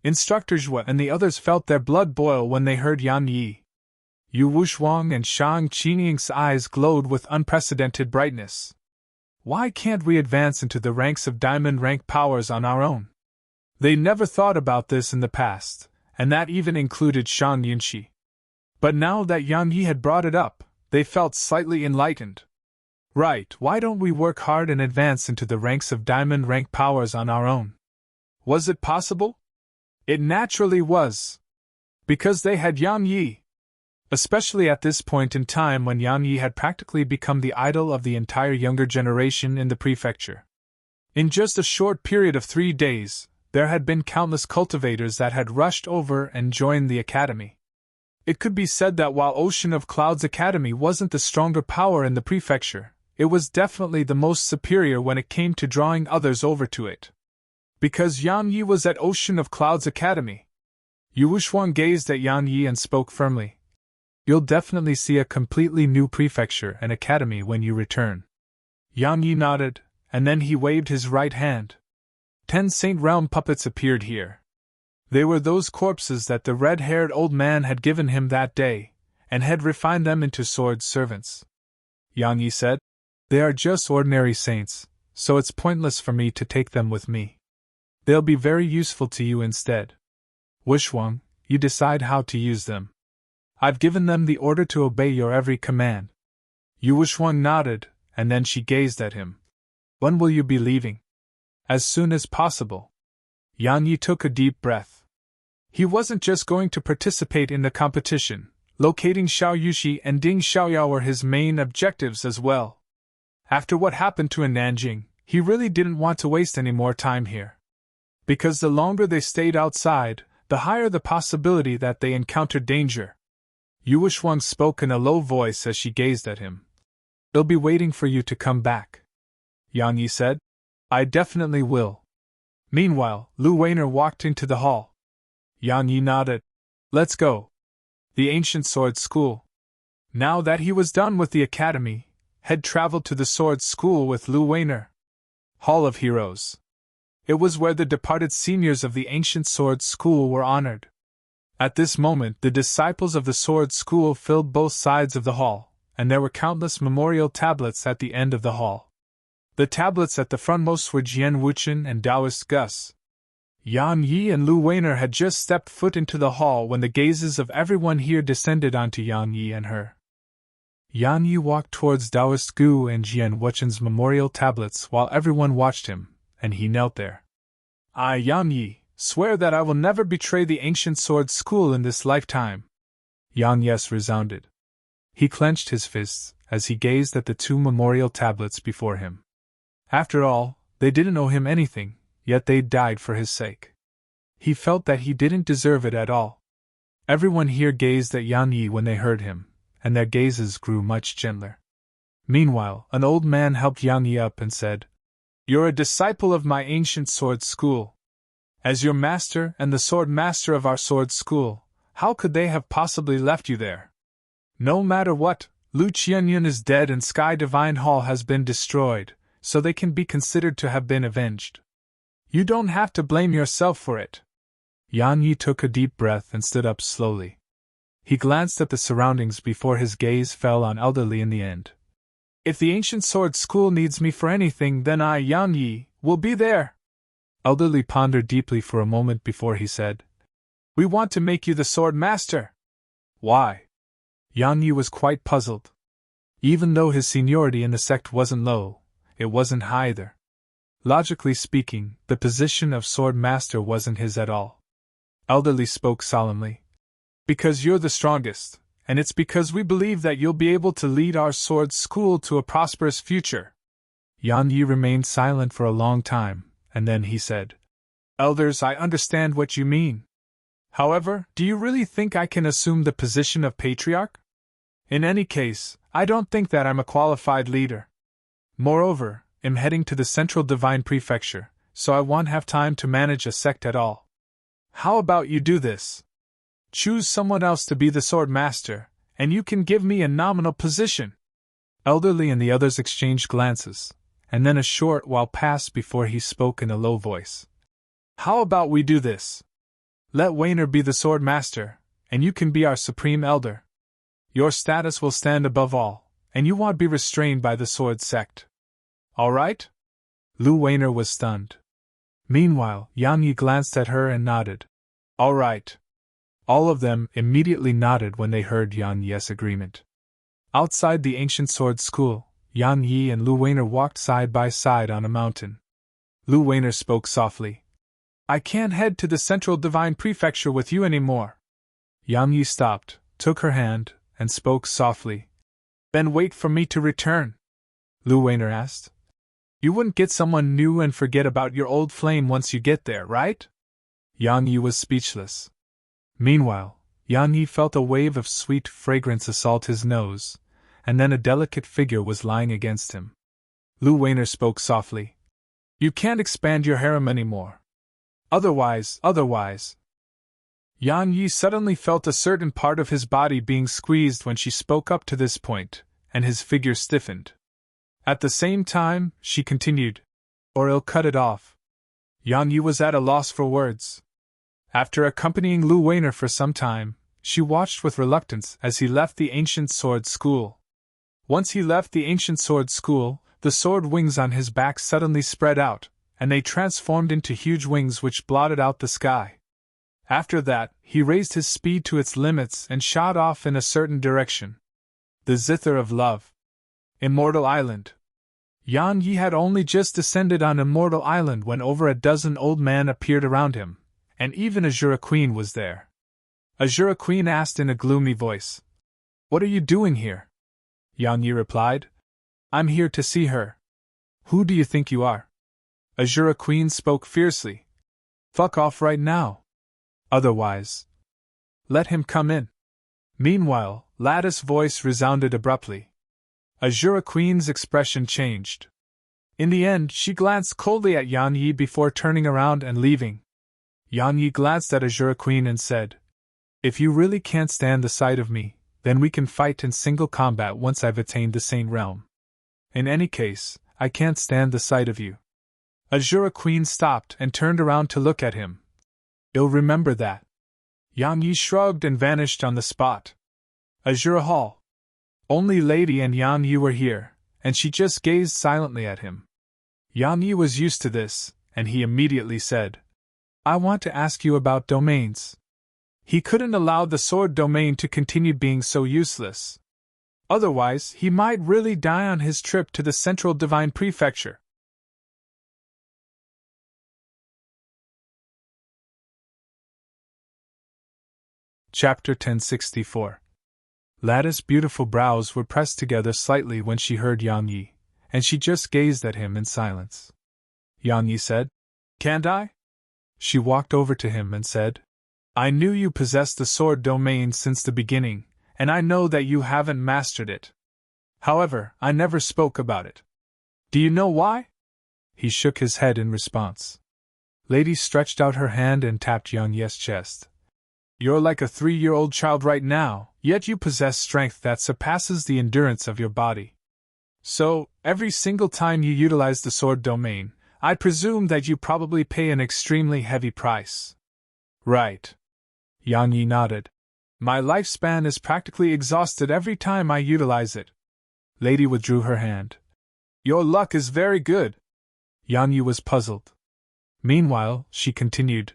Instructor Xue and the others felt their blood boil when they heard Yang Yi. Yu Wuxuang and Shang Qingying's eyes glowed with unprecedented brightness. Why can't we advance into the ranks of diamond rank powers on our own? They never thought about this in the past, and that even included Shang Yinshi. But now that Yang Yi had brought it up, they felt slightly enlightened. Right, why don't we work hard and advance into the ranks of diamond rank powers on our own? Was it possible? It naturally was. Because they had Yang Yi. Especially at this point in time when Yang Yi had practically become the idol of the entire younger generation in the prefecture. In just a short period of 3 days, there had been countless cultivators that had rushed over and joined the academy. It could be said that while Ocean of Clouds Academy wasn't the stronger power in the prefecture, it was definitely the most superior when it came to drawing others over to it. Because Yang Yi was at Ocean of Clouds Academy. Yu Wuxuang gazed at Yang Yi and spoke firmly. You'll definitely see a completely new prefecture and academy when you return. Yang Yi nodded, and then he waved his right hand. 10 Saint Realm puppets appeared here. They were those corpses that the red-haired old man had given him that day, and had refined them into sword servants. Yang Yi said, They are just ordinary saints, so it's pointless for me to take them with me. They'll be very useful to you instead. Wuxuang, you decide how to use them. I've given them the order to obey your every command. Yu Wuxuang nodded, and then she gazed at him. When will you be leaving? As soon as possible. Yang Yi took a deep breath. He wasn't just going to participate in the competition. Locating Xiao Yushi and Ding Xiaoyao were his main objectives as well. After what happened to in Nanjing, he really didn't want to waste any more time here. Because the longer they stayed outside, the higher the possibility that they encountered danger. Yu Wuxuang spoke in a low voice as she gazed at him. They'll be waiting for you to come back. Yang Yi said. I definitely will. Meanwhile, Lu Weiner walked into the hall. Yang Yi nodded. Let's go. The ancient sword school. Now that he was done with the academy, had traveled to the sword school with Lu Weiner. Hall of Heroes. It was where the departed seniors of the ancient sword school were honored. At this moment, the disciples of the sword school filled both sides of the hall, and there were countless memorial tablets at the end of the hall. The tablets at the frontmost were Jian Wuchen and Taoist Gus. Yang Yi and Lu Weiner had just stepped foot into the hall when the gazes of everyone here descended onto Yang Yi and her. Yang Yi walked towards Taoist Gu and Jian Wuchen's memorial tablets while everyone watched him, and he knelt there. I, Yang Yi, swear that I will never betray the ancient sword school in this lifetime. Yang Yes resounded. He clenched his fists as he gazed at the two memorial tablets before him. After all, they didn't owe him anything, yet they died for his sake. He felt that he didn't deserve it at all. Everyone here gazed at Yang Yi when they heard him, and their gazes grew much gentler. Meanwhile, an old man helped Yang Yi up and said, You're a disciple of my ancient sword school. As your master and the sword master of our sword school, how could they have possibly left you there? No matter what, Lu Qianyun is dead and Sky Divine Hall has been destroyed, so they can be considered to have been avenged. You don't have to blame yourself for it. Yang Yi took a deep breath and stood up slowly. He glanced at the surroundings before his gaze fell on Elderly in the end. If the ancient sword school needs me for anything, then I, Yang Yi, will be there. Elderly pondered deeply for a moment before he said, We want to make you the sword master. Why? Yang Yi was quite puzzled. Even though his seniority in the sect wasn't low, it wasn't high either. Logically speaking, the position of sword master wasn't his at all. Elderly spoke solemnly. Because you're the strongest, and it's because we believe that you'll be able to lead our sword school to a prosperous future. Yang Yi remained silent for a long time, and then he said, Elders, I understand what you mean. However, do you really think I can assume the position of patriarch? In any case, I don't think that I'm a qualified leader. Moreover, I'm heading to the Central Divine Prefecture, so I won't have time to manage a sect at all. How about you do this? Choose someone else to be the sword master, and you can give me a nominal position. Elderly and the others exchanged glances, and then a short while passed before he spoke in a low voice. How about we do this? Let Weiner be the sword master, and you can be our supreme elder. Your status will stand above all, and you won't be restrained by the sword sect. All right? Lu Weiner was stunned. Meanwhile, Yang Yi glanced at her and nodded. All right. All of them immediately nodded when they heard Yang Yi's agreement. Outside the ancient sword school, Yang Yi and Lu Weiner walked side by side on a mountain. Lu Weiner spoke softly. I can't head to the Central Divine Prefecture with you anymore. Yang Yi stopped, took her hand, and spoke softly. Then wait for me to return. Lu Weiner asked. You wouldn't get someone new and forget about your old flame once you get there, right? Yang Yi was speechless. Meanwhile, Yang Yi felt a wave of sweet fragrance assault his nose, and then a delicate figure was lying against him. Lu Weiner spoke softly. You can't expand your harem anymore. Otherwise. Yang Yi suddenly felt a certain part of his body being squeezed when she spoke up to this point, and his figure stiffened. At the same time, she continued, or he'll cut it off. Yang Yi was at a loss for words. After accompanying Lu Weiner for some time, she watched with reluctance as he left the ancient sword school. Once he left the ancient sword school, the sword wings on his back suddenly spread out, and they transformed into huge wings which blotted out the sky. After that, he raised his speed to its limits and shot off in a certain direction. The Zither of Love. Immortal Island. Yang Yi had only just descended on Immortal Island when over a dozen old men appeared around him, and even Azura Queen was there. Azura Queen asked in a gloomy voice, What are you doing here? Yang Yi replied, I'm here to see her. Who do you think you are? Azura Queen spoke fiercely. Fuck off right now. Otherwise, let him come in. Meanwhile, Lattice's voice resounded abruptly. Azura Queen's expression changed. In the end, she glanced coldly at Yang Yi before turning around and leaving. Yang Yi glanced at Azure Queen and said, "If you really can't stand the sight of me, then we can fight in single combat once I've attained the Saint Realm. In any case, I can't stand the sight of you." Azure Queen stopped and turned around to look at him. "You'll remember that." Yang Yi shrugged and vanished on the spot. Azure Hall. Only Lady and Yang Yi were here, and she just gazed silently at him. Yang Yi was used to this, and he immediately said, "I want to ask you about domains." He couldn't allow the sword domain to continue being so useless. Otherwise, he might really die on his trip to the Central Divine Prefecture. Chapter 1064. Lattice's beautiful brows were pressed together slightly when she heard Yang Yi, and she just gazed at him in silence. Yang Yi said, "Can't I?" She walked over to him and said, "I knew you possessed the sword domain since the beginning, and I know that you haven't mastered it. However, I never spoke about it. Do you know why?" He shook his head in response. Lady stretched out her hand and tapped Yang Yi's chest. "You're like a 3-year-old child right now, yet you possess strength that surpasses the endurance of your body. So, every single time you utilize the sword domain, I presume that you probably pay an extremely heavy price." "Right." Yang Yi nodded. "My lifespan is practically exhausted every time I utilize it." Lady withdrew her hand. "Your luck is very good." Yang Yi was puzzled. Meanwhile, she continued,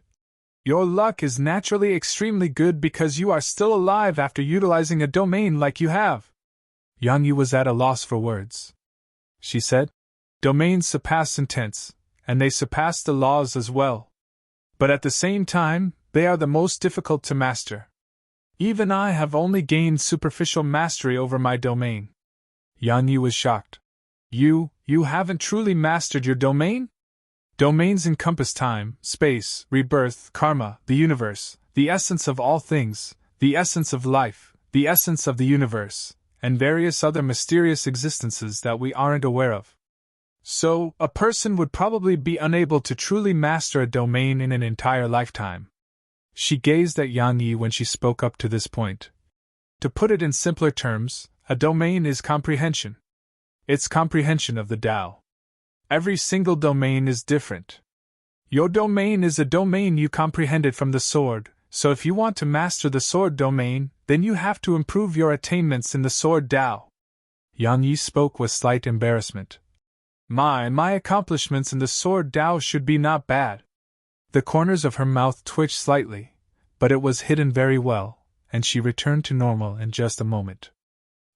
"Your luck is naturally extremely good because you are still alive after utilizing a domain like you have." Yang Yi was at a loss for words. She said, "Domains surpass intents, and they surpass the laws as well. But at the same time, they are the most difficult to master. Even I have only gained superficial mastery over my domain." Yang Yi was shocked. You haven't truly mastered your domain?" "Domains encompass time, space, rebirth, karma, the universe, the essence of all things, the essence of life, the essence of the universe, and various other mysterious existences that we aren't aware of. So, a person would probably be unable to truly master a domain in an entire lifetime." She gazed at Yang Yi when she spoke up to this point. "To put it in simpler terms, a domain is comprehension. It's comprehension of the Tao. Every single domain is different. Your domain is a domain you comprehended from the sword, so if you want to master the sword domain, then you have to improve your attainments in the sword Tao." Yang Yi spoke with slight embarrassment. My accomplishments in the sword Tao should be not bad." The corners of her mouth twitched slightly, but it was hidden very well, and she returned to normal in just a moment.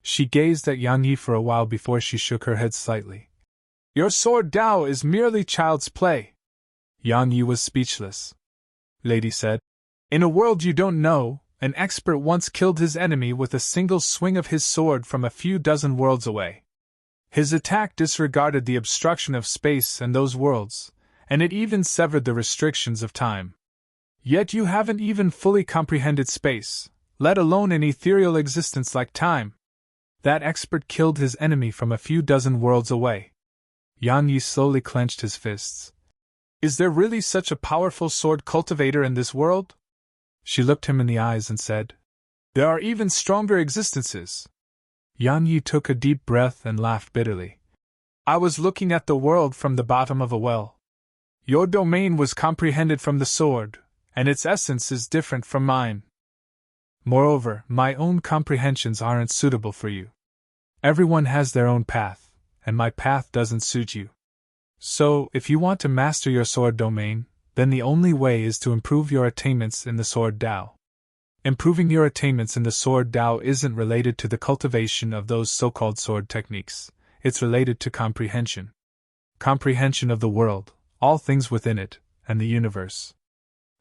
She gazed at Yang Yi for a while before she shook her head slightly. "Your sword Tao is merely child's play." Yang Yi was speechless. Lady said, "In a world you don't know, an expert once killed his enemy with a single swing of his sword from a few dozen worlds away. His attack disregarded the obstruction of space and those worlds, and it even severed the restrictions of time. Yet you haven't even fully comprehended space, let alone an ethereal existence like time. That expert killed his enemy from a few dozen worlds away." Yang Yi slowly clenched his fists. "Is there really such a powerful sword cultivator in this world?" She looked him in the eyes and said, "There are even stronger existences." Yang Yi took a deep breath and laughed bitterly. "I was looking at the world from the bottom of a well. Your domain was comprehended from the sword, and its essence is different from mine. Moreover, my own comprehensions aren't suitable for you. Everyone has their own path, and my path doesn't suit you. So, if you want to master your sword domain, then the only way is to improve your attainments in the sword Tao. Improving your attainments in the sword Tao isn't related to the cultivation of those so-called sword techniques, it's related to comprehension. Comprehension of the world, all things within it, and the universe."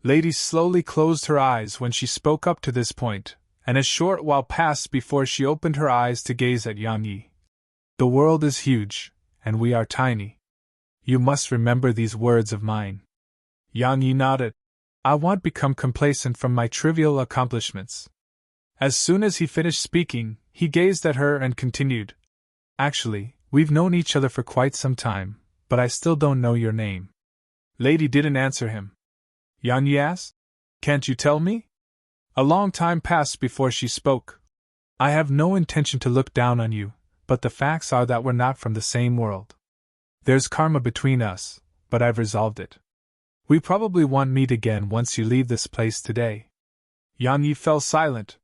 Lady slowly closed her eyes when she spoke up to this point, and a short while passed before she opened her eyes to gaze at Yang Yi. "The world is huge, and we are tiny. You must remember these words of mine." Yang Yi nodded. "I won't become complacent from my trivial accomplishments." As soon as he finished speaking, he gazed at her and continued, "Actually, we've known each other for quite some time, but I still don't know your name." Lady didn't answer him. Yan Yi asked. Can't you tell me? A long time passed before she spoke. I have no intention to look down on you, but the facts are that we're not from the same world. There's karma between us, but I've resolved it. We probably won't meet again once you leave this place today. Yan Yi fell silent.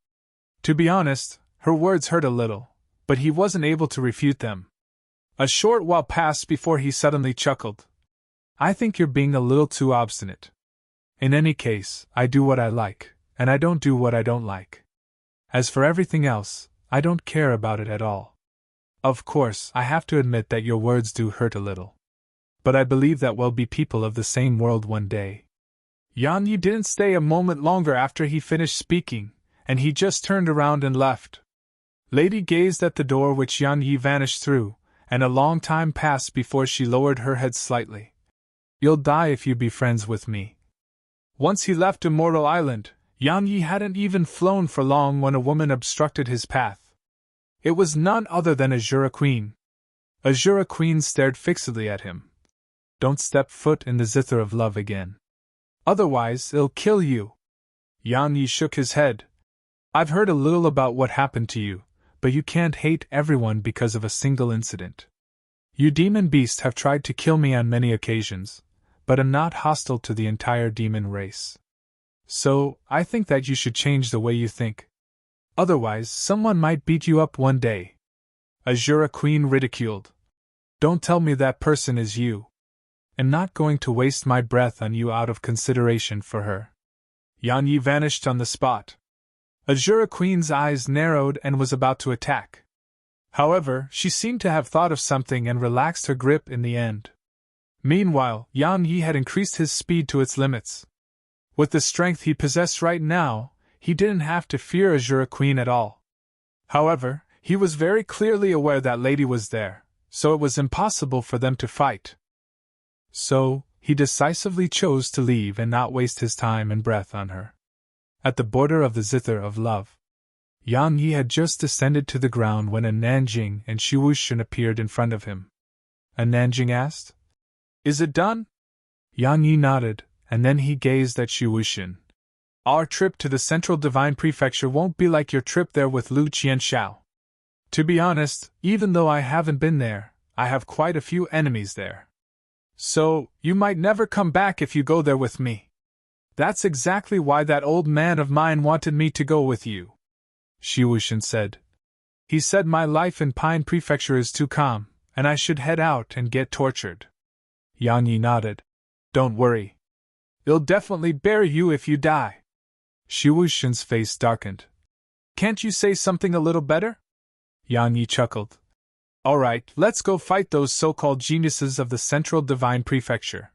To be honest, her words hurt a little, but he wasn't able to refute them. A short while passed before he suddenly chuckled. I think you're being a little too obstinate. In any case, I do what I like, and I don't do what I don't like. As for everything else, I don't care about it at all. Of course, I have to admit that your words do hurt a little. But I believe that we'll be people of the same world one day. Yan Yi didn't stay a moment longer after he finished speaking, and he just turned around and left. Lady gazed at the door which Yan Yi vanished through, and a long time passed before she lowered her head slightly. You'll die if you be friends with me. Once he left Immortal Island, Yan Yi hadn't even flown for long when a woman obstructed his path. It was none other than Azura Queen. Azura Queen stared fixedly at him. Don't step foot in the zither of love again. Otherwise, it'll kill you. Yan Yi shook his head. I've heard a little about what happened to you, but you can't hate everyone because of a single incident. You demon beasts have tried to kill me on many occasions, but am not hostile to the entire demon race. So, I think that you should change the way you think. Otherwise, someone might beat you up one day. Azura Queen ridiculed. Don't tell me that person is you. I'm not going to waste my breath on you out of consideration for her. Yan Yi vanished on the spot. Azura Queen's eyes narrowed and was about to attack. However, she seemed to have thought of something and relaxed her grip in the end. Meanwhile, Yan Yi had increased his speed to its limits. With the strength he possessed right now, he didn't have to fear Azura Queen at all. However, he was very clearly aware that Lady was there, so it was impossible for them to fight. So, he decisively chose to leave and not waste his time and breath on her. At the border of the zither of love, Yan Yi had just descended to the ground when a Nanjing and Shiwushin appeared in front of him. A Nanjing asked, Is it done? Yan Yi nodded, and then he gazed at Shiwushin. Our trip to the Central Divine Prefecture won't be like your trip there with Lu Qianshao. To be honest, even though I haven't been there, I have quite a few enemies there. So, you might never come back if you go there with me. That's exactly why that old man of mine wanted me to go with you, Shiwushin said. He said my life in Pine Prefecture is too calm, and I should head out and get tortured. Yan Yi nodded. Don't worry. It'll definitely bury you if you die. Shiwushin's face darkened. Can't you say something a little better? Yan Yi chuckled. Alright, let's go fight those so-called geniuses of the Central Divine Prefecture.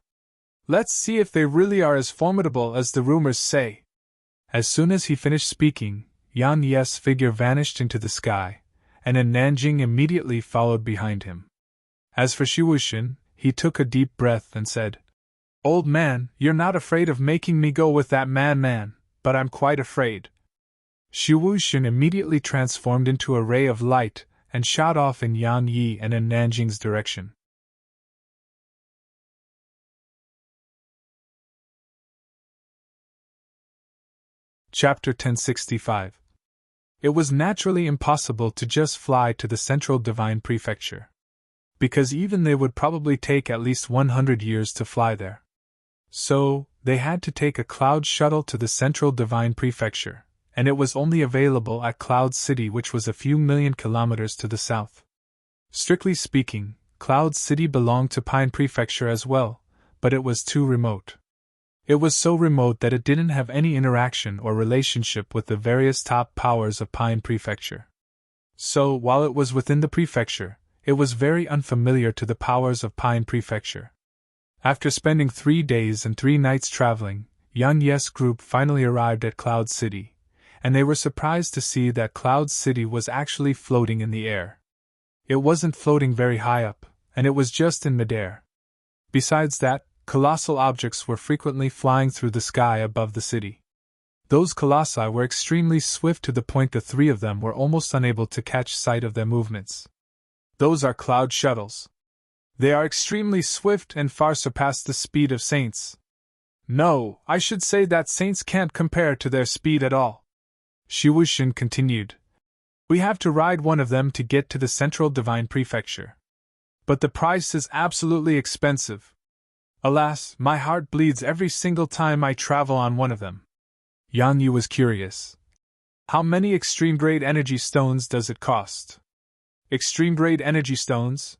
Let's see if they really are as formidable as the rumors say. As soon as he finished speaking, Yan Yi's figure vanished into the sky, and a Nanjing immediately followed behind him. As for Shiwushin, he took a deep breath and said, Old man, you're not afraid of making me go with that man, but I'm quite afraid. Shiwushin immediately transformed into a ray of light and shot off in Yan Yi and in Nanjing's direction. Chapter 1065. It was naturally impossible to just fly to the Central Divine Prefecture, because even they would probably take at least 100 years to fly there. So, they had to take a cloud shuttle to the Central Divine Prefecture, and it was only available at Cloud City, which was a few million kilometers to the south. Strictly speaking, Cloud City belonged to Pine Prefecture as well, but it was too remote. It was so remote that it didn't have any interaction or relationship with the various top powers of Pine Prefecture. So, while it was within the prefecture, it was very unfamiliar to the powers of Pine Prefecture. After spending 3 days and 3 nights traveling, Yan Yi's group finally arrived at Cloud City, and they were surprised to see that Cloud City was actually floating in the air. It wasn't floating very high up, and it was just in midair. Besides that, colossal objects were frequently flying through the sky above the city. Those colossi were extremely swift to the point the 3 of them were almost unable to catch sight of their movements. Those are cloud shuttles. They are extremely swift and far surpass the speed of saints. No, I should say that saints can't compare to their speed at all. Shiwushin continued. We have to ride one of them to get to the Central Divine Prefecture. But the price is absolutely expensive. Alas, my heart bleeds every single time I travel on one of them. Yang Yu was curious. How many extreme-grade energy stones does it cost? Extreme-grade energy stones?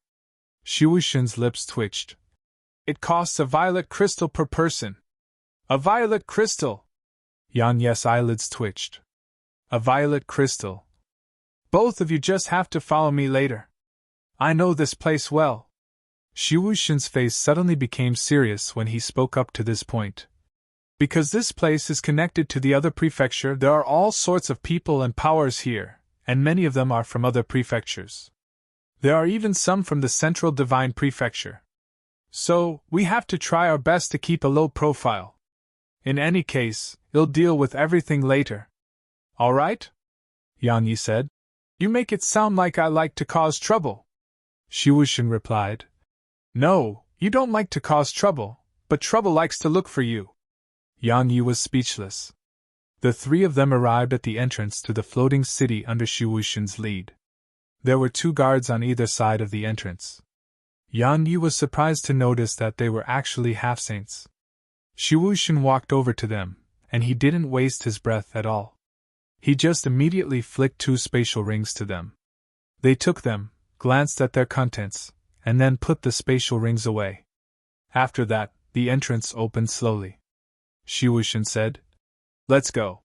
Shiwushin's lips twitched. It costs a violet crystal per person. A violet crystal! Yang Yu's eyelids twitched. A violet crystal. Both of you just have to follow me later. I know this place well. Shiwushin's face suddenly became serious when he spoke up to this point. Because this place is connected to the other prefecture, there are all sorts of people and powers here, and many of them are from other prefectures. There are even some from the Central Divine Prefecture. So, we have to try our best to keep a low profile. In any case, we'll deal with everything later. All right? Yang Yi said. You make it sound like I like to cause trouble. Shiwushin replied. No, you don't like to cause trouble, but trouble likes to look for you. Yang Yi was speechless. The three of them arrived at the entrance to the floating city under Shiwushin's lead. There were 2 guards on either side of the entrance. Yang Yi was surprised to notice that they were actually half-saints. Shiwushin walked over to them, and he didn't waste his breath at all. He just immediately flicked 2 spatial rings to them. They took them, glanced at their contents, and then put the spatial rings away. After that, the entrance opened slowly. Shiwushin said, Let's go.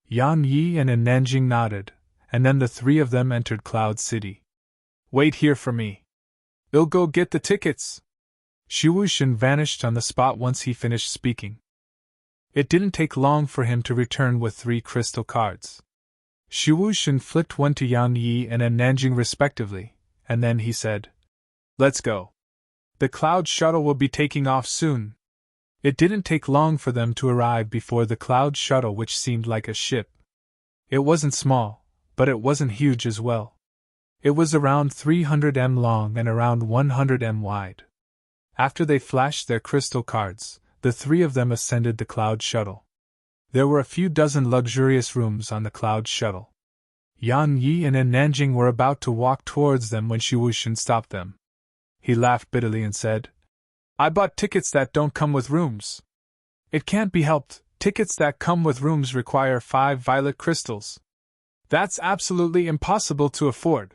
Yang Yi and Nanjing nodded, and then the 3 of them entered Cloud City. Wait here for me. I'll go get the tickets. Shiwushin vanished on the spot once he finished speaking. It didn't take long for him to return with 3 crystal cards. Shiwushin flipped one to Yang Yi and Nanjing respectively, and then he said, Let's go. The Cloud Shuttle will be taking off soon. It didn't take long for them to arrive before the Cloud Shuttle, which seemed like a ship. It wasn't small, but it wasn't huge as well. It was around 300 m long and around 100 m wide. After they flashed their crystal cards, the 3 of them ascended the Cloud Shuttle. There were a few dozen luxurious rooms on the Cloud Shuttle. Yang Yi and Nanjing were about to walk towards them when Shiwushin stopped them. He laughed bitterly and said, I bought tickets that don't come with rooms. It can't be helped, tickets that come with rooms require 5 violet crystals. That's absolutely impossible to afford.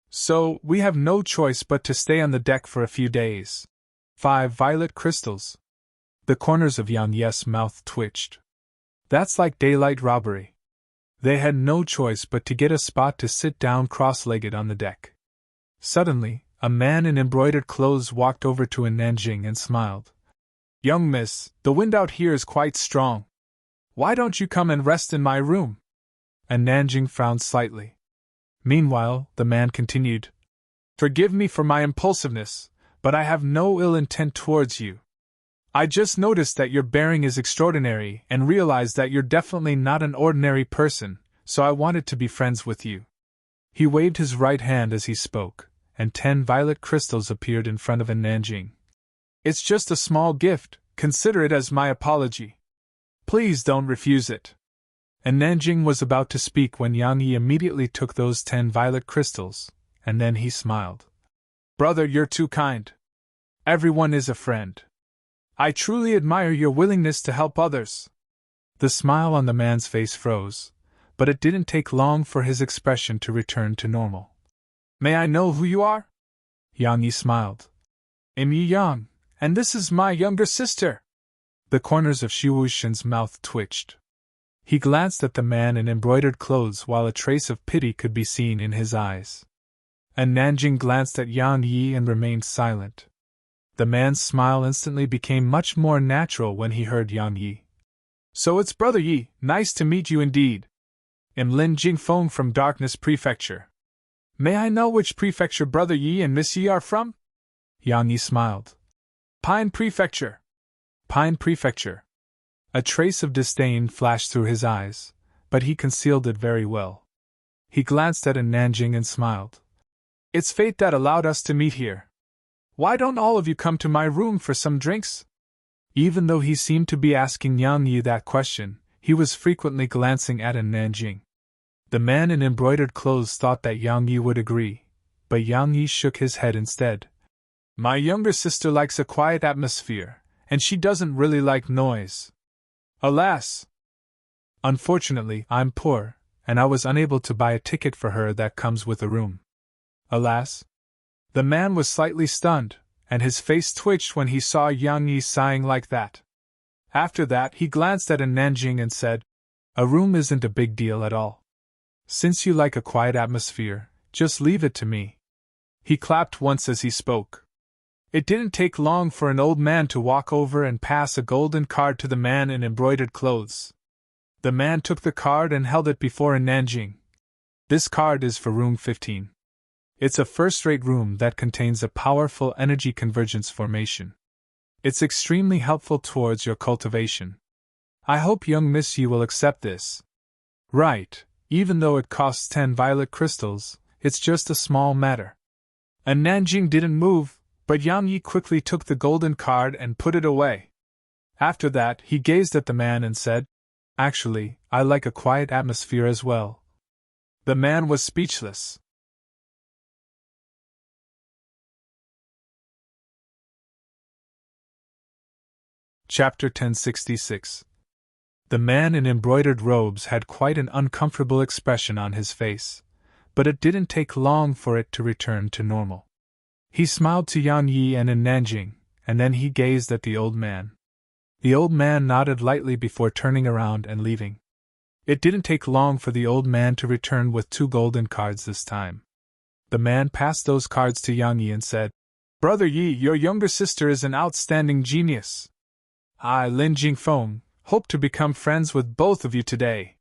So, we have no choice but to stay on the deck for a few days. 5 violet crystals. The corners of Yang Yi's mouth twitched. That's like daylight robbery. They had no choice but to get a spot to sit down cross-legged on the deck. Suddenly, a man in embroidered clothes walked over to Nanjing and smiled. Young miss, the wind out here is quite strong. Why don't you come and rest in my room? Nanjing frowned slightly. Meanwhile, the man continued. Forgive me for my impulsiveness, but I have no ill intent towards you. I just noticed that your bearing is extraordinary and realized that you're definitely not an ordinary person, so I wanted to be friends with you. He waved his right hand as he spoke, and 10 violet crystals appeared in front of Nanjing. It's just a small gift, consider it as my apology. Please don't refuse it. Nanjing was about to speak when Yang Yi immediately took those 10 violet crystals, and then he smiled. Brother, you're too kind. Everyone is a friend. I truly admire your willingness to help others. The smile on the man's face froze, but it didn't take long for his expression to return to normal. May I know who you are? Yang Yi smiled. I'm Yi Yang, and this is my younger sister. The corners of Shiwushin's mouth twitched. He glanced at the man in embroidered clothes while a trace of pity could be seen in his eyes. Nanjing glanced at Yang Yi and remained silent. The man's smile instantly became much more natural when he heard Yang Yi. So it's Brother Yi, nice to meet you indeed. I'm Lin Jingfeng from Darkness Prefecture. May I know which prefecture Brother Yi and Miss Yi are from? Yang Yi smiled. Pine Prefecture. Pine Prefecture. A trace of disdain flashed through his eyes, but he concealed it very well. He glanced at Nanjing and smiled. It's fate that allowed us to meet here. Why don't all of you come to my room for some drinks? Even though he seemed to be asking Yang Yi that question, he was frequently glancing at Nanjing. The man in embroidered clothes thought that Yang Yi would agree, but Yang Yi shook his head instead. My younger sister likes a quiet atmosphere, and she doesn't really like noise. Alas! Unfortunately, I'm poor, and I was unable to buy a ticket for her that comes with a room. Alas! The man was slightly stunned, and his face twitched when he saw Yang Yi sighing like that. After that, he glanced at Nanjing and said, A room isn't a big deal at all. Since you like a quiet atmosphere, just leave it to me. He clapped once as he spoke. It didn't take long for an old man to walk over and pass a golden card to the man in embroidered clothes. The man took the card and held it before Nanjing. This card is for room 15. It's a first-rate room that contains a powerful energy convergence formation. It's extremely helpful towards your cultivation. I hope young Miss Yi will accept this. Right, even though it costs 10 violet crystals, it's just a small matter. And Nanjing didn't move, but Yang Yi quickly took the golden card and put it away. After that, he gazed at the man and said, Actually, I like a quiet atmosphere as well. The man was speechless. Chapter 1066. The man in embroidered robes had quite an uncomfortable expression on his face, but it didn't take long for it to return to normal. He smiled to Yang Yi and Nanjing, and then he gazed at the old man. The old man nodded lightly before turning around and leaving. It didn't take long for the old man to return with 2 golden cards this time. The man passed those cards to Yang Yi and said, Brother Yi, your younger sister is an outstanding genius. I, Lin Jingfeng, hope to become friends with both of you today.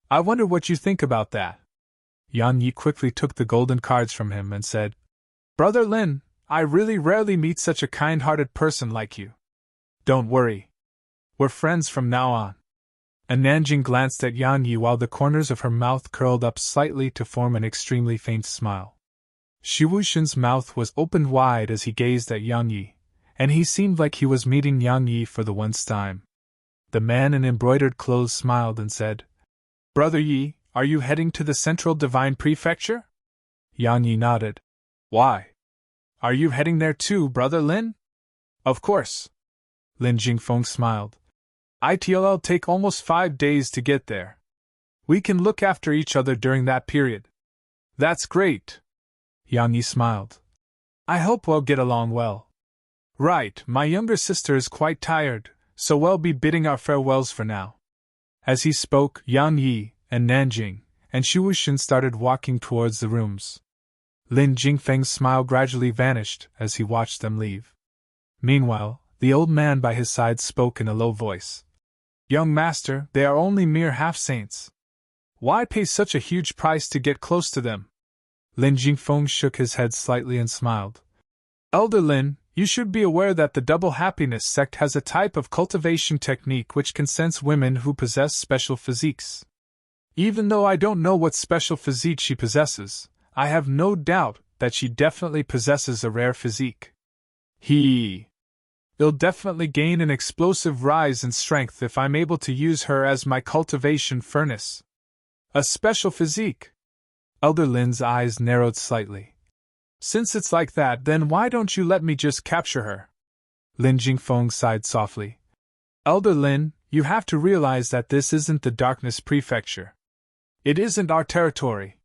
I wonder what you think about that. Yang Yi quickly took the golden cards from him and said, Brother Lin, I really rarely meet such a kind-hearted person like you. Don't worry. We're friends from now on. And Nanjing glanced at Yang Yi while the corners of her mouth curled up slightly to form an extremely faint smile. Xu Wuxin's mouth was opened wide as he gazed at Yang Yi, and he seemed like he was meeting Yang Yi for the once time. The man in embroidered clothes smiled and said, Brother Yi, are you heading to the Central Divine Prefecture? Yang Yi nodded. Why? Are you heading there too, Brother Lin? Of course. Lin Jingfeng smiled. It'll take almost 5 days to get there. We can look after each other during that period. That's great. Yang Yi smiled. I hope we'll get along well. Right, my younger sister is quite tired, so we'll be bidding our farewells for now. As he spoke, Yang Yi, and Nanjing, and Xu Wuxin started walking towards the rooms. Lin Jingfeng's smile gradually vanished as he watched them leave. Meanwhile, the old man by his side spoke in a low voice. Young master, they are only mere half-saints. Why pay such a huge price to get close to them? Lin Jingfeng shook his head slightly and smiled. Elder Lin, you should be aware that the Double Happiness sect has a type of cultivation technique which can sense women who possess special physiques. Even though I don't know what special physique she possesses, I have no doubt that she definitely possesses a rare physique. It'll definitely gain an explosive rise in strength if I'm able to use her as my cultivation furnace. A special physique. Elder Lin's eyes narrowed slightly. Since it's like that, then why don't you let me just capture her? Lin Jingfeng sighed softly. Elder Lin, you have to realize that this isn't the Darkness Prefecture. It isn't our territory.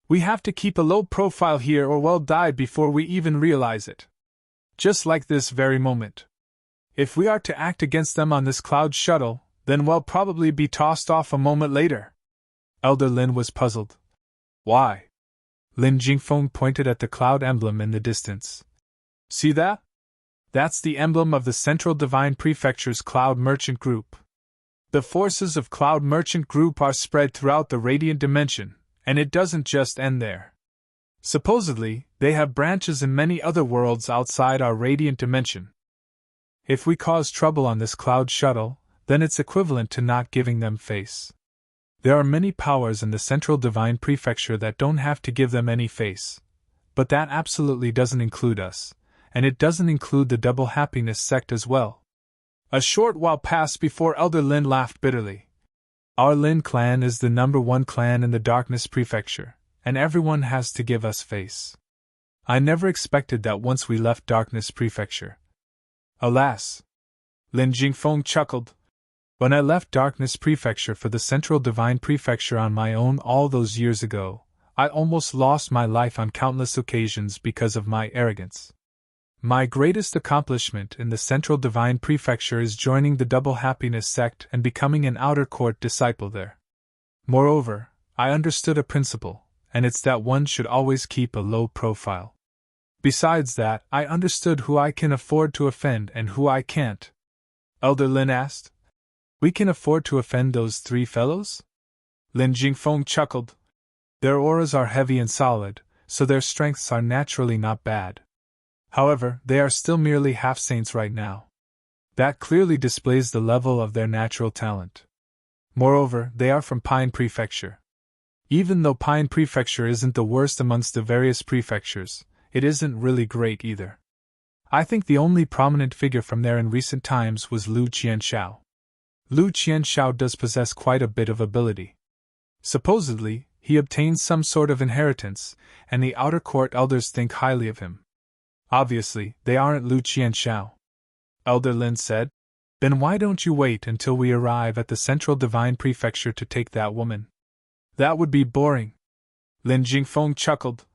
We have to keep a low profile here or we'll die before we even realize it. Just like this very moment. If we are to act against them on this cloud shuttle, then we'll probably be tossed off a moment later. Elder Lin was puzzled. Why? Lin Jingfeng pointed at the cloud emblem in the distance. See that? That's the emblem of the Central Divine Prefecture's Cloud Merchant Group. The forces of Cloud Merchant Group are spread throughout the Radiant Dimension, and it doesn't just end there. Supposedly, they have branches in many other worlds outside our Radiant Dimension. If we cause trouble on this cloud shuttle, then it's equivalent to not giving them face. There are many powers in the Central Divine Prefecture that don't have to give them any face. But that absolutely doesn't include us, and it doesn't include the Double Happiness sect as well. A short while passed before Elder Lin laughed bitterly. Our Lin clan is the #1 clan in the Darkness Prefecture, and everyone has to give us face. I never expected that once we left Darkness Prefecture. Alas! Lin Jingfeng chuckled. When I left Darkness Prefecture for the Central Divine Prefecture on my own all those years ago, I almost lost my life on countless occasions because of my arrogance. My greatest accomplishment in the Central Divine Prefecture is joining the Double Happiness sect and becoming an outer court disciple there. Moreover, I understood a principle, and it's that one should always keep a low profile. Besides that, I understood who I can afford to offend and who I can't. Elder Lin asked. We can afford to offend those 3 fellows? Lin Jingfeng chuckled. Their auras are heavy and solid, so their strengths are naturally not bad. However, they are still merely half-saints right now. That clearly displays the level of their natural talent. Moreover, they are from Pine Prefecture. Even though Pine Prefecture isn't the worst amongst the various prefectures, it isn't really great either. I think the only prominent figure from there in recent times was Lu Qianshao. Lu Qianshao does possess quite a bit of ability. Supposedly, he obtained some sort of inheritance, and the outer court elders think highly of him. Obviously, they aren't Lu Qianshao. Elder Lin said. Then why don't you wait until we arrive at the Central Divine Prefecture to take that woman? That would be boring. Lin Jingfeng chuckled.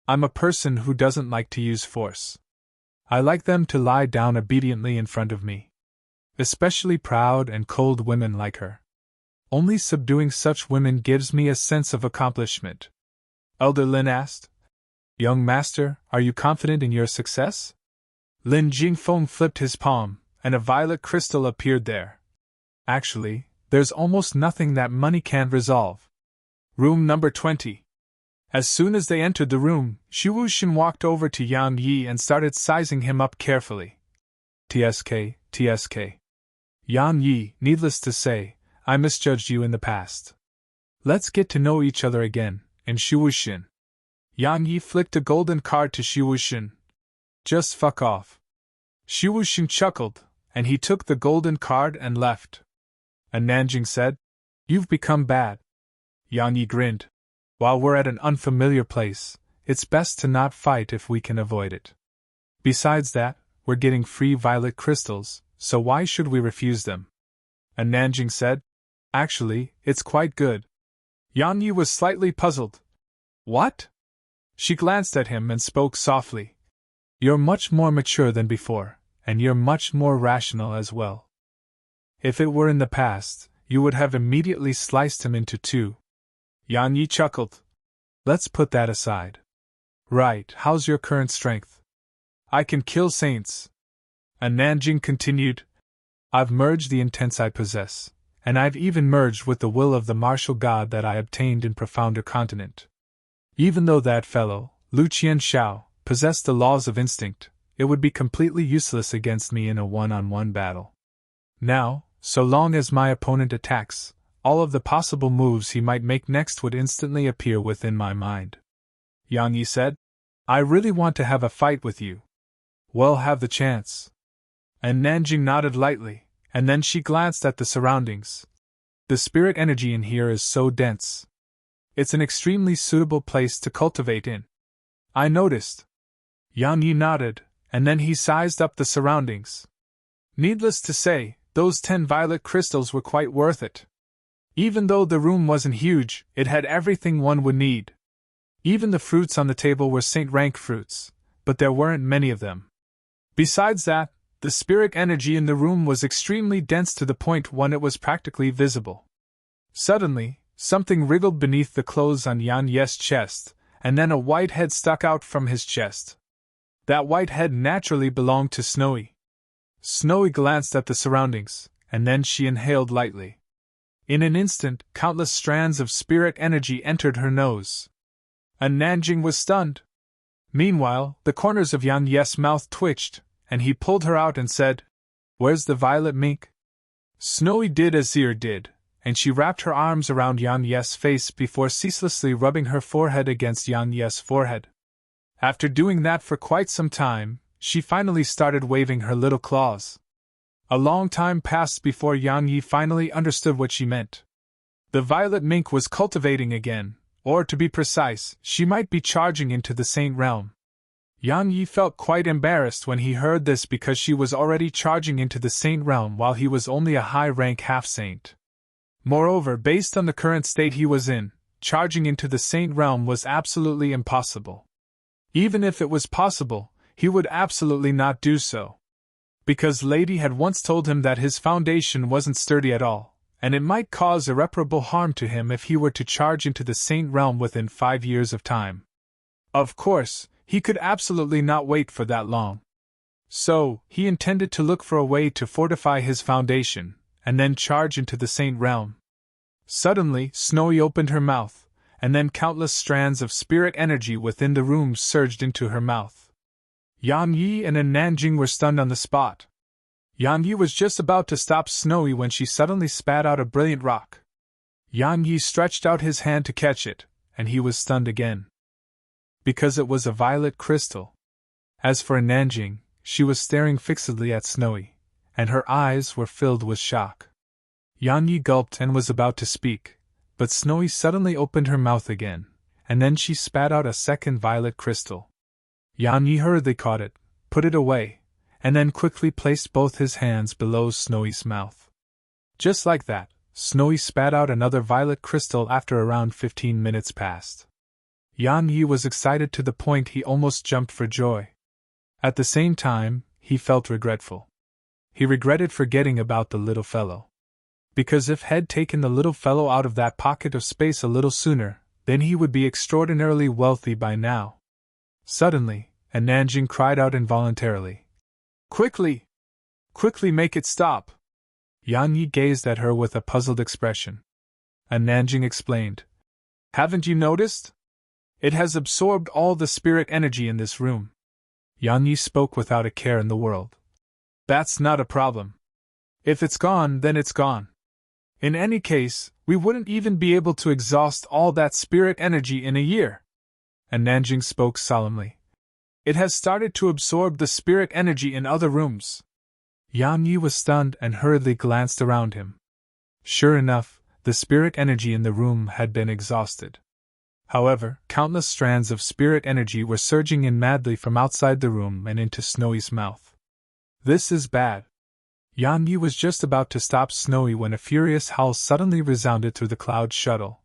I'm a person who doesn't like to use force. I like them to lie down obediently in front of me. Especially proud and cold women like her. Only subduing such women gives me a sense of accomplishment. Elder Lin asked. Young master, are you confident in your success? Lin Jingfeng flipped his palm, and a violet crystal appeared there. Actually, there's almost nothing that money can't resolve. Room number 20. As soon as they entered the room, Xu Wuxin walked over to Yang Yi and started sizing him up carefully. TSK, TSK. Yang Yi, needless to say, I misjudged you in the past. Let's get to know each other again, and Xu Wuxin. Yang Yi flicked a golden card to Xu Wuxin. Just fuck off. Xu Wuxin chuckled, and he took the golden card and left. And Nanjing said, You've become bad. Yang Yi grinned. While we're at an unfamiliar place, it's best to not fight if we can avoid it. Besides that, we're getting free violet crystals, so why should we refuse them? And Nanjing said, Actually, it's quite good. Yang Yi was slightly puzzled. What? She glanced at him and spoke softly. You're much more mature than before, and you're much more rational as well. If it were in the past, you would have immediately sliced him into 2. Yang Yi chuckled. Let's put that aside. Right, how's your current strength? I can kill saints. And Nanjing continued. I've merged the intents I possess, and I've even merged with the will of the martial god that I obtained in Profounder Continent. Even though that fellow, Lu Qianshao, possessed the laws of instinct, it would be completely useless against me in a one-on-one battle. Now, so long as my opponent attacks, all of the possible moves he might make next would instantly appear within my mind. Yang Yi said, I really want to have a fight with you. Well, have the chance. And Nanjing nodded lightly, and then she glanced at the surroundings. The spirit energy in here is so dense. It's an extremely suitable place to cultivate in. I noticed. Yang Yi nodded, and then he sized up the surroundings. Needless to say, those 10 violet crystals were quite worth it. Even though the room wasn't huge, it had everything one would need. Even the fruits on the table were Saint rank fruits, but there weren't many of them. Besides that, the spirit energy in the room was extremely dense to the point when it was practically visible. Suddenly, something wriggled beneath the clothes on Yan Ye's chest, and then a white head stuck out from his chest. That white head naturally belonged to Snowy. Snowy glanced at the surroundings, and then she inhaled lightly. In an instant, countless strands of spirit energy entered her nose. And Nanjing was stunned. Meanwhile, the corners of Yan Ye's mouth twitched, and he pulled her out and said, Where's the violet mink? Snowy did as Zir did, and she wrapped her arms around Yan Ye's face before ceaselessly rubbing her forehead against Yan Ye's forehead. After doing that for quite some time, she finally started waving her little claws. A long time passed before Yang Yi finally understood what she meant. The violet mink was cultivating again, or to be precise, she might be charging into the saint realm. Yang Yi felt quite embarrassed when he heard this because she was already charging into the saint realm while he was only a high-rank half-saint. Moreover, based on the current state he was in, charging into the saint realm was absolutely impossible. Even if it was possible, he would absolutely not do so. Because Lady had once told him that his foundation wasn't sturdy at all, and it might cause irreparable harm to him if he were to charge into the saint realm within 5 years of time. Of course, he could absolutely not wait for that long. So, he intended to look for a way to fortify his foundation, and then charge into the saint realm. Suddenly, Snowy opened her mouth, and then countless strands of spirit energy within the room surged into her mouth. Yan Yi and Nanjing were stunned on the spot. Yan Yi was just about to stop Snowy when she suddenly spat out a brilliant rock. Yan Yi stretched out his hand to catch it, and he was stunned again. Because it was a violet crystal. As for Nanjing, she was staring fixedly at Snowy, and her eyes were filled with shock. Yan Yi gulped and was about to speak, but Snowy suddenly opened her mouth again, and then she spat out a second violet crystal. Yan Yi hurriedly caught it, put it away, and then quickly placed both his hands below Snowy's mouth. Just like that, Snowy spat out another violet crystal after around 15 minutes passed. Yan Yi was excited to the point he almost jumped for joy. At the same time, he felt regretful. He regretted forgetting about the little fellow. Because if he'd taken the little fellow out of that pocket of space a little sooner, then he would be extraordinarily wealthy by now. Suddenly, Nanjing cried out involuntarily. Quickly! Quickly make it stop! Yan Yi gazed at her with a puzzled expression. Nanjing explained. Haven't you noticed? It has absorbed all the spirit energy in this room. Yan Yi spoke without a care in the world. That's not a problem. If it's gone, then it's gone. In any case, we wouldn't even be able to exhaust all that spirit energy in a year. And Nanjing spoke solemnly. It has started to absorb the spirit energy in other rooms. Yan Yi was stunned and hurriedly glanced around him. Sure enough, the spirit energy in the room had been exhausted. However, countless strands of spirit energy were surging in madly from outside the room and into Snowy's mouth. This is bad. Yan Yi was just about to stop Snowy when a furious howl suddenly resounded through the cloud shuttle.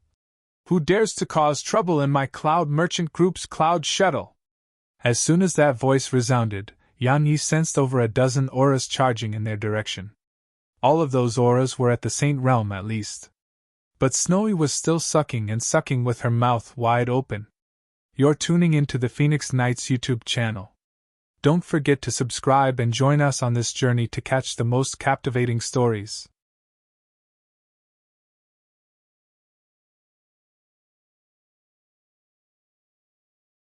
Who dares to cause trouble in my Cloud Merchant Group's cloud shuttle? As soon as that voice resounded, Yan Yi sensed over a dozen auras charging in their direction. All of those auras were at the Saint Realm at least. But Snowy was still sucking and sucking with her mouth wide open. You're tuning into the Phoenix Nights YouTube channel. Don't forget to subscribe and join us on this journey to catch the most captivating stories.